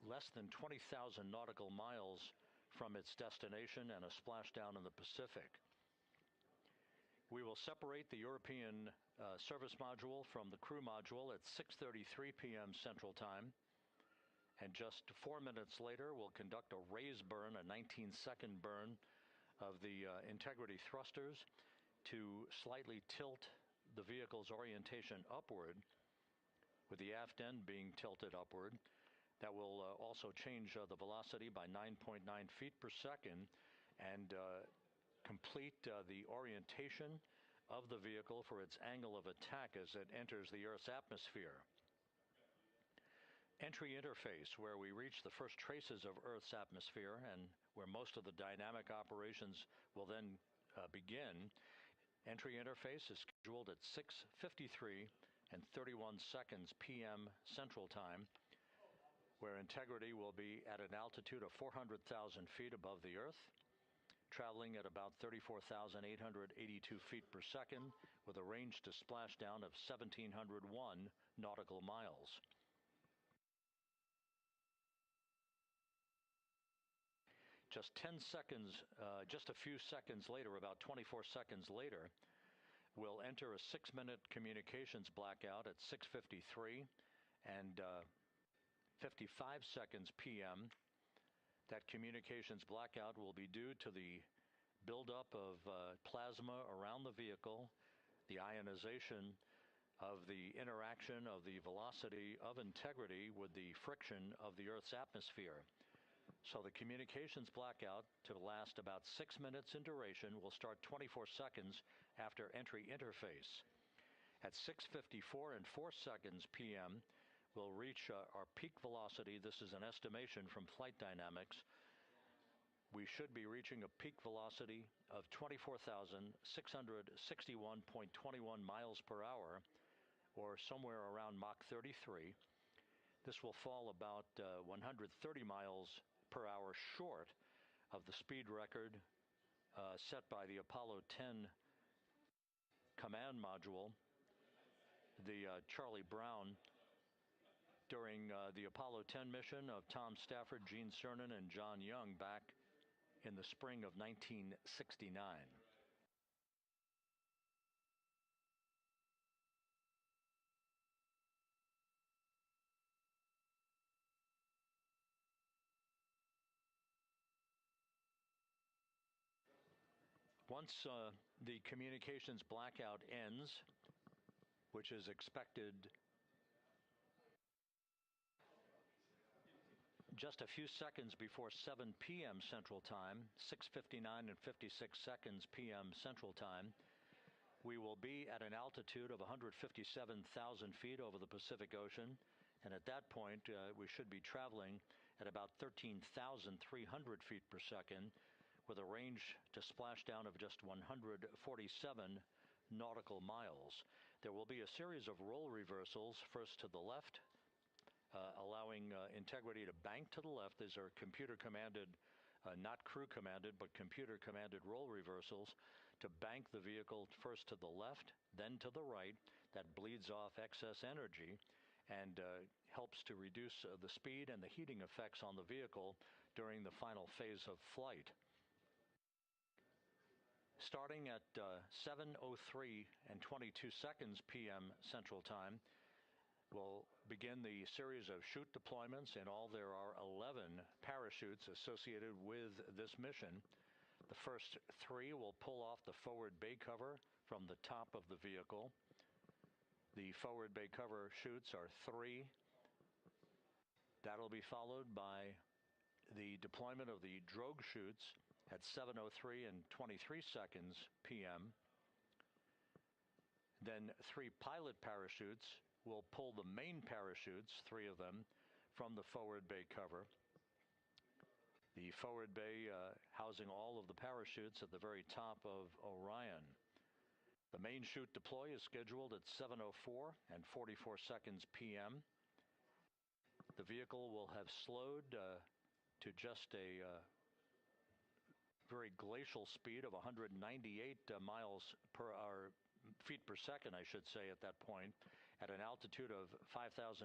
less than 20,000 nautical miles from its destination and a splashdown in the Pacific. We will separate the European service module from the crew module at 6:33 p.m. Central Time. And just 4 minutes later, we'll conduct a raise burn, a 19-second burn of the Integrity thrusters to slightly tilt the vehicle's orientation upward, with the aft end being tilted upward. That will also change the velocity by 9.9 feet per second and complete the orientation of the vehicle for its angle of attack as it enters the Earth's atmosphere. Entry interface, where we reach the first traces of Earth's atmosphere and where most of the dynamic operations will then begin. Entry interface is scheduled at 6:53 and 31 seconds p.m. Central Time, where Integrity will be at an altitude of 400,000 feet above the Earth, traveling at about 34,882 feet per second with a range to splashdown of 1,701 nautical miles. Just 10 seconds, just a few seconds later, about 24 seconds later, we'll enter a 6-minute communications blackout at 6:53 and 55 seconds p.m. That communications blackout will be due to the buildup of plasma around the vehicle, the ionization of the interaction of the velocity of Integrity with the friction of the Earth's atmosphere. So the communications blackout, to last about 6 minutes in duration, will start 24 seconds after entry interface. At 6:54 and 4 seconds p.m., we'll reach our peak velocity. This is an estimation from Flight Dynamics. We should be reaching a peak velocity of 24,661.21 miles per hour, or somewhere around Mach 33. This will fall about 130 miles per hour short of the speed record set by the Apollo 10 command module, the Charlie Brown, during the Apollo 10 mission of Tom Stafford, Gene Cernan, and John Young back in the spring of 1969. Once the communications blackout ends, which is expected just a few seconds before 7 p.m. Central Time, 6:59 and 56 seconds p.m. Central Time, we will be at an altitude of 157,000 feet over the Pacific Ocean, and at that point we should be traveling at about 13,300 feet per second with a range to splashdown of just 147 nautical miles. There will be a series of roll reversals, first to the left, allowing Integrity to bank to the left. These are computer-commanded, not crew-commanded, but computer-commanded roll reversals to bank the vehicle first to the left, then to the right. That bleeds off excess energy and helps to reduce the speed and the heating effects on the vehicle during the final phase of flight. Starting at 7:03 and 22 seconds p.m. Central Time, we'll begin the series of chute deployments. In all, there are 11 parachutes associated with this mission. The first 3 will pull off the forward bay cover from the top of the vehicle. The forward bay cover chutes are 3. That'll be followed by the deployment of the drogue chutes at 7:03 and 23 seconds p.m. Then 3 pilot parachutes will pull the main parachutes, 3 of them, from the forward bay cover. The forward bay housing all of the parachutes at the very top of Orion. The main chute deploy is scheduled at 7:04 and 44 seconds p.m. The vehicle will have slowed to just a very glacial speed of 198 miles per hour, feet per second, I should say, at that point, at an altitude of 5,400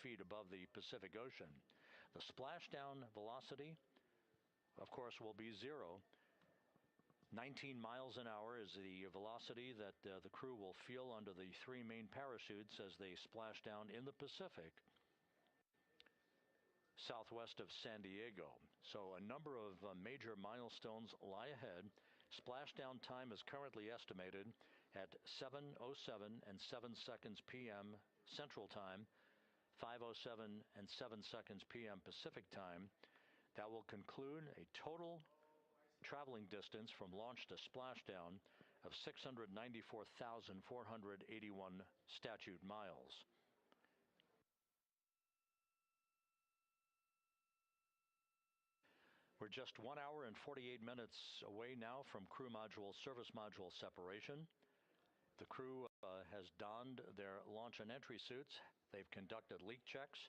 feet above the Pacific Ocean. The splashdown velocity, of course, will be 0. 19 miles an hour is the velocity that the crew will feel under the 3 main parachutes as they splash down in the Pacific, southwest of San Diego. So a number of major milestones lie ahead. Splashdown time is currently estimated at 7:07 and 7 seconds p.m. Central Time, 5:07 and 7 seconds p.m. Pacific Time. That will conclude a total traveling distance from launch to splashdown of 694,481 statute miles. We're just 1 hour and 48 minutes away now from crew module, service module separation. The crew has donned their launch and entry suits. They've conducted leak checks.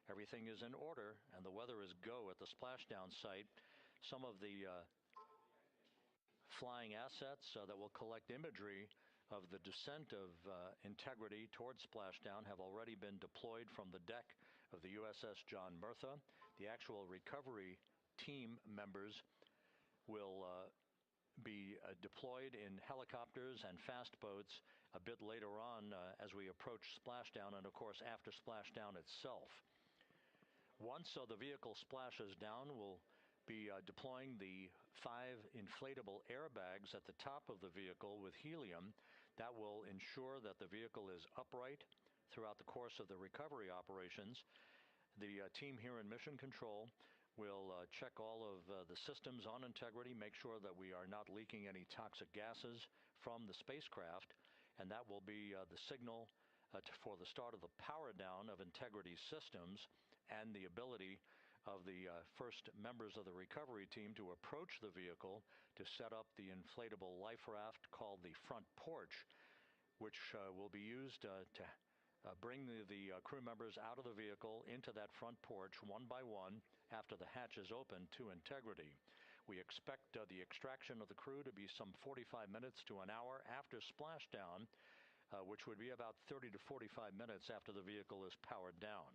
Everything is in order, and the weather is go at the splashdown site. Some of the flying assets that will collect imagery of the descent of Integrity towards splashdown have already been deployed from the deck of the USS John Murtha. The actual recovery team members will be deployed in helicopters and fast boats a bit later on as we approach splashdown, and of course after splashdown itself. Once the vehicle splashes down, we'll be deploying the 5 inflatable airbags at the top of the vehicle with helium. That will ensure that the vehicle is upright throughout the course of the recovery operations. The team here in Mission Control will check all of the systems on Integrity, make sure that we are not leaking any toxic gases from the spacecraft, and that will be the signal for the start of the power down of Integrity systems and the ability of the first members of the recovery team to approach the vehicle to set up the inflatable life raft called the front porch, which will be used to bring the crew members out of the vehicle into that front porch one by one after the hatch is open to Integrity. We expect the extraction of the crew to be some 45 minutes to an hour after splashdown, which would be about 30 to 45 minutes after the vehicle is powered down.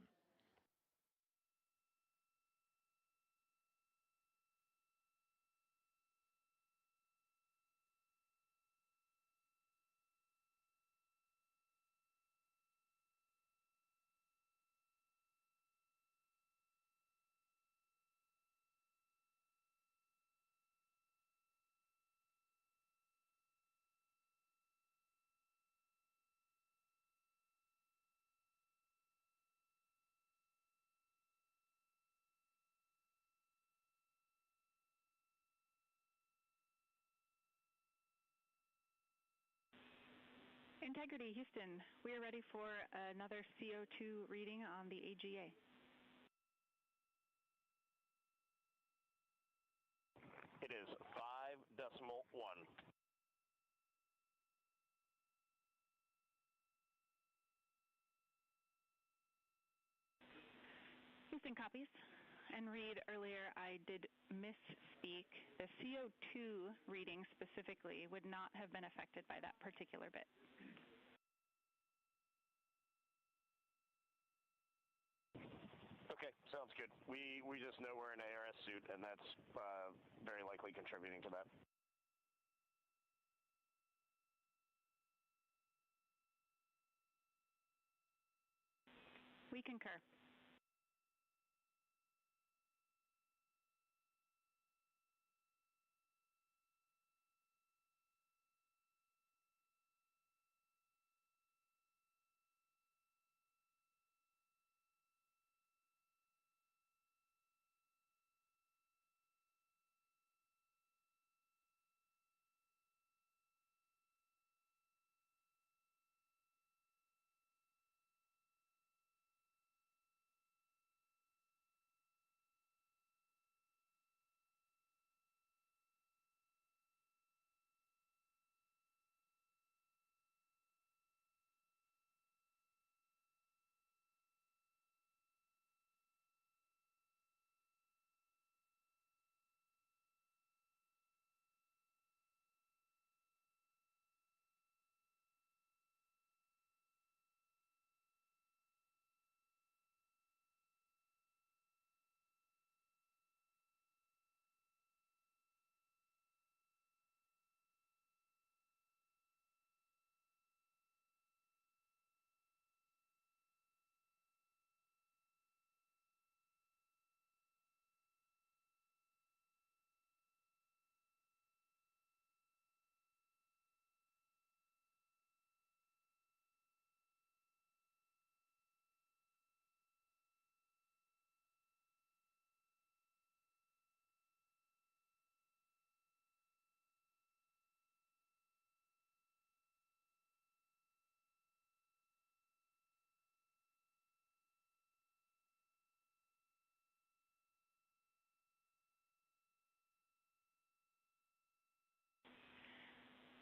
Integrity, Houston, we are ready for another CO2 reading on the AGA. It is 5.1. Houston copies. And Reed, earlier I did misspeak. The CO2 reading specifically would not have been affected by that particular bit. Okay, sounds good. We just know we're in an ARS suit, and that's very likely contributing to that. We concur.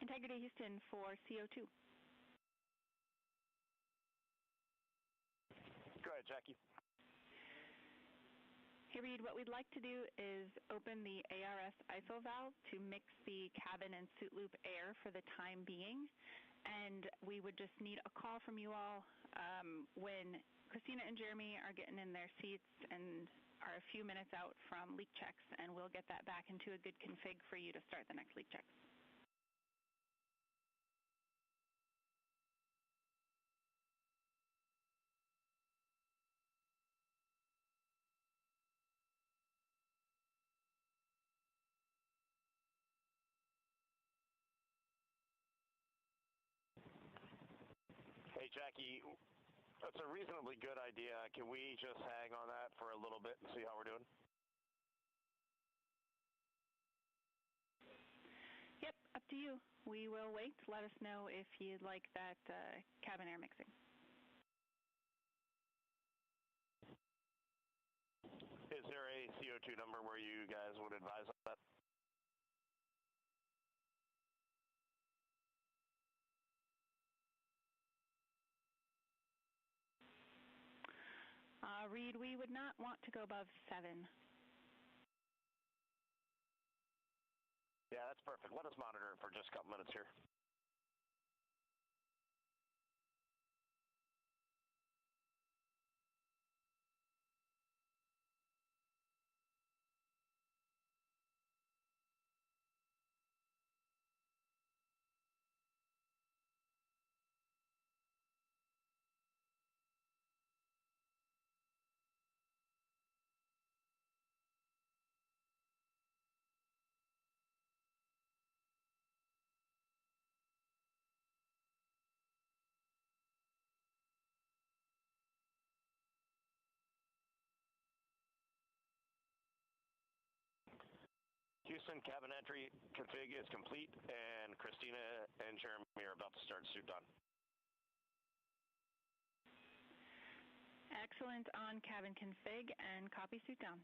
Integrity, Houston, for CO2. Go ahead, Jackie. Hey, Reed, what we'd like to do is open the ARS ISO valve to mix the cabin and suit loop air for the time being. And we would just need a call from you all when Christina and Jeremy are getting in their seats and are a few minutes out from leak checks, and we'll get that back into a good config for you to start the next leak checks. Hey, Jackie, that's a reasonably good idea. Can we just hang on that for a little bit and see how we're doing? Yep, up to you. We will wait. Let us know if you'd like that cabin air mixing. Is there a CO2 number where you guys would advise on that? Reed, we would not want to go above 7. Yeah, that's perfect. Let us monitor it for just a couple minutes here. Houston, cabin entry config is complete, and Christina and Jeremy are about to start suit on. Excellent on cabin config and copy suit down.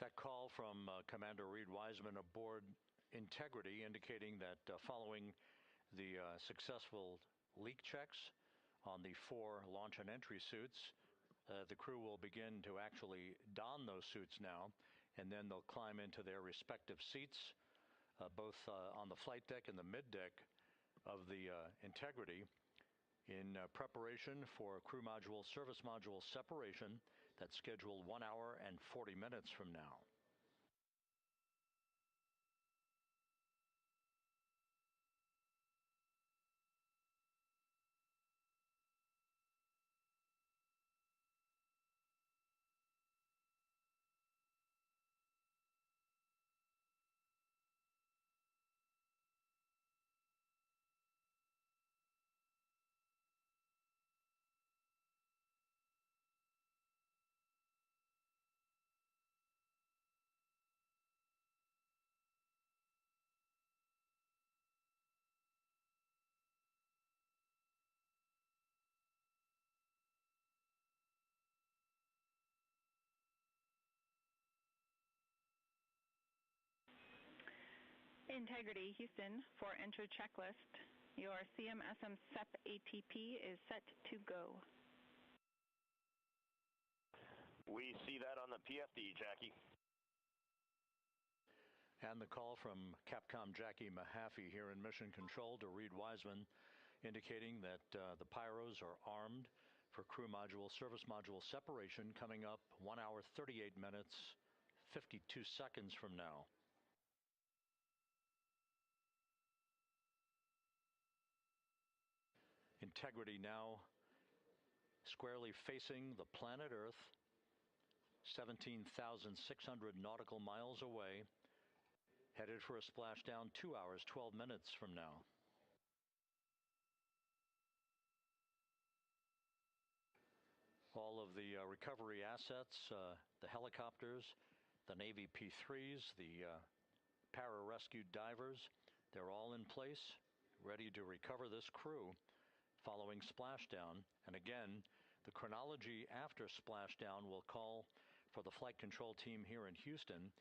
That call from Commander Reed Wiseman aboard Integrity indicating that following the successful leak checks on the 4 launch and entry suits, the crew will begin to actually don those suits now, and then they'll climb into their respective seats, both on the flight deck and the mid deck of the Integrity, in preparation for crew module service module separation that's scheduled 1 hour and 40 minutes from now. Integrity, Houston, for entry checklist. Your CMSM SEP ATP is set to go. We see that on the PFD, Jackie. And the call from Capcom Jackie Mahaffey here in Mission Control to Reed Wiseman, indicating that the pyros are armed for crew module service module separation coming up 1 hour 38 minutes 52 seconds from now. Integrity now squarely facing the planet Earth, 17,600 nautical miles away, headed for a splashdown 2 hours 12 minutes from now. All of the recovery assets, the helicopters, the Navy P-3s, the pararescue divers, they're all in place, ready to recover this crew following splashdown. And again, the chronology after splashdown will call for the flight control team here in Houston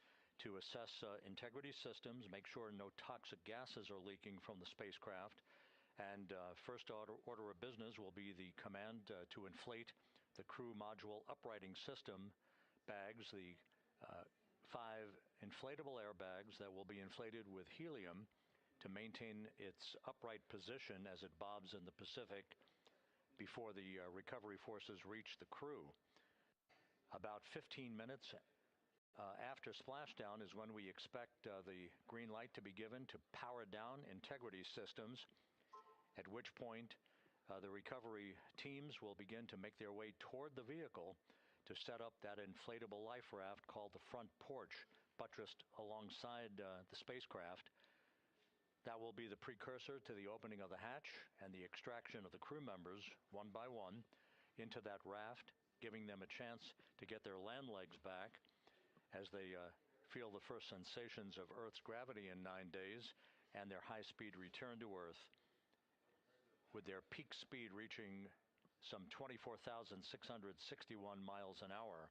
to assess integrity systems, make sure no toxic gases are leaking from the spacecraft. And first order of business will be the command to inflate the crew module uprighting system bags, the 5 inflatable airbags that will be inflated with helium to maintain its upright position as it bobs in the Pacific before the recovery forces reach the crew. About 15 minutes after splashdown is when we expect the green light to be given to power down integrity systems, at which point the recovery teams will begin to make their way toward the vehicle to set up that inflatable life raft called the front porch, buttressed alongside the spacecraft. That will be the precursor to the opening of the hatch and the extraction of the crew members one by one into that raft, giving them a chance to get their land legs back as they feel the first sensations of Earth's gravity in 9 days and their high-speed return to Earth, with their peak speed reaching some 24,661 miles an hour.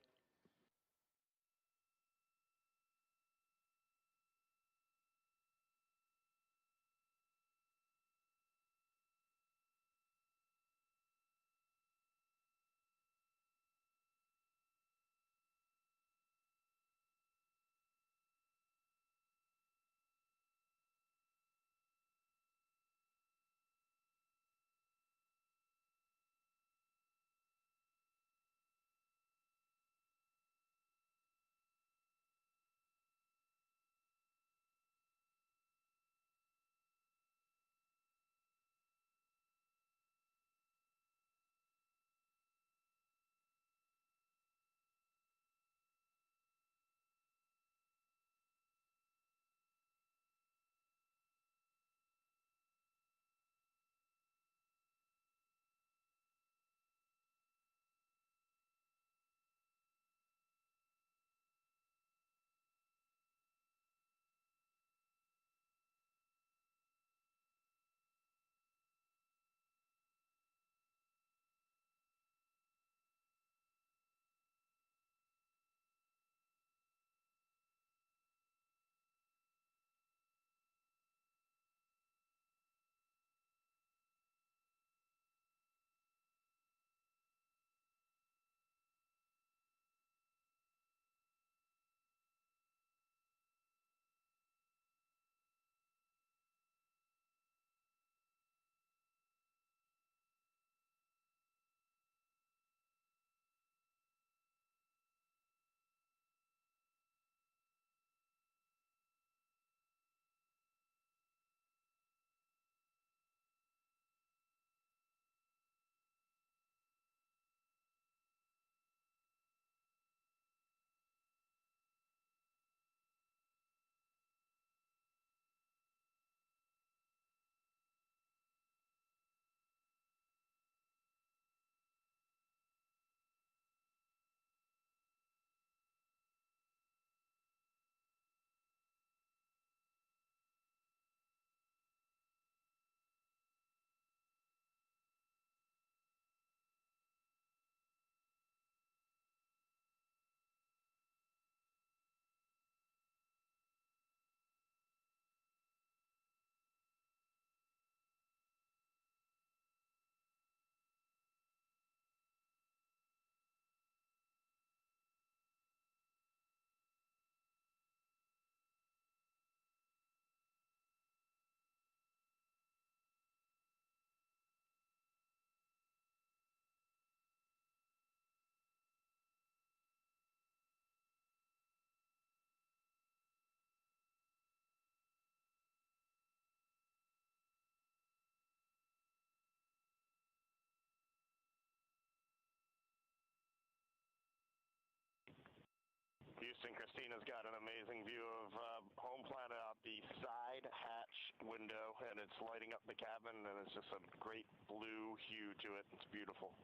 Houston, Christina's got an amazing view of home planet out the side hatch window, and it's lighting up the cabin, and it's just a great blue hue to it. It's beautiful.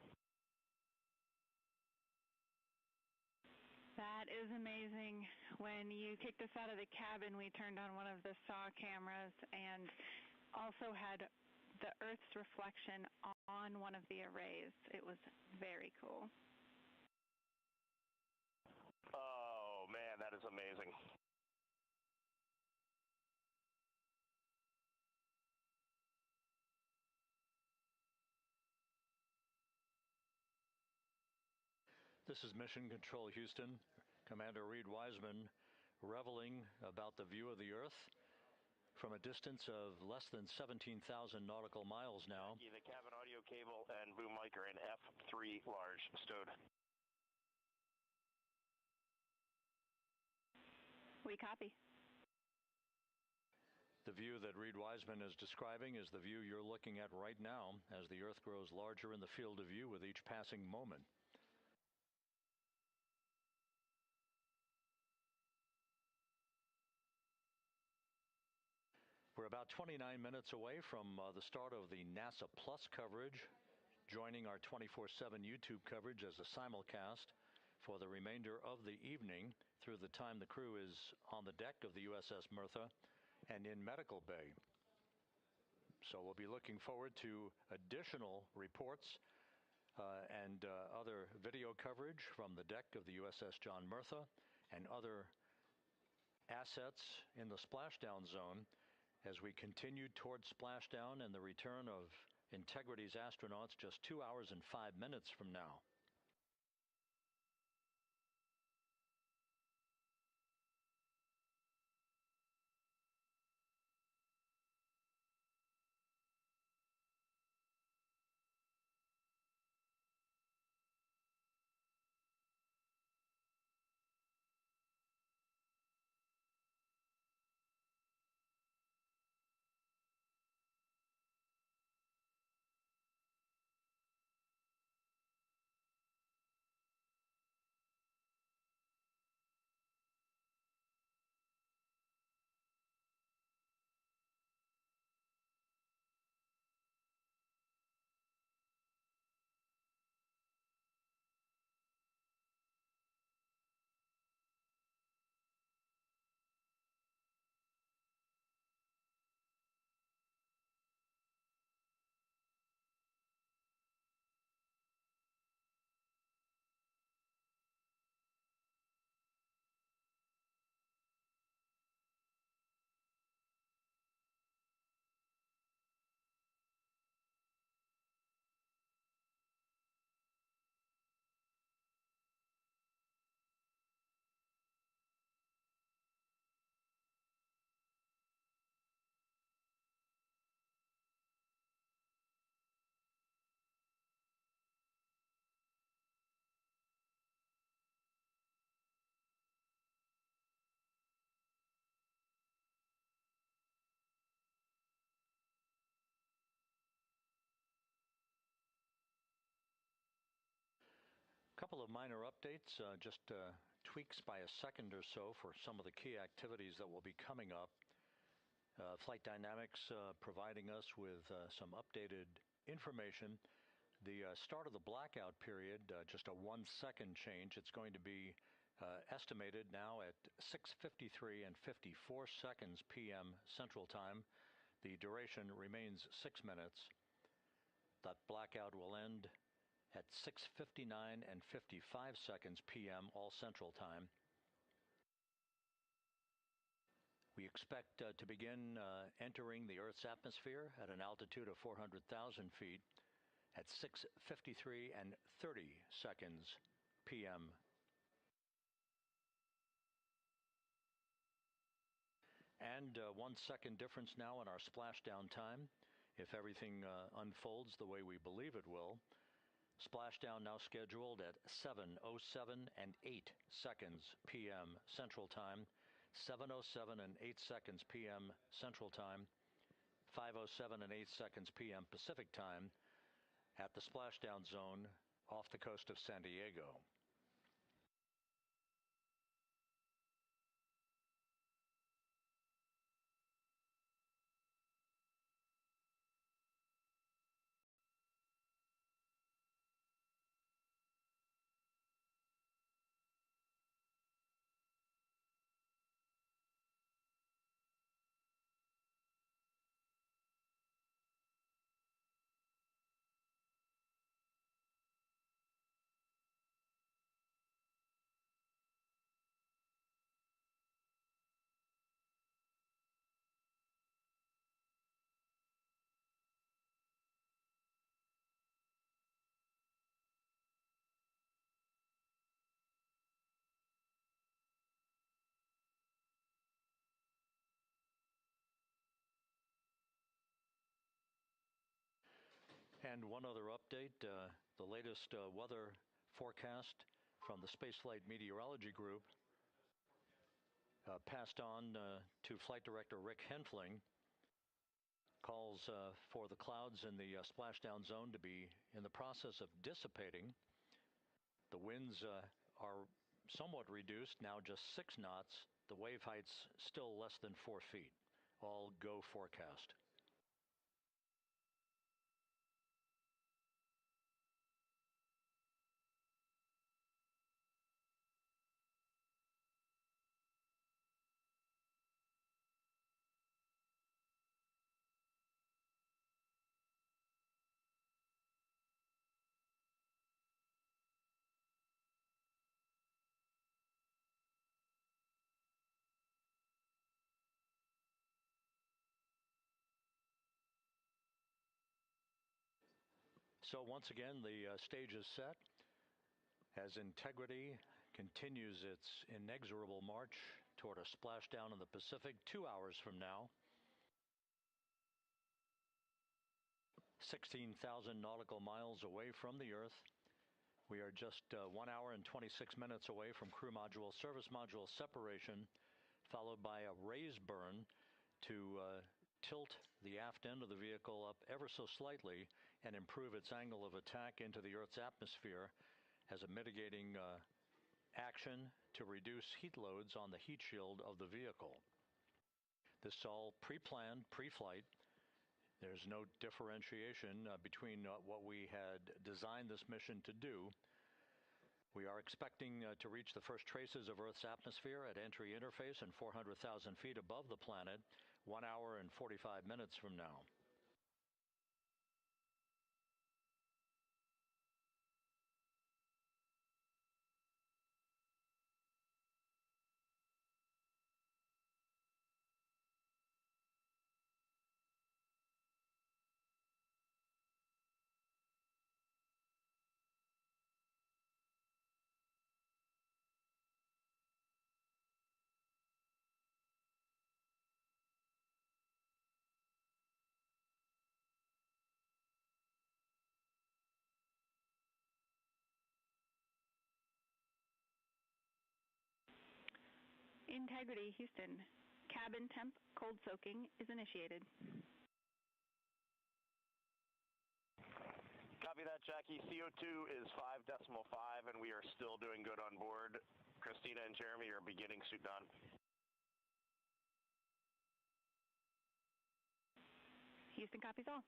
That is amazing. When you kicked us out of the cabin, we turned on one of the SAW cameras and also had the Earth's reflection on one of the arrays. It was very cool. Oh, man, that is amazing. This is Mission Control Houston. Commander Reed Wiseman reveling about the view of the Earth from a distance of less than 17,000 nautical miles now. The cabin audio cable and boom mic are in F3 large stowed. We copy. The view that Reed Wiseman is describing is the view you're looking at right now as the Earth grows larger in the field of view with each passing moment. We're about 29 minutes away from the start of the NASA Plus coverage, joining our 24/7 YouTube coverage as a simulcast for the remainder of the evening through the time the crew is on the deck of the USS Mertha and in medical bay. So we'll be looking forward to additional reports and other video coverage from the deck of the USS John Mertha and other assets in the splashdown zone as we continue toward splashdown and the return of Integrity's astronauts just 2 hours and 5 minutes from now. Couple of minor updates, just tweaks by a second or so for some of the key activities that will be coming up. Flight Dynamics providing us with some updated information. The start of the blackout period, just a 1 second change. It's going to be estimated now at 6:53 and 54 seconds p.m. Central Time. The duration remains 6 minutes. That blackout will end at 6:59 and 55 seconds p.m. all Central Time. We expect to begin entering the Earth's atmosphere at an altitude of 400,000 feet at 6:53 and 30 seconds p.m. And 1 second difference now in our splashdown time. If everything unfolds the way we believe it will, splashdown now scheduled at 7:07 and 8 seconds p.m. Central Time, 7:07 and 8 seconds p.m. Central Time, 5:07 and 8 seconds p.m. Pacific Time at the splashdown zone off the coast of San Diego. And one other update, the latest weather forecast from the Spaceflight Meteorology Group passed on to Flight Director Rick Henfling, calls for the clouds in the splashdown zone to be in the process of dissipating. The winds are somewhat reduced, now just 6 knots. The wave height's still less than 4 feet. All go forecast. So once again, the stage is set as Integrity continues its inexorable march toward a splashdown in the Pacific 2 hours from now. 16,000 nautical miles away from the Earth. We are just 1 hour and 26 minutes away from crew module, service module separation, followed by a raise burn to tilt the aft end of the vehicle up ever so slightly and improve its angle of attack into the Earth's atmosphere as a mitigating action to reduce heat loads on the heat shield of the vehicle. This is all pre-planned, pre-flight. There's no differentiation between what we had designed this mission to do. We are expecting to reach the first traces of Earth's atmosphere at entry interface and 400,000 feet above the planet 1 hour and 45 minutes from now. Integrity, Houston. Cabin temp cold soaking is initiated. Copy that, Jackie. CO2 is 5.5, and we are still doing good on board. Christina and Jeremy are beginning suit down. Houston copies all.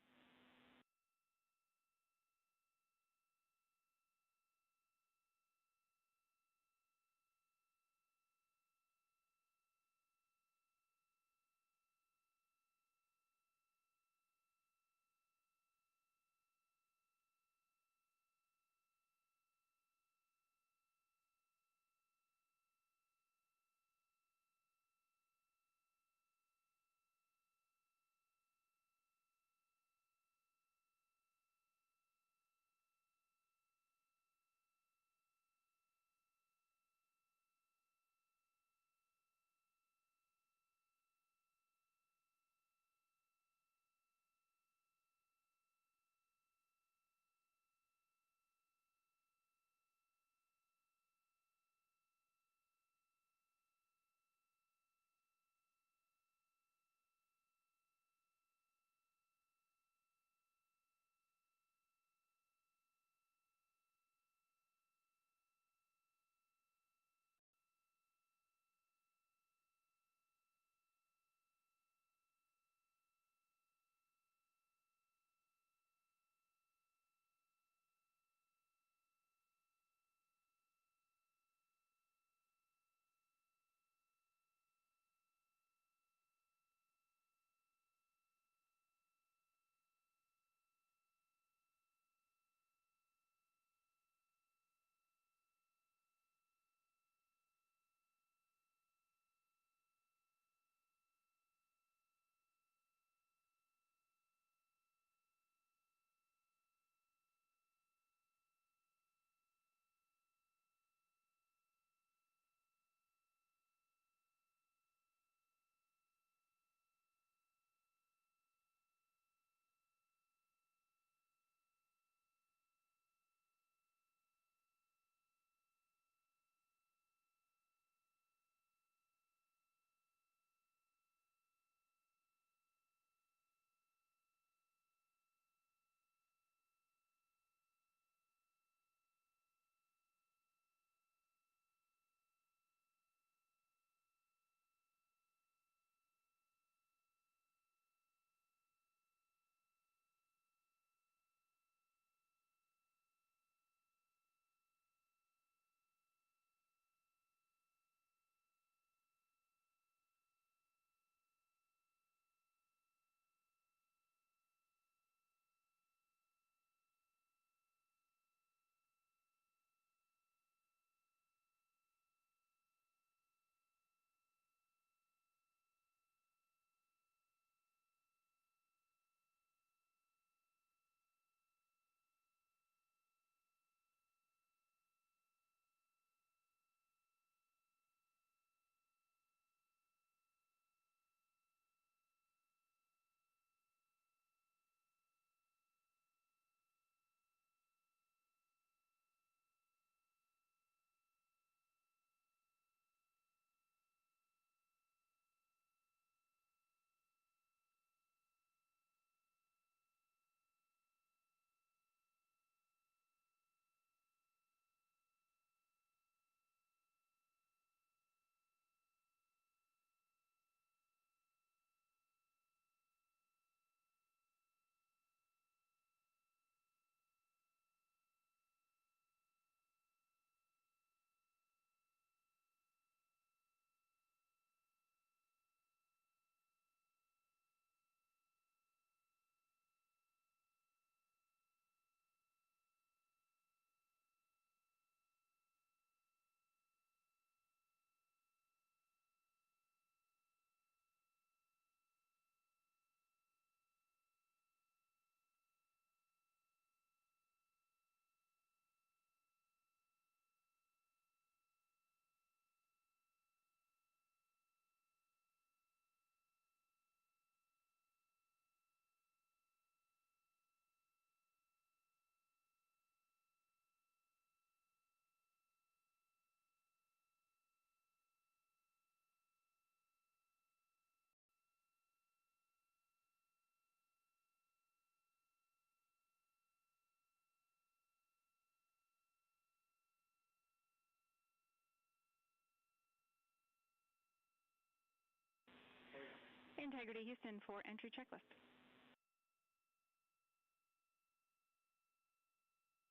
Integrity Houston for entry checklist.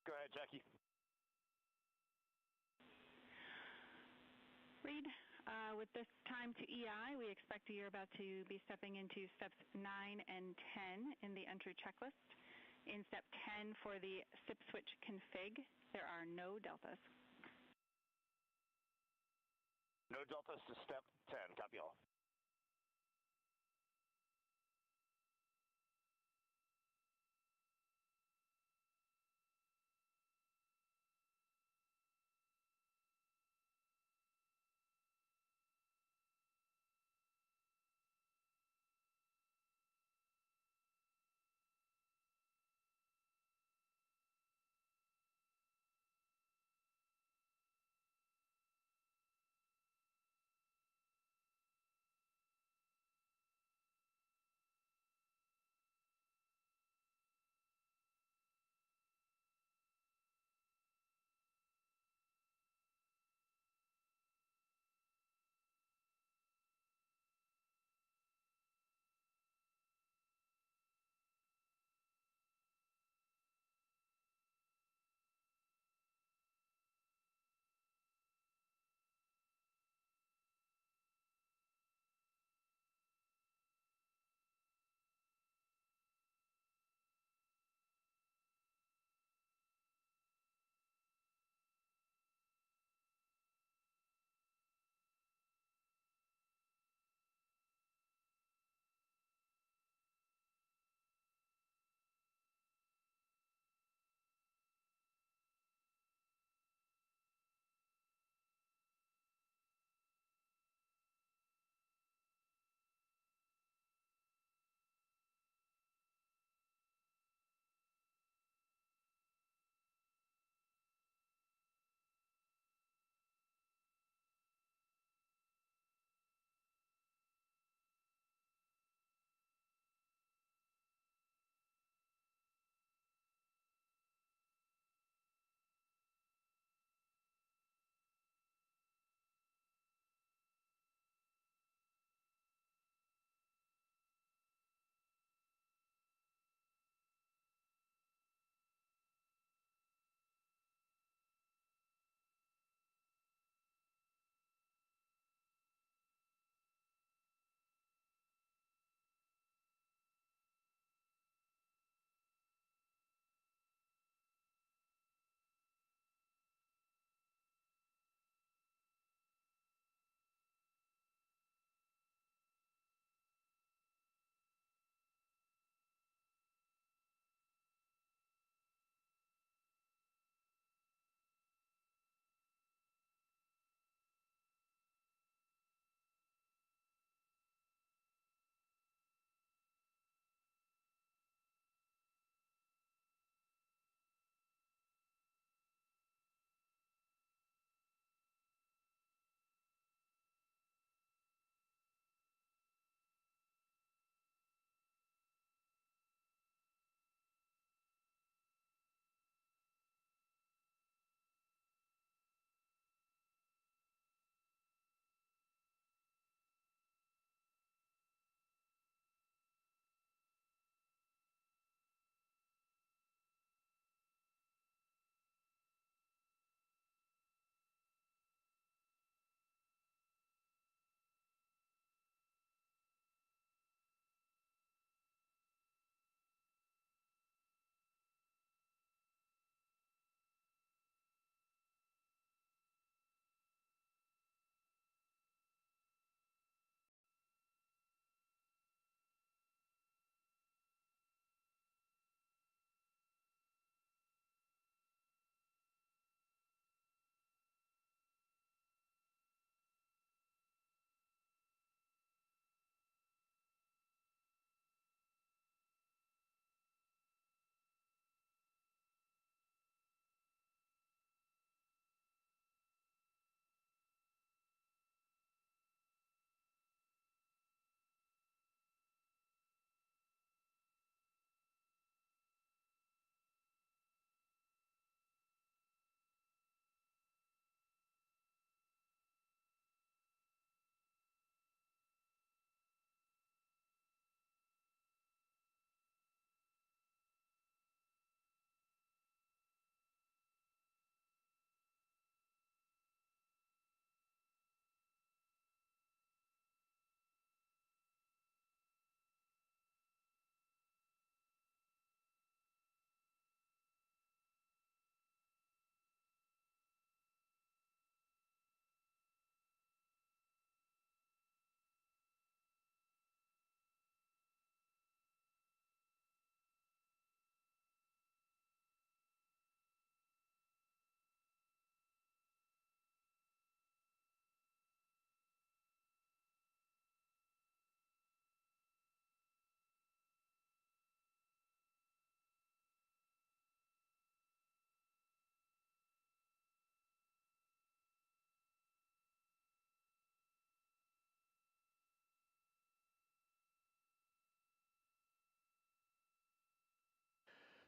Go ahead, Jackie. Reed, with this time to EI, we expect you're about to be stepping into steps 9 and 10 in the entry checklist. In step 10 for the SIP switch config, there are no deltas. No deltas to step 10. Copy all.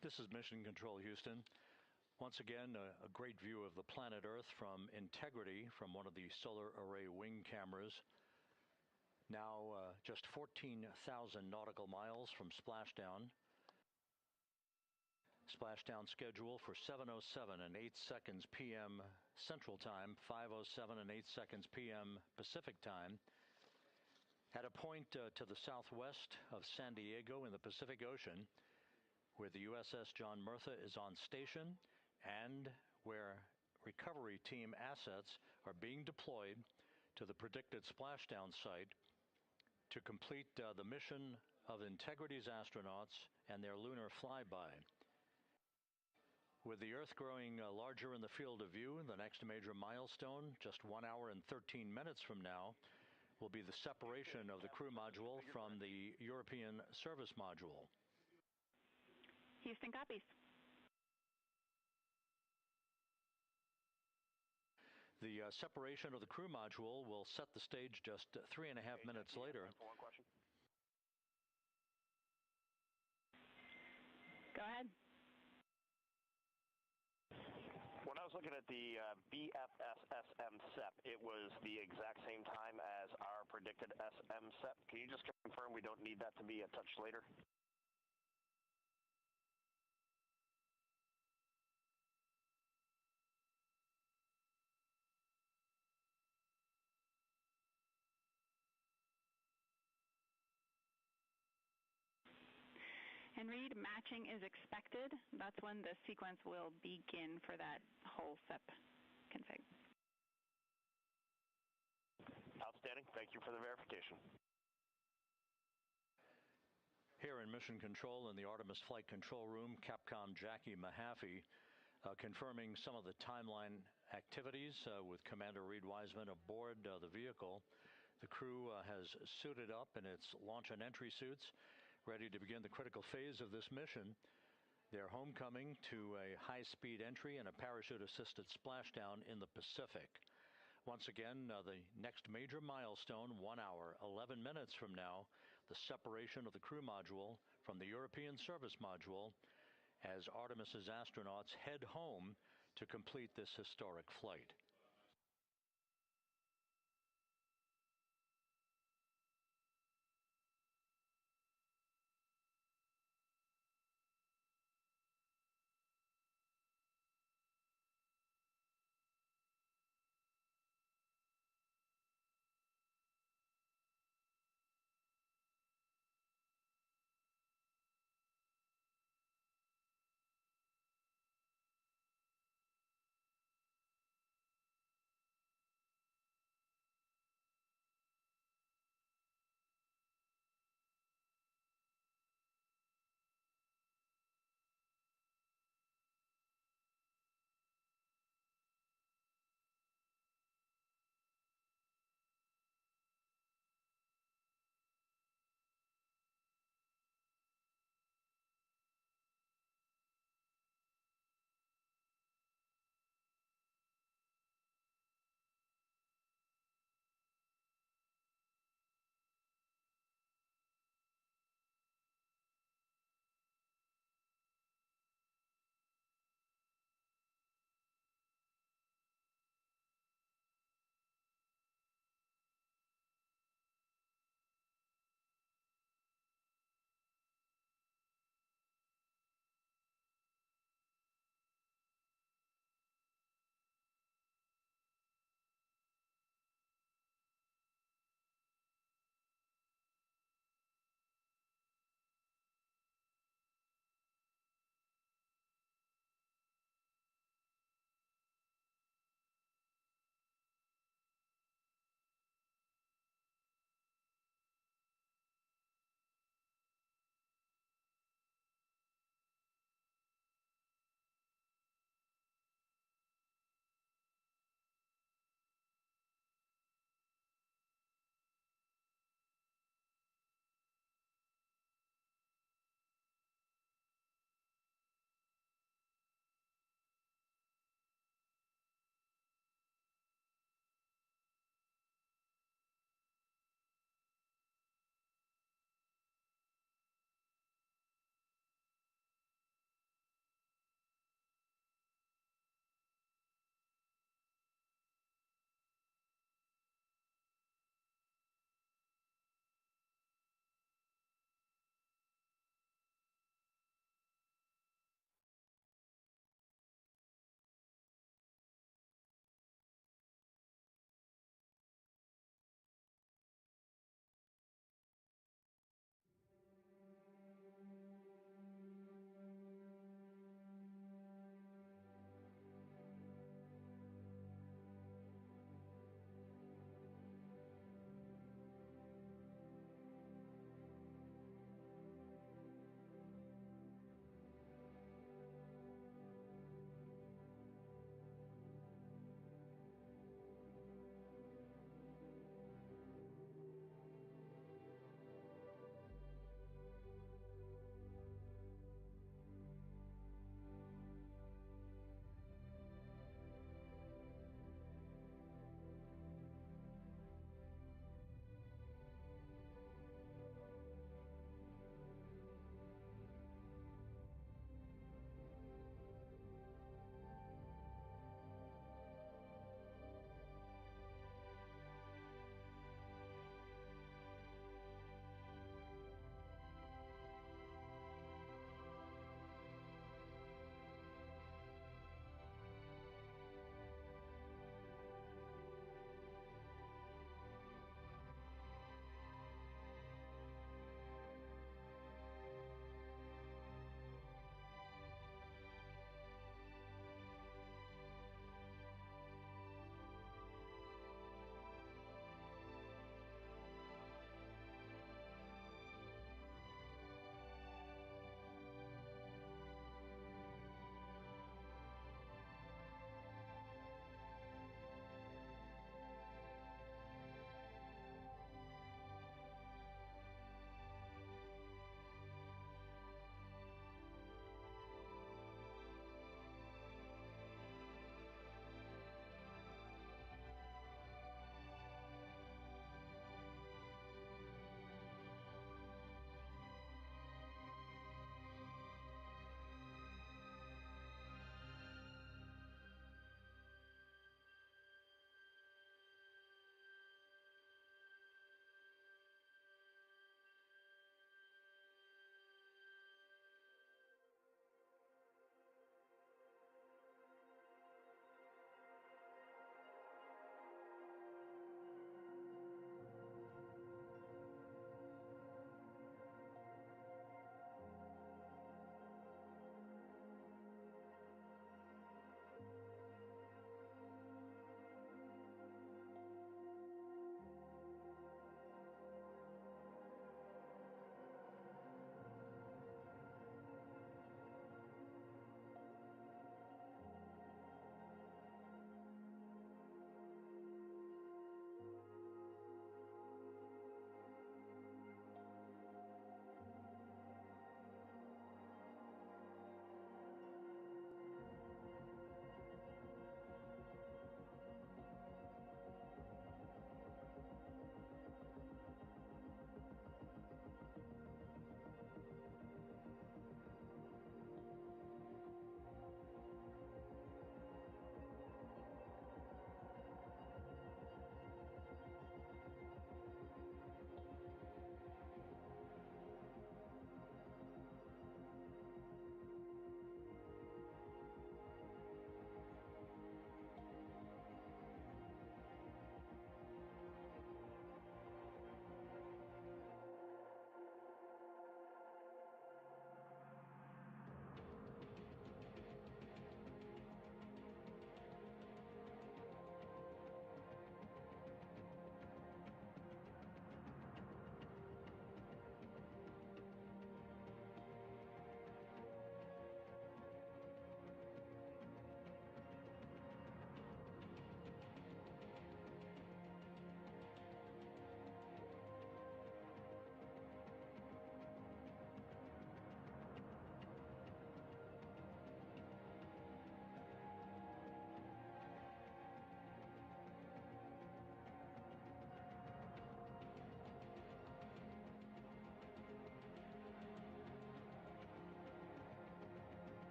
This is Mission Control, Houston. Once again, a great view of the planet Earth from Integrity from one of the solar array wing cameras. Now just 14,000 nautical miles from splashdown. Splashdown schedule for 7:07 and 8 seconds p.m. Central Time, 5:07 and 8 seconds p.m. Pacific Time. At a point to the southwest of San Diego in the Pacific Ocean, where the USS John Murtha is on station and where recovery team assets are being deployed to the predicted splashdown site to complete the mission of Integrity's astronauts and their lunar flyby. With the Earth growing larger in the field of view, the next major milestone, just 1 hour and 13 minutes from now, will be the separation of the crew module from the European service module. Houston copies. The separation of the crew module will set the stage just 3.5 minutes later. One question. Go ahead. When I was looking at the BFS-SM SEP, it was the exact same time as our predicted SM SEP. Can you just confirm we don't need that to be a touch later? And Reed, matching is expected. That's when the sequence will begin for that whole SEP config. Outstanding. Thank you for the verification. Here in Mission Control in the Artemis Flight Control Room, Capcom Jackie Mahaffey confirming some of the timeline activities with Commander Reed Wiseman aboard the vehicle. The crew has suited up in its launch and entry suits, ready to begin the critical phase of this mission. Their homecoming to a high-speed entry and a parachute-assisted splashdown in the Pacific. Once again, the next major milestone, 1 hour, 11 minutes from now, the separation of the crew module from the European service module as Artemis's astronauts head home to complete this historic flight.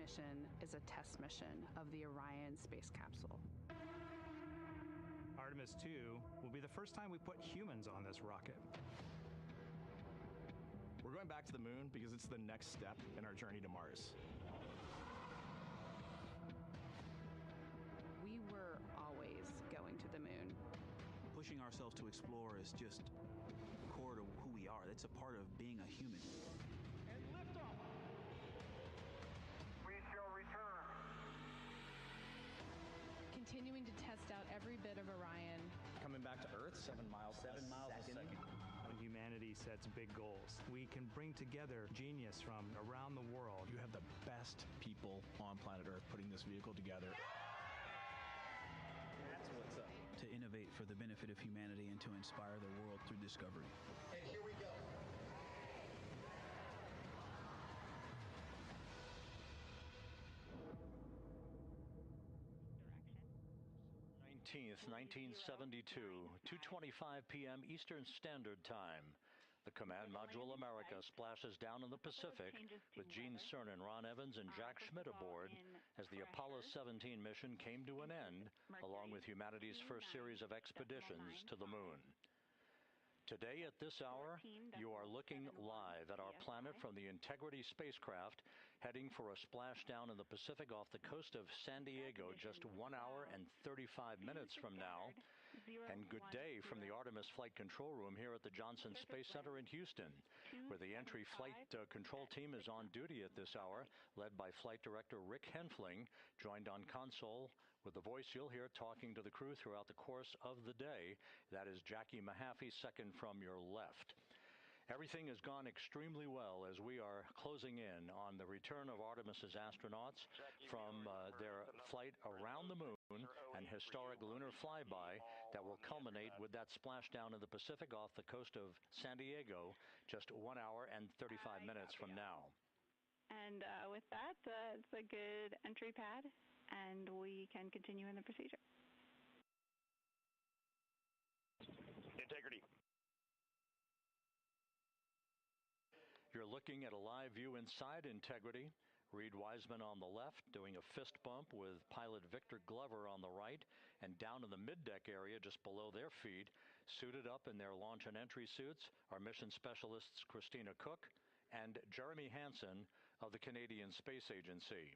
mission is a test mission of the Orion space capsule. Artemis II will be the first time we put humans on this rocket. We're going back to the moon because it's the next step in our journey to Mars. We were always going to the moon. Pushing ourselves to explore is just core to who we are. That's a part of being a human. And liftoff. We shall return. Continuing to test out every bit of Orion. Coming back to Earth, 7 miles a second. When humanity sets big goals, we can bring together genius from around the world. You have the best people on planet Earth putting this vehicle together. That's what's up. To innovate for the benefit of humanity and to inspire the world through discovery. And here we go. Direction. 19th, 1972, 2:25 p.m. Eastern Standard Time. The Command Module America splashes down in the Pacific with Gene Cernan, Ron Evans, and Jack Schmidt aboard as the Apollo 17 mission came to an end, along with humanity's first series of expeditions to the moon. Today at this hour, you are looking live at our planet from the Integrity spacecraft, heading for a splashdown in the Pacific off the coast of San Diego just 1 hour and 35 minutes from now. And good day from the Artemis Flight Control Room here at the Johnson Space Center in Houston, where the entry flight control team is on duty at this hour, led by Flight Director Rick Henfling, joined on console with the voice you'll hear talking to the crew throughout the course of the day. That is Jackie Mahaffey, second from your left. Everything has gone extremely well as we are closing in on the return of Artemis's astronauts from their flight around the moon and historic lunar flyby that will culminate with that splashdown in the Pacific off the coast of San Diego just 1 hour and 35 minutes from now. And with that, it's a good entry pad, and we can continue in the procedure. Integrity. You're looking at a live view inside Integrity. Reed Wiseman on the left doing a fist bump with pilot Victor Glover on the right, and down in the middeck area just below their feet, suited up in their launch and entry suits, are mission specialists Christina Cook and Jeremy Hansen of the Canadian Space Agency.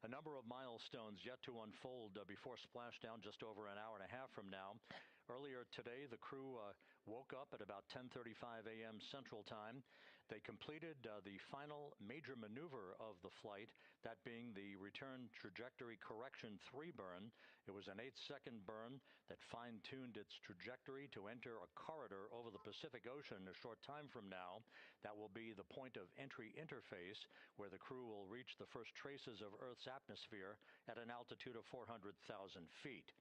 A number of milestones yet to unfold before splashdown just over an hour and a half from now. Earlier today, the crew woke up at about 10:35 a.m. Central Time. They completed the final major maneuver of the flight, that being the return trajectory correction 3 burn. It was an 8-second burn that fine-tuned its trajectory to enter a corridor over the Pacific Ocean a short time from now. That will be the point of entry interface where the crew will reach the first traces of Earth's atmosphere at an altitude of 400,000 feet.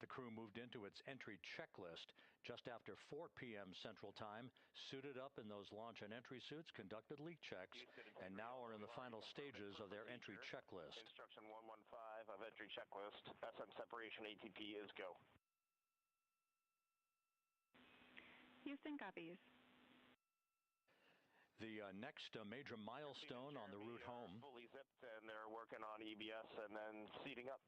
The crew moved into its entry checklist just after 4 p.m. Central Time, suited up in those launch and entry suits, conducted leak checks, and now are in the final stages of their entry checklist. Instruction 115 of entry checklist. SM separation ATP is go. Houston copies. The next major milestone on the route home. Fully zipped, and they're working on EBS and then seating up.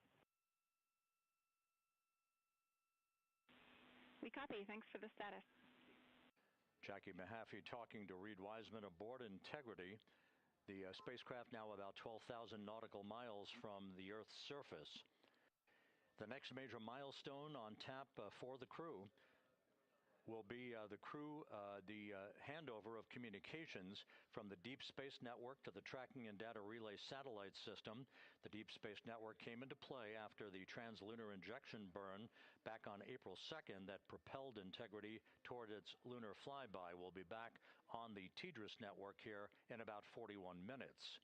We copy. Thanks for the status. Jackie Mahaffey talking to Reed Wiseman aboard Integrity. The spacecraft now about 12,000 nautical miles from the Earth's surface. The next major milestone on tap for the crew will be the handover of communications from the Deep Space Network to the Tracking and Data Relay Satellite System. The Deep Space Network came into play after the translunar injection burn back on April 2nd that propelled Integrity toward its lunar flyby. We'll be back on the TDRS network here in about 41 minutes.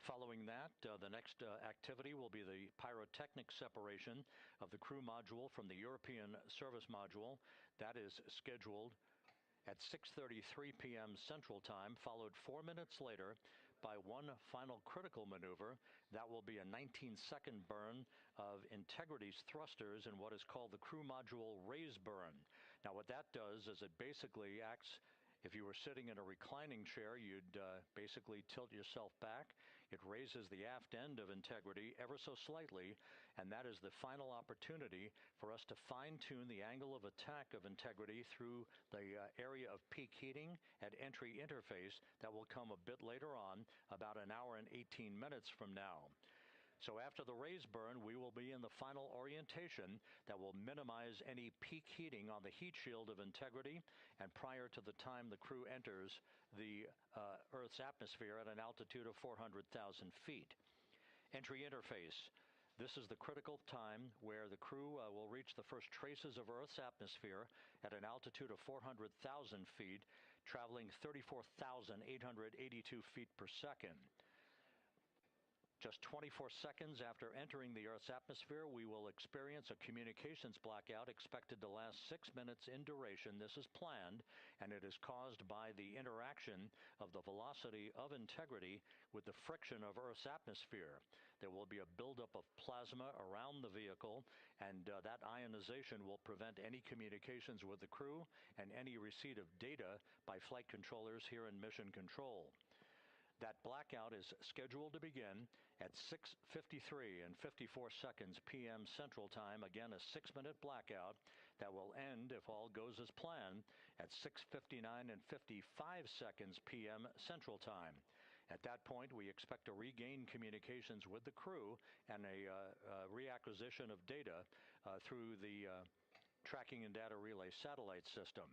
Following that, the next activity will be the pyrotechnic separation of the crew module from the European service module. That is scheduled at 6:33 p.m. Central Time, followed 4 minutes later by one final critical maneuver. That will be a 19-second burn of Integrity's thrusters in what is called the crew module raise burn. Now, what that does is it basically acts. If you were sitting in a reclining chair, you'd basically tilt yourself back. It raises the aft end of Integrity ever so slightly, and that is the final opportunity for us to fine-tune the angle of attack of Integrity through the area of peak heating at entry interface that will come a bit later on, about an hour and 18 minutes from now. So after the raise burn, we will be in the final orientation that will minimize any peak heating on the heat shield of Integrity and prior to the time the crew enters the Earth's atmosphere at an altitude of 400,000 feet. Entry interface. This is the critical time where the crew will reach the first traces of Earth's atmosphere at an altitude of 400,000 feet, traveling 34,882 feet per second. Just 24 seconds after entering the Earth's atmosphere, we will experience a communications blackout expected to last 6 minutes in duration. This is planned, and it is caused by the interaction of the velocity of Integrity with the friction of Earth's atmosphere. There will be a buildup of plasma around the vehicle, and that ionization will prevent any communications with the crew and any receipt of data by flight controllers here in Mission Control. That blackout is scheduled to begin at 6:53 and 54 seconds p.m. Central Time. Again, a 6-minute blackout that will end, if all goes as planned, at 6:59 and 55 seconds p.m. Central Time. At that point, we expect to regain communications with the crew and a reacquisition of data through the Tracking and Data Relay satellite system.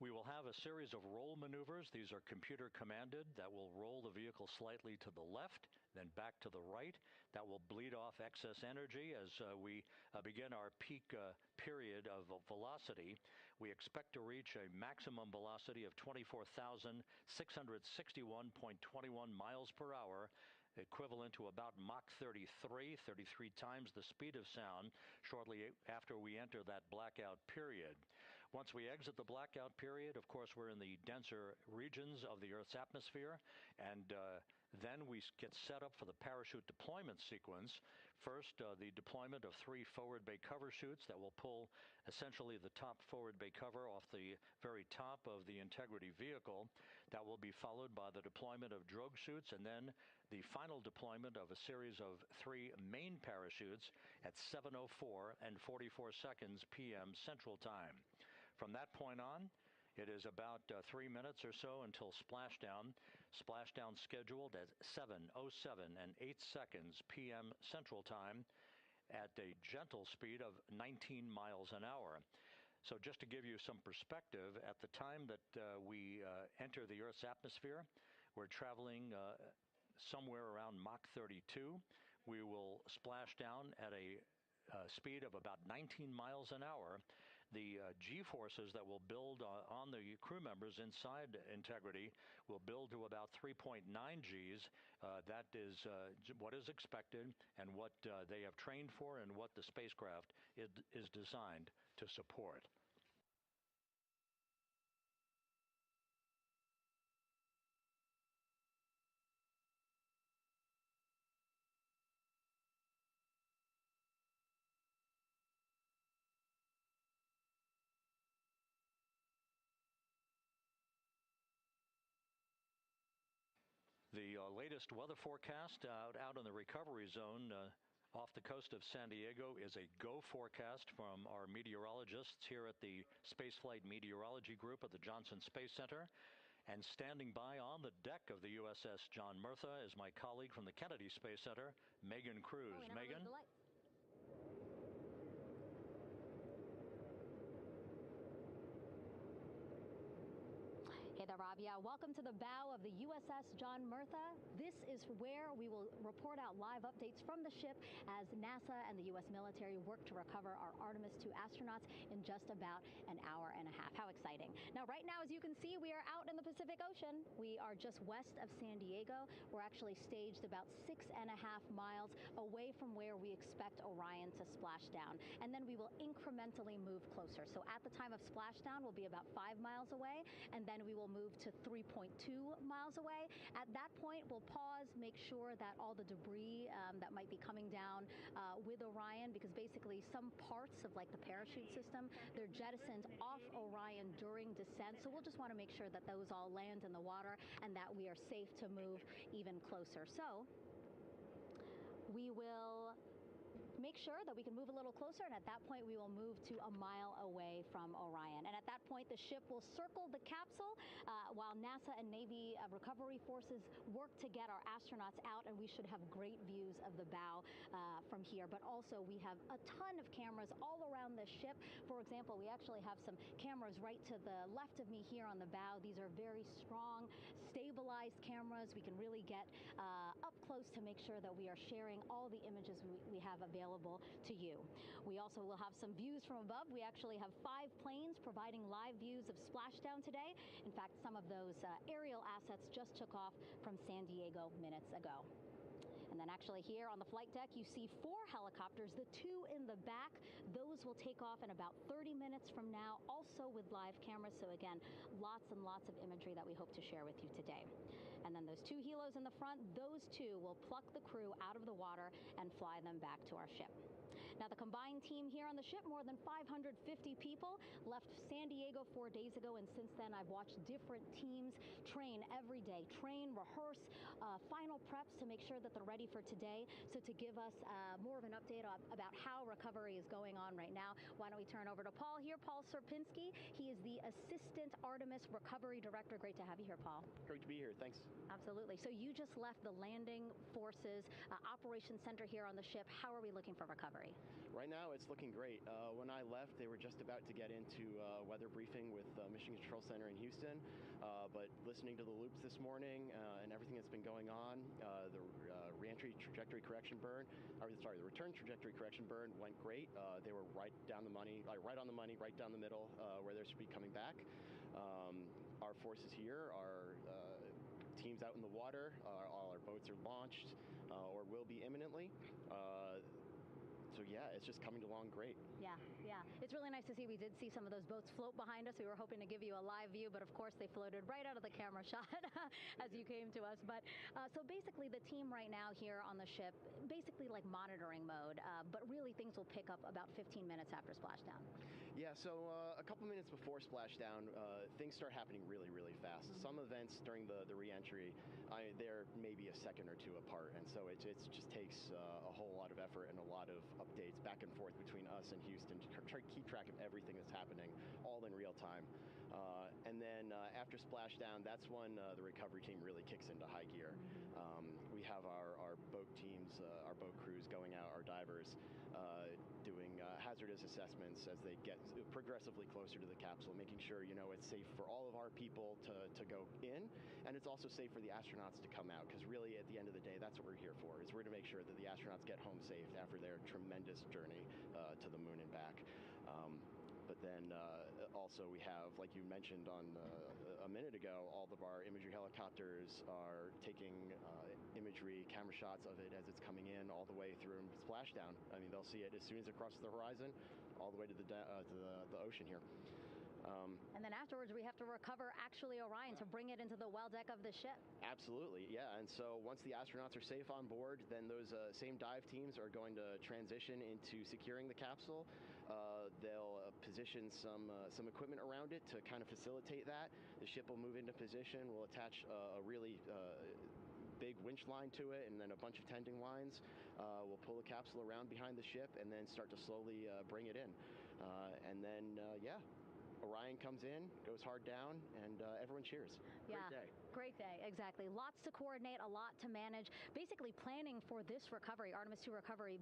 We will have a series of roll maneuvers. These are computer commanded that will roll the vehicle slightly to the left, then back to the right. That will bleed off excess energy as we begin our peak period of velocity. We expect to reach a maximum velocity of 24,661.21 miles per hour, equivalent to about Mach 33 times the speed of sound, shortly after we enter that blackout period. Once we exit the blackout period, of course, we're in the denser regions of the Earth's atmosphere, and then we get set up for the parachute deployment sequence. First, the deployment of 3 forward bay cover chutes that will pull essentially the top forward bay cover off the very top of the Integrity vehicle. That will be followed by the deployment of drogue chutes, and then the final deployment of a series of 3 main parachutes at 7:04 and 44 seconds p.m. Central Time. From that point on, it is about 3 minutes or so until splashdown. Splashdown scheduled at 7:07 and 8 seconds p.m. Central Time at a gentle speed of 19 miles an hour. So just to give you some perspective, at the time that we enter the Earth's atmosphere, we're traveling somewhere around Mach 32. We will splash down at a speed of about 19 miles an hour. The G-forces that will build on the crew members inside Integrity will build to about 3.9 Gs. That is what is expected and what they have trained for and what the spacecraft is designed to support. The latest weather forecast out in the recovery zone off the coast of San Diego is a go forecast from our meteorologists here at the Spaceflight Meteorology Group at the Johnson Space Center. And standing by on the deck of the USS John Murtha is my colleague from the Kennedy Space Center, Megan Cruz. Megan? Hey there, Rob. Yeah, welcome to the bow of the USS John Murtha. This is where we will report out live updates from the ship as NASA and the U.S. military work to recover our Artemis II astronauts in just about an hour and a half. How exciting. Now, right now, as you can see, we are out in the Pacific Ocean. We are just west of San Diego. We're actually staged about 6.5 miles away from where we expect Orion to splash down. And then we will incrementally move closer. So at the time of splashdown, we'll be about 5 miles away, and then we will move to 3.2 miles away. At that point, we'll pause, make sure that all the debris that might be coming down with Orion, because basically some parts of like the parachute system, they're jettisoned off Orion during descent. So we'll just want to make sure that those all land in the water and that we are safe to move even closer. So we will make sure that we can move a little closer, and at that point we will move to a mile away from Orion. And at that point the ship will circle the capsule while NASA and Navy recovery forces work to get our astronauts out, and we should have great views of the bow from here. But also we have a ton of cameras all around the ship. For example, we actually have some cameras right to the left of me here on the bow. These are very strong, stabilized cameras. We can really get up close to make sure that we are sharing all the images we have available to you. We also will have some views from above. We actually have 5 planes providing live views of splashdown today. In fact, some of those aerial assets just took off from San Diego minutes ago. And then actually here on the flight deck, you see 4 helicopters, the 2 in the back. Those will take off in about 30 minutes from now, also with live cameras. So again, lots and lots of imagery that we hope to share with you today. And then those 2 helos in the front, those 2 will pluck the crew out of the water and fly them back to our ship. Now, the combined team here on the ship, more than 550 people, left San Diego 4 days ago, and since then I've watched different teams train every day, rehearse, final preps to make sure that they're ready for today. So to give us more of an update about how recovery is going on right now, why don't we turn over to Paul here, Paul Sierpinski. He is the Assistant Artemis Recovery Director. Great to have you here, Paul. Great to be here, thanks. Absolutely. So you just left the landing forces operations center here on the ship. How are we looking for recovery? Right now, it's looking great. When I left, they were just about to get into weather briefing with Mission Control Center in Houston, but listening to the loops this morning and everything that's been going on, the reentry trajectory correction burn, the return trajectory correction burn went great. They were right on the money, right down the middle where they should be coming back. Our forces here are teams out in the water. All our boats are launched or will be imminently. So yeah, it's just coming along great. Yeah. It's really nice to see. We did see some of those boats float behind us. We were hoping to give you a live view, but of course they floated right out of the camera shot as you came to us. But so basically the team right now here on the ship, basically like monitoring mode, but really things will pick up about 15 minutes after splashdown. Yeah, so a couple minutes before splashdown, things start happening really, really fast. Mm-hmm. Some events during the reentry, they're maybe a second or 2 apart, and so it just takes a whole lot of effort and a lot of updates back and forth between us and Houston to try to keep track of everything that's happening, all in real time. And then after splashdown, that's when the recovery team really kicks into high gear. We have our boat teams, our boat crews going out, our divers doing hazardous assessments as they get progressively closer to the capsule, making sure it's safe for all of our people to go in, and it's also safe for the astronauts to come out, because really at the end of the day, that's what we're here for, is we're to make sure that the astronauts get home safe after their tremendous journey to the moon and back. But then also we have, like you mentioned on a minute ago, all of our imagery helicopters are taking imagery, camera shots of it as it's coming in all the way through splashdown. I mean, they'll see it as soon as it crosses the horizon, all the way to the ocean here. And then afterwards, we have to recover actually Orion to bring it into the well deck of the ship. Absolutely, yeah. And so once the astronauts are safe on board, then those same dive teams are going to transition into securing the capsule. They'll position some equipment around it to kind of facilitate that. The ship will move into position. We'll attach a really big winch line to it, and then a bunch of tending lines. We'll pull the capsule around behind the ship and then start to slowly bring it in. And then, Orion comes in, goes hard down, and everyone cheers. Yeah, great day. Great day, exactly. Lots to coordinate, a lot to manage. Basically, planning for this recovery, Artemis II recovery,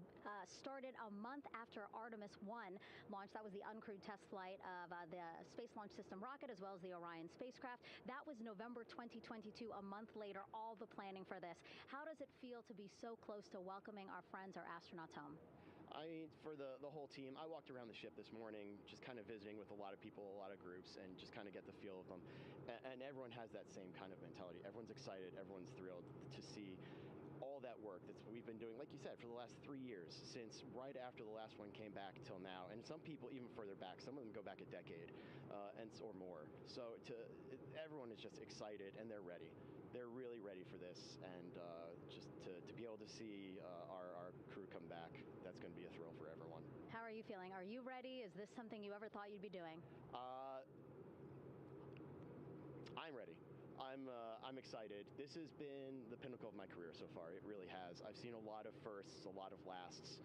started a month after Artemis I launched. That was the uncrewed test flight of the Space Launch System rocket, as well as the Orion spacecraft. That was November 2022, a month later, all the planning for this. How does it feel to be so close to welcoming our friends, our astronauts, home? For the whole team, I walked around the ship this morning, just kind of visiting with a lot of people, a lot of groups, and just kind of get the feel of them. And everyone has that same kind of mentality. Everyone's excited, everyone's thrilled to see all that work that we've been doing, like you said, for the last 3 years, since right after the last one came back till now, and some people even further back. Some of them go back a decade or more. So everyone is just excited, and they're ready. They're really ready for this, and just to be able to see our crew come back, that's going to be a thrill for everyone. How are you feeling? Are you ready? Is this something you ever thought you'd be doing? I'm ready. I'm excited. This has been the pinnacle of my career so far. It really has. I've seen a lot of firsts, a lot of lasts,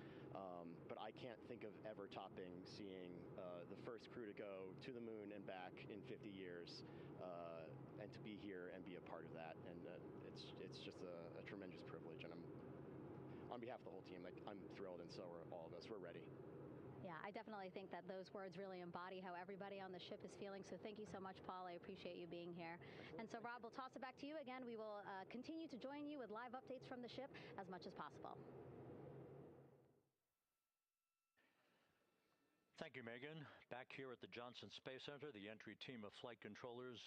but I can't think of ever topping seeing the first crew to go to the moon and back in 50 years, and to be here and be a part of that. And it's just a tremendous privilege. And on behalf of the whole team, I'm thrilled, and so are all of us. We're ready. Yeah, I definitely think that those words really embody how everybody on the ship is feeling. So thank you so much, Paul. I appreciate you being here. And so, Rob, we'll toss it back to you again. We will continue to join you with live updates from the ship as much as possible. Thank you, Megan. Back here at the Johnson Space Center, the entry team of flight controllers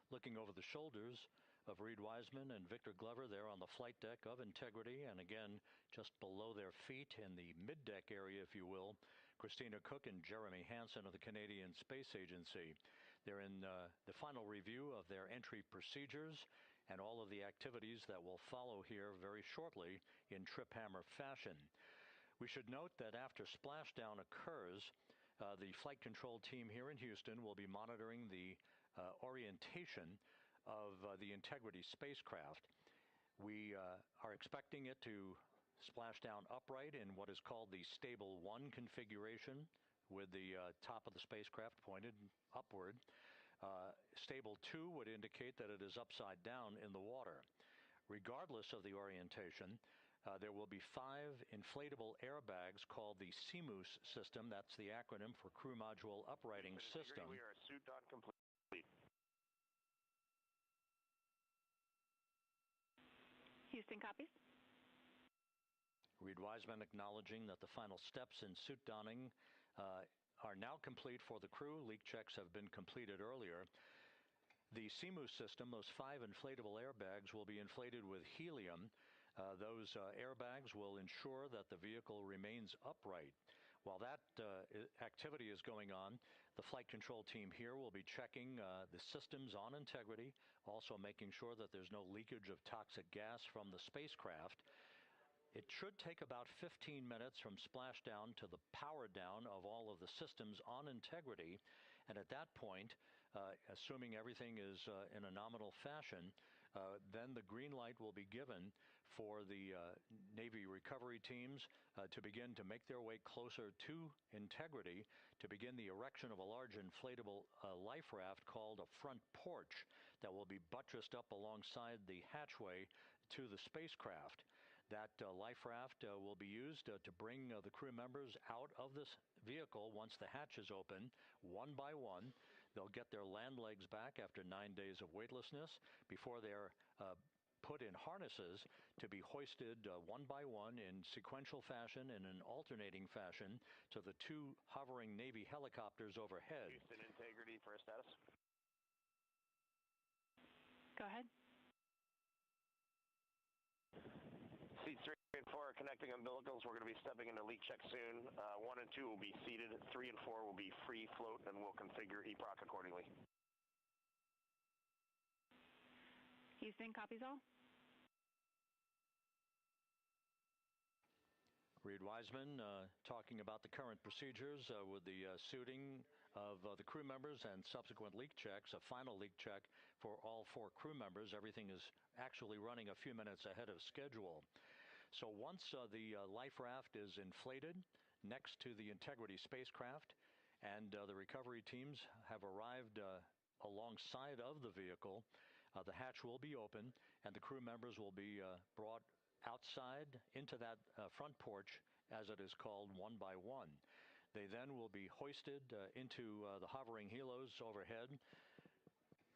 looking over the shoulders of Reid Wiseman and Victor Glover there on the flight deck of Integrity, and again, just below their feet in the mid-deck area, if you will, Christina Cook and Jeremy Hansen of the Canadian Space Agency. They're in the final review of their entry procedures and all of the activities that will follow here very shortly in trip hammer fashion. We should note that after splashdown occurs, the flight control team here in Houston will be monitoring the orientation of the Integrity spacecraft. We are expecting it to splash down upright in what is called the Stable 1 configuration, with the top of the spacecraft pointed upward. Stable 2 would indicate that it is upside down in the water. Regardless of the orientation, there will be 5 inflatable airbags called the CMOOS system. That's the acronym for Crew Module Uprighting System. We are suit on complete. Houston copies. Reid Wiseman acknowledging that the final steps in suit donning are now complete for the crew. Leak checks have been completed earlier. The CMOOS system, those 5 inflatable airbags, will be inflated with helium. Those airbags will ensure that the vehicle remains upright. While that activity is going on, the flight control team here will be checking the systems on Integrity, also making sure that there's no leakage of toxic gas from the spacecraft. It should take about 15 minutes from splashdown to the power down of all of the systems on Integrity. And at that point, assuming everything is in a nominal fashion, then the green light will be given for the Navy recovery teams to begin to make their way closer to Integrity to begin the erection of a large inflatable life raft called a front porch that will be buttressed up alongside the hatchway to the spacecraft. That life raft will be used to bring the crew members out of this vehicle once the hatch is open, one by one. They'll get their land legs back after 9 days of weightlessness before they're put in harnesses to be hoisted one by one in sequential fashion and in alternating fashion to the 2 hovering Navy helicopters overhead. Houston Integrity for a status. Go ahead. Seats 3 and 4 are connecting umbilicals. We're going to be stepping into leak check soon. 1 and 2 will be seated. 3 and 4 will be free float, and we'll configure EPROC accordingly. Houston, copies all. Reid Wiseman talking about the current procedures with the suiting of the crew members and subsequent leak checks, a final leak check for all 4 crew members. Everything is actually running a few minutes ahead of schedule. So once the life raft is inflated next to the Integrity spacecraft and the recovery teams have arrived alongside of the vehicle, the hatch will be open and the crew members will be brought outside into that front porch, as it is called, one by one. They then will be hoisted into the hovering helos overhead,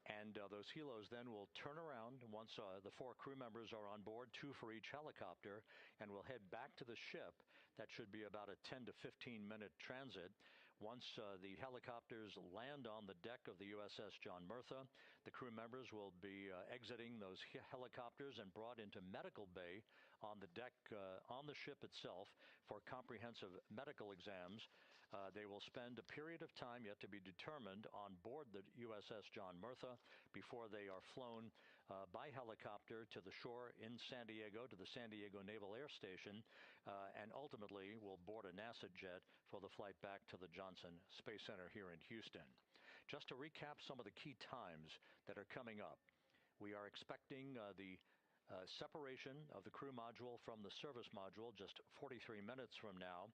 and those helos then will turn around once the 4 crew members are on board, 2 for each helicopter, and will head back to the ship. That should be about a 10 to 15 minute transit. Once the helicopters land on the deck of the USS John Murtha, the crew members will be exiting those helicopters and brought into medical bay on the deck on the ship itself for comprehensive medical exams. They will spend a period of time yet to be determined on board the USS John Murtha before they are flown by helicopter to the shore in San Diego, to the San Diego Naval Air Station, and ultimately will board a NASA jet for the flight back to the Johnson Space Center here in Houston. Just to recap some of the key times that are coming up, we are expecting the separation of the crew module from the service module just 43 minutes from now.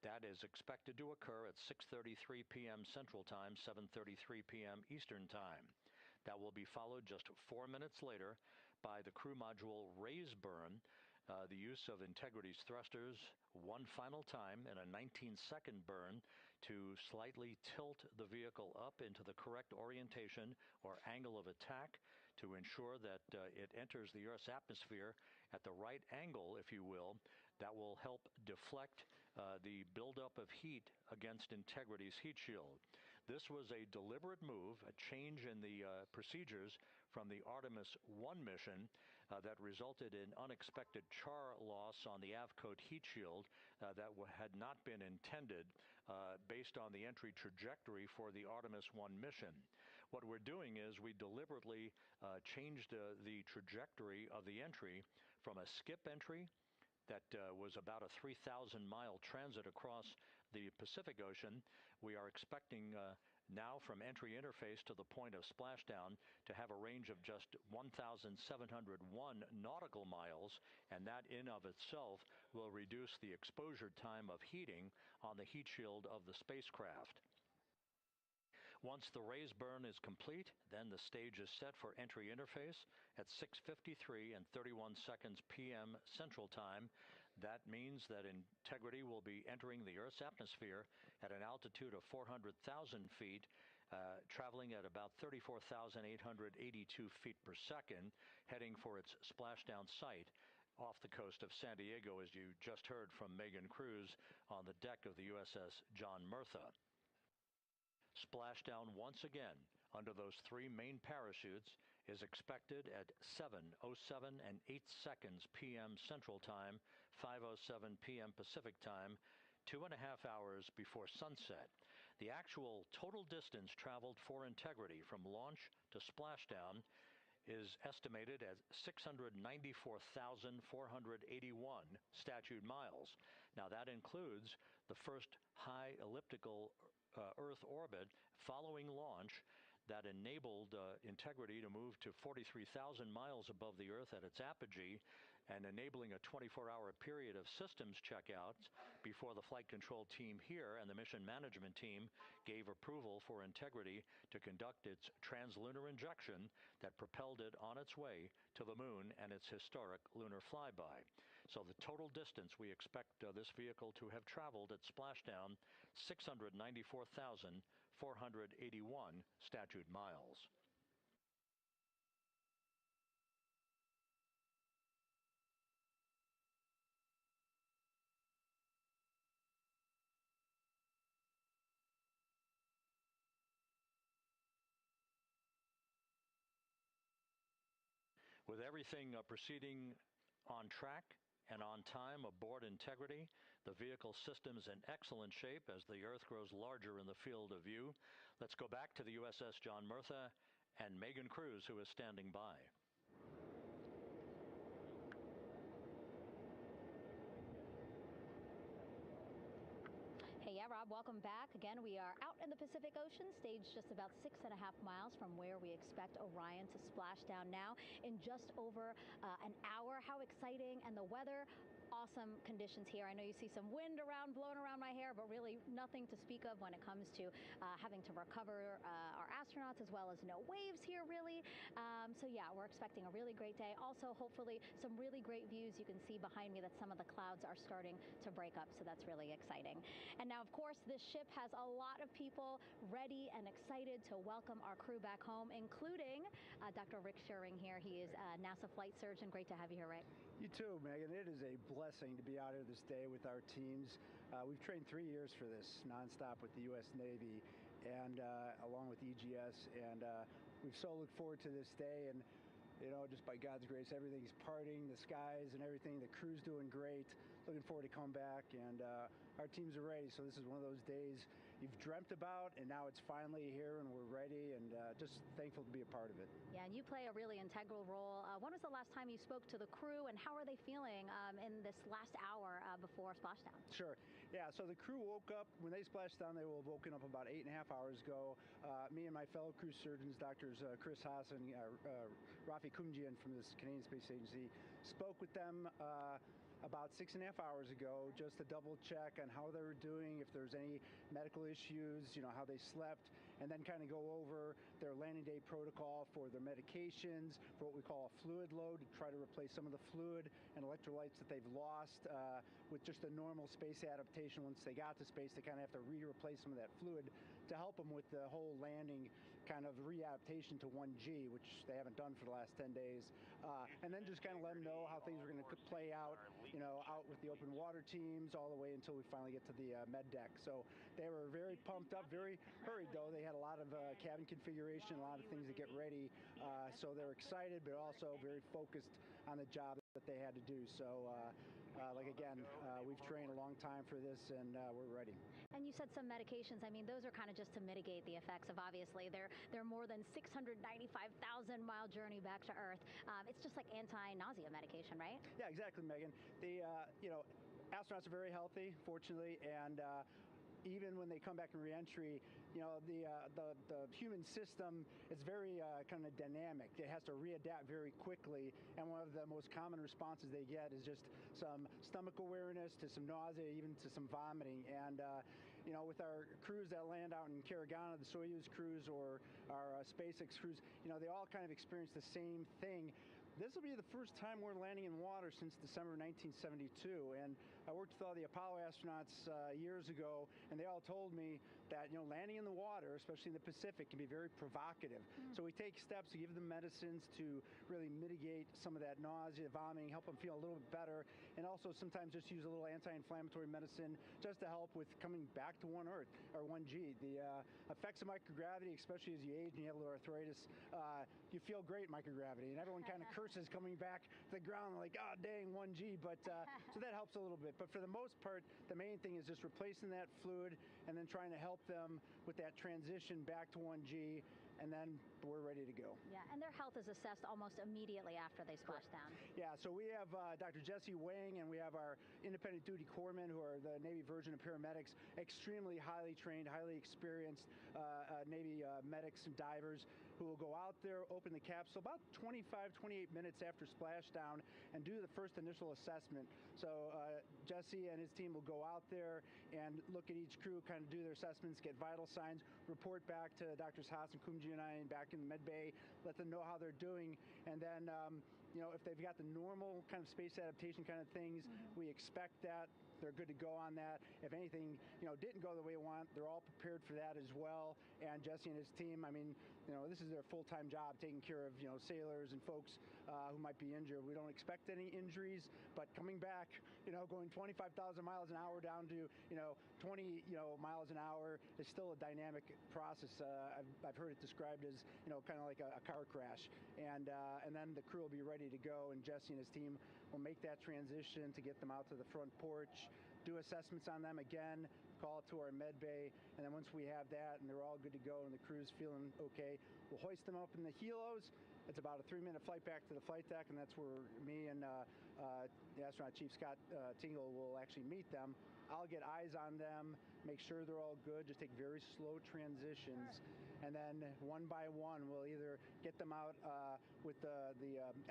That is expected to occur at 6:33 p.m. Central Time, 7:33 p.m. Eastern Time. That will be followed just 4 minutes later by the crew module raise burn, the use of Integrity's thrusters one final time in a 19-second burn to slightly tilt the vehicle up into the correct orientation or angle of attack to ensure that it enters the Earth's atmosphere at the right angle, if you will. That will help deflect the buildup of heat against Integrity's heat shield. This was a deliberate move, a change in the procedures from the Artemis I mission that resulted in unexpected char loss on the Avcode heat shield that had not been intended based on the entry trajectory for the Artemis I mission. What we're doing is we deliberately changed the trajectory of the entry from a skip entry that was about a 3,000-mile transit across the Pacific Ocean. We are expecting now from entry interface to the point of splashdown to have a range of just 1,701 nautical miles, and that in of itself will reduce the exposure time of heating on the heat shield of the spacecraft. Once the raise burn is complete, then the stage is set for entry interface at 6:53 and 31 seconds p.m. Central Time. That means that Integrity will be entering the Earth's atmosphere at an altitude of 400,000 feet, traveling at about 34,882 feet per second, heading for its splashdown site off the coast of San Diego, as you just heard from Megan Cruz on the deck of the USS John Murtha. Splashdown once again under those three main parachutes is expected at 7:07 and 8 seconds p.m. Central Time, 5:07 p.m. Pacific Time, 2.5 hours before sunset. The actual total distance traveled for Integrity from launch to splashdown is estimated at 694,481 statute miles. Now that includes the first high elliptical Earth orbit following launch that enabled Integrity to move to 43,000 miles above the Earth at its apogee, and enabling a 24-hour period of systems checkouts before the flight control team here and the mission management team gave approval for Integrity to conduct its translunar injection that propelled it on its way to the moon and its historic lunar flyby. So the total distance we expect this vehicle to have traveled at splashdown, 694,481 statute miles. With everything proceeding on track and on time aboard Integrity, the vehicle system's in excellent shape as the Earth grows larger in the field of view. Let's go back to the USS John Murtha and Megan Cruz, who is standing by. Hey, yeah, Rob, welcome back. Again, we are out in the Pacific Ocean, staged just about 6.5 miles from where we expect Orion to splash down now in just over an hour. How exciting. And the weather, awesome conditions here. I know you see some wind blowing around my hair, but really nothing to speak of when it comes to having to recover our astronauts, as well as no waves here, really. So yeah, we're expecting a really great day. Also, hopefully, some really great views. You can see behind me that some of the clouds are starting to break up, so that's really exciting. And now, of course, this ship has a lot of people ready and excited to welcome our crew back home, including Dr. Rick Schuring here. He is a NASA flight surgeon. Great to have you here, Rick. You too, Megan. It is a blessing blessing to be out here this day with our teams. We've trained 3 years for this, nonstop with the U.S. Navy, and along with EGS, and we've so looked forward to this day. And you know, just by God's grace, everything's parting, the skies and everything. The crew's doing great. Looking forward to come back, and our teams are ready. So this is one of those days you've dreamt about, and now it's finally here, and we're ready, and just thankful to be a part of it. Yeah, and you play a really integral role. When was the last time you spoke to the crew, and how are they feeling in this last hour before splashdown? Sure. Yeah, so the crew woke up. When they splashed down, they will have woken up about 8.5 hours ago. Me and my fellow crew surgeons, Doctors Chris Haas and Rafi Kumjian from the Canadian Space Agency, spoke with them about 6.5 hours ago, just to double check on how they were doing, if there's any medical issues, you know, how they slept, and then kind of go over their landing day protocol for their medications, for what we call a fluid load, to try to replace some of the fluid and electrolytes that they've lost with just a normal space adaptation. Once they got to space, they kind of have to replace some of that fluid to help them with the whole landing kind of readaptation to 1G, which they haven't done for the last 10 days. And then just kind of let them know how things are going to play out, you know, out with the open water teams all the way until we finally get to the med deck. So they were very pumped up, very hurried though. They had a lot of cabin configuration, a lot of things to get ready. So they're excited, but also very focused on the job that they had to do. So like again, we've trained a long time for this, and we're ready. And you said some medications. I mean, those are kind of just to mitigate the effects of, obviously, their more than 695,000 mile journey back to Earth. It's just like anti-nausea medication, right? Yeah, exactly, Megan. The you know, astronauts are very healthy, fortunately, and even when they come back in reentry, you know, the human system is very kind of dynamic. It has to readapt very quickly, and one of the most common responses they get is just some stomach awareness, to some nausea, even to some vomiting. And you know, with our crews that land out in Karagana, the Soyuz crews or our SpaceX crews, you know, they all kind of experience the same thing. This will be the first time we're landing in water since December 1972, and I worked with all the Apollo astronauts years ago, and they all told me that, you know, landing in the water, especially in the Pacific, can be very provocative. So we take steps to give them medicines to really mitigate some of that nausea, vomiting, help them feel a little bit better, and also sometimes just use a little anti-inflammatory medicine just to help with coming back to 1 Earth, or 1G. The effects of microgravity, especially as you age and you have arthritis, you feel great in microgravity, and everyone kind of curses coming back to the ground like, oh, dang, 1G, but so that helps a little bit. But for the most part, the main thing is just replacing that fluid and then trying to help them with that transition back to 1G, and then we're ready to go. Yeah, and their health is assessed almost immediately after they splash down. Yeah, so we have Dr. Jesse Wang, and we have our independent duty corpsmen, who are the Navy version of paramedics, extremely highly trained, highly experienced Navy medics and divers, who will go out there, open the capsule about 25, 28 minutes after splashdown and do the first initial assessment. So Jesse and his team will go out there and look at each crew, kind of do their assessments, get vital signs, report back to Drs. Haas and Kumji and I back in the med bay, let them know how they're doing, and then you know, if they've got the normal kind of space adaptation kind of things, we expect that. They're good to go on that. If anything, you know, didn't go the way we want, they're all prepared for that as well. And Jesse and his team, I mean, you know, this is their full-time job, taking care of, you know, sailors and folks who might be injured. We don't expect any injuries, but coming back, you know, going 25,000 miles an hour down to, you know, 20, you know, miles an hour is still a dynamic process. I've heard it described as, you know, kind of like a car crash. And then the crew will be ready to go, and Jesse and his team will make that transition to get them out to the front porch, do assessments on them again, call it to our med bay, and then once we have that and they're all good to go and the crew's feeling okay, we'll hoist them up in the helos. It's about a 3-minute flight back to the flight deck, and that's where me and the astronaut chief, Scott Tingle, will actually meet them. I'll get eyes on them, make sure they're all good, just take very slow transitions, and then one by one we'll either get them out with the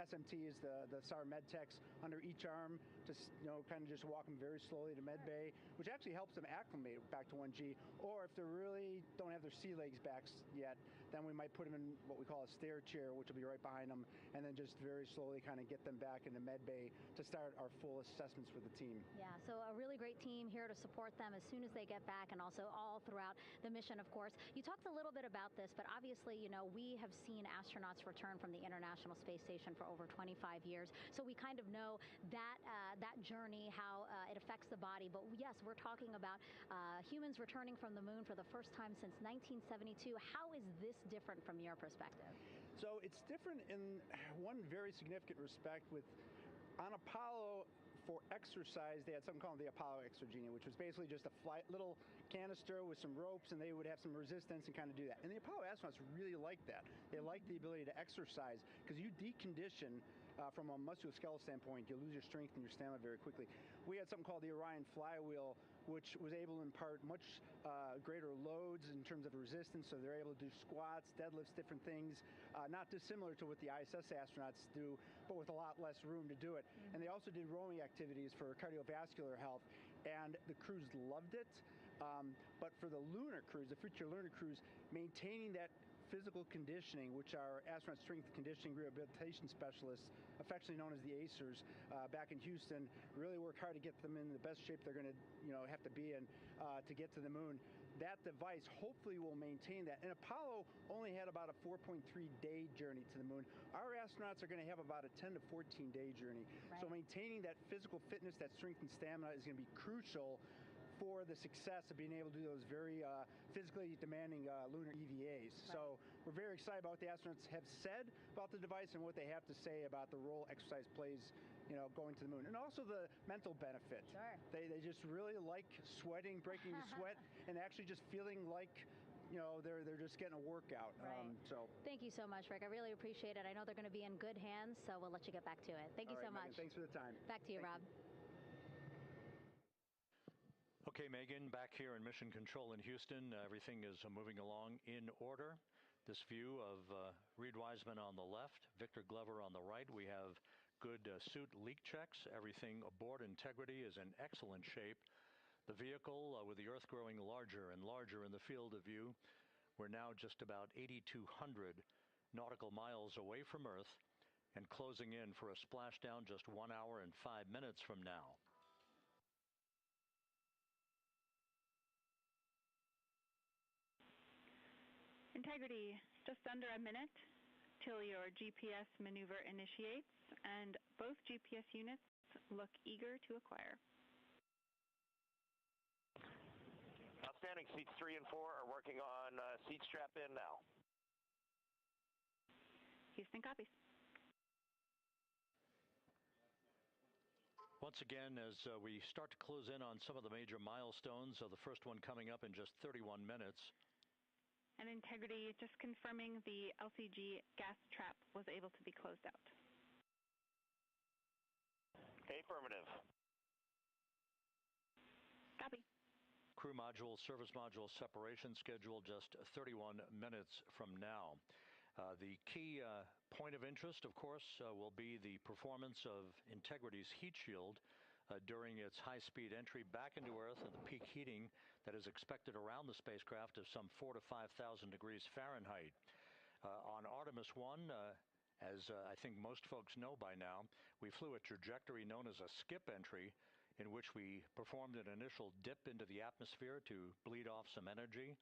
SMTs, the SAR med techs, under each arm, just, you know, kind of just walk them very slowly to med bay, which actually helps them acclimate back to 1G. Or if they really don't have their sea legs back yet, then we might put them in what we call a stair chair, which will be be right behind them, and then just very slowly kind of get them back into med bay to start our full assessments with the team. Yeah, so a really great team here to support them as soon as they get back, and also all throughout the mission, of course. You talked a little bit about this, but obviously, you know, we have seen astronauts return from the International Space Station for over 25 years, so we kind of know that that journey, how it affects the body. But yes, we're talking about humans returning from the moon for the first time since 1972. How is this different from your perspective? So it's different in one very significant respect. With on Apollo, for exercise, they had something called the Apollo Exergenia, which was basically just a little canister with some ropes, and they would have some resistance and kind of do that. And the Apollo astronauts really liked that. They liked the ability to exercise, because you decondition from a musculoskeletal standpoint, you lose your strength and your stamina very quickly. We had something called the Orion flywheel, which was able to impart much greater loads in terms of resistance, so they're able to do squats, deadlifts, different things, not dissimilar to what the ISS astronauts do, but with a lot less room to do it. And they also did rowing activities for cardiovascular health, and the crews loved it. But for the lunar crews, the future lunar crews, maintaining that physical conditioning, which our astronaut strength conditioning rehabilitation specialists, affectionately known as the ACERs, back in Houston, really work hard to get them in the best shape they're going to, have to be in to get to the moon. That device hopefully will maintain that. And Apollo only had about a 4.3-day journey to the moon. Our astronauts are going to have about a 10 to 14-day journey. Right. So maintaining that physical fitness, that strength and stamina is going to be crucial for the success of being able to do those very physically demanding lunar EVAs. Right. So we're very excited about what the astronauts have said about the device and what they have to say about the role exercise plays, going to the moon. And also the mental benefit. Sure. They just really like sweating, breaking the sweat, and actually just feeling like they're just getting a workout. Right. So thank you so much, Rick. I really appreciate it. I know they're going to be in good hands, so we'll let you get back to it. Thank you so much. Megan, thanks for the time. Back to you, Rob. Okay, Megan, back here in Mission Control in Houston, everything is moving along in order. This view of Reed Wiseman on the left, Victor Glover on the right. We have good suit leak checks. Everything aboard Integrity is in excellent shape. The vehicle, with the Earth growing larger and larger in the field of view, we're now just about 8,200 nautical miles away from Earth and closing in for a splashdown just 1 hour and 5 minutes from now. Integrity, just under a minute till your GPS maneuver initiates, and both GPS units look eager to acquire. Outstanding. Seats 3 and 4 are working on seat strap in now. Houston copies. Once again, as we start to close in on some of the major milestones, the first one coming up in just 31 minutes. And Integrity, just confirming the LCG gas trap was able to be closed out. Affirmative. Copy. Crew module, service module separation scheduled just 31 minutes from now. The key point of interest, of course, will be the performance of Integrity's heat shield during its high-speed entry back into Earth and the peak heating that is expected around the spacecraft of some 4,000 to 5,000 degrees Fahrenheit. On Artemis I, as I think most folks know by now, we flew a trajectory known as a skip entry, in which we performed an initial dip into the atmosphere to bleed off some energy.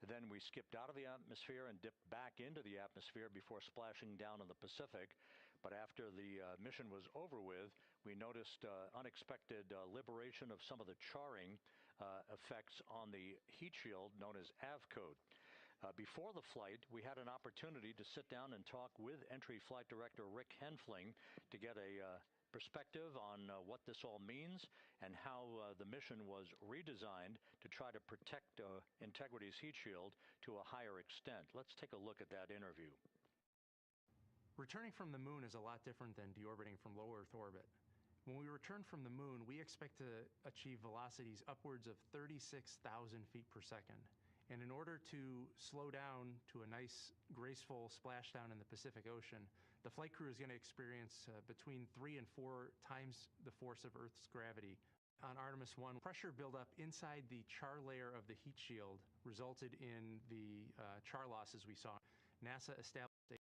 Then we skipped out of the atmosphere and dipped back into the atmosphere before splashing down in the Pacific. But after the mission was over with, we noticed unexpected liberation of some of the charring effects on the heat shield known as AVCOAT. Before the flight, we had an opportunity to sit down and talk with Entry Flight Director Rick Henfling to get a perspective on what this all means and how the mission was redesigned to try to protect Integrity's heat shield to a higher extent. Let's take a look at that interview. Returning from the moon is a lot different than deorbiting from low Earth orbit. When we return from the moon, we expect to achieve velocities upwards of 36,000 feet per second. And in order to slow down to a nice, graceful splashdown in the Pacific Ocean, the flight crew is going to experience between 3 and 4 times the force of Earth's gravity. On Artemis I, pressure buildup inside the char layer of the heat shield resulted in the char losses we saw. NASA established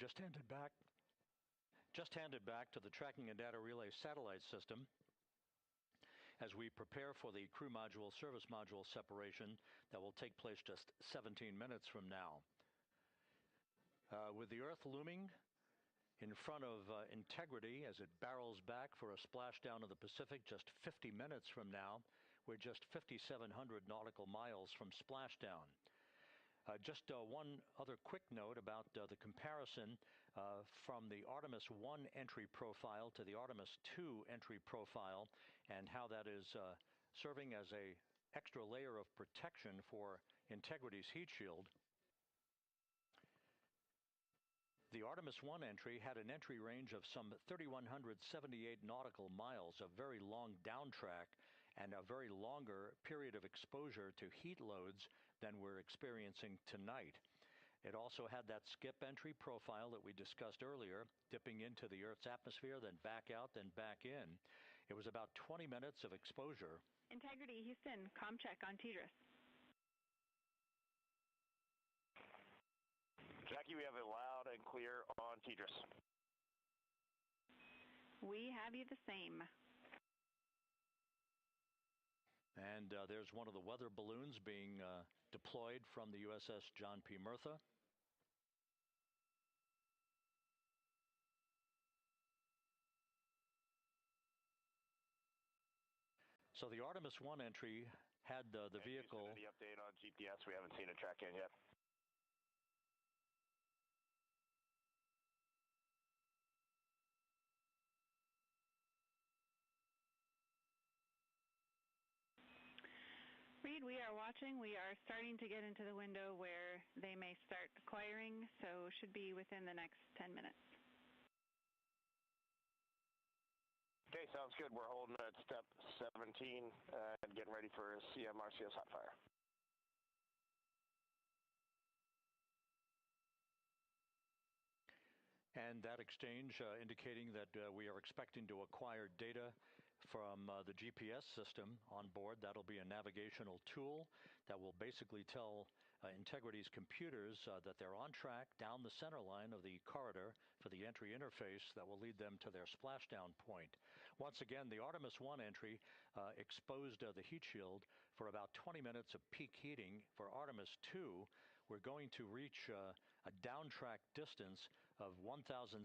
just handed back to the Tracking and Data Relay satellite system as we prepare for the crew module service module separation that will take place just 17 minutes from now. With the Earth looming in front of Integrity as it barrels back for a splashdown of the Pacific just 50 minutes from now, we're just 5,700 nautical miles from splashdown. Just one other quick note about the comparison from the Artemis I entry profile to the Artemis II entry profile and how that is serving as an extra layer of protection for Integrity's heat shield. The Artemis I entry had an entry range of some 3,178 nautical miles, a very long downtrack and a very longer period of exposure to heat loads than we're experiencing tonight. It also had that skip entry profile that we discussed earlier, dipping into the Earth's atmosphere, then back out, then back in. It was about 20 minutes of exposure. Integrity, Houston, comm check on TDRS. Jackie, we have it loud and clear on TDRS. We have you the same. And there's one of the weather balloons being deployed from the USS John P. Murtha. So the Artemis I entry had the vehicle. Any update on GPS? We haven't seen a track in yet. Reed, we are watching. We are starting to get into the window where they may start acquiring, so should be within the next 10 minutes. Okay, sounds good. We're holding at step 17 and getting ready for CM-RCS hot fire. And that exchange indicating that we are expecting to acquire data from the GPS system on board. That'll be a navigational tool that will basically tell Integrity's computers that they're on track down the center line of the corridor for the entry interface that will lead them to their splashdown point. Once again, the Artemis I entry exposed the heat shield for about 20 minutes of peak heating. For Artemis II, we're going to reach a downtrack distance of 1,701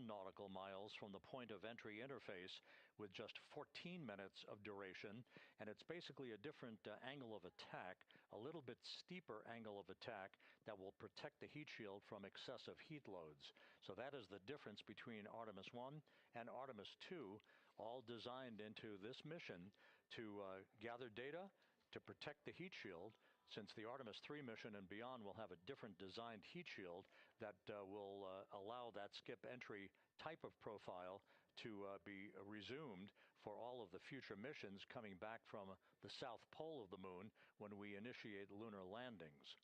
nautical miles from the point of entry interface with just 14 minutes of duration, and it's basically a different angle of attack, a little bit steeper angle of attack that will protect the heat shield from excessive heat loads. So that is the difference between Artemis I and Artemis II, all designed into this mission to gather data, to protect the heat shield, since the Artemis III mission and beyond will have a different designed heat shield that will allow that skip entry type of profile to be resumed for all of the future missions coming back from the south pole of the moon when we initiate lunar landings.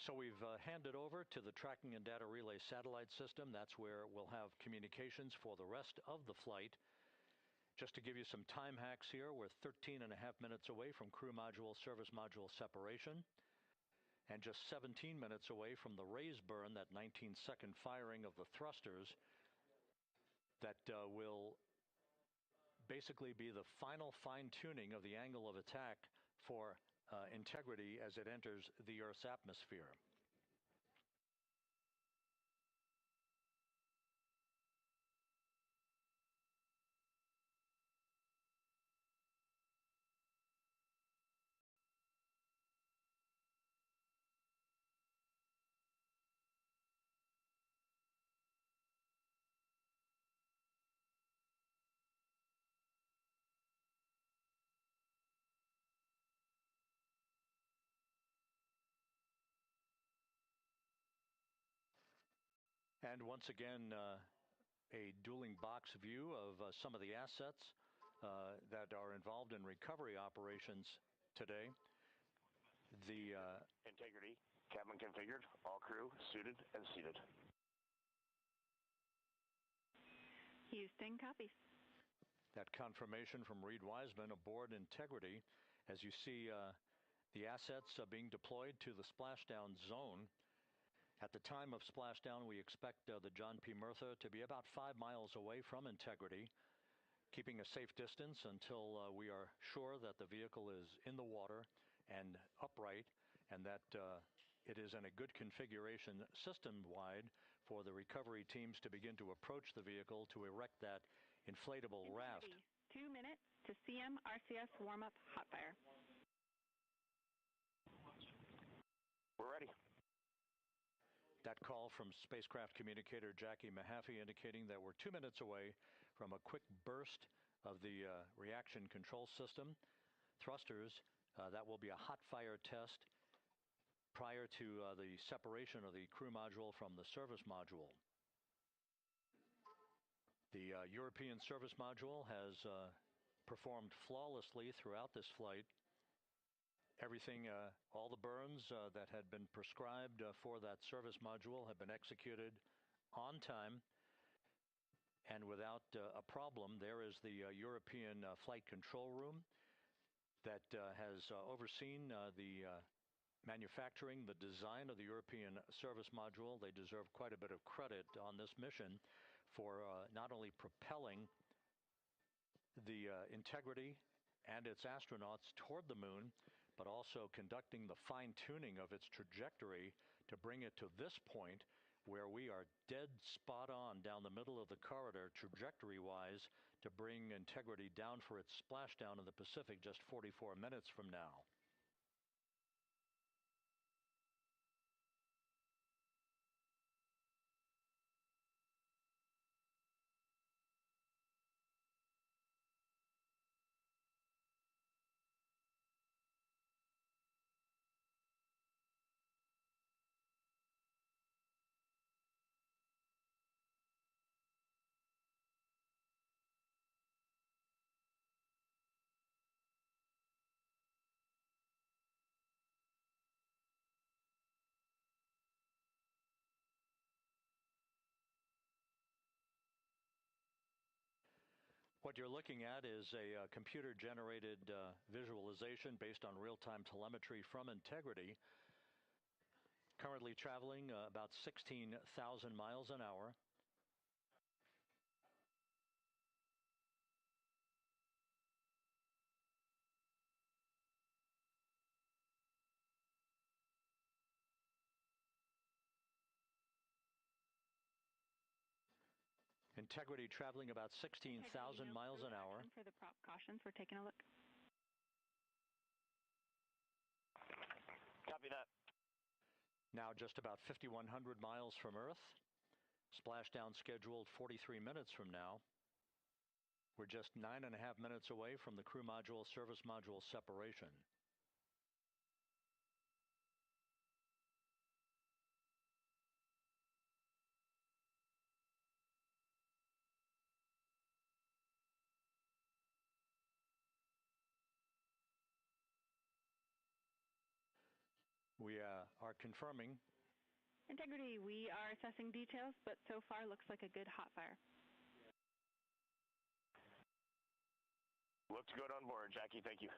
So we've handed over to the Tracking and Data Relay satellite system. That's where we'll have communications for the rest of the flight. Just to give you some time hacks here, we're 13 and a half minutes away from crew module, service module separation, and just 17 minutes away from the raise burn, that 19-second firing of the thrusters that will basically be the final fine-tuning of the angle of attack for Integrity as it enters the Earth's atmosphere. And once again, a dueling box view of some of the assets that are involved in recovery operations today. The Integrity, cabin configured, all crew suited and seated. Houston, copy. That confirmation from Reed Wiseman aboard Integrity. As you see The assets are being deployed to the splashdown zone. At the time of splashdown, we expect the John P. Murtha to be about 5 miles away from Integrity, keeping a safe distance until we are sure that the vehicle is in the water and upright, and that it is in a good configuration system-wide for the recovery teams to begin to approach the vehicle to erect that inflatable raft. 2 minutes to CM RCS warm-up hot fire. We're ready. That call from spacecraft communicator Jackie Mahaffey indicating that we're 2 minutes away from a quick burst of the reaction control system. Thrusters, that will be a hot fire test prior to the separation of the crew module from the service module. The European service module has performed flawlessly throughout this flight. Everything, all the burns that had been prescribed for that service module have been executed on time and without a problem. There is the European flight control room that has overseen the manufacturing, the design of the European service module. They deserve quite a bit of credit on this mission for not only propelling the Integrity and its astronauts toward the moon, but also conducting the fine-tuning of its trajectory to bring it to this point where we are dead spot on down the middle of the corridor trajectory-wise to bring Integrity down for its splashdown in the Pacific just 44 minutes from now. What you're looking at is a computer-generated visualization based on real-time telemetry from Integrity, currently traveling about 16,000 miles an hour. Integrity traveling about 16,000 miles an hour. For the prop cautions, we're taking a look. Copy that. Now just about 5,100 miles from Earth. Splashdown scheduled 43 minutes from now. We're just 9.5 minutes away from the crew module service module separation. We are confirming. Integrity, we are assessing details, but so far looks like a good hot fire. Looks good on board, Jackie. Thank you.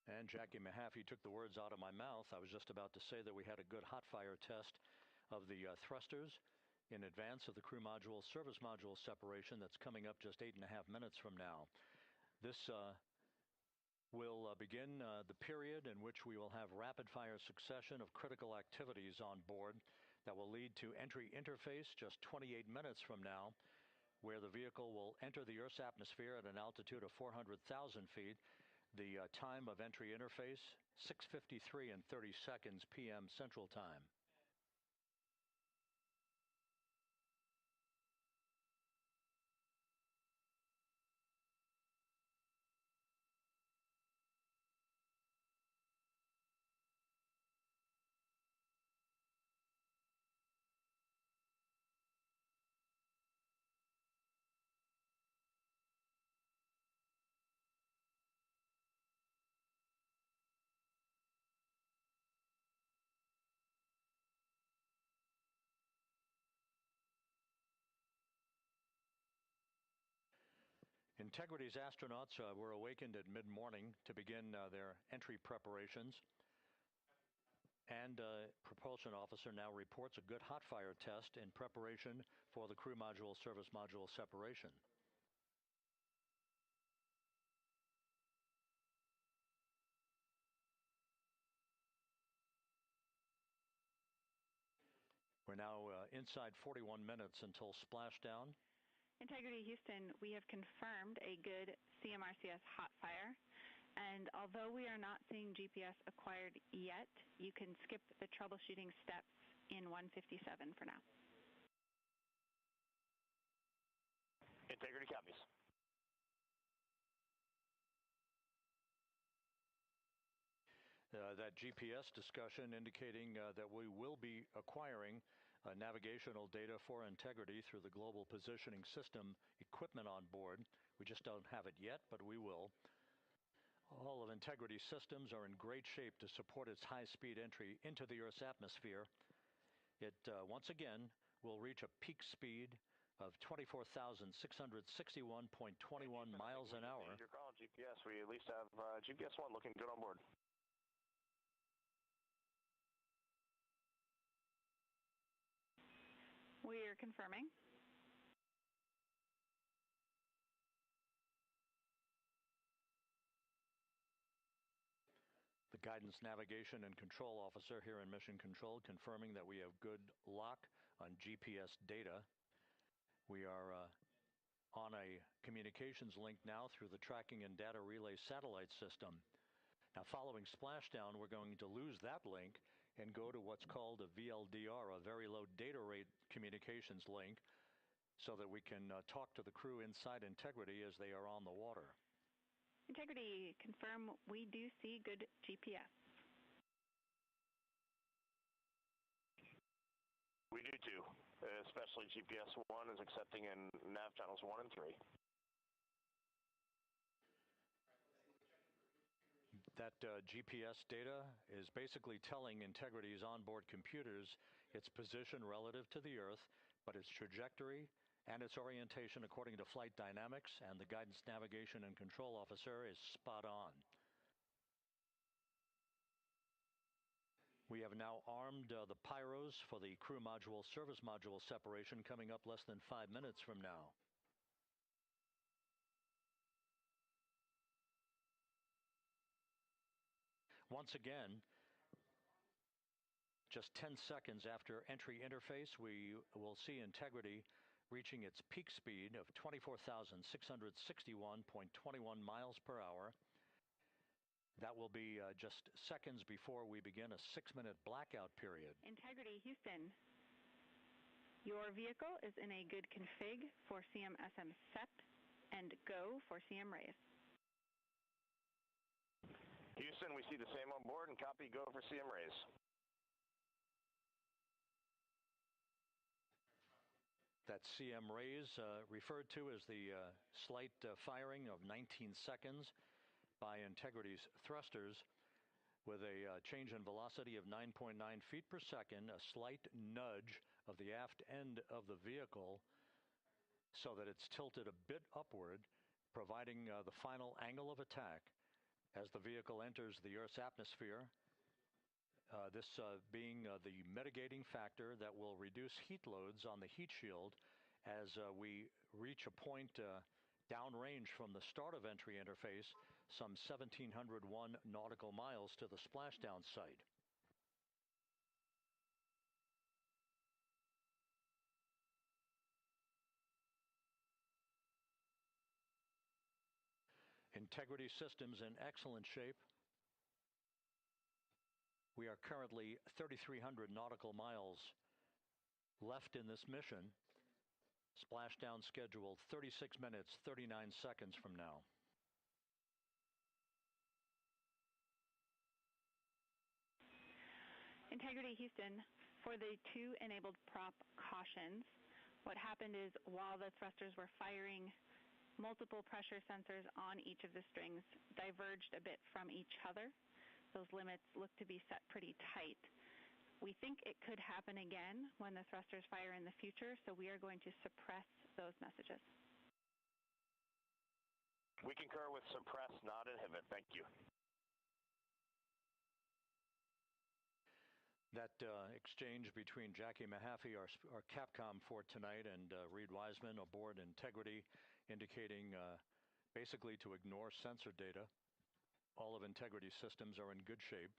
And Jackie Mahaffey took the words out of my mouth. I was just about to say that we had a good hot fire test of the thrusters in advance of the crew module service module separation that's coming up just 8.5 minutes from now. This will begin the period in which we will have rapid-fire succession of critical activities on board that will lead to entry interface just 28 minutes from now, where the vehicle will enter the Earth's atmosphere at an altitude of 400,000 feet. The time of entry interface, 6:53 and 30 seconds p.m. Central Time. Integrity's astronauts were awakened at mid-morning to begin their entry preparations. And propulsion officer now reports a good hot fire test in preparation for the crew module service module separation. We're now inside 41 minutes until splashdown. Integrity Houston, we have confirmed a good CMRCS hot fire. And although we are not seeing GPS acquired yet, you can skip the troubleshooting steps in 157 for now. Integrity copies. That GPS discussion indicating that we will be acquiring navigational data for Integrity through the Global Positioning System equipment on board. We just don't have it yet, but we will. All of Integrity's systems are in great shape to support its high-speed entry into the Earth's atmosphere. It, once again, will reach a peak speed of 24,661.21 miles an hour. You're calling GPS. We at least have GPS 1 looking good on board. We are confirming. The guidance, navigation, and control officer here in Mission Control confirming that we have good lock on GPS data. We are on a communications link now through the tracking and data relay satellite system. Now, following splashdown, we're going to lose that link and go to what's called a VLDR, a very low data rate communications link, so that we can talk to the crew inside Integrity as they are on the water. Integrity, confirm we do see good GPS. We do too, especially GPS 1 is accepting in nav channels 1 and 3. That GPS data is basically telling Integrity's onboard computers its position relative to the Earth, but its trajectory and its orientation according to flight dynamics and the guidance, navigation, and control officer is spot on. We have now armed the pyros for the crew module service module separation coming up less than 5 minutes from now. Once again, just 10 seconds after entry interface, we will see Integrity reaching its peak speed of 24,661.21 miles per hour. That will be just seconds before we begin a 6-minute blackout period. Integrity Houston, your vehicle is in a good config for CM-SM SEP and go for CM raise. Houston, we see the same on board and copy go for CM raise. That CM raise referred to as the slight firing of 19 seconds by Integrity's thrusters with a change in velocity of 9.9 feet per second, a slight nudge of the aft end of the vehicle so that it's tilted a bit upward, providing the final angle of attack as the vehicle enters the Earth's atmosphere. This being the mitigating factor that will reduce heat loads on the heat shield as we reach a point downrange from the start of entry interface, some 1,701 nautical miles to the splashdown site. Integrity systems in excellent shape. We are currently 3,300 nautical miles left in this mission. Splashdown scheduled 36 minutes, 39 seconds from now. Integrity Houston, for the 2 enabled prop cautions, what happened is while the thrusters were firing, multiple pressure sensors on each of the strings diverged a bit from each other. Those limits look to be set pretty tight. We think it could happen again when the thrusters fire in the future, so we are going to suppress those messages. We concur with suppress, not inhibit. Thank you. That exchange between Jackie Mahaffey, our Capcom for tonight, and Reed Wiseman aboard Integrity, indicating basically to ignore sensor data. All of Integrity systems are in good shape.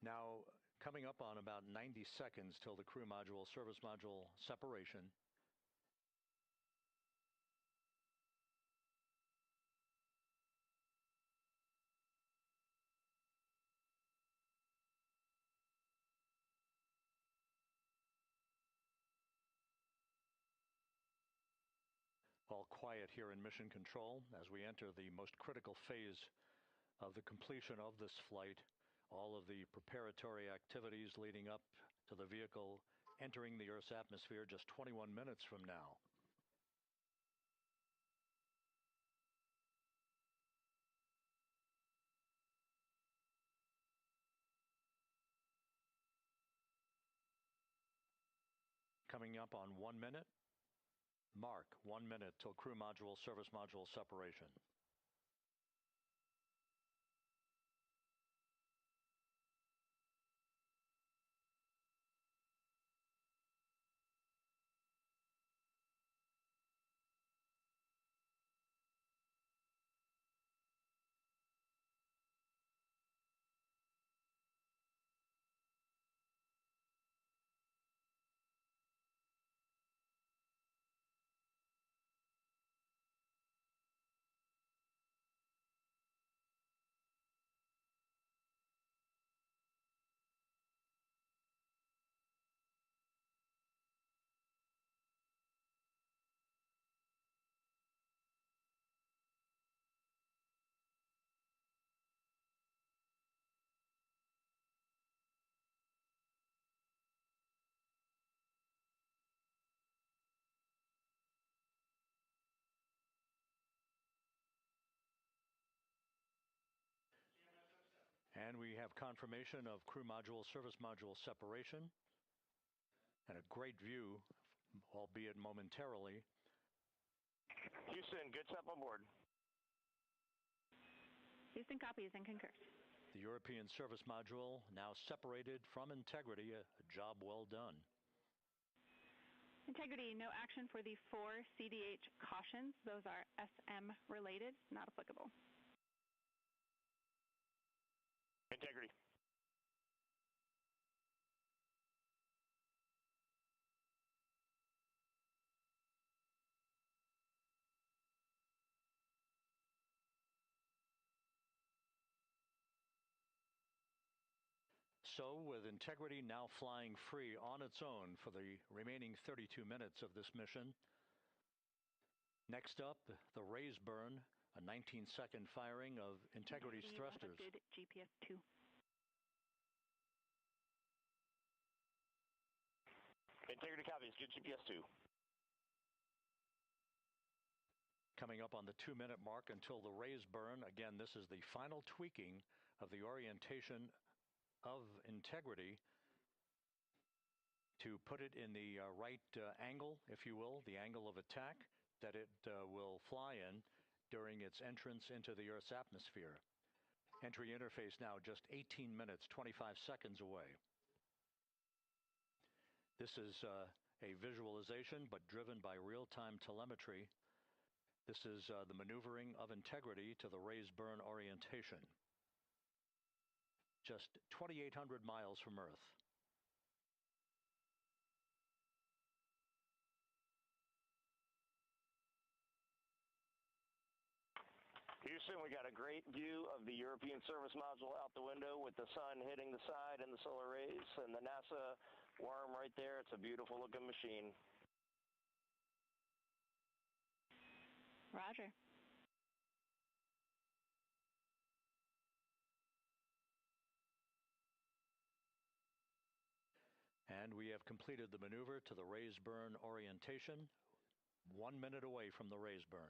Now, coming up on about 90 seconds till the crew module, service module separation. All quiet here in Mission Control as we enter the most critical phase of the completion of this flight. All of the preparatory activities leading up to the vehicle entering the Earth's atmosphere just 21 minutes from now. Coming up on 1 minute. Mark, 1 minute till crew module, service module separation. And we have confirmation of crew module, service module separation, and a great view, albeit momentarily. Houston, good step on board. Houston copies and concurs. The European service module now separated from Integrity, a job well done. Integrity, no action for the 4 CDH cautions. Those are SM related, not applicable. Integrity. So, with Integrity now flying free on its own for the remaining 32 minutes of this mission. Next up, the raise burn, a 19-second firing of Integrity's thrusters. Good GPS 2. Integrity copies, good GPS 2. Coming up on the 2-minute mark until the raise burn. Again, this is the final tweaking of the orientation of Integrity to put it in the right angle, if you will, the angle of attack that it will fly in during its entrance into the Earth's atmosphere. Entry interface now just 18 minutes, 25 seconds away. This is a visualization, but driven by real-time telemetry. This is the maneuvering of Integrity to the raise burn orientation. Just 2,800 miles from Earth. Houston, we got a great view of the European service module out the window with the sun hitting the side and the solar rays and the NASA worm right there. It's a beautiful looking machine. Roger. And we have completed the maneuver to the raise burn orientation, 1 minute away from the raise burn.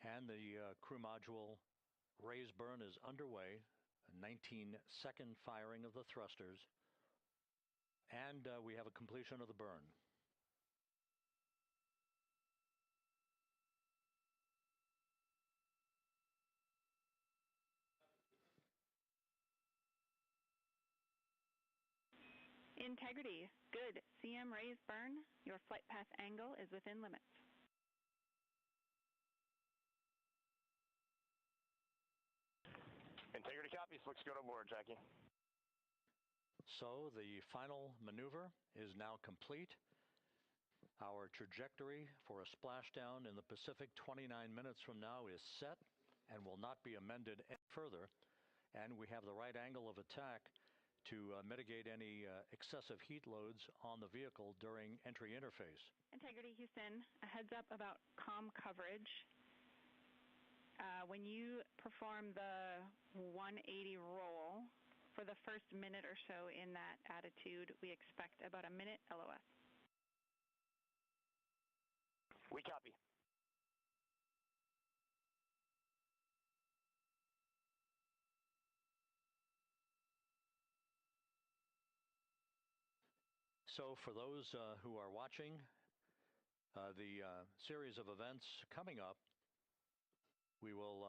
And the crew module raise burn is underway, a 19-second firing of the thrusters, and we have a completion of the burn. Integrity, good. CM raise burn. Your flight path angle is within limits. Integrity copies. Looks good on board, Jackie. So the final maneuver is now complete. Our trajectory for a splashdown in the Pacific 29 minutes from now is set and will not be amended any further. And we have the right angle of attack to mitigate any excessive heat loads on the vehicle during entry interface. Integrity Houston, a heads up about comm coverage. When you perform the 180 roll, for the first minute or so in that attitude, we expect about a minute LOS. We copy. So for those who are watching the series of events coming up, we will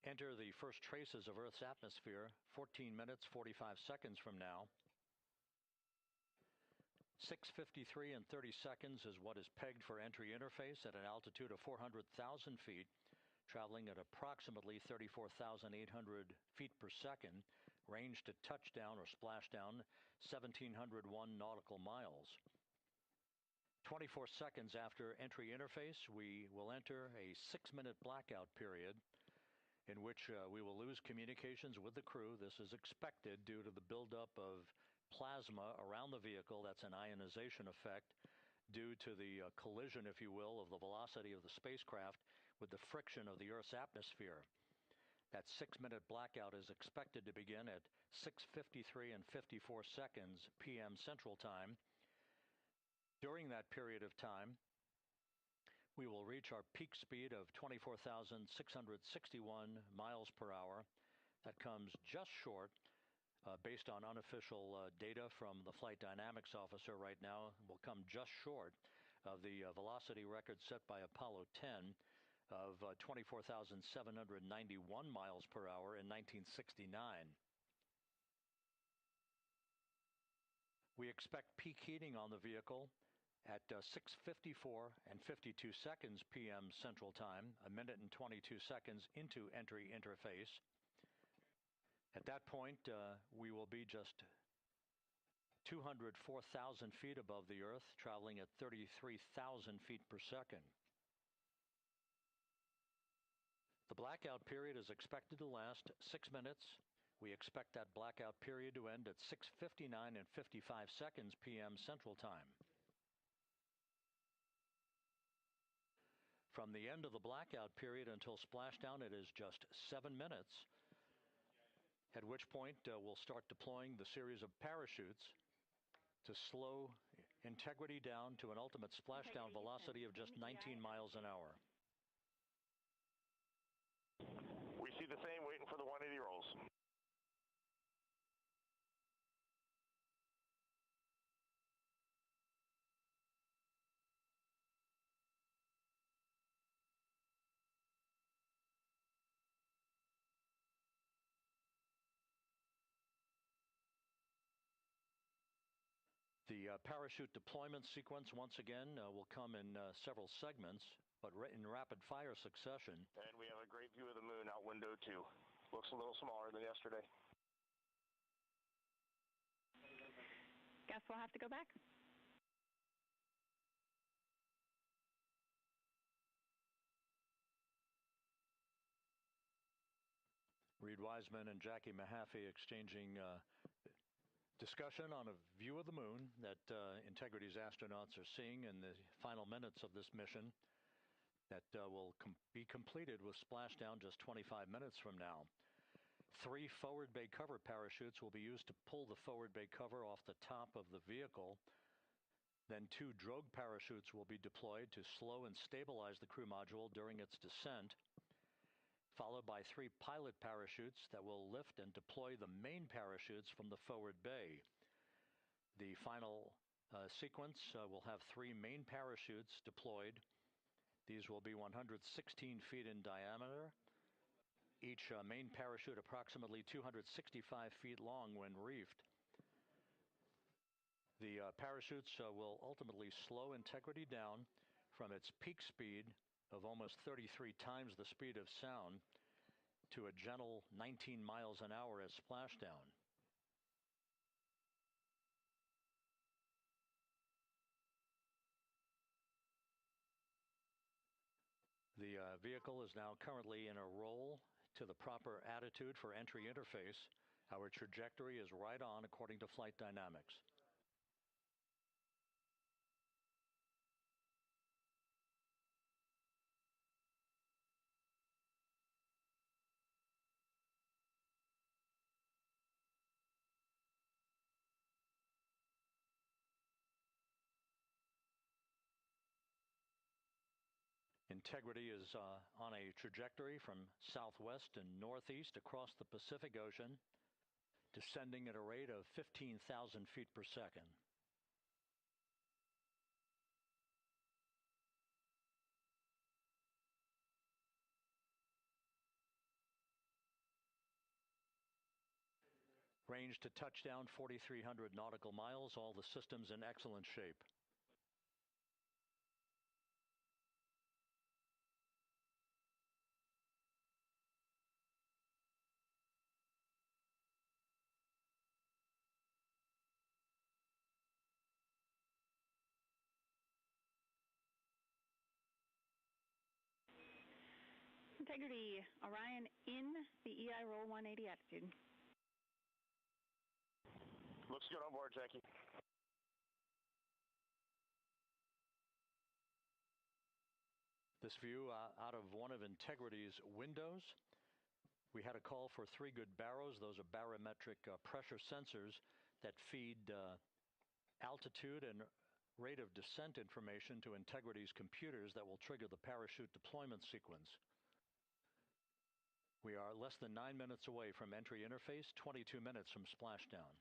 enter the first traces of Earth's atmosphere 14 minutes, 45 seconds from now. 6:53 and 30 seconds is what is pegged for entry interface at an altitude of 400,000 feet, traveling at approximately 34,800 feet per second, range to touchdown or splashdown 1,701 nautical miles. 24 seconds after entry interface, we will enter a 6-minute blackout period in which we will lose communications with the crew. This is expected due to the buildup of plasma around the vehicle. That's an ionization effect due to the collision, if you will, of the velocity of the spacecraft with the friction of the Earth's atmosphere. That 6-minute blackout is expected to begin at 6:53 and 54 seconds p.m. Central Time. During that period of time, we will reach our peak speed of 24,661 miles per hour. That comes just short, based on unofficial data from the flight dynamics officer right now, will come just short of the velocity record set by Apollo 10 of 24,791 miles per hour in 1969. We expect peak heating on the vehicle at 6:54 and 52 seconds p.m. Central Time, a minute and 22 seconds into entry interface. At that point, we will be just 204,000 feet above the Earth, traveling at 33,000 feet per second. The blackout period is expected to last 6 minutes. We expect that blackout period to end at 6:59 and 55 seconds p.m. Central Time. From the end of the blackout period until splashdown, it is just 7 minutes, at which point we'll start deploying the series of parachutes to slow Integrity down to an ultimate splashdown velocity of just 19 miles an hour. The parachute deployment sequence, once again, will come in several segments, but in rapid-fire succession. And we have a great view of the moon out window 2. Looks a little smaller than yesterday. Guess we'll have to go back. Reed Wiseman and Jackie Mahaffey exchanging discussion on a view of the moon that Integrity's astronauts are seeing in the final minutes of this mission that will be completed with splashdown just 25 minutes from now. 3 forward bay cover parachutes will be used to pull the forward bay cover off the top of the vehicle. Then 2 drogue parachutes will be deployed to slow and stabilize the crew module during its descent, followed by 3 pilot parachutes that will lift and deploy the main parachutes from the forward bay. The final sequence will have 3 main parachutes deployed. These will be 116 feet in diameter, each main parachute approximately 265 feet long when reefed. The parachutes will ultimately slow Integrity down from its peak speed of almost 33 times the speed of sound to a gentle 19 miles an hour at splashdown. The vehicle is now currently in a roll to the proper attitude for entry interface. Our trajectory is right on according to flight dynamics. Integrity is on a trajectory from southwest and northeast across the Pacific Ocean, descending at a rate of 15,000 feet per second. Range to touchdown 4,300 nautical miles, all the systems in excellent shape. Integrity, Orion in the EI roll 180 attitude. Looks good on board, Jackie. This view out of one of Integrity's windows. We had a call for 3 good baros. Those are barometric pressure sensors that feed altitude and rate of descent information to Integrity's computers that will trigger the parachute deployment sequence. We are less than 9 minutes away from entry interface, 22 minutes from splashdown.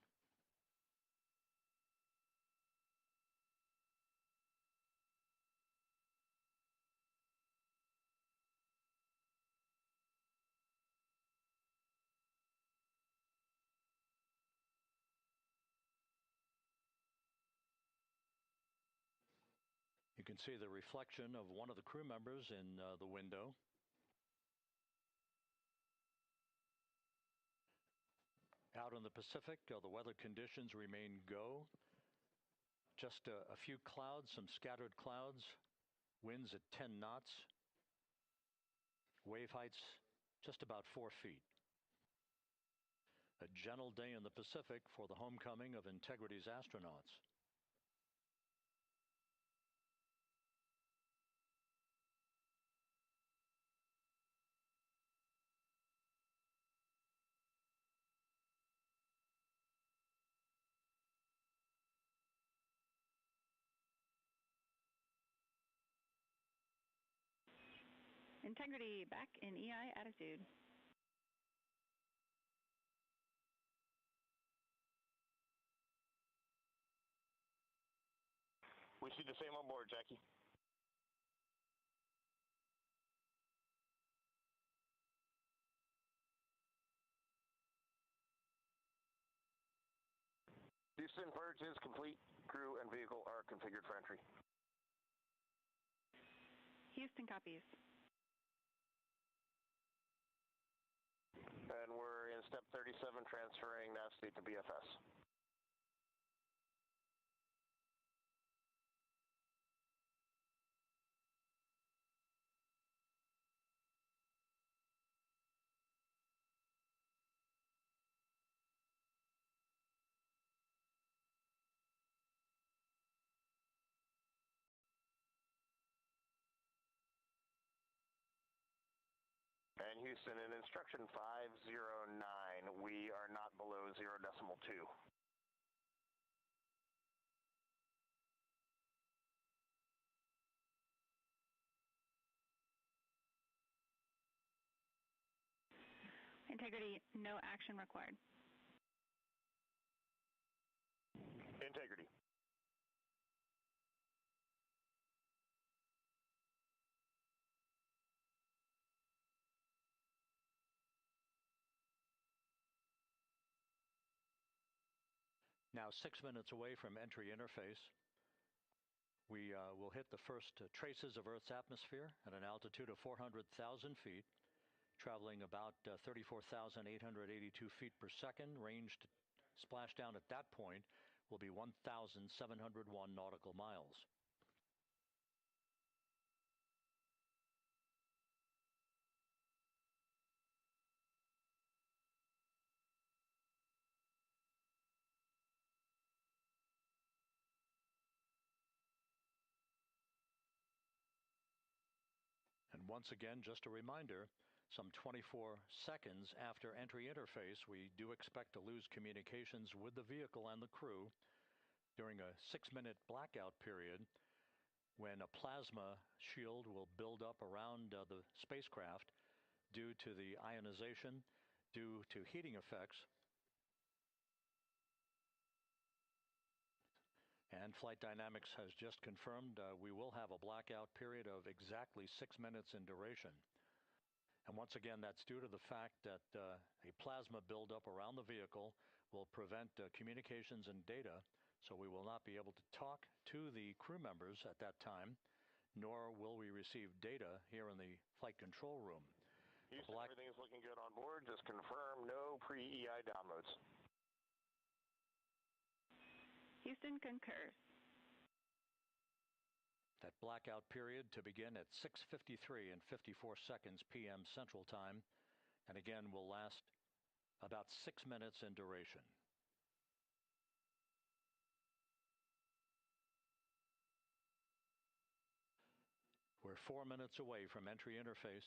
You can see the reflection of one of the crew members in the window. Out in the Pacific, the weather conditions remain go. Just a few clouds, some scattered clouds, winds at 10 knots, wave heights just about 4 feet. A gentle day in the Pacific for the homecoming of Integrity's astronauts. Integrity back in EI attitude. We see the same on board, Jackie. Houston, purge is complete. Crew and vehicle are configured for entry. Houston copies. And we're in step 37, transferring nav state to BFS. And Houston, in instruction 509, we are not below 0.2. Integrity, no action required. Integrity. Now 6 minutes away from entry interface, we will hit the first traces of Earth's atmosphere at an altitude of 400,000 feet, traveling about 34,882 feet per second. Ranged splashdown at that point will be 1,701 nautical miles. And once again, just a reminder, some 24 seconds after entry interface, we do expect to lose communications with the vehicle and the crew during a 6-minute blackout period when a plasma shield will build up around the spacecraft due to the ionization, due to heating effects. And Flight Dynamics has just confirmed we will have a blackout period of exactly 6 minutes in duration. And once again, that's due to the fact that a plasma buildup around the vehicle will prevent communications and data, so we will not be able to talk to the crew members at that time, nor will we receive data here in the flight control room. Houston, everything is looking good on board. Just confirm no pre-EI downloads. Houston concurs. That blackout period to begin at 6:53 and 54 seconds p.m. Central Time, and again will last about 6 minutes in duration. We're 4 minutes away from entry interface.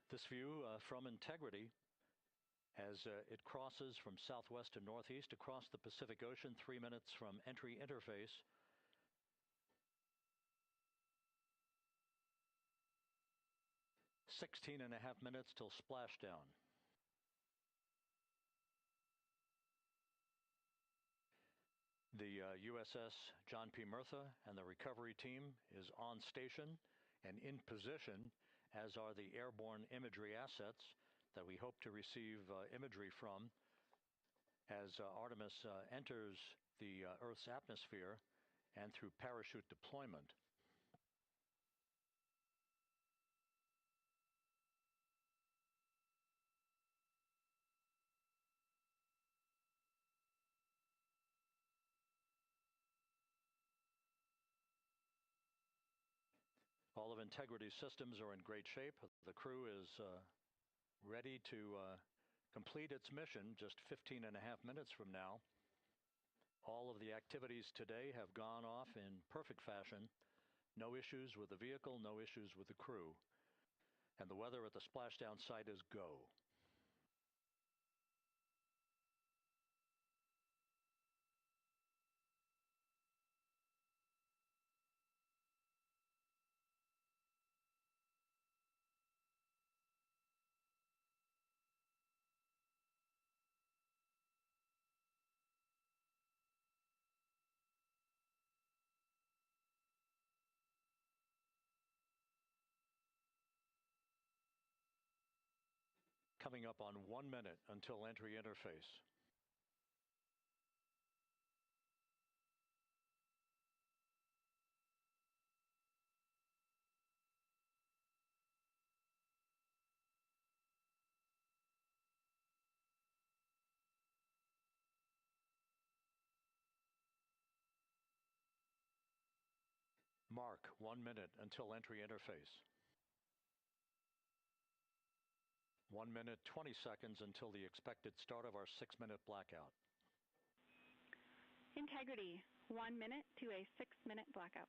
This view from Integrity as it crosses from southwest to northeast across the Pacific Ocean, 3 minutes from entry interface. "16.5 minutes till splashdown." The USS John P. Murtha and the recovery team is on station and in position, as are the airborne imagery assets that we hope to receive imagery from as Artemis enters the Earth's atmosphere and through parachute deployment. All of Integrity's systems are in great shape. The crew is ready to complete its mission just 15 and a half minutes from now. All of the activities today have gone off in perfect fashion. No issues with the vehicle, no issues with the crew. And the weather at the splashdown site is go. Coming up on 1 minute until entry interface. Mark 1 minute until entry interface. 1 minute, 20 seconds until the expected start of our 6-minute blackout. Integrity, 1 minute to a 6-minute blackout.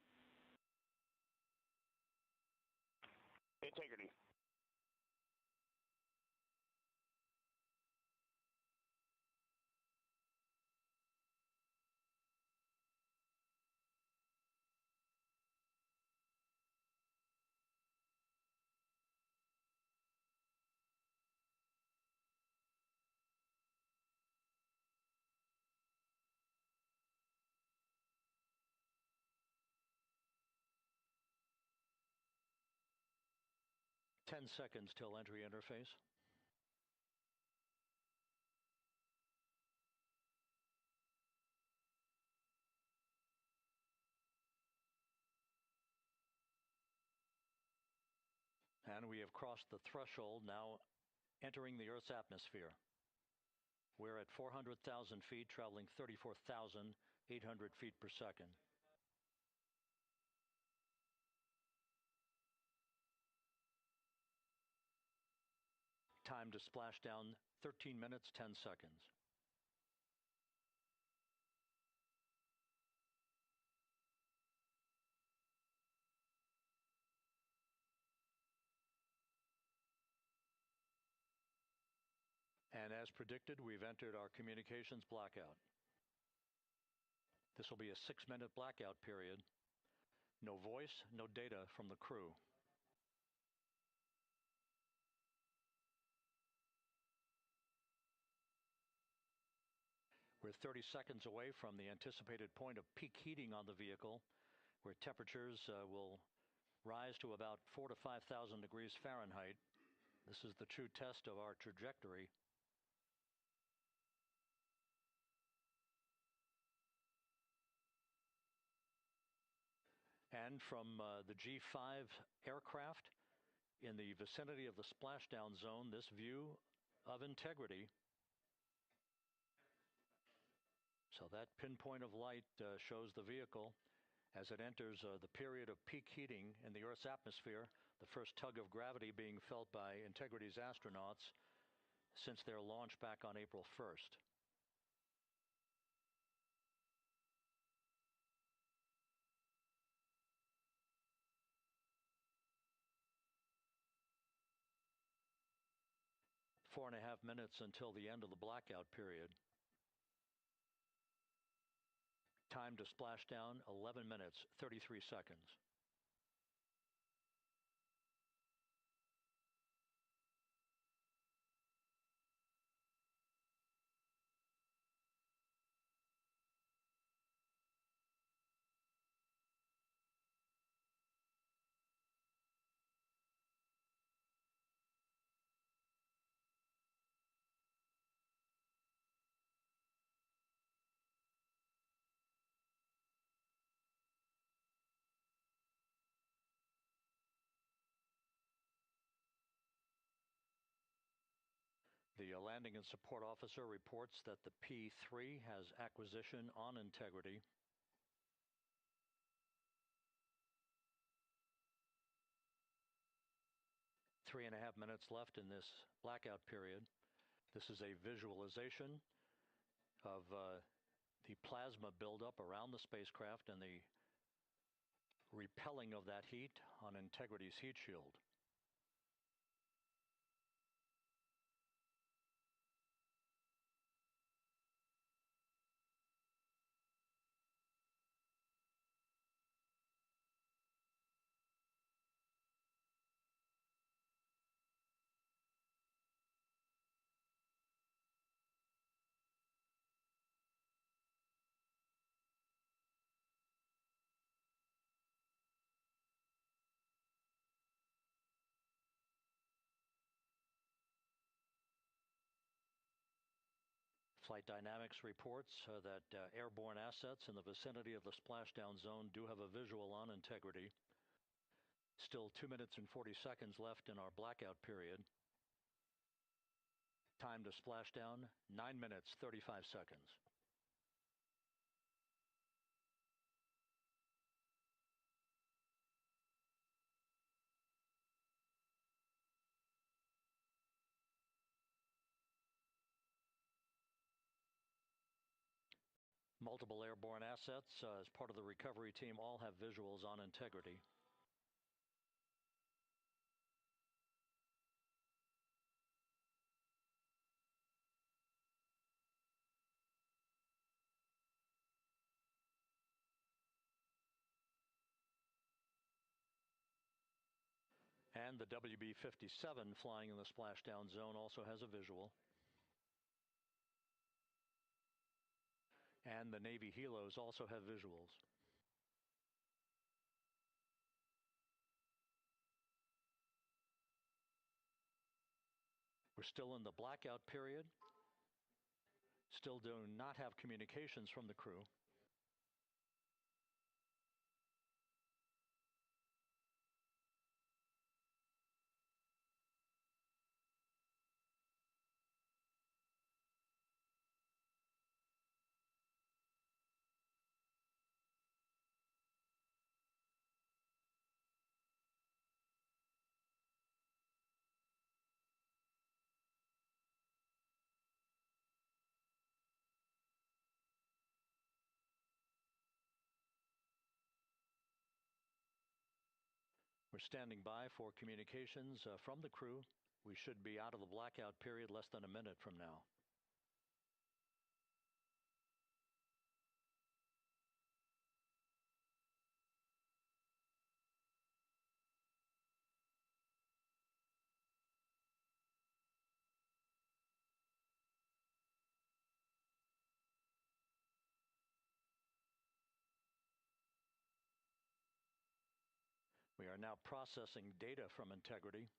Integrity. Ten seconds till entry interface. And we have crossed the threshold, now entering the Earth's atmosphere. We're at 400,000 feet, traveling 34,800 feet per second. Time to splash down, 13 minutes, 10 seconds. And as predicted, we've entered our communications blackout. This will be a 6-minute blackout period. No voice, no data from the crew. We're 30 seconds away from the anticipated point of peak heating on the vehicle, where temperatures will rise to about 4,000 to 5,000 degrees Fahrenheit. This is the true test of our trajectory. And from the G5 aircraft in the vicinity of the splashdown zone, this view of Integrity. So that pinpoint of light shows the vehicle as it enters the period of peak heating in the Earth's atmosphere, the first tug of gravity being felt by Integrity's astronauts since their launch back on April 1st. Four and a half minutes until the end of the blackout period. Time to splash down, 11 minutes, 33 seconds. The landing and support officer reports that the P-3 has acquisition on Integrity. 3.5 minutes left in this blackout period. This is a visualization of the plasma buildup around the spacecraft and the repelling of that heat on Integrity's heat shield. Flight Dynamics reports that airborne assets in the vicinity of the splashdown zone do have a visual on Integrity. Still 2 minutes and 40 seconds left in our blackout period. Time to splashdown, 9 minutes, 35 seconds. Multiple airborne assets as part of the recovery team all have visuals on Integrity. And the WB-57 flying in the splashdown zone also has a visual. And the Navy helos also have visuals. We're still in the blackout period. Still do not have communications from the crew. We're standing by for communications from the crew. We should be out of the blackout period less than a minute from now. We are now processing data from Integrity.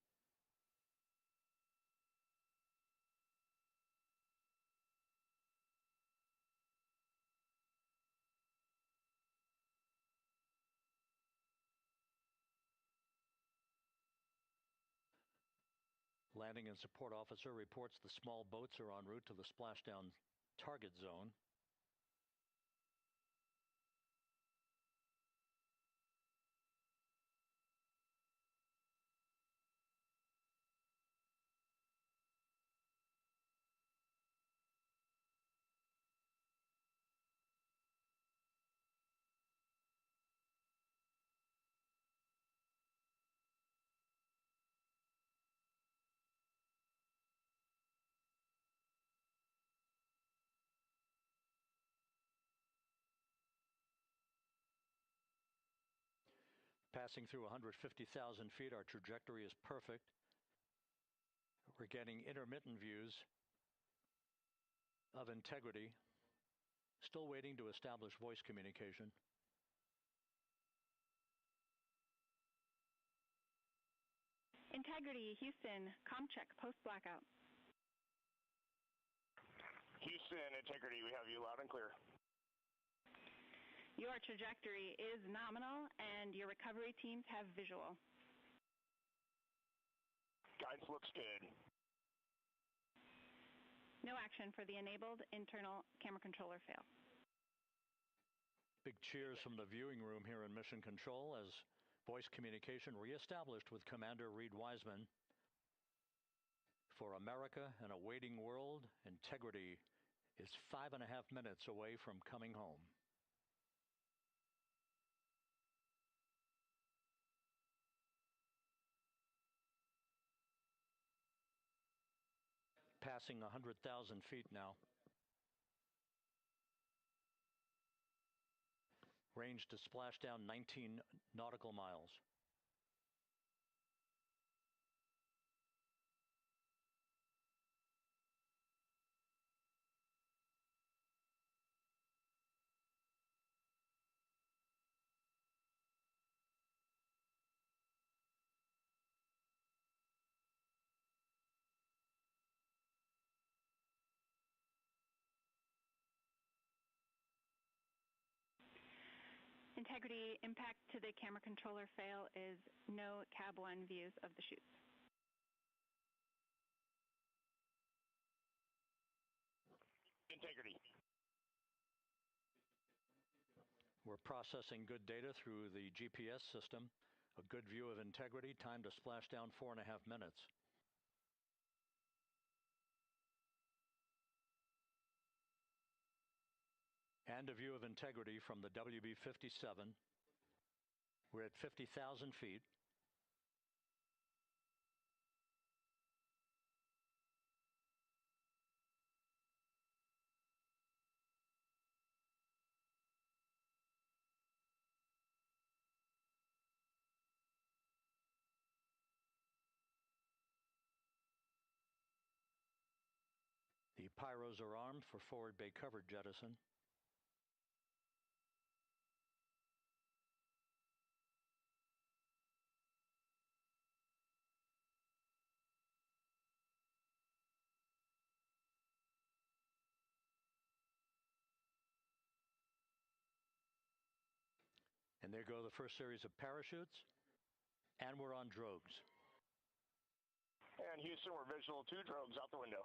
Landing and support officer reports the small boats are en route to the splashdown target zone. Passing through 150,000 feet, our trajectory is perfect. We're getting intermittent views of Integrity. Still waiting to establish voice communication. Integrity, Houston, comm check, post-blackout. Houston, Integrity, we have you loud and clear. Your trajectory is nominal, and your recovery teams have visual. Guidance looks good. No action for the enabled internal camera controller fail. Big cheers from the viewing room here in Mission Control as voice communication reestablished with Commander Reed Wiseman For America and a waiting world, Integrity is 5.5 minutes away from coming home. Passing 100,000 feet now. Range to splashdown 19 nautical miles. Integrity impact to the camera controller fail is no cab 1 views of the chutes. Integrity. We're processing good data through the GPS system. A good view of Integrity, time to splashdown 4.5 minutes. And a view of Integrity from the WB-57. We're at 50,000 feet. The pyros are armed for forward bay cover jettison. And there go the first series of parachutes, and we're on drogues. And Houston, we're visual 2 drogues out the window.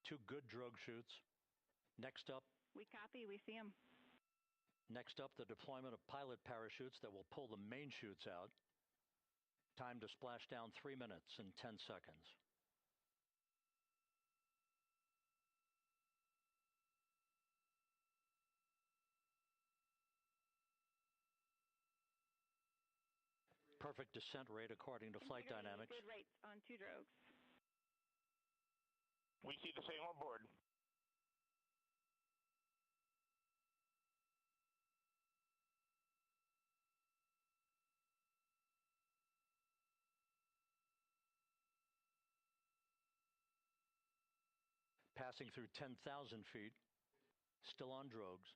2 good drogue shoots. Next up. We copy, we see them. Next up, the deployment of pilot parachutes that will pull the main chutes out. Time to splashdown 3 minutes and 10 seconds. Perfect descent rate according to flight dynamics. Good rates on 2 drogues. We see the same on board. Passing through 10,000 feet, still on drogues.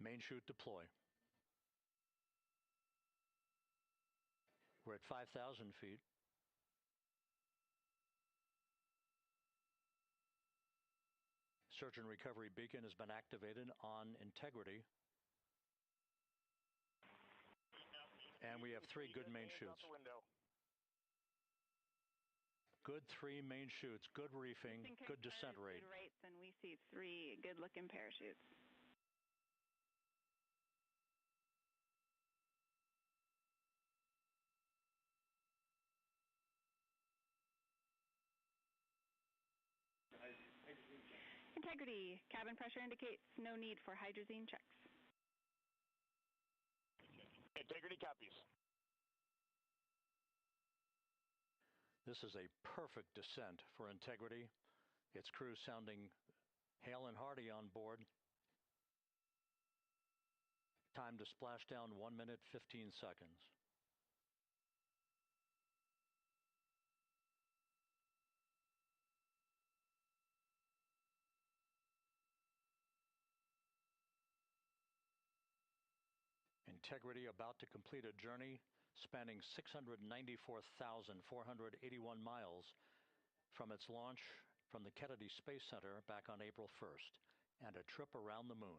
Main chute deploy. We're at 5,000 feet. Search and recovery beacon has been activated on Integrity. And we have 3 good main chutes. Good 3 main chutes, good reefing, good descent rate. Good rates, and we see 3 good-looking parachutes. Integrity, cabin pressure indicates no need for hydrazine checks. Integrity copies. This is a perfect descent for Integrity. Its crew sounding hale and hearty on board. Time to splashdown 1 minute, 15 seconds. Integrity about to complete a journey spanning 694,481 miles from its launch from the Kennedy Space Center back on April 1st, and a trip around the moon.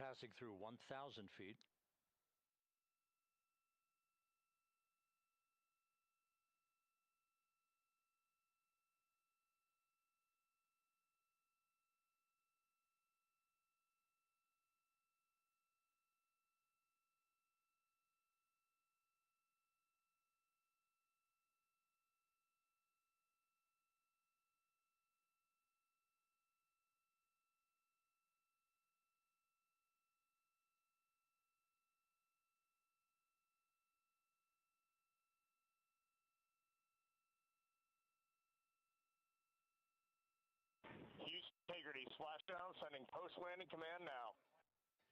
passing through 1,000 feet. Integrity, splashdown, sending post-landing command now.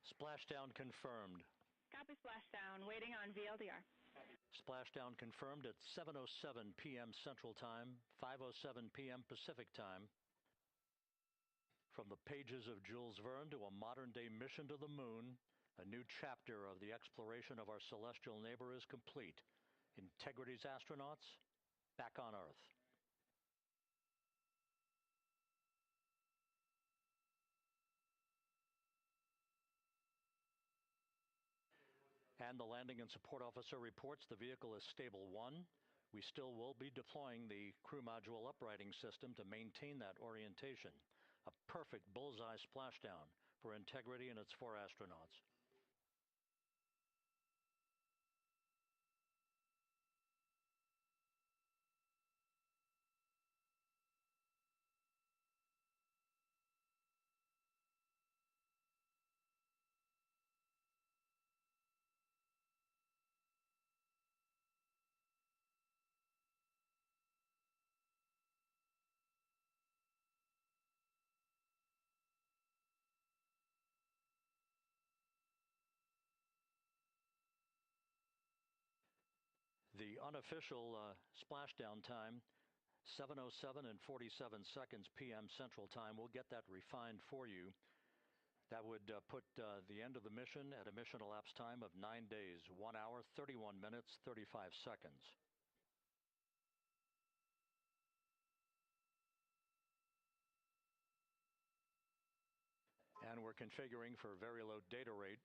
Splashdown confirmed. Copy splashdown, waiting on VLDR. Splashdown confirmed at 7:07 p.m. Central Time, 5:07 p.m. Pacific Time. From the pages of Jules Verne to a modern-day mission to the moon, a new chapter of the exploration of our celestial neighbor is complete. Integrity's astronauts back on Earth. And the landing and support officer reports the vehicle is stable 1. We still will be deploying the crew module uprighting system to maintain that orientation. A perfect bullseye splashdown for Integrity and its 4 astronauts. The unofficial splashdown time, 7:07 and 47 seconds p.m. Central Time. We'll get that refined for you. That would put the end of the mission at a mission elapsed time of 9 days, 1 hour, 31 minutes, 35 seconds. And we're configuring for very low data rate.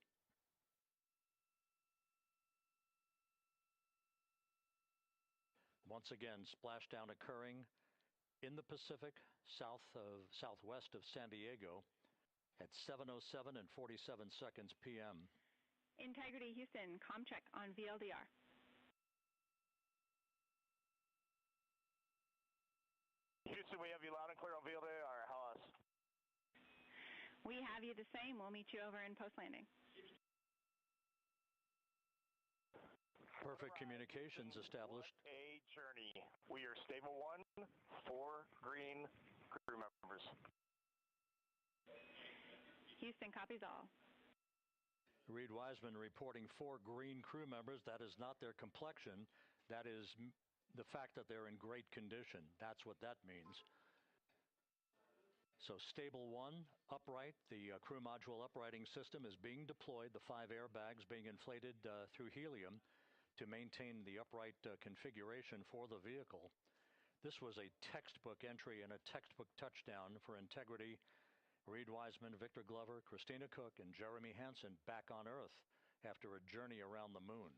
Once again, splashdown occurring in the Pacific, southwest of San Diego at 7:07 and 47 seconds p.m. Integrity Houston, comm check on VLDR. Houston, we have you loud and clear on VLDR. How else? We have you the same. We'll meet you over in post-landing. Perfect communications established. A journey. We are stable 1, 4 green crew members. Houston copies all. Reed Wiseman reporting 4 green crew members. That is not their complexion. That is the fact that they're in great condition. That's what that means. So stable 1, upright. The crew module uprighting system is being deployed. The 5 airbags being inflated through helium to maintain the upright configuration for the vehicle. This was a textbook entry and a textbook touchdown for Integrity. Reed Wiseman, Victor Glover, Christina Cook, and Jeremy Hansen back on Earth after a journey around the moon.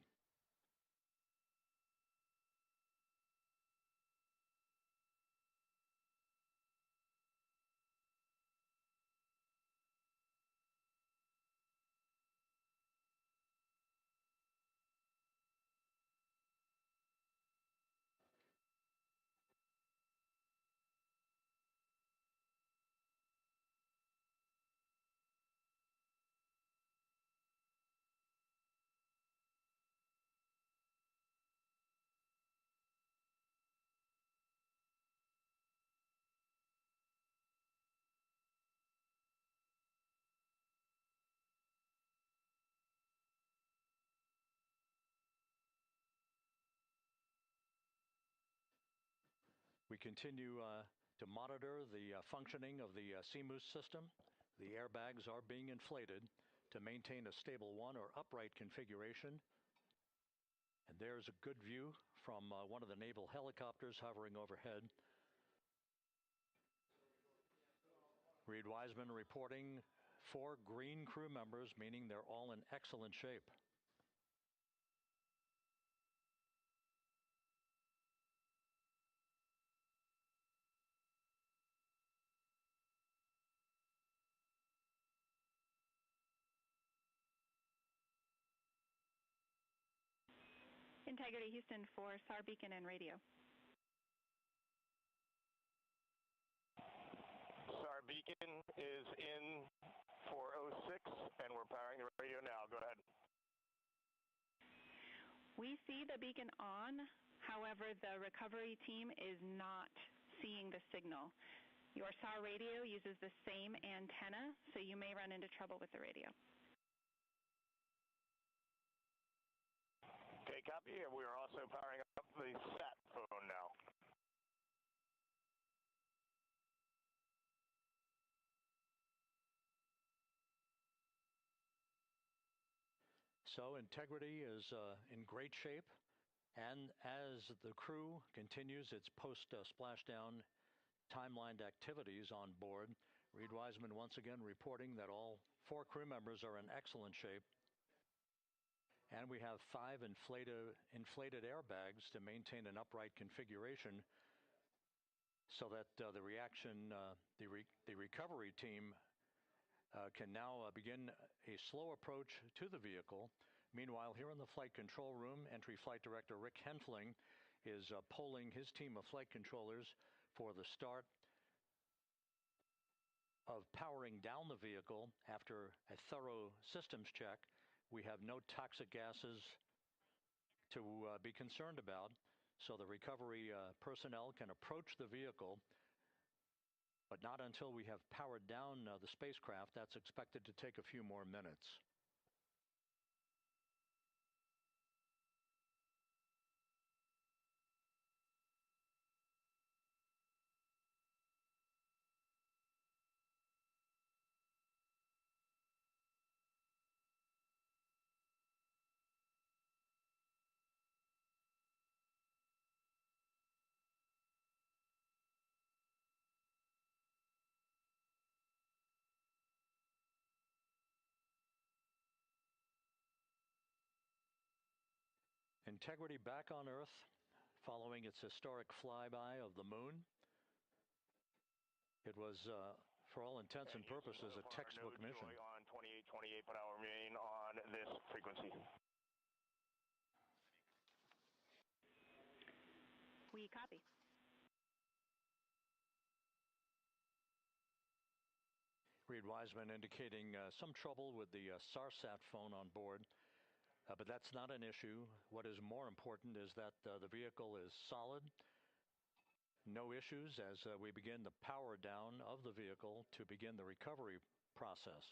We continue to monitor the functioning of the CMOOS system. The airbags are being inflated to maintain a stable 1 or upright configuration. And there's a good view from one of the naval helicopters hovering overhead. Reed Wiseman reporting 4 green crew members, meaning they're all in excellent shape. Integrity Houston for SAR beacon and radio. SAR beacon is in for 06, and we're powering the radio now. Go ahead. We see the beacon on. However, the recovery team is not seeing the signal. Your SAR radio uses the same antenna, so you may run into trouble with the radio. Okay, copy. And we are also powering up the sat phone now. So Integrity is in great shape, and as the crew continues its post-splashdown timelined activities on board, Reed Wiseman once again reporting that all 4 crew members are in excellent shape. And we have 5 inflated airbags to maintain an upright configuration so that the recovery team can now begin a slow approach to the vehicle. Meanwhile, here in the flight control room, Entry Flight Director Rick Henfling is polling his team of flight controllers for the start of powering down the vehicle after a thorough systems check. We have no toxic gases to be concerned about, so the recovery personnel can approach the vehicle, but not until we have powered down the spacecraft. That's expected to take a few more minutes. Integrity back on Earth following its historic flyby of the moon. It was, for all intents and purposes, a textbook mission. On 2828, but I'll remain on this frequency. We copy. Reed Wiseman indicating some trouble with the SARSAT phone on board. But that's not an issue. What is more important is that the vehicle is solid. No issues as we begin the power down of the vehicle to begin the recovery process.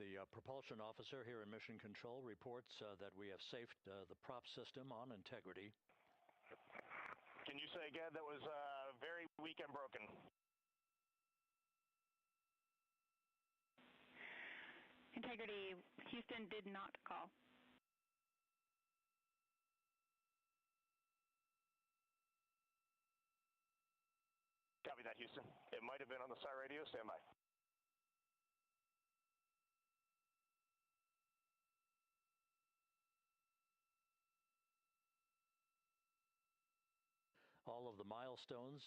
The propulsion officer here in Mission Control reports that we have safed the prop system on Integrity. Can you say again that was very weak and broken? Integrity Houston did not call. Copy that, Houston. It might have been on the SAR radio. Stand by. All of the milestones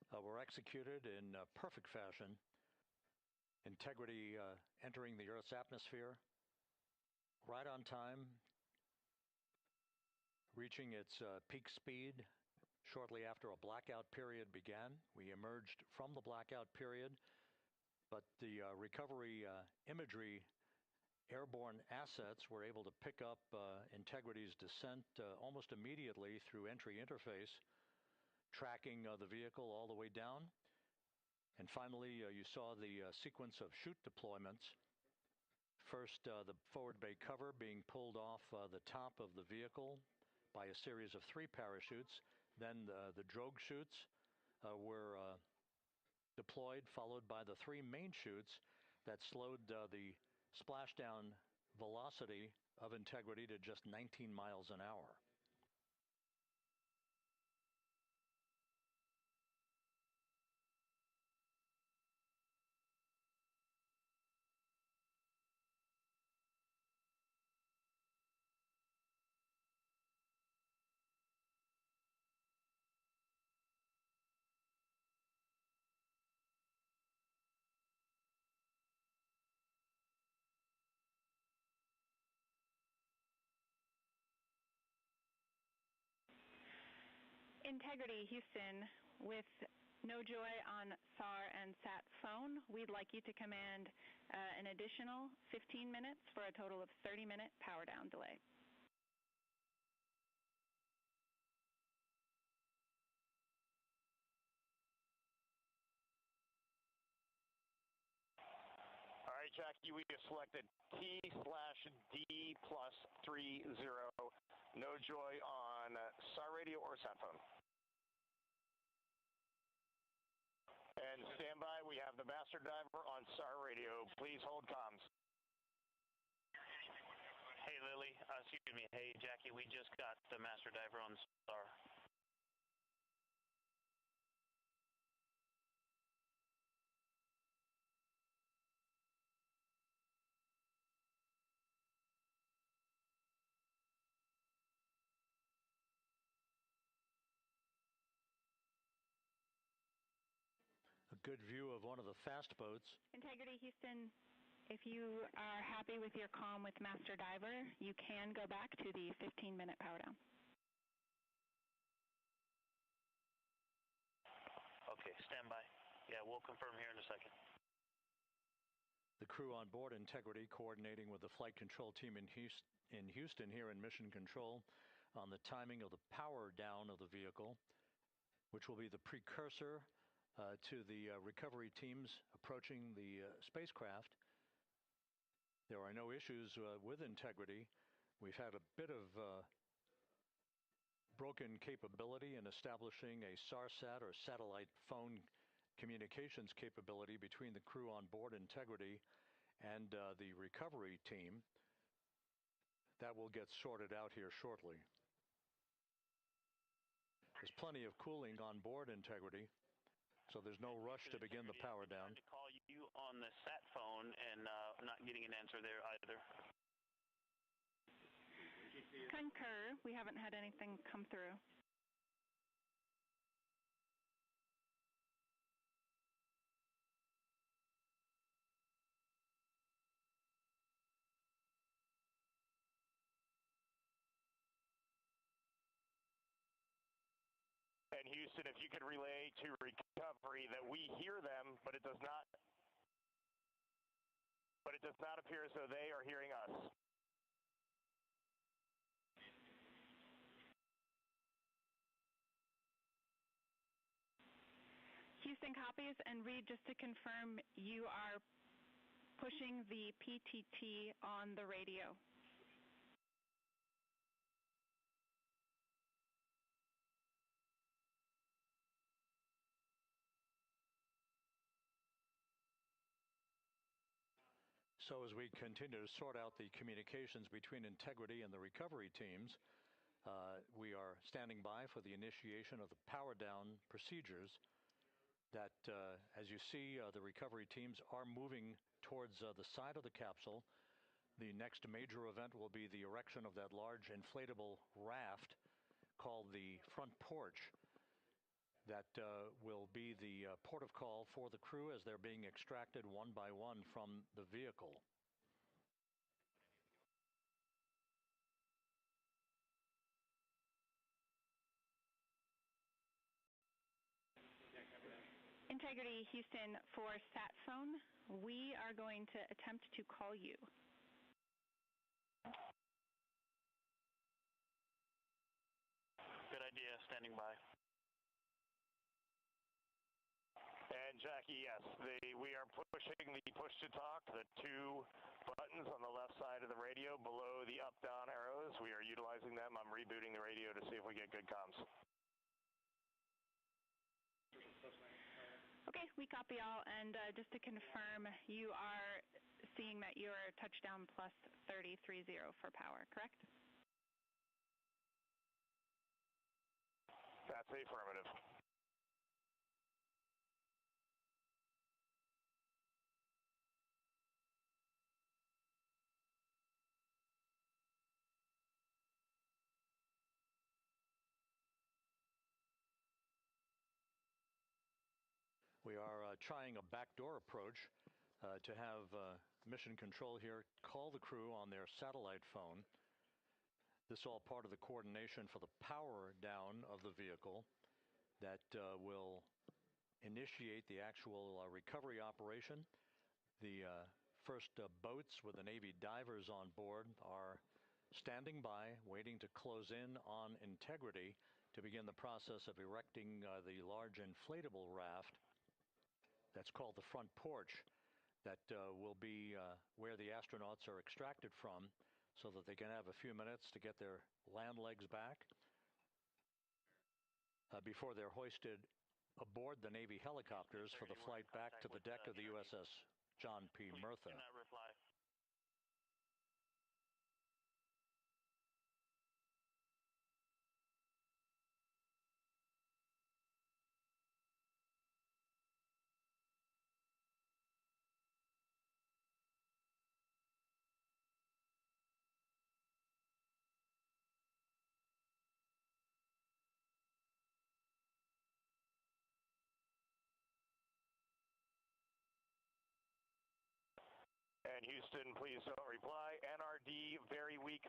were executed in perfect fashion. Integrity entering the Earth's atmosphere right on time, reaching its peak speed shortly after a blackout period began. We emerged from the blackout period, but the recovery imagery airborne assets were able to pick up Integrity's descent almost immediately through entry interface, tracking the vehicle all the way down. And finally, you saw the sequence of chute deployments. First, the forward bay cover being pulled off the top of the vehicle by a series of 3 parachutes. Then the drogue chutes were deployed, followed by the 3 main chutes that slowed the splashdown velocity of Integrity to just 19 miles an hour. Integrity, Houston, with no joy on SAR and SAT phone, we'd like you to command an additional 15 minutes for a total of 30-minute power down delay. All right, Jackie, we have selected T/D plus 30. No joy on SAR radio or SAT phone. And stand by, we have the master diver on SAR radio. Please hold comms. Hey, Lily. Excuse me. Hey, Jackie, we just got the master diver on SAR. A good view of one of the fast boats. Integrity, Houston, if you are happy with your comm with Master Diver, you can go back to the 15-minute power down. Okay, stand by. Yeah, we'll confirm here in a second. The crew on board Integrity coordinating with the flight control team in Houston here in Mission Control on the timing of the power down of the vehicle, which will be the precursor to the recovery teams approaching the spacecraft. There are no issues with Integrity. We've had a bit of broken capability in establishing a SARSAT or satellite phone communications capability between the crew on board Integrity and the recovery team. That will get sorted out here shortly. There's plenty of cooling on board Integrity, so there's no rush to begin the power down. To call you on the SAT phone and not getting an answer there either. Concur. We haven't had anything come through. And Houston, if you could relay to recovery that we hear them, but it does not appear as though they are hearing us. Houston copies, and Reed, just to confirm, you are pushing the PTT on the radio. So as we continue to sort out the communications between Integrity and the recovery teams, we are standing by for the initiation of the power down procedures that, as you see, the recovery teams are moving towards the side of the capsule. The next major event will be the erection of that large inflatable raft called the front porch. That will be the port of call for the crew as they're being extracted one by one from the vehicle. Integrity, Houston, for SAT phone, we are going to attempt to call you. Good idea, standing by. And Jackie, yes. We are pushing the push-to-talk, the two buttons on the left side of the radio below the up-down arrows. We are utilizing them. I'm rebooting the radio to see if we get good comms. Okay, we copy all, and just to confirm, you are seeing that you are touchdown plus 3030 for power, correct? That's affirmative. We are trying a backdoor approach to have mission control here call the crew on their satellite phone. This is all part of the coordination for the power down of the vehicle that will initiate the actual recovery operation. The first boats with the Navy divers on board are standing by, waiting to close in on Integrity to begin the process of erecting the large inflatable raft that's called the front porch that will be where the astronauts are extracted from so that they can have a few minutes to get their land legs back before they're hoisted aboard the Navy helicopters for the flight back to the deck of the USS John P. Murtha. And Houston, please don't reply. NRD, very weak,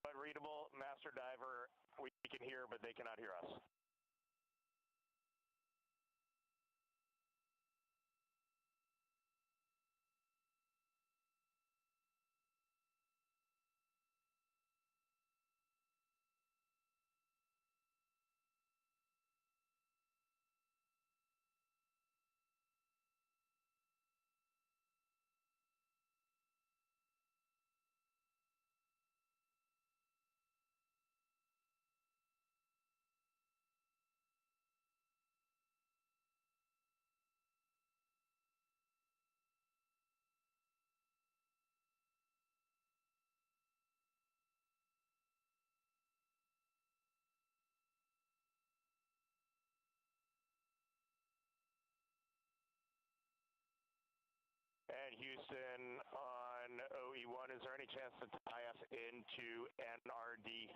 but readable. Master Diver, we can hear, but they cannot hear us. And Houston on OE1, is there any chance to tie us into NRD?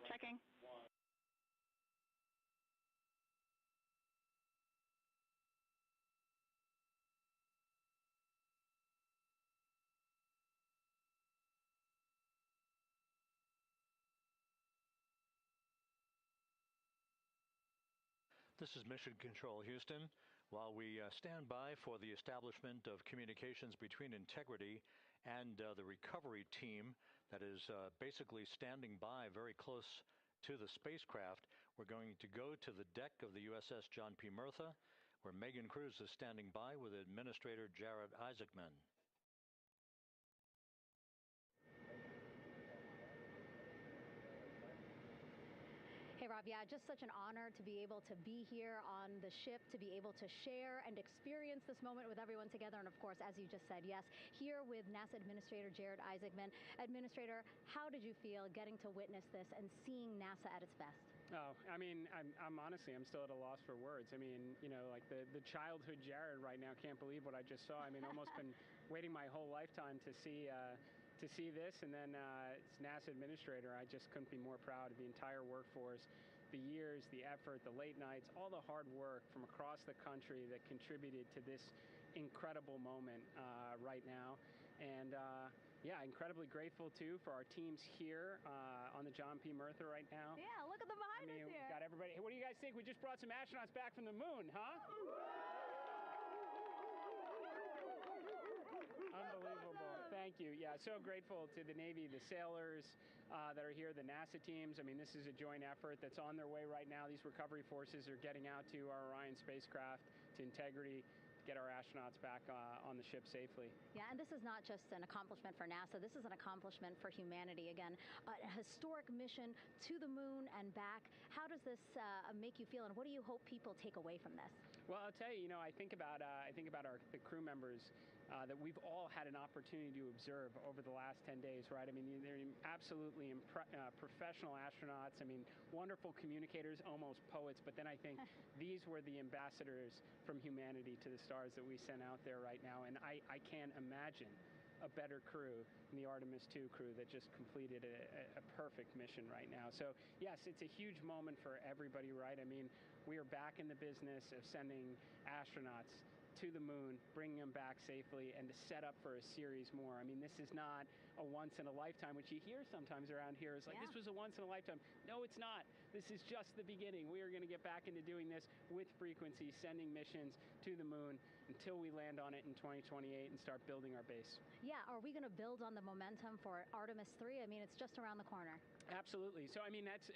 Checking. This is Mission Control, Houston. While we stand by for the establishment of communications between Integrity and the recovery team that is basically standing by very close to the spacecraft, we're going to go to the deck of the USS John P. Murtha, where Megan Cruz is standing by with Administrator Jared Isaacman. Hey, Rob, yeah, just such an honor to be able to be here on the ship, to be able to share and experience this moment with everyone together. And of course, as you just said, yes, here with NASA Administrator Jared Isaacman. Administrator, how did you feel getting to witness this and seeing NASA at its best? Oh, I mean, I'm honestly, I'm still at a loss for words. I mean, you know, like the childhood Jared right now can't believe what I just saw. I mean, almost been waiting my whole lifetime to see this, and then it's NASA Administrator. I just couldn't be more proud of the entire workforce, the years, the effort, the late nights, all the hard work from across the country that contributed to this incredible moment right now. And yeah, incredibly grateful too for our teams here on the John P. Murtha right now. Yeah, look at them behind us here. Got everybody. Hey, what do you guys think? We just brought some astronauts back from the moon, huh? Unbelievable. Thank you. Yeah, so grateful to the Navy, the sailors that are here, the NASA teams. I mean, this is a joint effort that's on their way right now. These recovery forces are getting out to our Orion spacecraft, to Integrity, get our astronauts back on the ship safely. Yeah, and this is not just an accomplishment for NASA. This is an accomplishment for humanity. Again, a historic mission to the moon and back. How does this make you feel, and what do you hope people take away from this? Well, I'll tell you, I think about the crew members that we've all had an opportunity to observe over the last 10 days, right? I mean, they're absolutely professional astronauts. I mean, wonderful communicators, almost poets. But then I think these were the ambassadors from humanity to the stars that we sent out there right now. And I can't imagine a better crew than the Artemis II crew that just completed a perfect mission right now. So, yes, it's a huge moment for everybody, right? I mean, we are back in the business of sending astronauts to the moon, bringing them back safely, and to set up for a series more. I mean, this is not a once-in-a-lifetime, which you hear sometimes around here. It's like, this was a once-in-a-lifetime. No, it's not. This is just the beginning. We are going to get back into doing this with frequency, sending missions to the moon until we land on it in 2028 and start building our base. Yeah, are we going to build on the momentum for Artemis III? I mean, it's just around the corner. Absolutely. So, I mean, that's,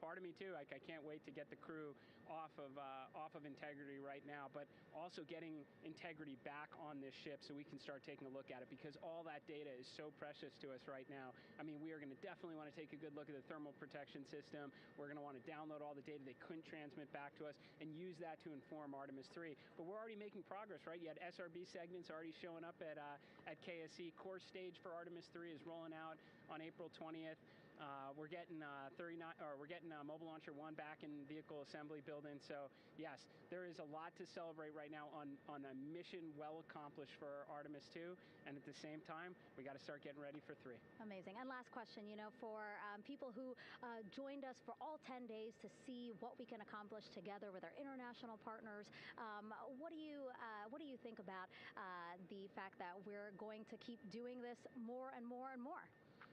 part of me too. Like, I can't wait to get the crew off of Integrity right now, but also getting Integrity back on this ship so we can start taking a look at it, because all that data is so precious to us right now. I mean, we are going to definitely want to take a good look at the thermal protection system. We're going to want to download all the data they couldn't transmit back to us and use that to inform Artemis III. But we're already making progress, right? You had SRB segments already showing up at KSC. Core stage for Artemis III is rolling out on April 20th. We're getting Mobile Launcher 1 back in vehicle assembly building. So yes, there is a lot to celebrate right now on a mission well accomplished for Artemis II, and at the same time, we got to start getting ready for 3. Amazing. And last question, for people who joined us for all 10 days to see what we can accomplish together with our international partners, what do you think about the fact that we're going to keep doing this more and more and more?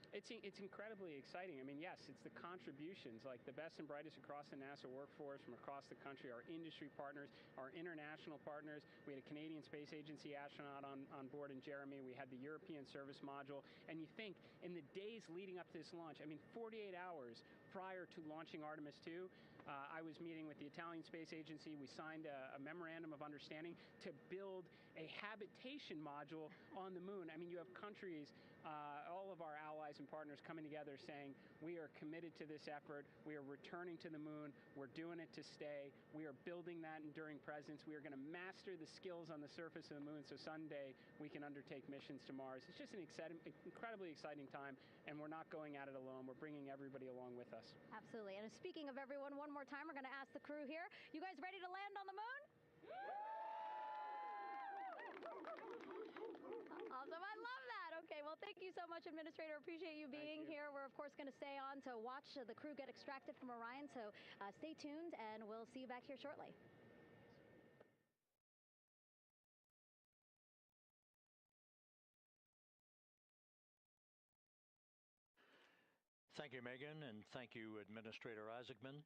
It's incredibly exciting. I mean, yes, it's the contributions, like the best and brightest across the NASA workforce from across the country, our industry partners, our international partners. We had a Canadian Space Agency astronaut on board in Jeremy. We had the European Service Module. And you think, in the days leading up to this launch, I mean, 48 hours prior to launching Artemis II, I was meeting with the Italian Space Agency. We signed a memorandum of understanding to build a habitation module on the moon. I mean, you have countries, all of our allies and partners coming together saying, we are committed to this effort. We are returning to the moon. We're doing it to stay. We are building that enduring presence. We are going to master the skills on the surface of the moon so someday we can undertake missions to Mars. It's just an incredibly exciting time, and we're not going at it alone. We're bringing everybody along with us. Absolutely. And speaking of everyone, one more time, we're going to ask the crew here, you guys ready to land on the moon? Awesome. I love that. Okay, well, thank you so much, Administrator. Appreciate you being here. We're, of course, going to stay on to watch the crew get extracted from Orion, so stay tuned, and we'll see you back here shortly. Thank you, Megan, and thank you, Administrator Isaacman.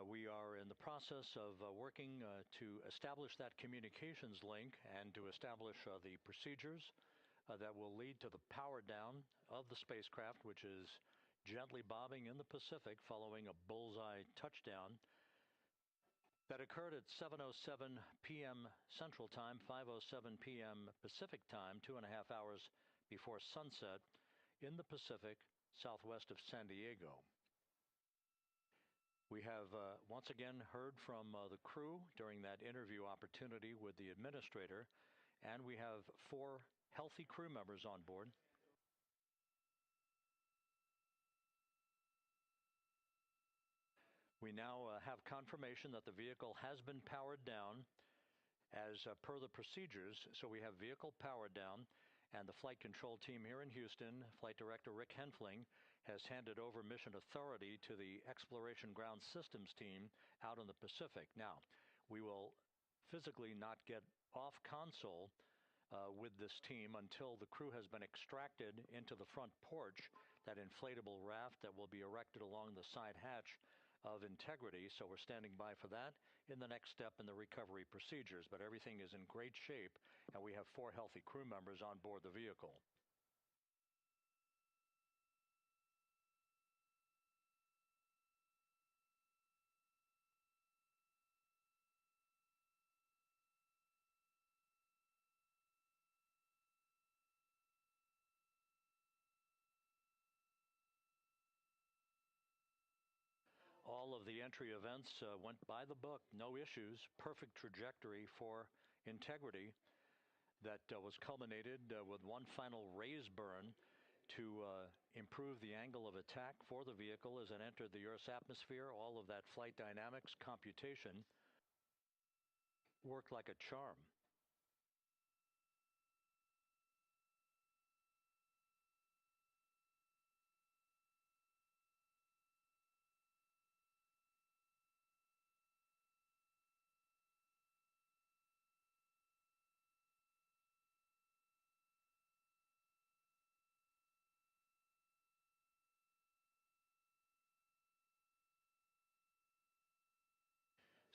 We are in the process of working to establish that communications link and to establish the procedures that will lead to the power down of the spacecraft, which is gently bobbing in the Pacific following a bullseye touchdown that occurred at 7:07 p.m. Central Time, 5:07 p.m. Pacific Time, 2.5 hours before sunset in the Pacific, southwest of San Diego. We have once again heard from the crew during that interview opportunity with the administrator, and we have 4 healthy crew members on board. We now have confirmation that the vehicle has been powered down as per the procedures. So we have vehicle powered down, and the flight control team here in Houston, Flight Director Rick Henfling, has handed over mission authority to the Exploration Ground Systems team out in the Pacific. Now, we will physically not get off console with this team until the crew has been extracted into the front porch, that inflatable raft that will be erected along the side hatch of integrity, so we're standing by for that in the next step in the recovery procedures. But everything is in great shape, and we have 4 healthy crew members on board the vehicle. All of the entry events went by the book, no issues, perfect trajectory for integrity that was culminated with one final raise burn to improve the angle of attack for the vehicle as it entered the Earth's atmosphere. All of that flight dynamics computation worked like a charm.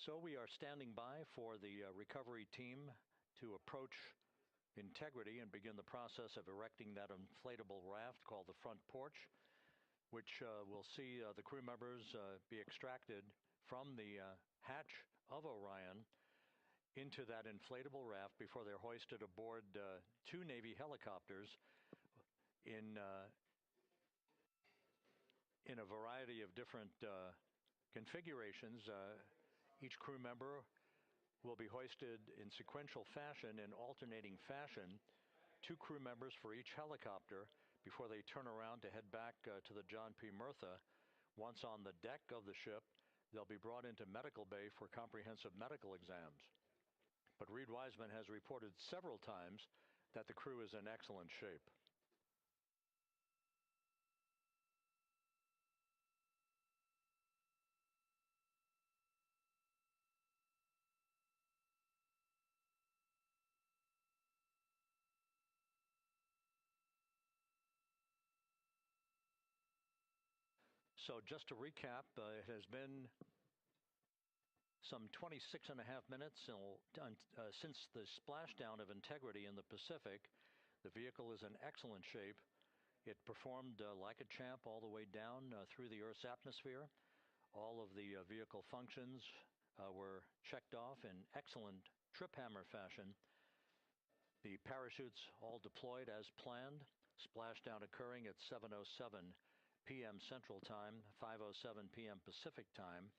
So we are standing by for the recovery team to approach integrity and begin the process of erecting that inflatable raft called the front porch, which will see the crew members be extracted from the hatch of Orion into that inflatable raft before they're hoisted aboard 2 Navy helicopters in a variety of different configurations. Each crew member will be hoisted in sequential fashion, in alternating fashion, 2 crew members for each helicopter before they turn around to head back to the John P. Murtha. Once on the deck of the ship, they'll be brought into medical bay for comprehensive medical exams. But Reed Wiseman has reported several times that the crew is in excellent shape. So just to recap, it has been some 26 and a half minutes since the splashdown of integrity in the Pacific. The vehicle is in excellent shape. It performed like a champ all the way down through the Earth's atmosphere. All of the vehicle functions were checked off in excellent trip hammer fashion. The parachutes all deployed as planned. Splashdown occurring at 7:07 p.m. Central Time, 5:07 p.m. Pacific Time.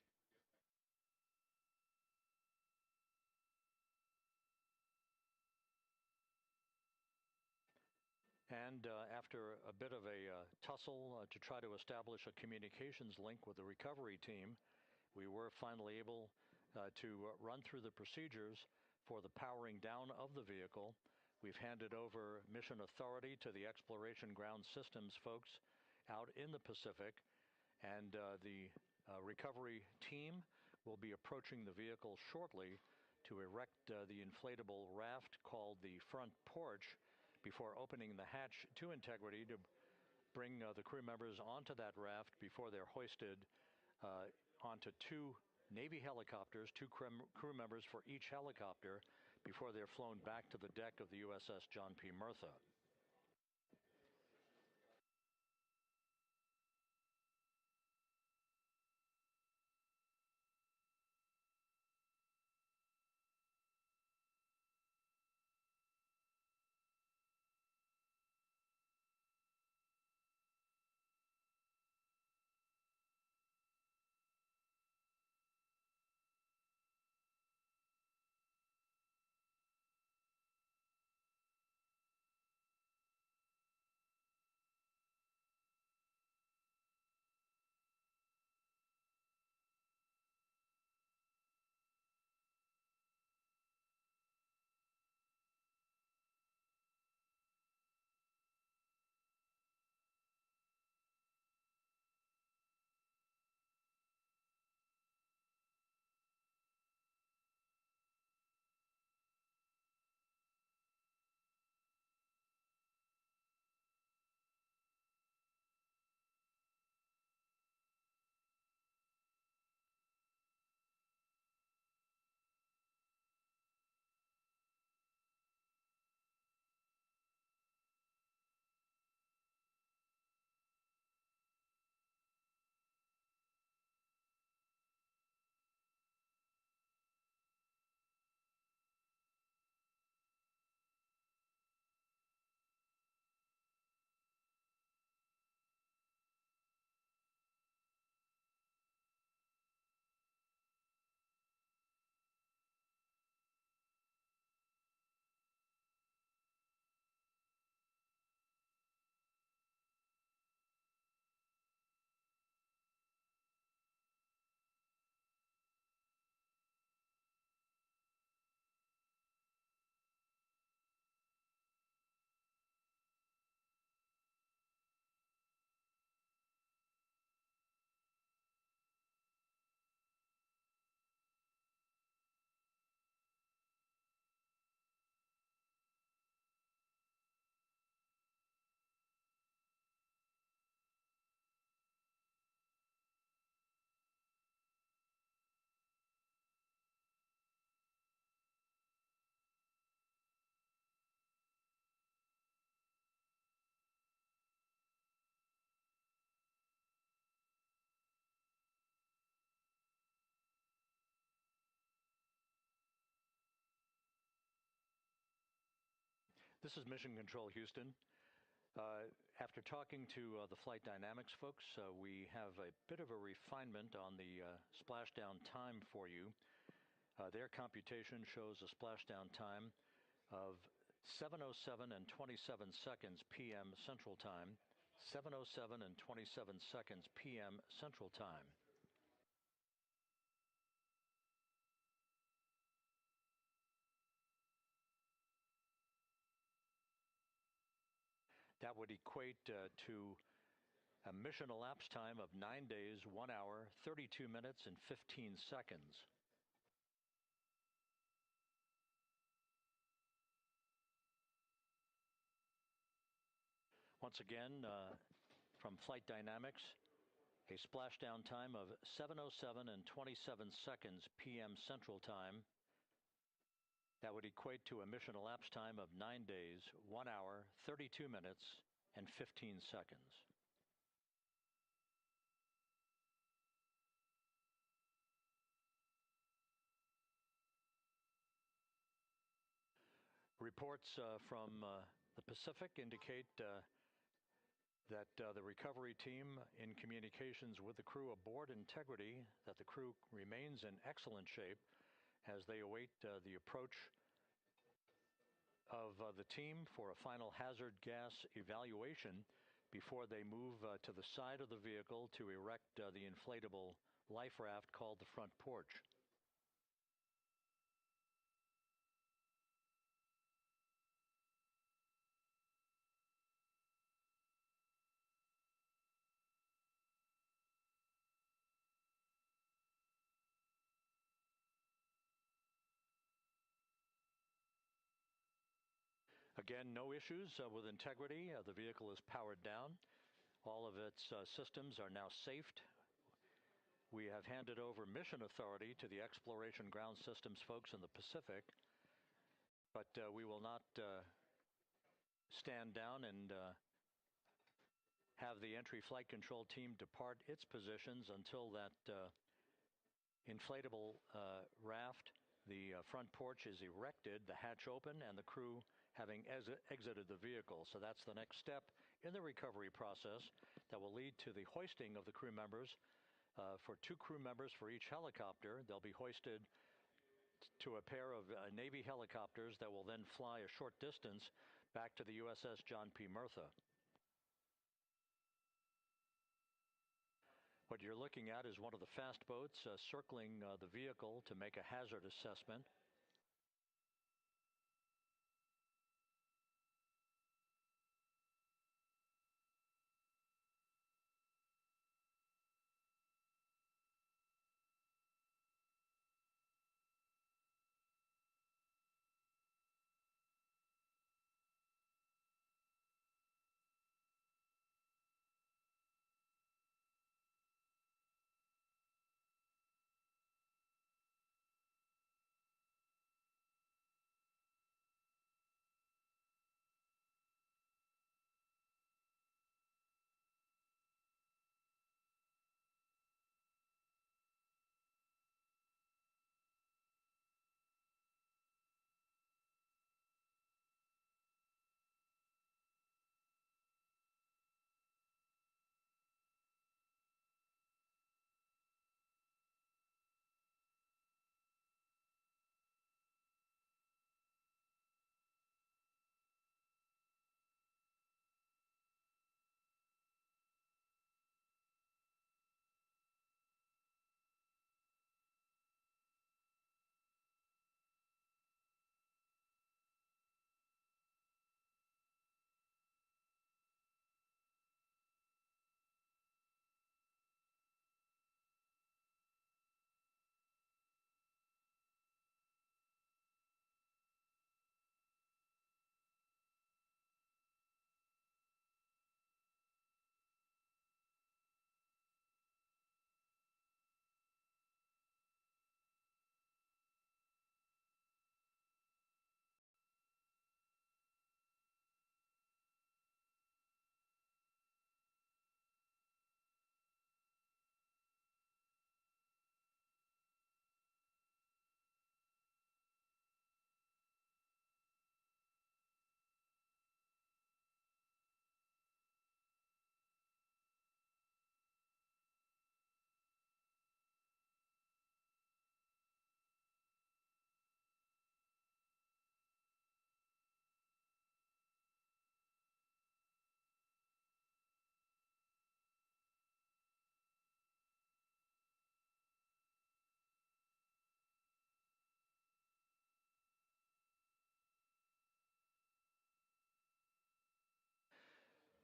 And after a bit of a tussle to try to establish a communications link with the recovery team, we were finally able to run through the procedures for the powering down of the vehicle. We've handed over mission authority to the Exploration Ground Systems folks out in the Pacific, and the recovery team will be approaching the vehicle shortly to erect the inflatable raft called the front porch before opening the hatch to integrity to bring the crew members onto that raft before they're hoisted onto 2 Navy helicopters, 2 crew members for each helicopter, before they're flown back to the deck of the USS John P. Murtha. This is Mission Control Houston. After talking to the flight dynamics folks, we have a bit of a refinement on the splashdown time for you. Their computation shows a splashdown time of 7:07 and 27 seconds p.m. Central Time, 7:07 and 27 seconds p.m. Central Time. That would equate to a mission elapsed time of 9 days, 1 hour, 32 minutes, and 15 seconds. Once again, from Flight Dynamics, a splashdown time of 7:07 and 27 seconds p.m. Central Time. That would equate to a mission elapsed time of 9 days, 1 hour, 32 minutes, and 15 seconds. Reports from the Pacific indicate that the recovery team in communications with the crew aboard Integrity, that the crew remains in excellent shape as they await the approach of the team for a final hazard gas evaluation before they move to the side of the vehicle to erect the inflatable life raft called the front porch. Again, no issues with Integrity. The vehicle is powered down. All of its systems are now safed. We have handed over mission authority to the Exploration Ground Systems folks in the Pacific, but we will not stand down and have the entry flight control team depart its positions until that inflatable raft, the front porch, is erected, the hatch open, and the crew having exited the vehicle. So that's the next step in the recovery process that will lead to the hoisting of the crew members. For 2 crew members for each helicopter, they'll be hoisted to a pair of Navy helicopters that will then fly a short distance back to the USS John P. Murtha. What you're looking at is one of the fast boats circling the vehicle to make a hazard assessment.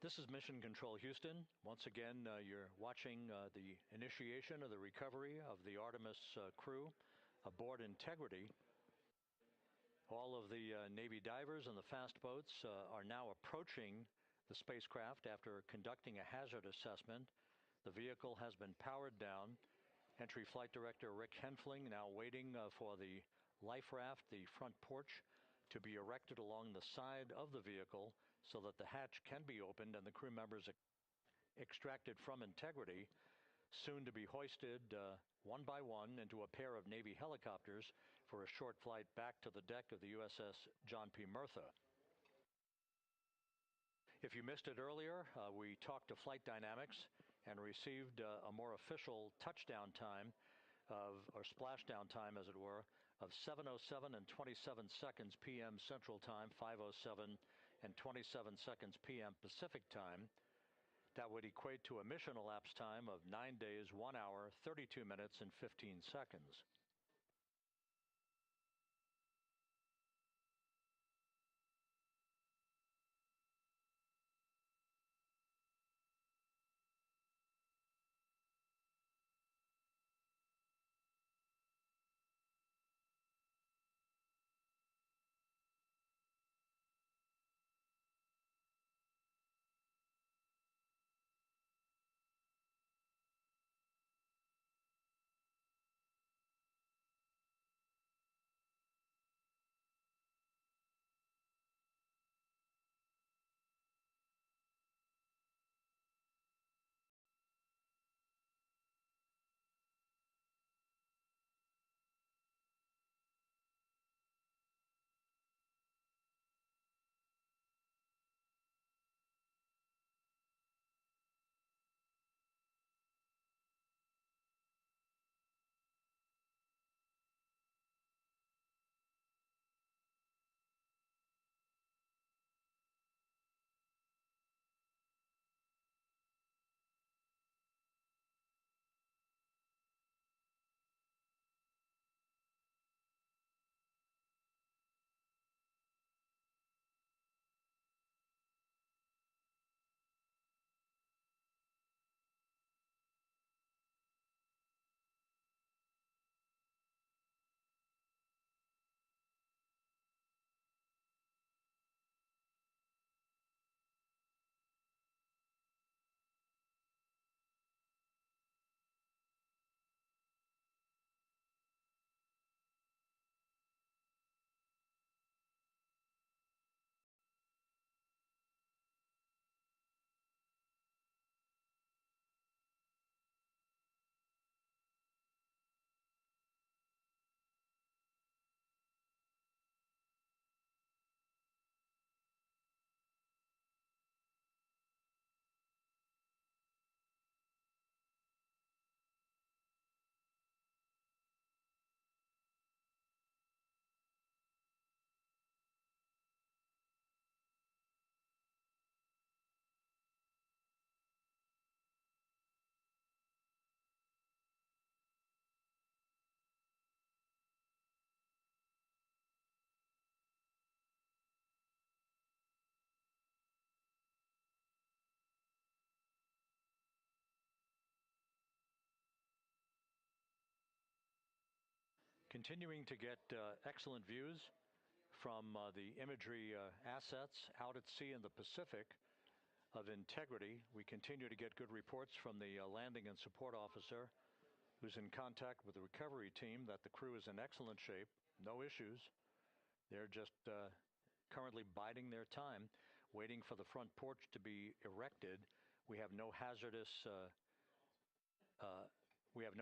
This is Mission Control Houston. Once again, you're watching the initiation of the recovery of the Artemis crew aboard Integrity. All of the Navy divers and the fast boats are now approaching the spacecraft after conducting a hazard assessment. The vehicle has been powered down. Entry Flight Director Rick Henfling now waiting for the life raft, the front porch, to be erected along the side of the vehicle so that the hatch can be opened and the crew members extracted from Integrity, soon to be hoisted one by one into a pair of Navy helicopters for a short flight back to the deck of the USS John P. Murtha. If you missed it earlier, we talked to Flight Dynamics and received a more official touchdown time or splashdown time, as it were, of 7:07 and 27 seconds p.m. Central Time, 5:07 and 27 seconds p.m. Pacific Time. That would equate to a mission elapsed time of 9 days, 1 hour, 32 minutes, and 15 seconds. Continuing to get excellent views from the imagery assets out at sea in the Pacific of Integrity. We continue to get good reports from the landing and support officer who's in contact with the recovery team that the crew is in excellent shape, no issues. They're just currently biding their time, waiting for the front porch to be erected. We have no hazardous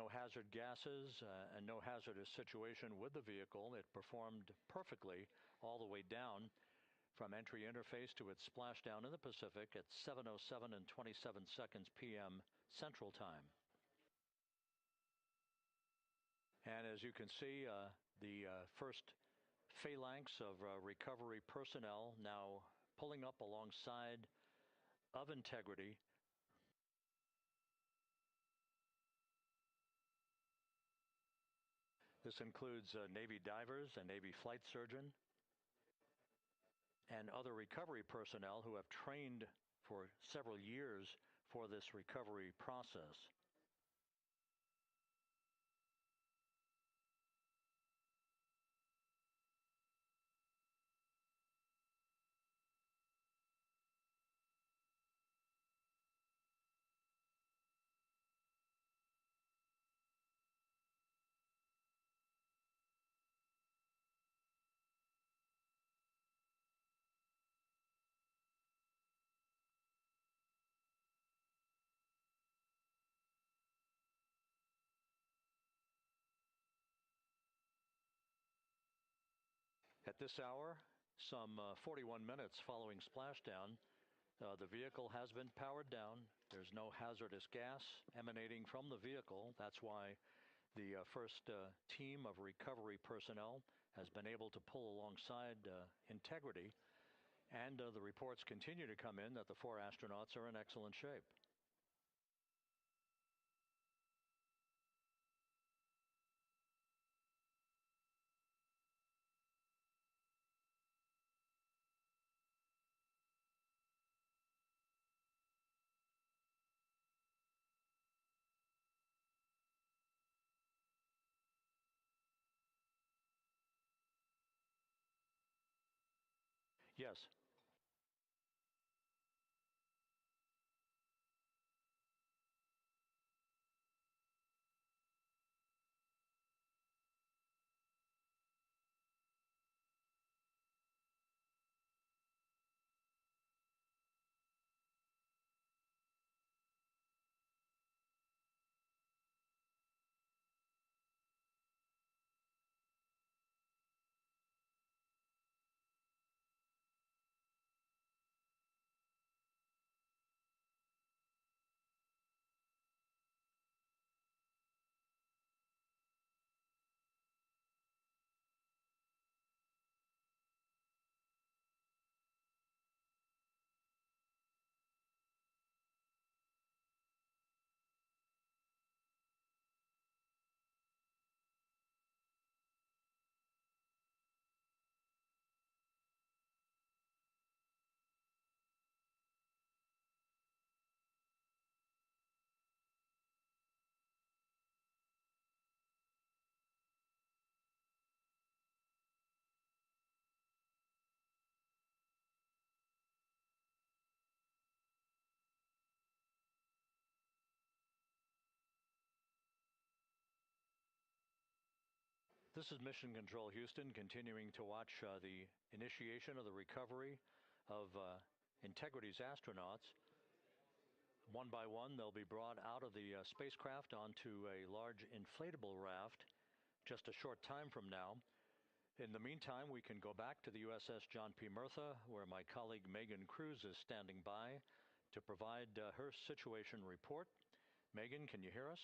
hazard gases and no hazardous situation with the vehicle. It performed perfectly all the way down from entry interface to its splashdown in the Pacific at 7:07 and 27 seconds p.m. Central Time. And as you can see, the first phalanx of recovery personnel now pulling up alongside of Integrity. This includes Navy divers, a Navy flight surgeon, and other recovery personnel who have trained for several years for this recovery process. At this hour, some 41 minutes following splashdown, the vehicle has been powered down. There's no hazardous gas emanating from the vehicle. That's why the first team of recovery personnel has been able to pull alongside Integrity. And the reports continue to come in that the 4 astronauts are in excellent shape. Yes. This is Mission Control Houston, continuing to watch the initiation of the recovery of Integrity's astronauts. One by one, they'll be brought out of the spacecraft onto a large inflatable raft just a short time from now. In the meantime, we can go back to the USS John P. Murtha, where my colleague Megan Cruz is standing by to provide her situation report. Megan, can you hear us?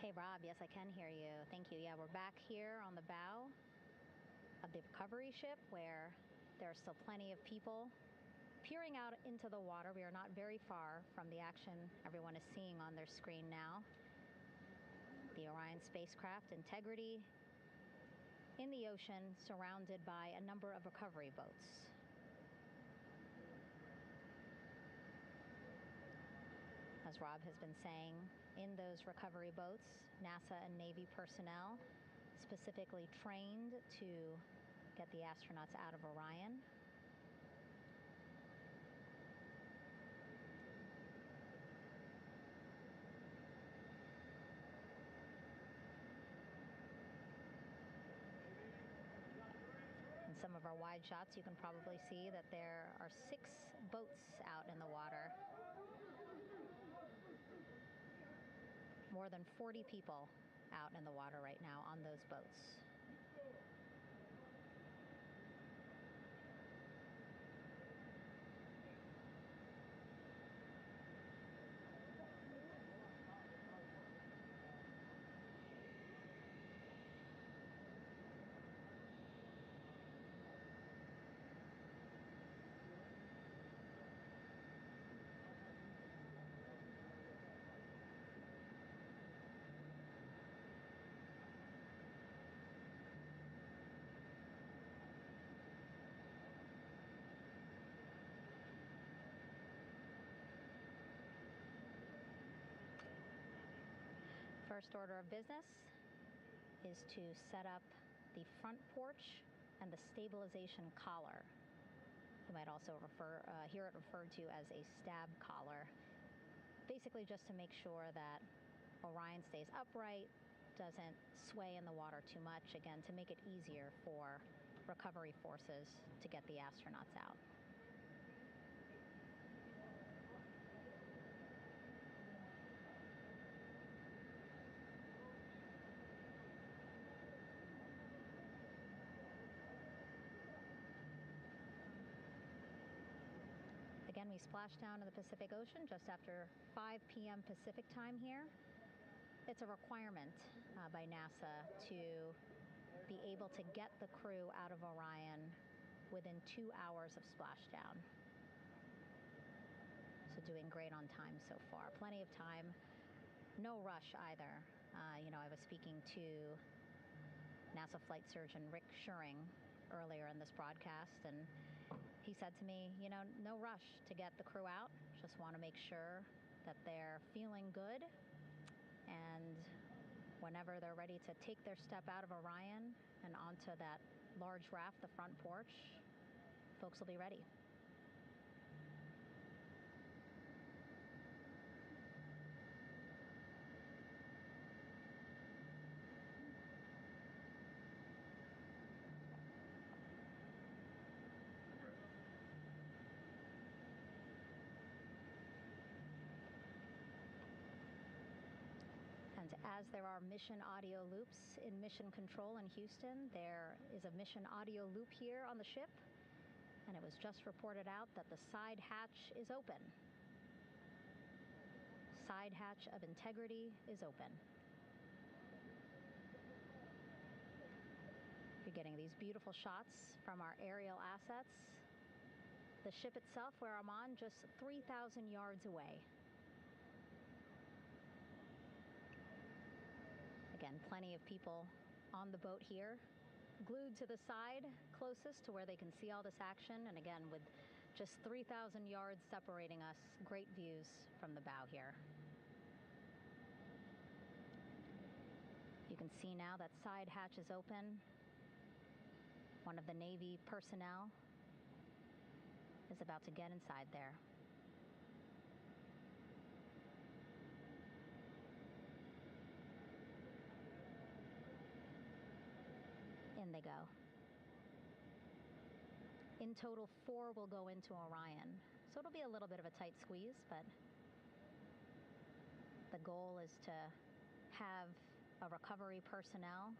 Hey, Rob. Yes, I can hear you. Thank you. Yeah, we're back here on the bow of the recovery ship where there are still plenty of people peering out into the water. We are not very far from the action everyone is seeing on their screen now. The Orion spacecraft, Integrity, in the ocean, surrounded by a number of recovery boats. As Rob has been saying, in those recovery boats, NASA and Navy personnel specifically trained to get the astronauts out of Orion. In some of our wide shots, you can probably see that there are 6 boats out in the water. More than 40 people out in the water right now on those boats. First order of business is to set up the front porch and the stabilization collar. You might also hear it referred to as a stab collar. Basically just to make sure that Orion stays upright, doesn't sway in the water too much, again, to make it easier for recovery forces to get the astronauts out. Again, we splashed down in the Pacific Ocean just after 5 p.m. Pacific time here. It's a requirement by NASA to be able to get the crew out of Orion within 2 hours of splashdown. So doing great on time so far. Plenty of time. No rush either. I was speaking to NASA flight surgeon Rick Schuring earlier in this broadcast, and he said to me, no rush to get the crew out. Just want to make sure that they're feeling good. And whenever they're ready to take their step out of Orion and onto that large raft, the front porch, folks will be ready. And as there are mission audio loops in Mission Control in Houston, there is a mission audio loop here on the ship, and it was just reported out that the side hatch is open. Side hatch of integrity is open. You're getting these beautiful shots from our aerial assets. The ship itself, where I'm on, just 3,000 yards away. Again, plenty of people on the boat here, glued to the side closest to where they can see all this action. And again, with just 3,000 yards separating us, great views from the bow here. You can see now that side hatch is open. One of the Navy personnel is about to get inside there. In they go. In total, 4 will go into Orion. So it'll be a little bit of a tight squeeze, but the goal is to have a recovery personnel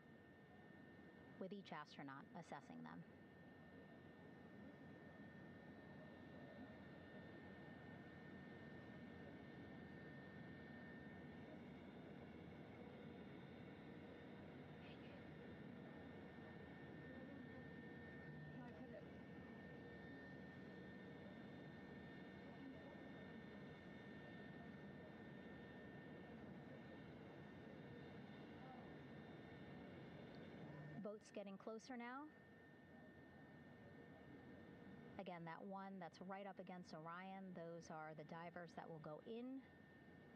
with each astronaut assessing them. Boats getting closer now. Again, that one that's right up against Orion, those are the divers that will go in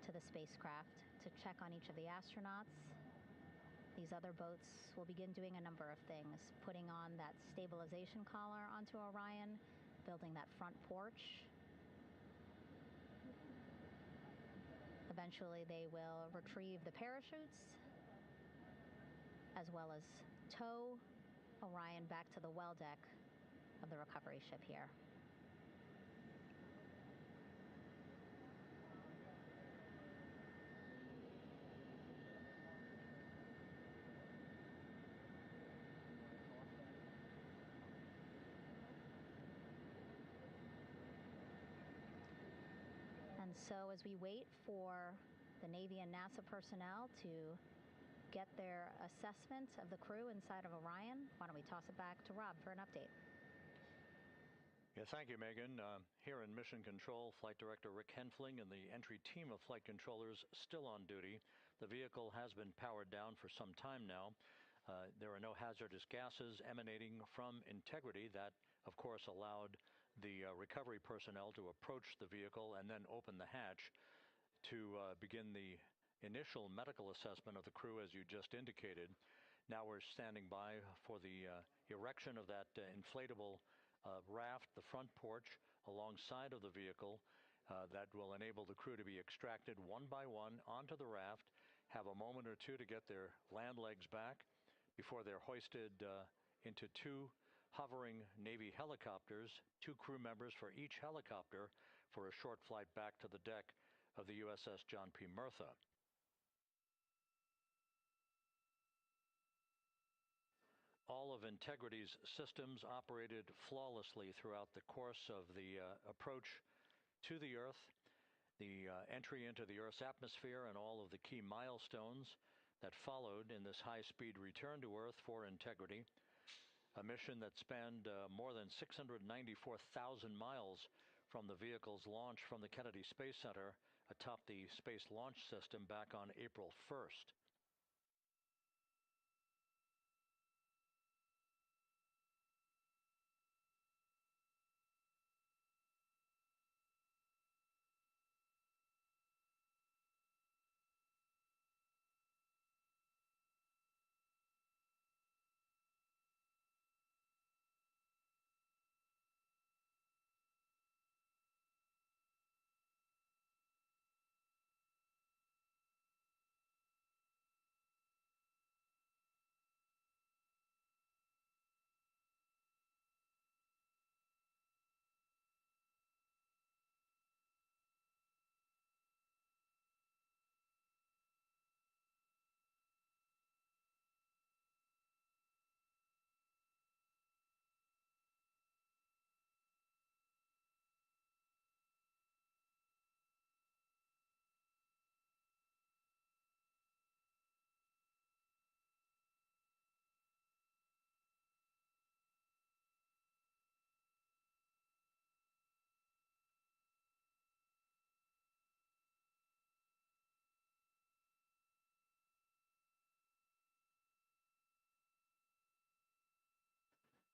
to the spacecraft to check on each of the astronauts. These other boats will begin doing a number of things, putting on that stabilization collar onto Orion, building that front porch. Eventually, they will retrieve the parachutes, as well as tow Orion back to the well deck of the recovery ship here. And so as we wait for the Navy and NASA personnel to get their assessment of the crew inside of Orion, why don't we toss it back to Rob for an update? Yeah, thank you, Megan. Here in Mission Control, Flight Director Rick Henfling and the entry team of flight controllers still on duty. The vehicle has been powered down for some time now. There are no hazardous gases emanating from integrity. That, of course, allowed the recovery personnel to approach the vehicle and then open the hatch to begin the initial medical assessment of the crew, as you just indicated. Now we're standing by for the erection of that inflatable raft, the front porch, alongside of the vehicle that will enable the crew to be extracted one by one onto the raft, have a moment or two to get their land legs back before they're hoisted into two hovering Navy helicopters, 2 crew members for each helicopter, for a short flight back to the deck of the USS John P. Murtha. All of Integrity's systems operated flawlessly throughout the course of the approach to the Earth, the entry into the Earth's atmosphere, and all of the key milestones that followed in this high-speed return to Earth for Integrity, a mission that spanned more than 694,000 miles from the vehicle's launch from the Kennedy Space Center atop the Space Launch System back on April 1st.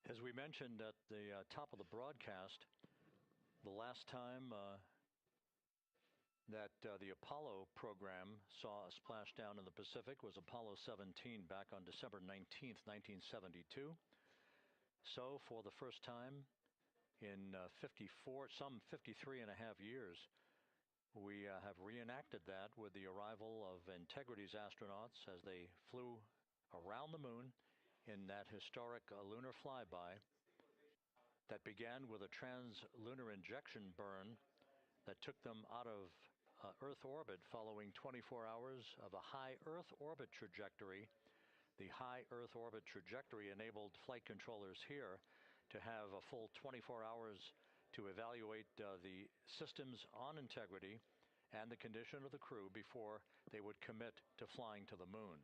As we mentioned at the top of the broadcast, the last time that the Apollo program saw a splashdown in the Pacific was Apollo 17 back on December 19th, 1972. So for the first time in 53 and a half years, we have reenacted that with the arrival of Integrity's astronauts as they flew around the moon in that historic lunar flyby that began with a trans-lunar injection burn that took them out of Earth orbit following 24 hours of a high Earth orbit trajectory. The high Earth orbit trajectory enabled flight controllers here to have a full 24 hours to evaluate the systems on Integrity and the condition of the crew before they would commit to flying to the moon.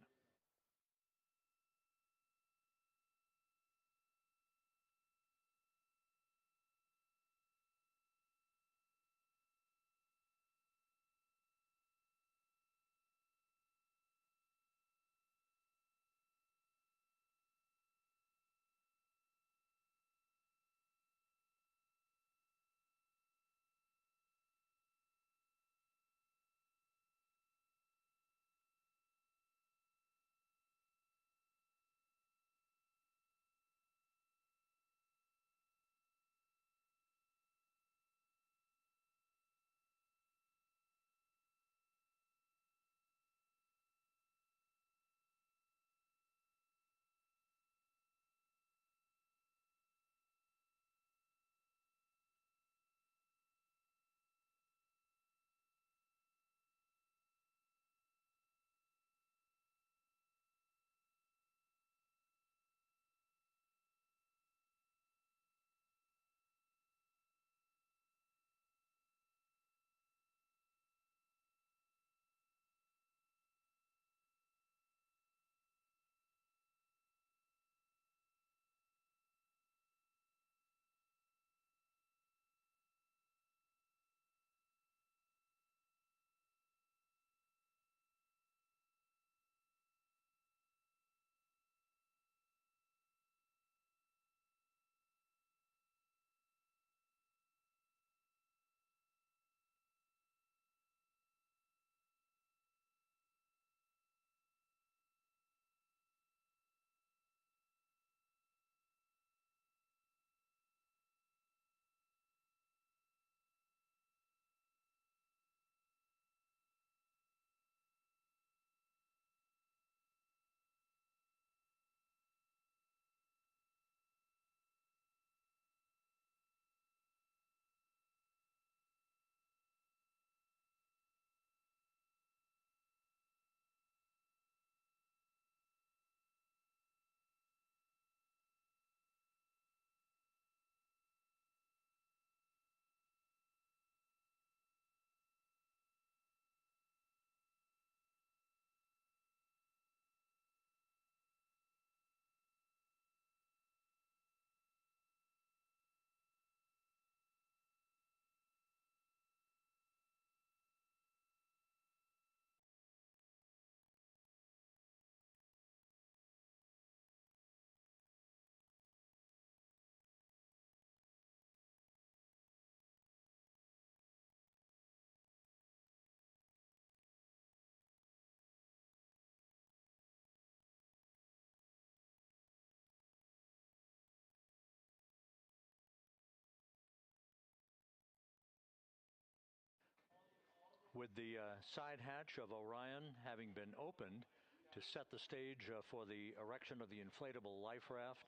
With the side hatch of Orion having been opened to set the stage for the erection of the inflatable life raft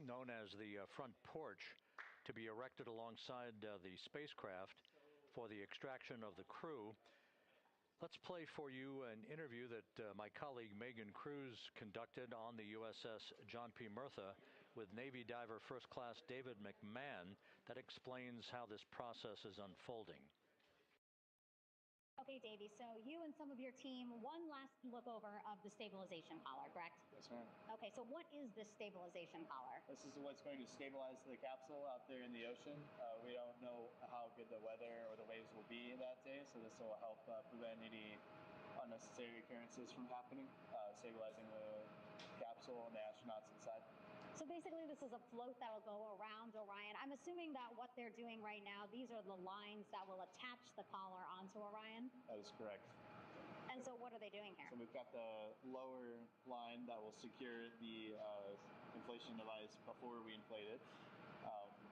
known as the front porch to be erected alongside the spacecraft for the extraction of the crew, let's play for you an interview that my colleague Megan Cruz conducted on the USS John P. Murtha with Navy diver First Class David McMahon that explains how this process is unfolding. Okay, Davey, so you and some of your team, one last look over of the stabilization collar, correct? Yes, ma'am. Okay, so what is this stabilization collar? This is what's going to stabilize the capsule out there in the ocean. We don't know how good the weather or the waves will be that day, so this will help prevent any unnecessary occurrences from happening, stabilizing the capsule and the astronauts inside. So basically this is a float that will go around Orion. I'm assuming that what they're doing right now, these are the lines that will attach the collar onto Orion? That is correct. And so what are they doing here? So we've got the lower line that will secure the inflation device before we inflate it.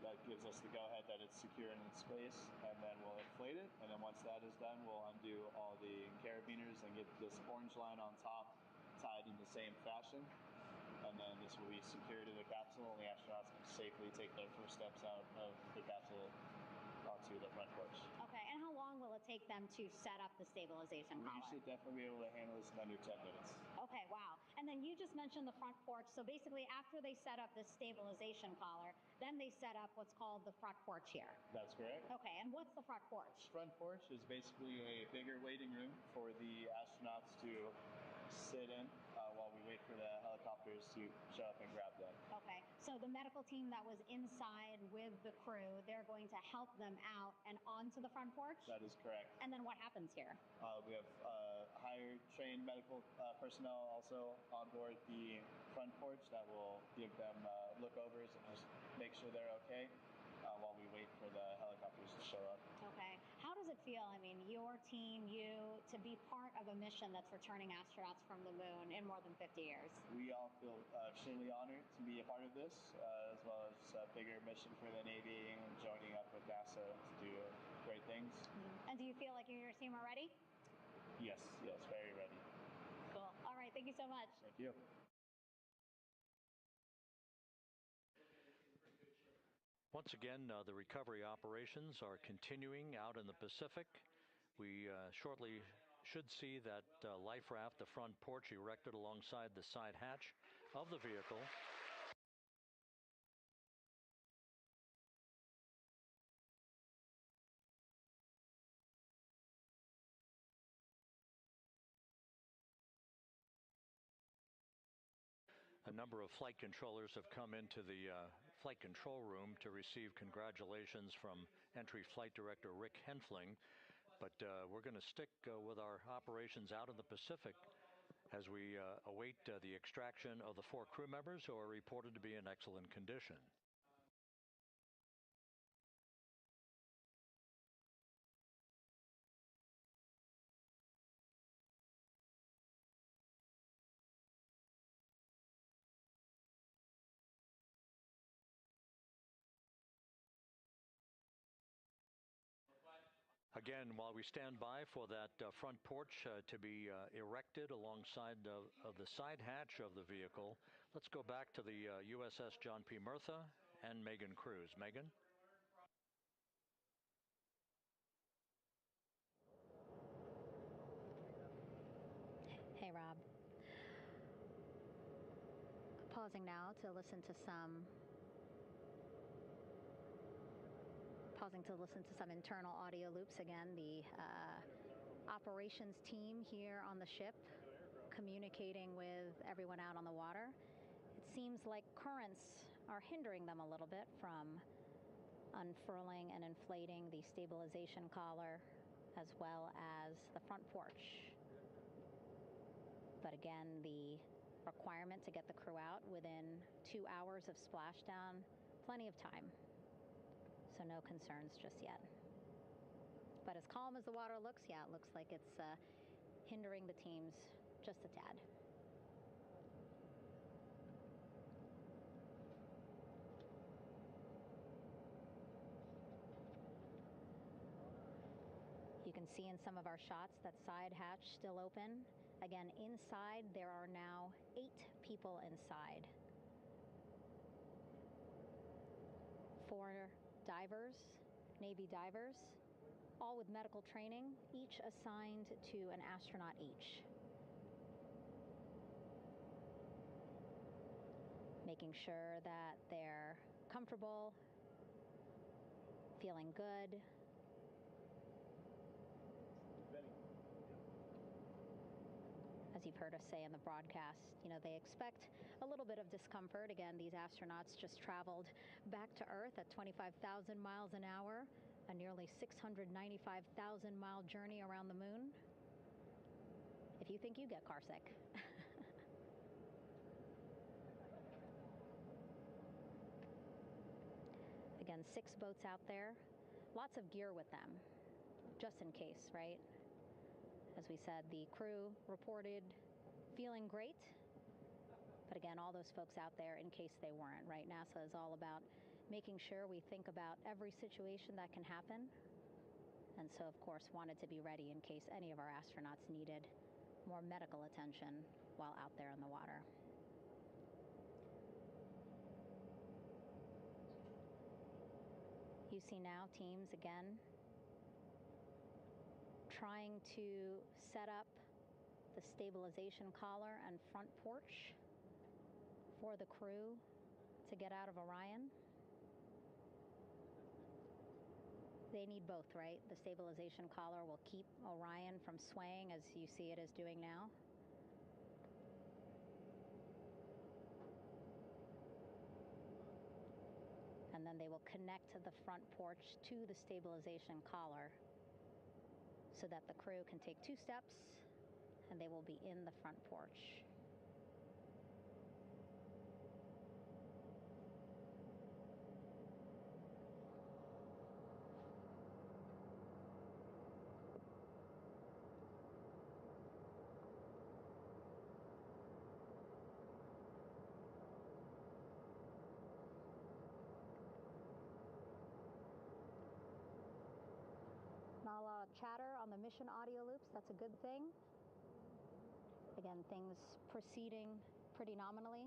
That gives us the go-ahead that it's secure in its space, and then we'll inflate it. And then once that is done, we'll undo all the carabiners and get this orange line on top tied in the same fashion. And then this will be secured to the capsule, and the astronauts can safely take their first steps out of the capsule onto the front porch. Okay, and how long will it take them to set up the stabilization collar? We should definitely be able to handle this in under 10 minutes. Okay, wow. And then you just mentioned the front porch. So basically after they set up the stabilization collar, then they set up what's called the front porch here. That's correct. Okay, and what's the front porch? Front porch is basically a bigger waiting room for the astronauts to sit in while we wait for the helicopters to show up and grab them. Okay, so the medical team that was inside with the crew, they're going to help them out and onto the front porch? That is correct. And then what happens here? We have higher trained medical personnel also on board the front porch that will give them lookovers and just make sure they're okay while we wait for the helicopters to show up. Okay. How does it feel, I mean, your team, you, to be part of a mission that's returning astronauts from the moon in more than 50 years? We all feel extremely honored to be a part of this, as well as a bigger mission for the Navy and joining up with NASA to do great things. And do you feel like you and your team are ready? Yes, very ready. Cool. All right, thank you so much. Thank you. Once again, the recovery operations are continuing out in the Pacific. We shortly should see that life raft, the front porch, erected alongside the side hatch of the vehicle. A number of flight controllers have come into the flight control room to receive congratulations from Entry Flight Director Rick Henfling. But we're going to stick with our operations out in the Pacific as we await the extraction of the 4 crew members who are reported to be in excellent condition. Again, while we stand by for that front porch to be erected alongside of the side hatch of the vehicle, let's go back to the USS John P. Murtha and Megan Cruz. Megan? Hey, Rob. Pausing now to listen to some internal audio loops. Again, the operations team here on the ship communicating with everyone out on the water. It seems like currents are hindering them a little bit from unfurling and inflating the stabilization collar as well as the front porch. But again, the requirement to get the crew out within 2 hours of splashdown, plenty of time. So no concerns just yet. But as calm as the water looks, yeah, it looks like it's hindering the teams just a tad. You can can see in some of our shots that side hatch still open. Again, inside there are now 8 people inside. 4 divers, Navy divers, all with medical training, each assigned to an astronaut each. Making sure that they're comfortable, feeling good. As you've heard us say in the broadcast, you know, they expect a little bit of discomfort. Again, these astronauts just traveled back to Earth at 25,000 miles an hour, a nearly 695,000-mile journey around the moon. If you think you get carsick. Again, 6 boats out there, lots of gear with them, just in case, right? As we said, the crew reported feeling great, but again, all those folks out there in case they weren't, right? NASA is all about making sure we think about every situation that can happen, and so, of course, wanted to be ready in case any of our astronauts needed more medical attention while out there in the water. You see now teams, again, trying to set up the stabilization collar and front porch for the crew to get out of Orion. They need both, right? The stabilization collar will keep Orion from swaying as you see it is doing now. And then they will connect the front porch to the stabilization collar so that the crew can take 2 steps and they will be in the front porch. Not a lot of chatter on the mission audio loops. That's a good thing. Again, things proceeding pretty nominally,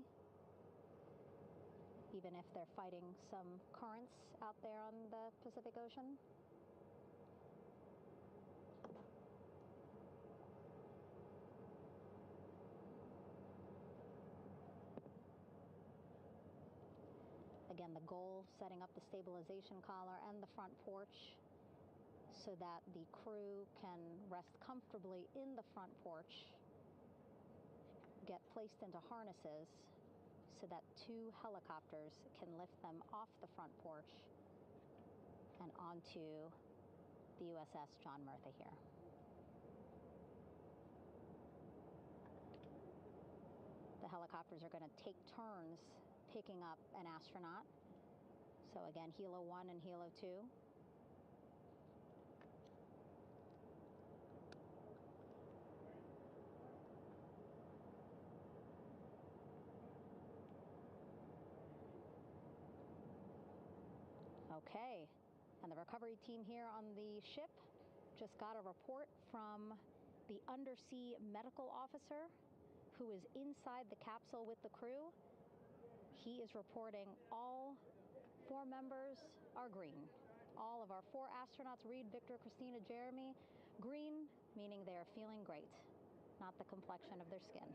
even if they're fighting some currents out there on the Pacific Ocean. Again, the goal, setting up the stabilization collar and the front porch so that the crew can rest comfortably in the front porch, get placed into harnesses so that 2 helicopters can lift them off the front porch and onto the USS John Murtha here. The helicopters are going to take turns picking up an astronaut. So again, Helo 1 and Helo 2. Okay, and the recovery team here on the ship just got a report from the undersea medical officer who is inside the capsule with the crew. He is reporting all 4 members are green. All of our 4 astronauts, Reed, Victor, Christina, Jeremy, green, meaning they are feeling great, not the complexion of their skin.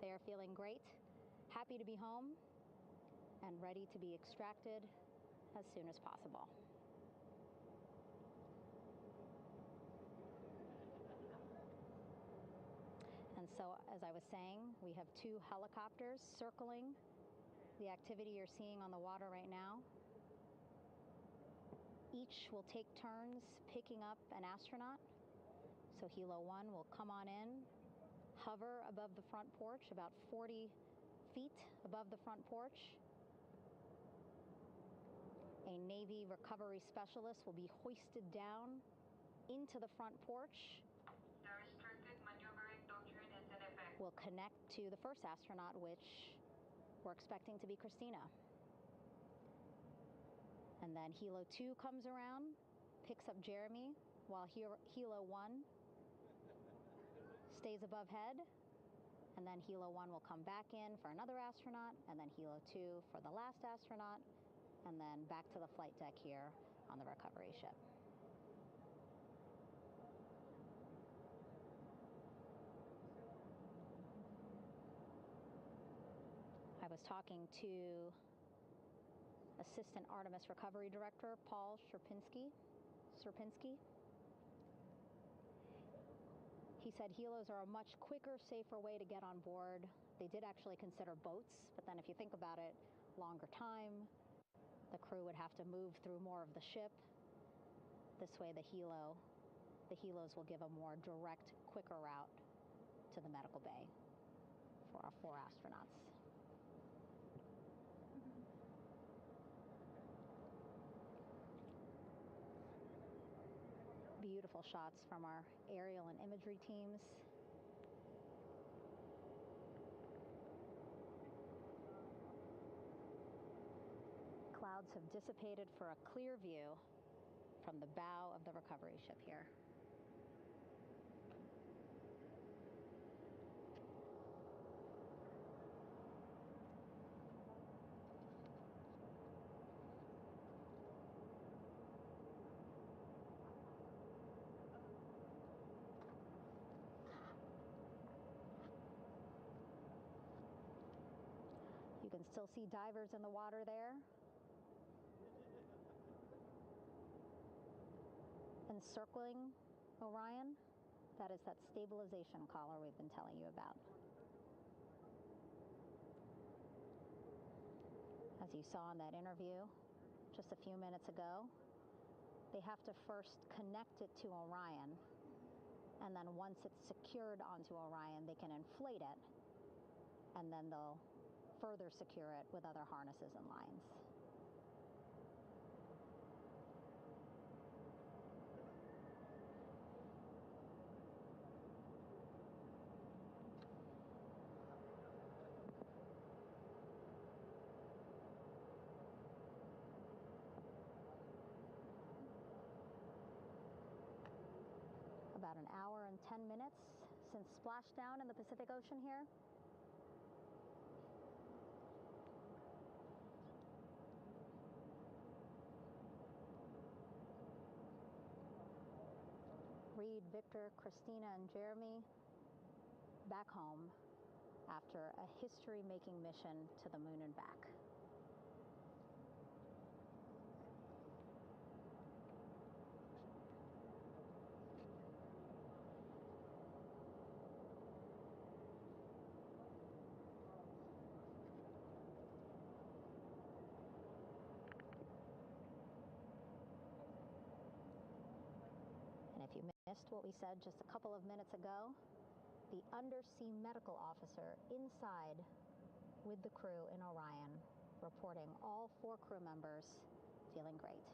They are feeling great, happy to be home, and ready to be extracted as soon as possible. And so, as I was saying, we have 2 helicopters circling the activity you're seeing on the water right now. Each will take turns picking up an astronaut. So Helo 1 will come on in, hover above the front porch, about 40 feet above the front porch. A Navy recovery specialist will be hoisted down into the front porch. The restricted maneuvering doctrine is in effect. We'll connect to the first astronaut, which we're expecting to be Christina. And then Helo 2 comes around, picks up Jeremy, while Helo 1 stays above head, and then Helo 1 will come back in for another astronaut, and then Helo 2 for the last astronaut, and then back to the flight deck here on the recovery ship. I was talking to Assistant Artemis Recovery Director Paul Sierpinski. He said helos are a much quicker, safer way to get on board. They did actually consider boats, but then if you think about it, longer time, the crew would have to move through more of the ship. This way the helos will give a more direct, quicker route to the medical bay for our 4 astronauts. Beautiful shots from our aerial and imagery teams. Clouds have dissipated for a clear view from the bow of the recovery ship here. You can still see divers in the water there. Encircling Orion, that is that stabilization collar we've been telling you about. As you saw in that interview just a few minutes ago, they have to first connect it to Orion, and then once it's secured onto Orion, they can inflate it, and then they'll further secure it with other harnesses and lines. About an hour and 10 minutes since splashdown in the Pacific Ocean here. Reed, Victor, Christina, and Jeremy back home after a history-making mission to the moon and back. And if you missed what we said just a couple of minutes ago, the undersea medical officer inside with the crew in Orion reporting all 4 crew members feeling great.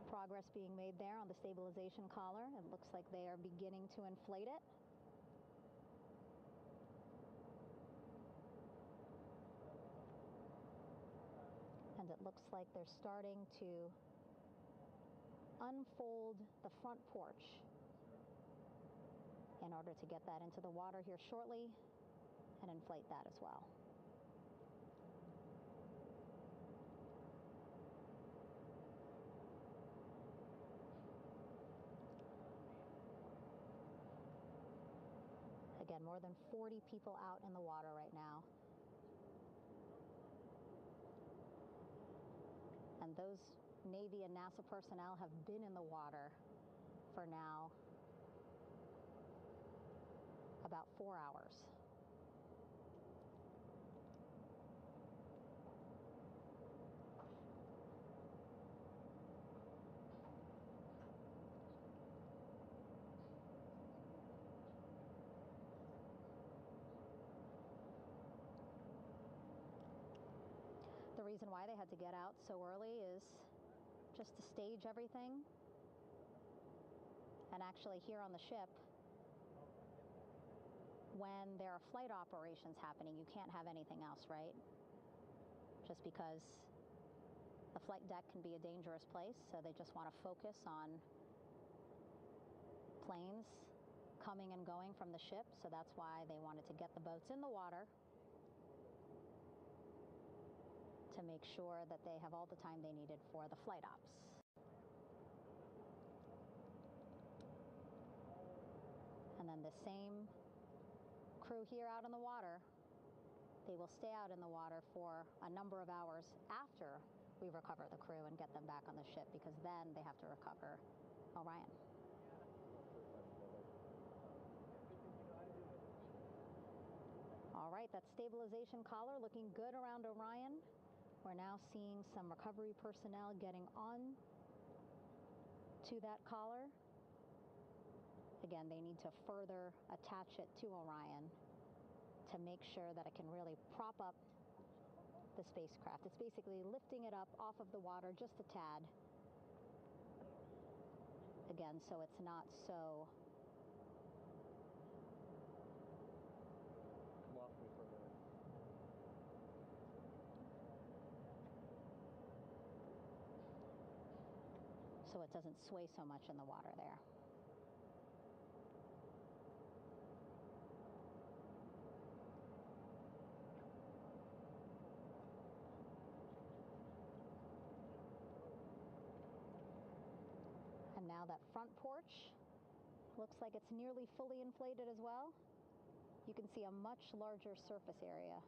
Progress being made there on the stabilization collar. It looks like they are beginning to inflate it. And it looks like they're starting to unfold the front porch in order to get that into the water here shortly and inflate that as well. Again, more than 40 people out in the water right now. And those Navy and NASA personnel have been in the water for now about 4 hours. The reason why they had to get out so early is just to stage everything. And actually here on the ship, when there are flight operations happening, you can't have anything else, right? Just because the flight deck can be a dangerous place, so they just want to focus on planes coming and going from the ship, so that's why they wanted to get the boats in the water to make sure that they have all the time they needed for the flight ops. And then the same crew here out in the water, they will stay out in the water for a number of hours after we recover the crew and get them back on the ship, because then they have to recover Orion. All right, that stabilization collar looking good around Orion. We're now seeing some recovery personnel getting on to that collar. Again, they need to further attach it to Orion to make sure that it can really prop up the spacecraft. It's basically lifting it up off of the water just a tad. Again, so it's not so so it doesn't sway so much in the water there. And now that front porch looks like it's nearly fully inflated as well. You can see a much larger surface area.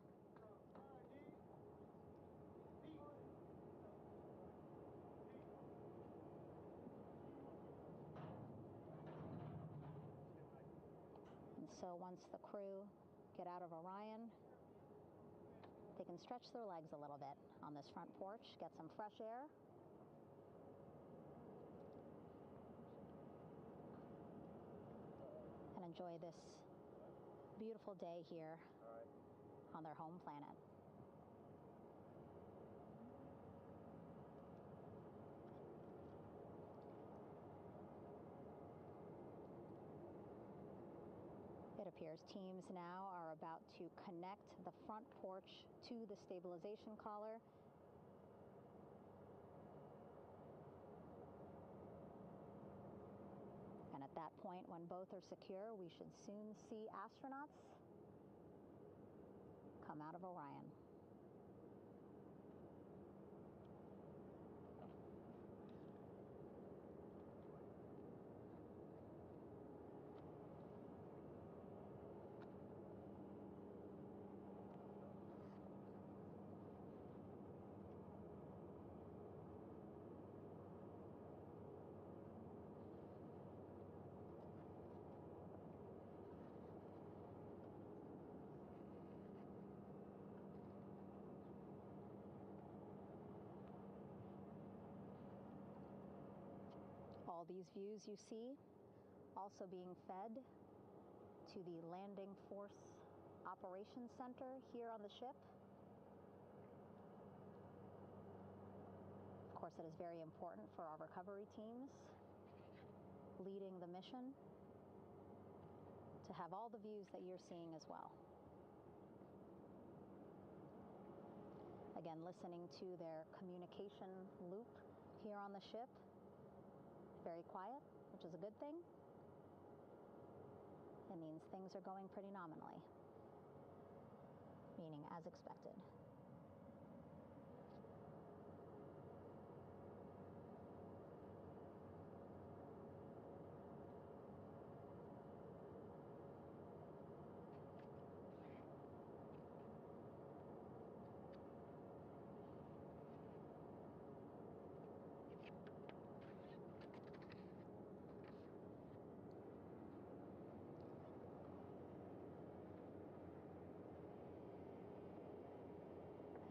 And so once the crew get out of Orion, they can stretch their legs a little bit on this front porch, get some fresh air. And enjoy this beautiful day here on their home planet. It appears teams now are about to connect the front porch to the stabilization collar. And at that point, when both are secure, we should soon see astronauts come out of Orion. All these views you see also being fed to the Landing Force Operations Center here on the ship. Of course, it is very important for our recovery teams leading the mission to have all the views that you're seeing as well. Again, listening to their communication loop here on the ship. Very quiet, which is a good thing. It means things are going pretty nominally, meaning as expected.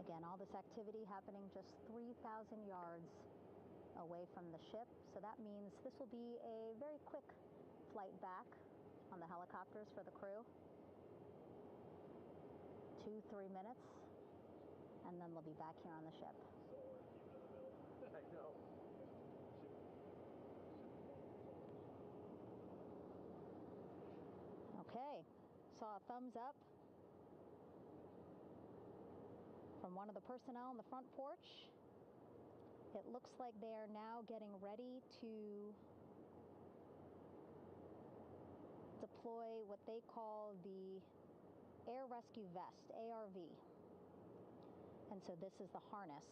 Again, all this activity happening just 3,000 yards away from the ship. So that means this will be a very quick flight back on the helicopters for the crew. 2-3 minutes, and then they'll be back here on the ship. I know. Okay, so saw a thumbs up from one of the personnel on the front porch. It looks like they are now getting ready to deploy what they call the Air Rescue Vest, ARV. And so this is the harness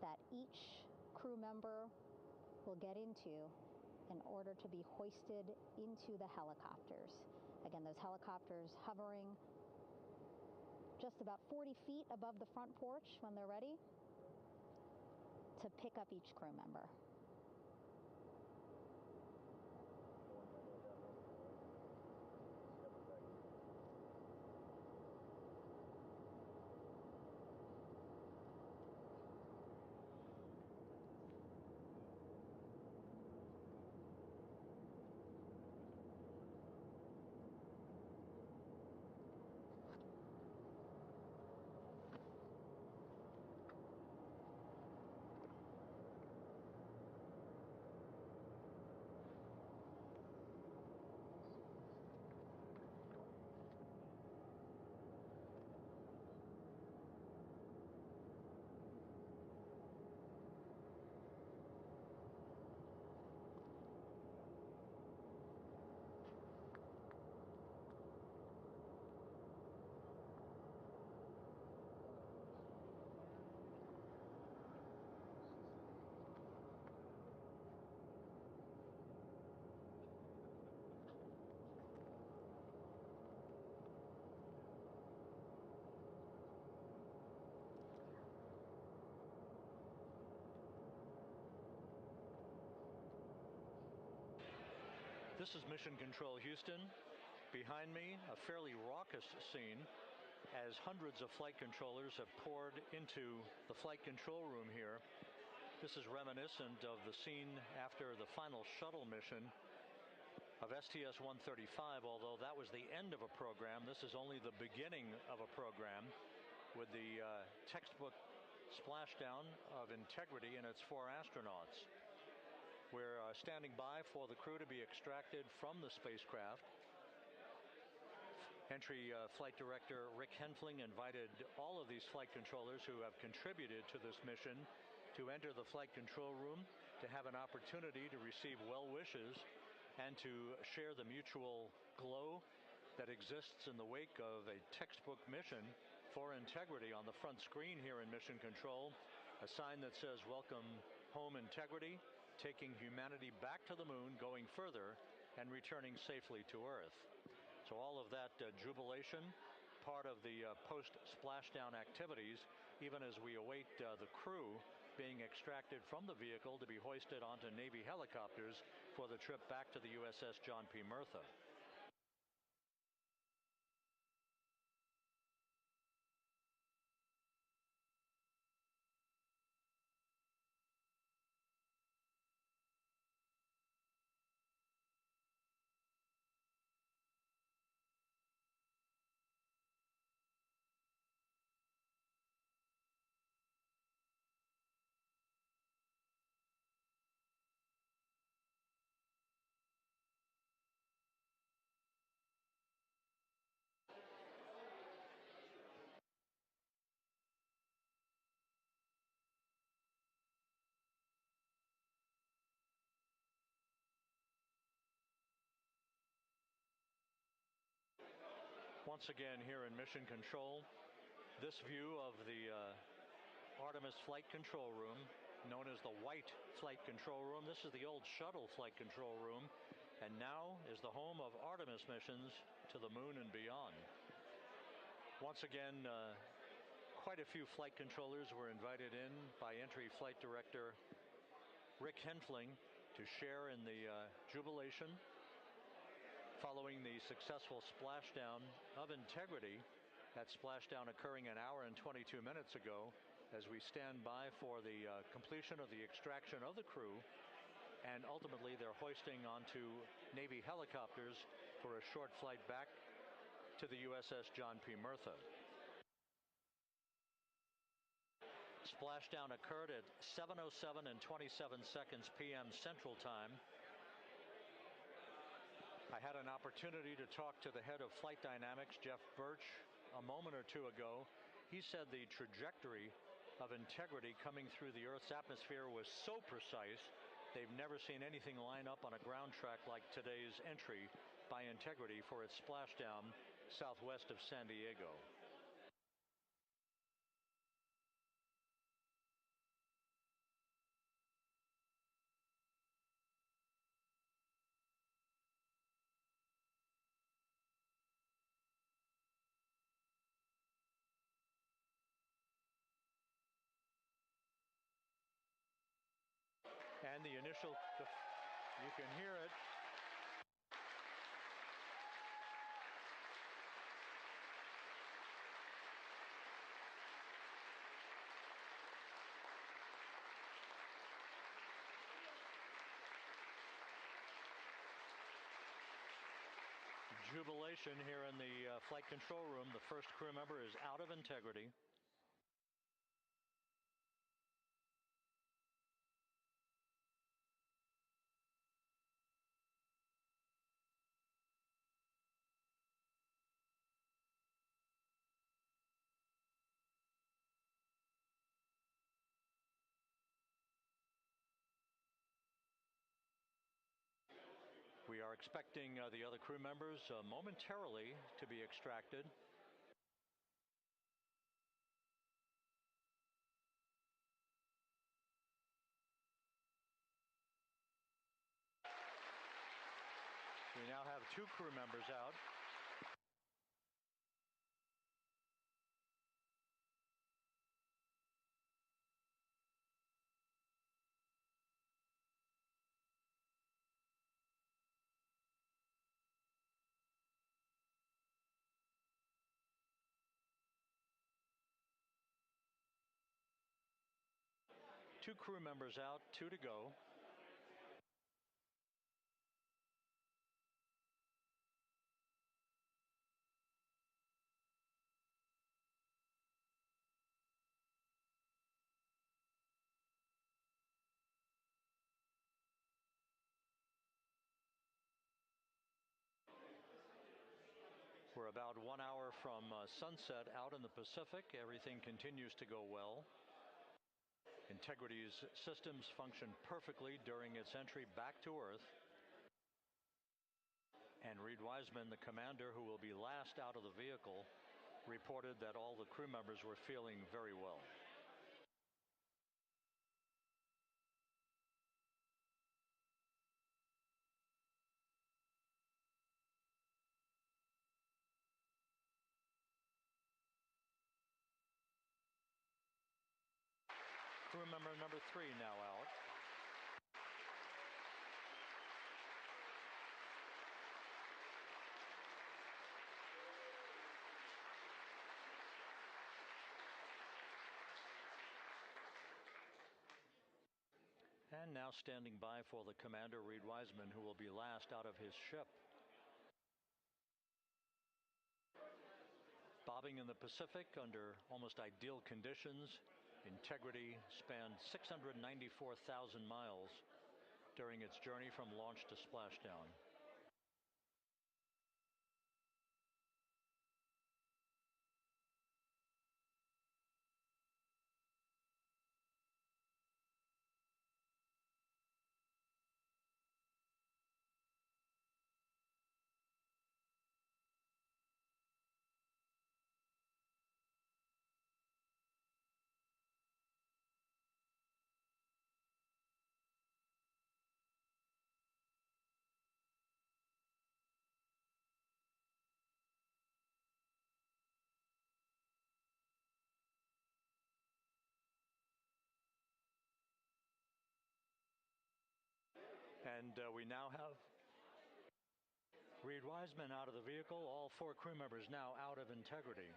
that each crew member will get into in order to be hoisted into the helicopters. Again, those helicopters hovering just about 40 feet above the front porch when they're ready to pick up each crew member. This is Mission Control Houston. Behind me, a fairly raucous scene as hundreds of flight controllers have poured into the flight control room here. This is reminiscent of the scene after the final shuttle mission of STS-135, although that was the end of a program. This is only the beginning of a program with the textbook splashdown of Integrity and its 4 astronauts. We're standing by for the crew to be extracted from the spacecraft. Entry Flight Director Rick Henfling invited all of these flight controllers who have contributed to this mission to enter the flight control room to have an opportunity to receive well wishes and to share the mutual glow that exists in the wake of a textbook mission for Integrity. On the front screen here in Mission Control, a sign that says, "Welcome home, Integrity, taking humanity back to the moon, going further, and returning safely to Earth." So all of that jubilation, part of the post-splashdown activities, even as we await the crew being extracted from the vehicle to be hoisted onto Navy helicopters for the trip back to the USS John P. Murtha. Once again here in Mission Control, this view of the Artemis Flight Control Room, known as the White Flight Control Room. This is the old shuttle flight control room, and now is the home of Artemis missions to the moon and beyond. Once again, quite a few flight controllers were invited in by Entry Flight Director Rick Henfling to share in the jubilation following the successful splashdown of Integrity. That splashdown occurring an hour and 22 minutes ago, as we stand by for the completion of the extraction of the crew, and ultimately their hoisting onto Navy helicopters for a short flight back to the USS John P. Murtha. Splashdown occurred at 7:07 and 27 seconds p.m. Central Time. I had an opportunity to talk to the head of flight dynamics, Jeff Birch, a moment or two ago. He said the trajectory of Integrity coming through the Earth's atmosphere was so precise, they've never seen anything line up on a ground track like today's entry by Integrity for its splashdown southwest of San Diego. And the initial, you can hear it. Jubilation here in the flight control room. The first crew member is out of Integrity. We are expecting the other crew members momentarily to be extracted. We now have 2 crew members out. Two crew members out, 2 to go. We're about 1 hour from sunset out in the Pacific. Everything continues to go well. Integrity's systems function perfectly during its entry back to Earth. And Reed Wiseman, the commander who will be last out of the vehicle, reported that all the crew members were feeling very well. Crew member number 3 now out. And now standing by for the commander, Reed Wiseman, who will be last out of his ship. Bobbing in the Pacific under almost ideal conditions, Integrity spanned 694,000 miles during its journey from launch to splashdown. And we now have Reed Wiseman out of the vehicle, all 4 crew members now out of Integrity.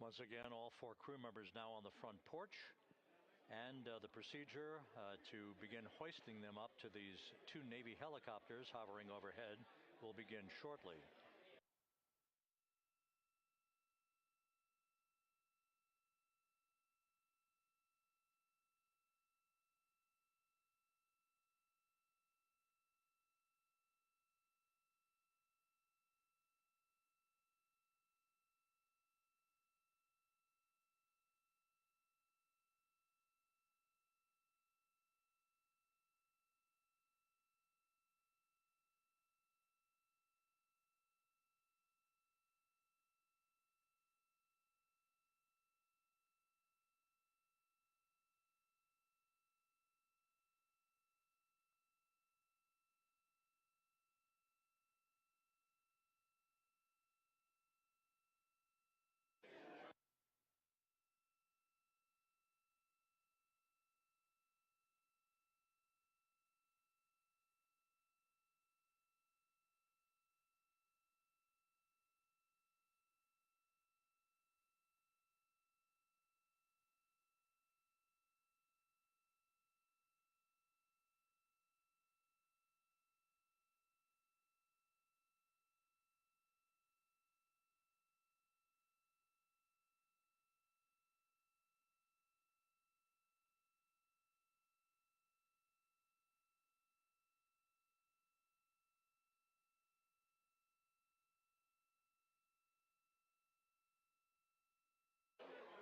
Once again, all 4 crew members now on the front porch. And the procedure to begin hoisting them up to these 2 Navy helicopters hovering overhead will begin shortly.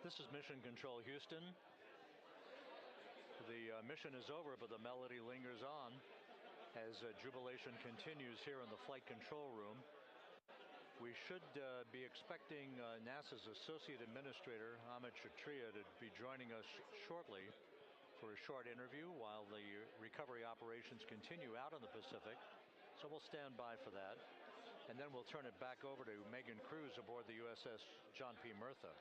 This is Mission Control Houston. The mission is over, but the melody lingers on as jubilation continues here in the flight control room. We should be expecting NASA's Associate Administrator, Amit Kshatriya, to be joining us shortly for a short interview while the recovery operations continue out in the Pacific. So we'll stand by for that. And then we'll turn it back over to Megan Cruz aboard the USS John P. Murtha.